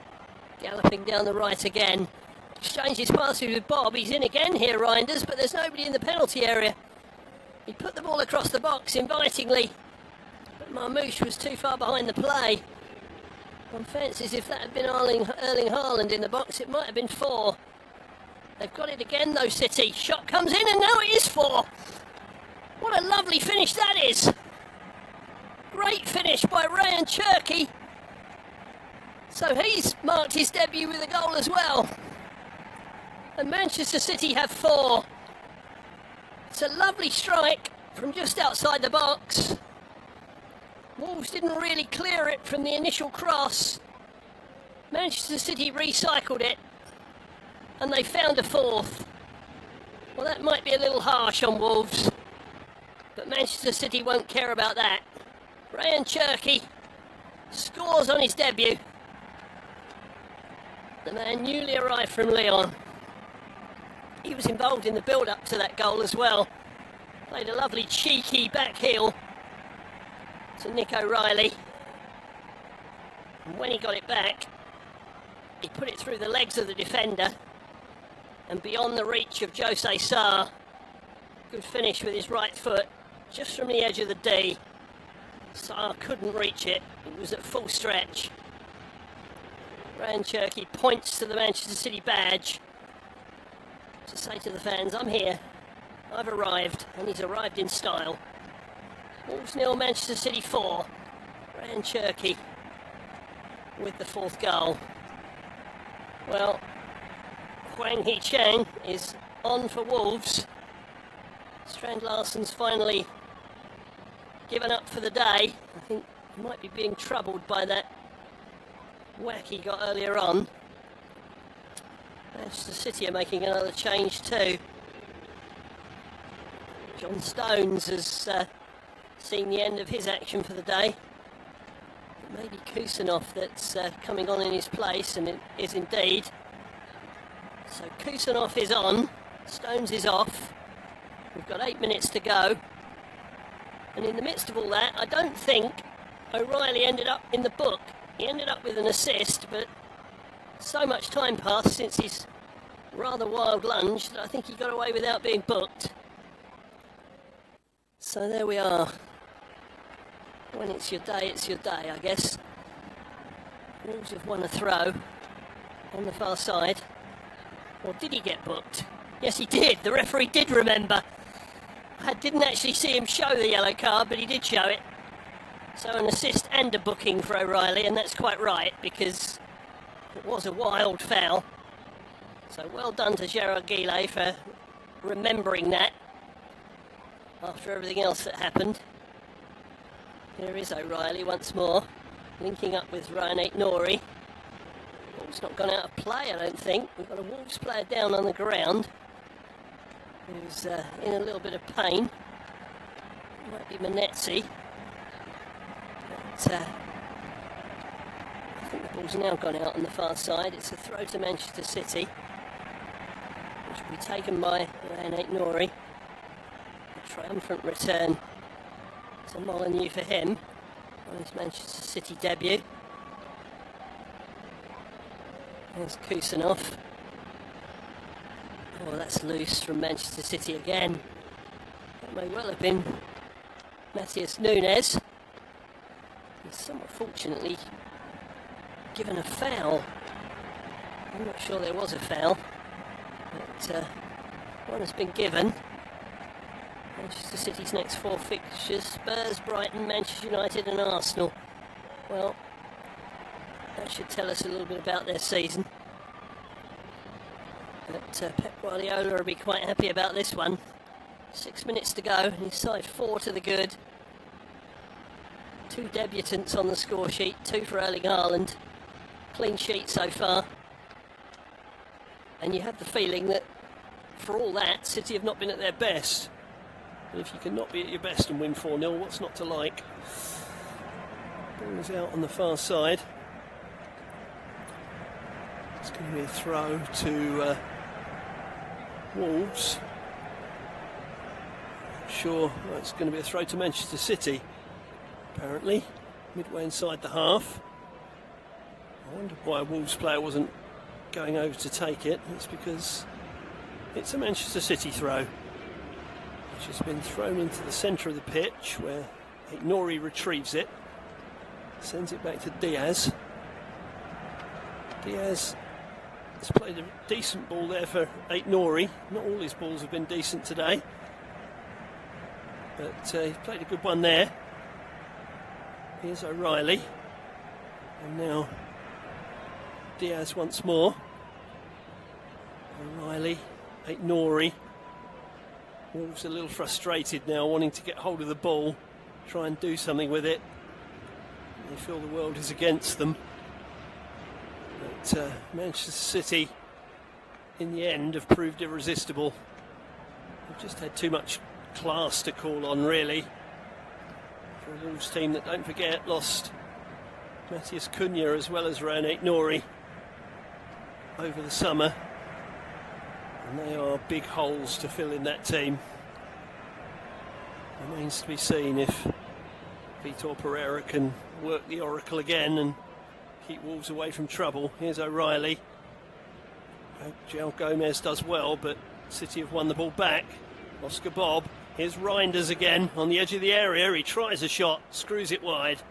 galloping down the right again. Exchanges passes with Bob. He's in again here, Reinders, but there's nobody in the penalty area. He put the ball across the box invitingly, but Marmouche was too far behind the play. One fancies if that had been Erling Haaland in the box, it might have been 4. They've got it again though, City. Shot comes in and now it is 4. What a lovely finish that is. Great finish by Ryan Cherky. So he's marked his debut with a goal as well. And Manchester City have 4. It's a lovely strike from just outside the box. Wolves didn't really clear it from the initial cross. Manchester City recycled it, and they found a 4th. Well, that might be a little harsh on Wolves, but Manchester City won't care about that. Ryan Cherky scores on his debut. The man newly arrived from Lyon. He was involved in the build-up to that goal as well. Played a lovely cheeky back heel to Nico Riley. And when he got it back, he put it through the legs of the defender and beyond the reach of Jose Sarr. Good finish with his right foot, just from the edge of the D. Sarr couldn't reach it. It was at full stretch. Ryan Cherky points to the Manchester City badge to say to the fans, I'm here, I've arrived, and he's arrived in style. Wolves 0, Manchester City 4. Ryan Cherky with the 4th goal. Well, Hwang Hee-Chang is on for Wolves. Strand Larsen's finally given up for the day. I think he might be being troubled by that whack he got earlier on. Manchester City are making another change too. John Stones has seen the end of his action for the day. It may be Kusanov that's coming on in his place, and it is indeed. So Kusanov is on, Stones is off. We've got 8 minutes to go. And in the midst of all that, I don't think O'Reilly ended up in the book. He ended up with an assist, but so much time passed since his rather wild lunge that I think he got away without being booked. So there we are. When it's your day, I guess. Wolves have won a throw on the far side. Or did he get booked? Yes, he did. The referee did remember. I didn't actually see him show the yellow card, but he did show it. So an assist and a booking for O'Reilly, and that's quite right, because it was a wild foul. So well done to Gerard Guillet for remembering that after everything else that happened. Here is O'Reilly once more, linking up with Ryan Nori. Ball's not gone out of play, I don't think. We've got a Wolves player down on the ground who's in a little bit of pain. It might be Manetzi. But I think the ball's now gone out on the far side. It's a throw to Manchester City, which will be taken by Ryan Nori. A triumphant return to Molineux for him on his Manchester City debut. There's Kusanov. Oh, that's loose from Manchester City again. That may well have been Matheus Nunes. He's somewhat fortunately given a foul. I'm not sure there was a foul, but one has been given. Manchester City's next 4 fixtures: Spurs, Brighton, Manchester United and Arsenal. Well, that should tell us a little bit about their season. But Pep Guardiola will be quite happy about this one. 6 minutes to go, and his side 4 to the good. 2 debutants on the score sheet, 2 for Erling Haaland. Clean sheet so far. And you have the feeling that, for all that, City have not been at their best. And if you can not be at your best and win 4-0, what's not to like? Ball is out on the far side. It's going to be a throw to Wolves. Not sure it's going to be a throw to Manchester City, apparently, midway inside the half. I wonder why a Wolves player wasn't going over to take it. It's because it's a Manchester City throw, which has been thrown into the centre of the pitch, where Nori retrieves it, sends it back to Diaz. Diaz has played a decent ball there for Nori. Not all his balls have been decent today, but he's played a good one there. Here's O'Reilly, and now Diaz once more. O'Reilly, Nori. Wolves a little frustrated now, wanting to get hold of the ball, try and do something with it. They feel the world is against them. But Manchester City, in the end, have proved irresistible. They've just had too much class to call on, really, for a Wolves team that, don't forget, lost Matheus Cunha as well as Ryan Nori over the summer. And they are big holes to fill in that team. Remains to be seen if Vitor Pereira can work the oracle again and keep Wolves away from trouble. Here's O'Reilly. João Gomez does well, but City have won the ball back. Oscar Bob. Here's Reinders again on the edge of the area. He tries a shot, screws it wide.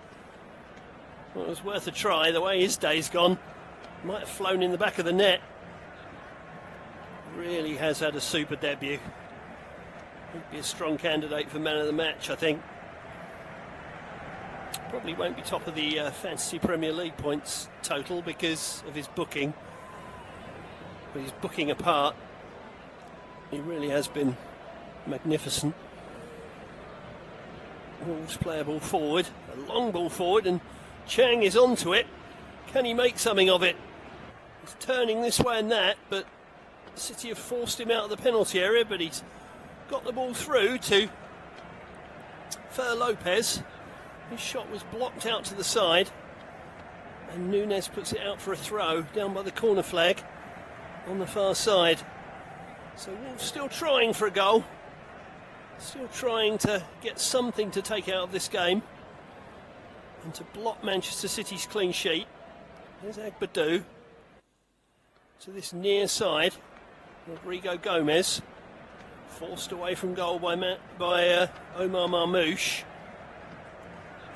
Well, it was worth a try. The way his day's gone, might have flown in the back of the net. Really has had a super debut. He'd be a strong candidate for man of the match, I think. Probably won't be top of the Fantasy Premier League points total because of his booking. But his booking apart, he really has been magnificent. Wolves play a ball forward, a long ball forward, and Chang is onto it. Can he make something of it? He's turning this way and that, but City have forced him out of the penalty area, but he's got the ball through to Fer Lopez. His shot was blocked out to the side, and Nunes puts it out for a throw down by the corner flag on the far side. So Wolves still trying for a goal, still trying to get something to take out of this game and to block Manchester City's clean sheet. There's Agbadou to this near side. Rodrigo Gomez forced away from goal by Omar Marmouche.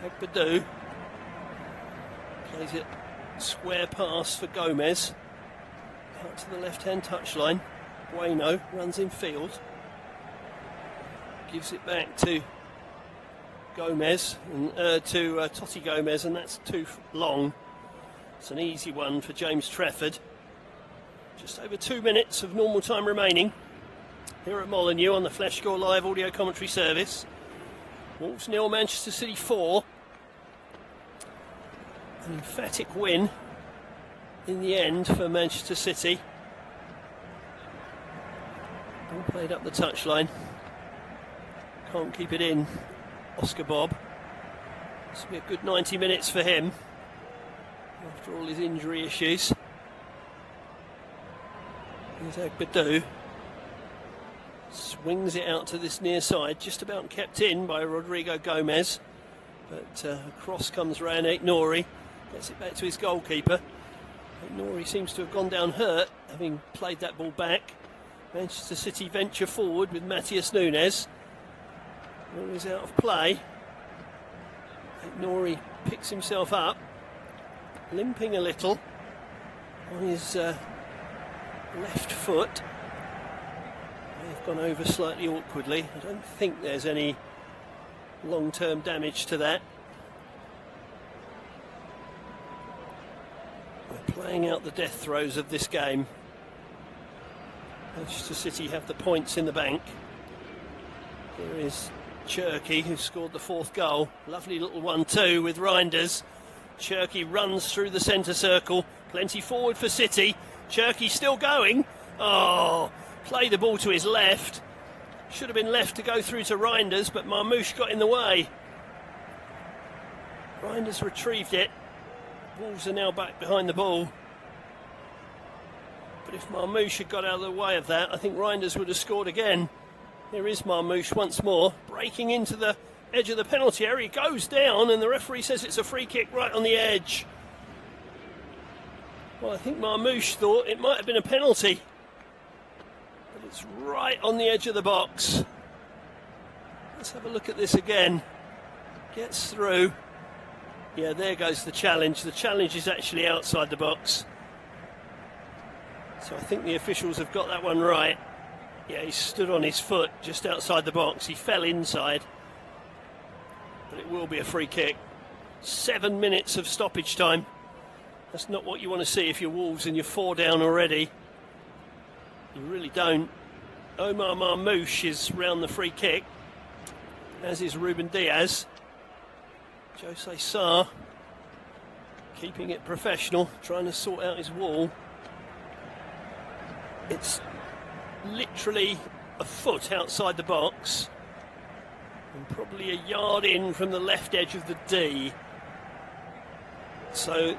Agbadou plays it square pass for Gomez out to the left-hand touchline. Bueno runs in field, gives it back to Gomez and to Totti Gomez, and that's too long. It's an easy one for James Trafford. Just over 2 minutes of normal time remaining here at Molineux on the Flash Score Live audio commentary service. Wolves 0, Manchester City 4. An emphatic win in the end for Manchester City. Ball played up the touchline. Can't keep it in, Oscar Bob. This will be a good 90 minutes for him after all his injury issues. Here's Agbadou. Swings it out to this near side, just about kept in by Rodrigo Gomez. But across comes Ryan Nori, gets it back to his goalkeeper. Nori seems to have gone down hurt, having played that ball back. Manchester City venture forward with Matthias Nunes. Ball is out of play. Nori picks himself up, limping a little on his left foot. They've gone over slightly awkwardly. I don't think there's any long-term damage to that. We're playing out the death throes of this game. Manchester City have the points in the bank. Here is Cherky, who scored the 4th goal. Lovely little 1-2 with Reinders. Cherky runs through the centre circle. Plenty forward for City. Cherky still going. Oh, played the ball to his left. Should have been left to go through to Reinders, but Marmouche got in the way. Reinders retrieved it. Wolves are now back behind the ball. But if Marmouche had got out of the way of that, I think Reinders would have scored again. Here is Marmouche once more, breaking into the edge of the penalty area. He goes down, and the referee says it's a free kick right on the edge. Well, I think Marmouche thought it might have been a penalty. But it's right on the edge of the box. Let's have a look at this again. Gets through. Yeah, there goes the challenge. The challenge is actually outside the box. So I think the officials have got that one right. Yeah, he stood on his foot just outside the box. He fell inside. But it will be a free kick. 7 minutes of stoppage time. That's not what you want to see if you're Wolves and you're 4 down already. You really don't. Omar Marmouche is round the free kick, as is Ruben Diaz. Jose Sarr keeping it professional, trying to sort out his wall. It's literally a foot outside the box and probably a yard in from the left edge of the D. So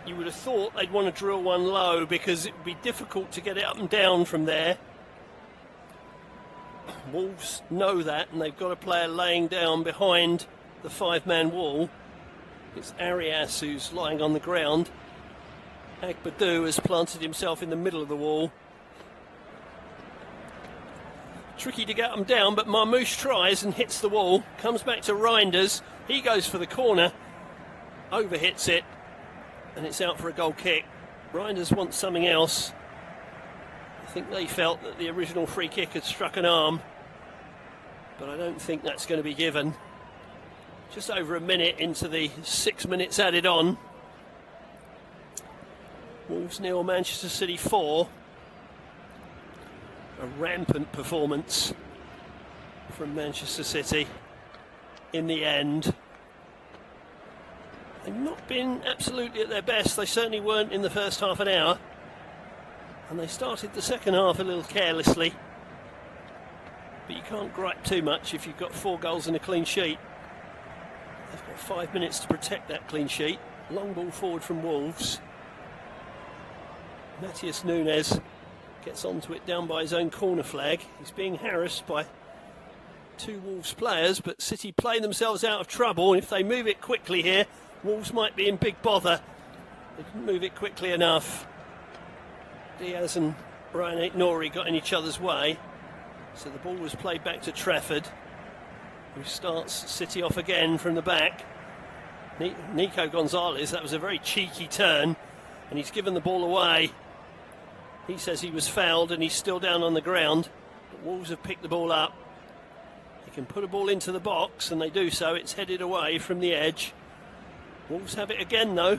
you would have thought they'd want to drill one low because it would be difficult to get it up and down from there. Wolves know that, and they've got a player laying down behind the 5-man wall. It's Arias who's lying on the ground. Agbadou has planted himself in the middle of the wall. Tricky to get them down, but Marmouche tries and hits the wall. Comes back to Reinders. He goes for the corner. Overhits it. And it's out for a goal kick. Reinders wants something else. I think they felt that the original free kick had struck an arm. But I don't think that's going to be given. Just over a minute into the 6 minutes added on. Wolves 0, Manchester City 4. A rampant performance from Manchester City in the end. They've not been absolutely at their best. They certainly weren't in the first half an hour. And they started the second half a little carelessly. But you can't gripe too much if you've got 4 goals and a clean sheet. They've got 5 minutes to protect that clean sheet. Long ball forward from Wolves. Matthias Nunes gets onto it down by his own corner flag. He's being harassed by 2 Wolves players, but City play themselves out of trouble, and if they move it quickly here, Wolves might be in big bother. They didn't move it quickly enough. Diaz and Ryan Nori got in each other's way, so the ball was played back to Trafford, who starts City off again from the back. Nico Gonzalez, that was a very cheeky turn, and he's given the ball away. He says he was fouled and he's still down on the ground. But Wolves have picked the ball up. They can put a ball into the box, and they do so. It's headed away from the edge. Wolves have it again though.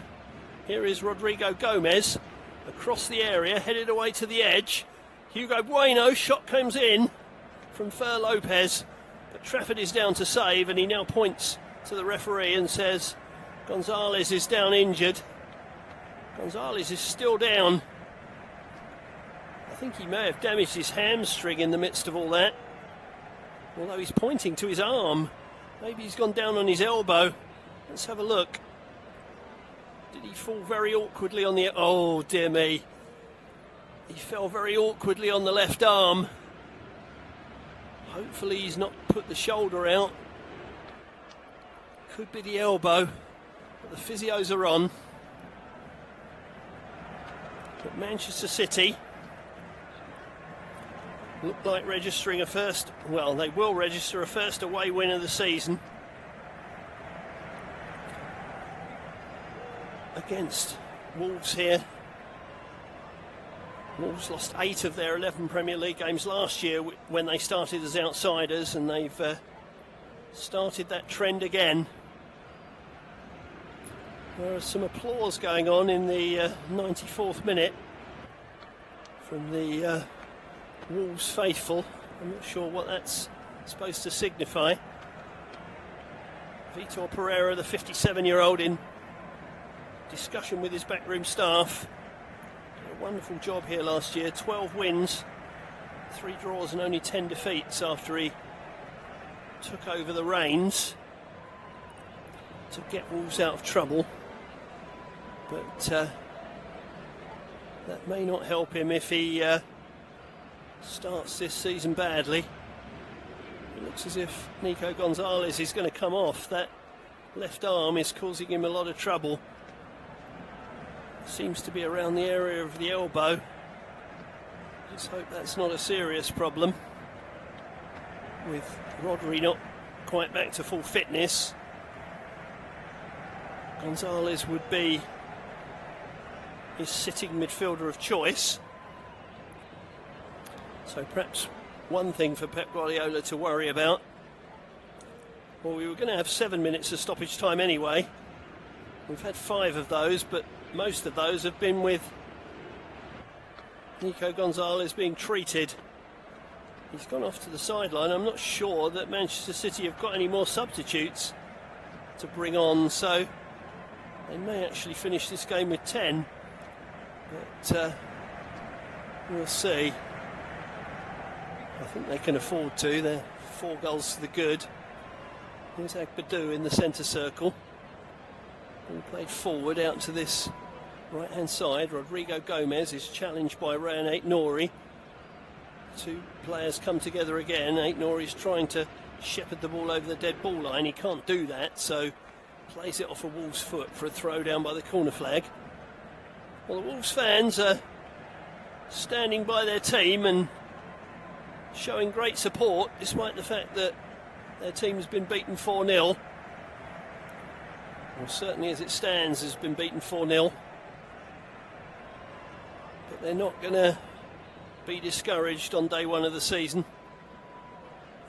Here is Rodrigo Gomez across the area, headed away to the edge. Hugo Bueno, shot comes in from Fer Lopez, but Trafford is down to save, and he now points to the referee and says Gonzalez is down injured. Gonzalez is still down. I think he may have damaged his hamstring in the midst of all that, although he's pointing to his arm. Maybe he's gone down on his elbow. Let's have a look. Did he fall very awkwardly on the... Oh, dear me. He fell very awkwardly on the left arm. Hopefully he's not put the shoulder out. Could be the elbow, but the physios are on. But Manchester City look like registering a first, well, they will register a first away win of the season against Wolves here. Wolves lost 8 of their 11 Premier League games last year when they started as outsiders, and they've started that trend again. There is some applause going on in the 94th minute from the Wolves faithful. I'm not sure what that's supposed to signify. Vitor Pereira, the 57-year-old, in discussion with his backroom staff. Did a wonderful job here last year. 12 wins, 3 draws and only 10 defeats after he took over the reins to get Wolves out of trouble. But that may not help him if he starts this season badly. It looks as if Nico Gonzalez is going to come off. That left arm is causing him a lot of trouble. Seems to be around the area of the elbow. Let's hope that's not a serious problem. With Rodri not quite back to full fitness, Gonzalez would be his sitting midfielder of choice. So perhaps one thing for Pep Guardiola to worry about. Well, we were going to have 7 minutes of stoppage time anyway. We've had 5 of those, but most of those have been with Nico Gonzalez being treated. He's gone off to the sideline. I'm not sure that Manchester City have got any more substitutes to bring on, so they may actually finish this game with 10. But we'll see. I think they can afford to. They're 4 goals to the good. Here's Agbadou in the centre circle. And played forward out to this right-hand side. Rodrigo Gomez is challenged by Rayan Aït-Nouri. 2 players come together again. Aït-Nouri's trying to shepherd the ball over the dead ball line. He can't do that, so plays it off a Wolves foot for a throw down by the corner flag. Well, the Wolves fans are standing by their team and showing great support, despite the fact that their team has been beaten 4-0. Well, certainly as it stands has been beaten 4-0. But they're not going to be discouraged on day one of the season.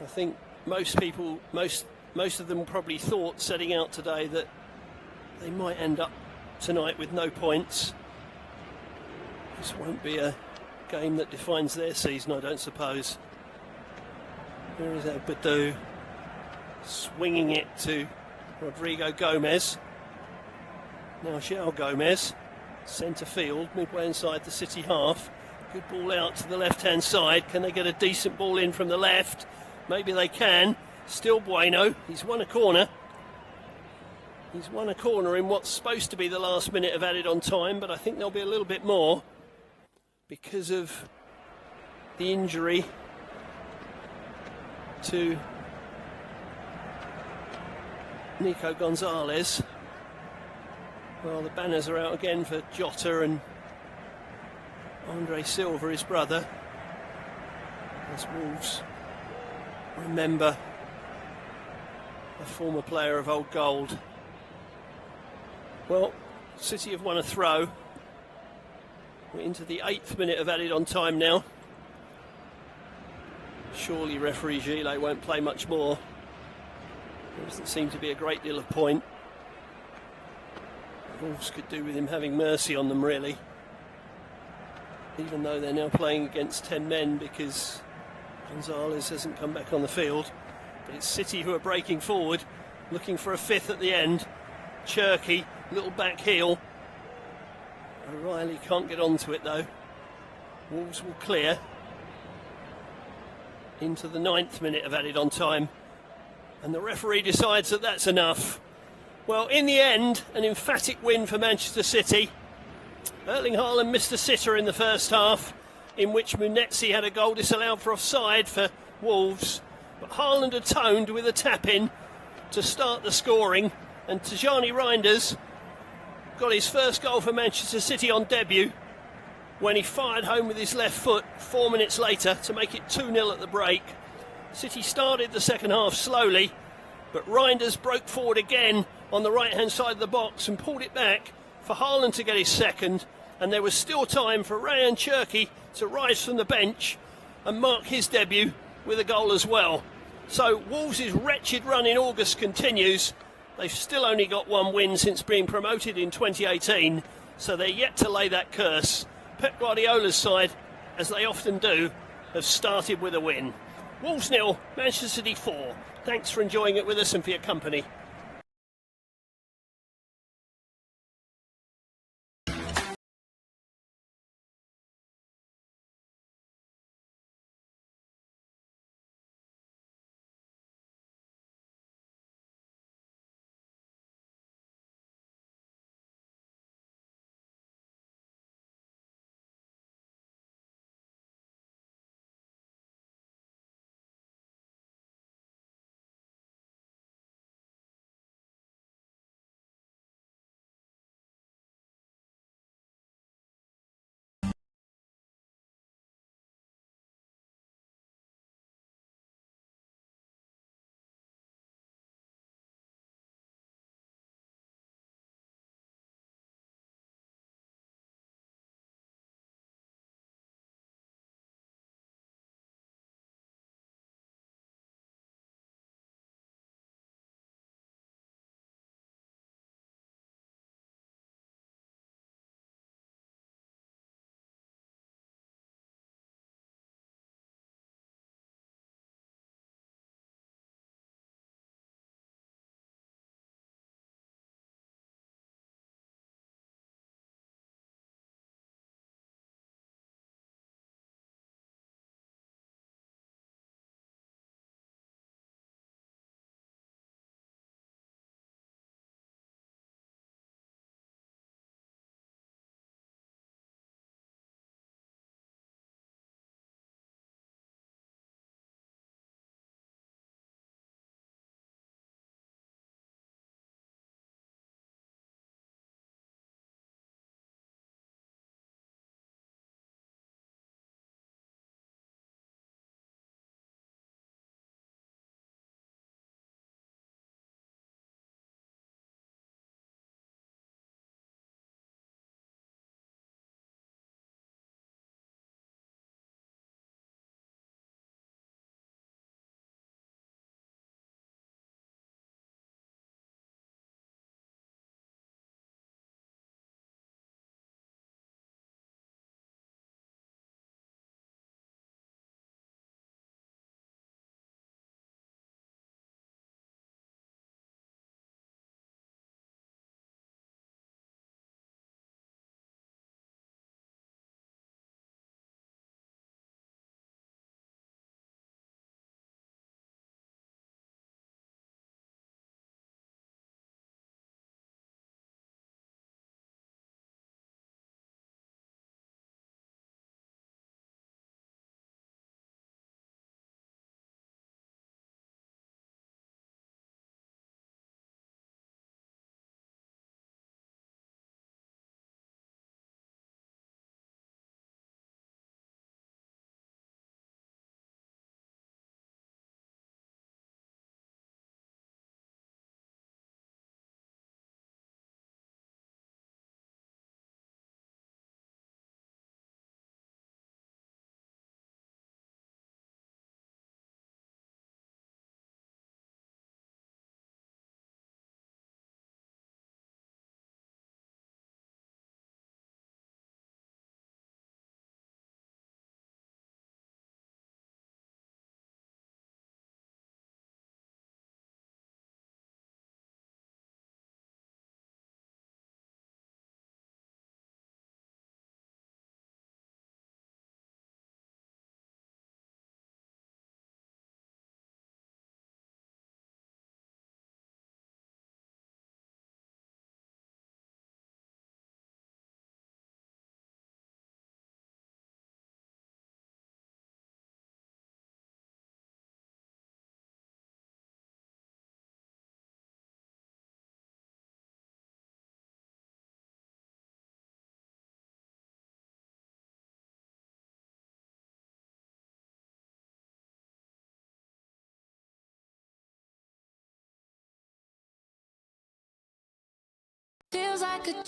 I think most people, most of them probably thought setting out today that they might end up tonight with no points. This won't be a game that defines their season, I don't suppose. Here is Agbadou swinging it to Rodrigo Gomez. Now João Gomez, centre field, midway inside the City half. Good ball out to the left-hand side. Can they get a decent ball in from the left? Maybe they can. Still Bueno. He's won a corner. He's won a corner in what's supposed to be the last minute of added on time, but I think there'll be a little bit more because of the injury to Nico Gonzalez. Well, the banners are out again for Jota and Andre Silva, his brother, as Wolves remember a former player of old gold. Well, City have won a throw. We're into the 8th minute of added on time now. Surely referee Gillet won't play much more. There doesn't seem to be a great deal of point. Wolves could do with him having mercy on them, really. Even though they're now playing against 10 men because Gonzalez hasn't come back on the field. But it's City who are breaking forward, looking for a 5th at the end. Cherky, little back heel. O'Reilly can't get onto it though. Wolves will clear into the 9th minute of added on time. And the referee decides that that's enough. Well, in the end, an emphatic win for Manchester City. Erling Haaland missed a sitter in the first half, in which Munetsi had a goal disallowed for offside for Wolves. But Haaland atoned with a tap-in to start the scoring. And Tijani Reinders got his first goal for Manchester City on debut. when he fired home with his left foot 4 minutes later to make it 2-0 at the break. City started the second half slowly, but Reinders broke forward again on the right-hand side of the box and pulled it back for Haaland to get his second, and there was still time for Rayan Cherki to rise from the bench and mark his debut with a goal as well. So Wolves' wretched run in August continues. They've still only got one win since being promoted in 2018, so they're yet to lay that curse. Pep Guardiola's side, as they often do, have started with a win. Wolves 0, Manchester City 4. Thanks for enjoying it with us and for your company.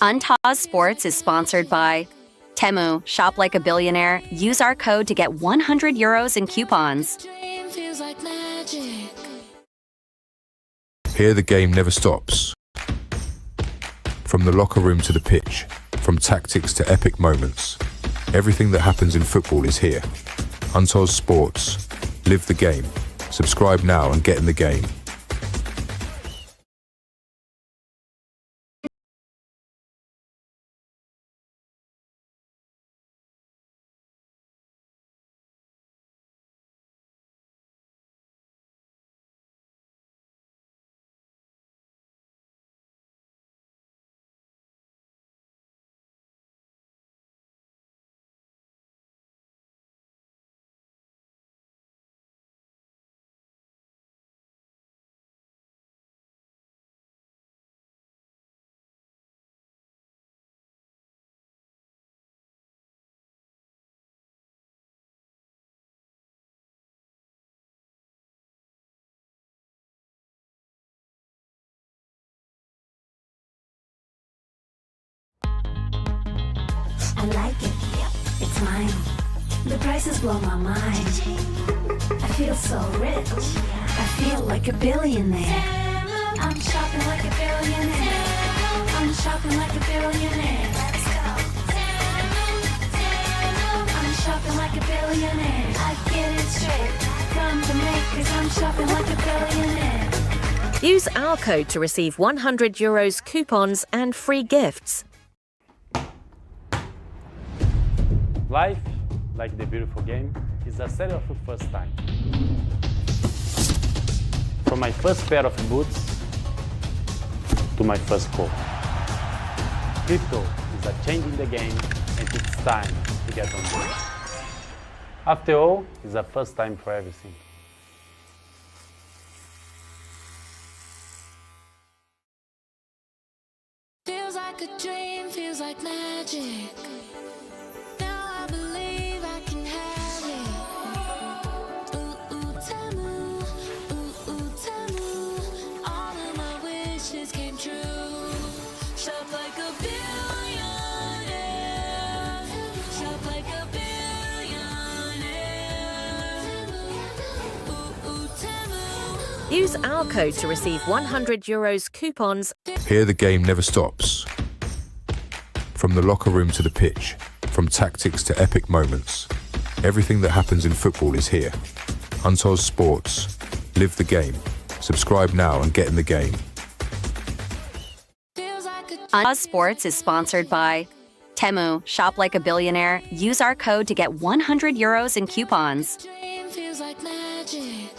Untoz Sports is sponsored by Temu. Shop like a billionaire. Use our code to get 100 euros in coupons. Dream feels like magic. Here the game never stops. From the locker room to the pitch, from tactics to epic moments, everything that happens in football is here. Untoz Sports. Live the game. Subscribe now and get in the game. I like it. It's mine. The prices blow my mind. I feel so rich. I feel like a billionaire. I'm shopping like a billionaire. I'm shopping like a billionaire. I'm shopping like a billionaire. I get it straight from the makers. I'm shopping like a billionaire. Use our code to receive 100 euros coupons and free gifts. Life, like the beautiful game, is a series of first time. From my first pair of boots to my first goal. Crypto is a change in the game and it's time to get on board. After all, it's a first time for everything. Feels like a dream, feels like magic. Now I believe I can have it. Temu, Temu. All of my wishes came true. Shop like a billionaire. Shop like a billionaire. Temu. Use our code to receive 100 euros coupons. Here the game never stops. From the locker room to the pitch, from tactics to epic moments, everything that happens in football is here. Untoz Sports. Live the game. Subscribe now and get in the game. Untoz Sports is sponsored by Temu. Shop like a billionaire. Use our code to get 100 euros in coupons. Dream feels like magic.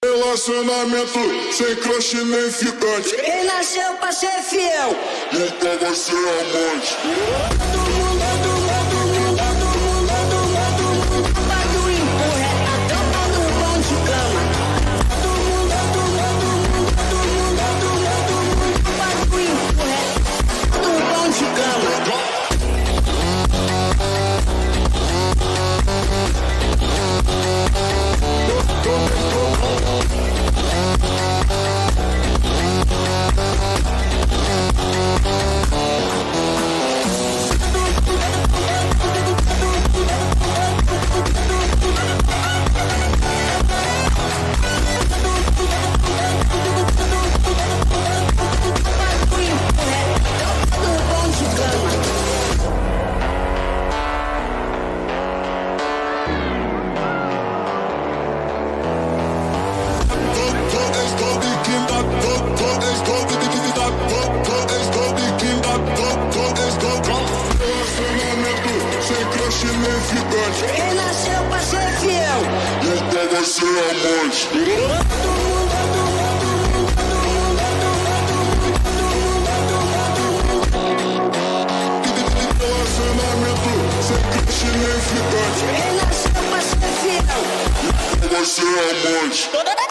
Relacionamento sem crush nem ficante. Quem nasceu pra ser fiel nunca vai ser amante. Todo mundo bate o empurra, a tropa do pão de cama. Todo mundo bate o empurra, ser a mais. Relacionamento sem crush nem ficante. Relação pra ser fiel. Vai ser a mais.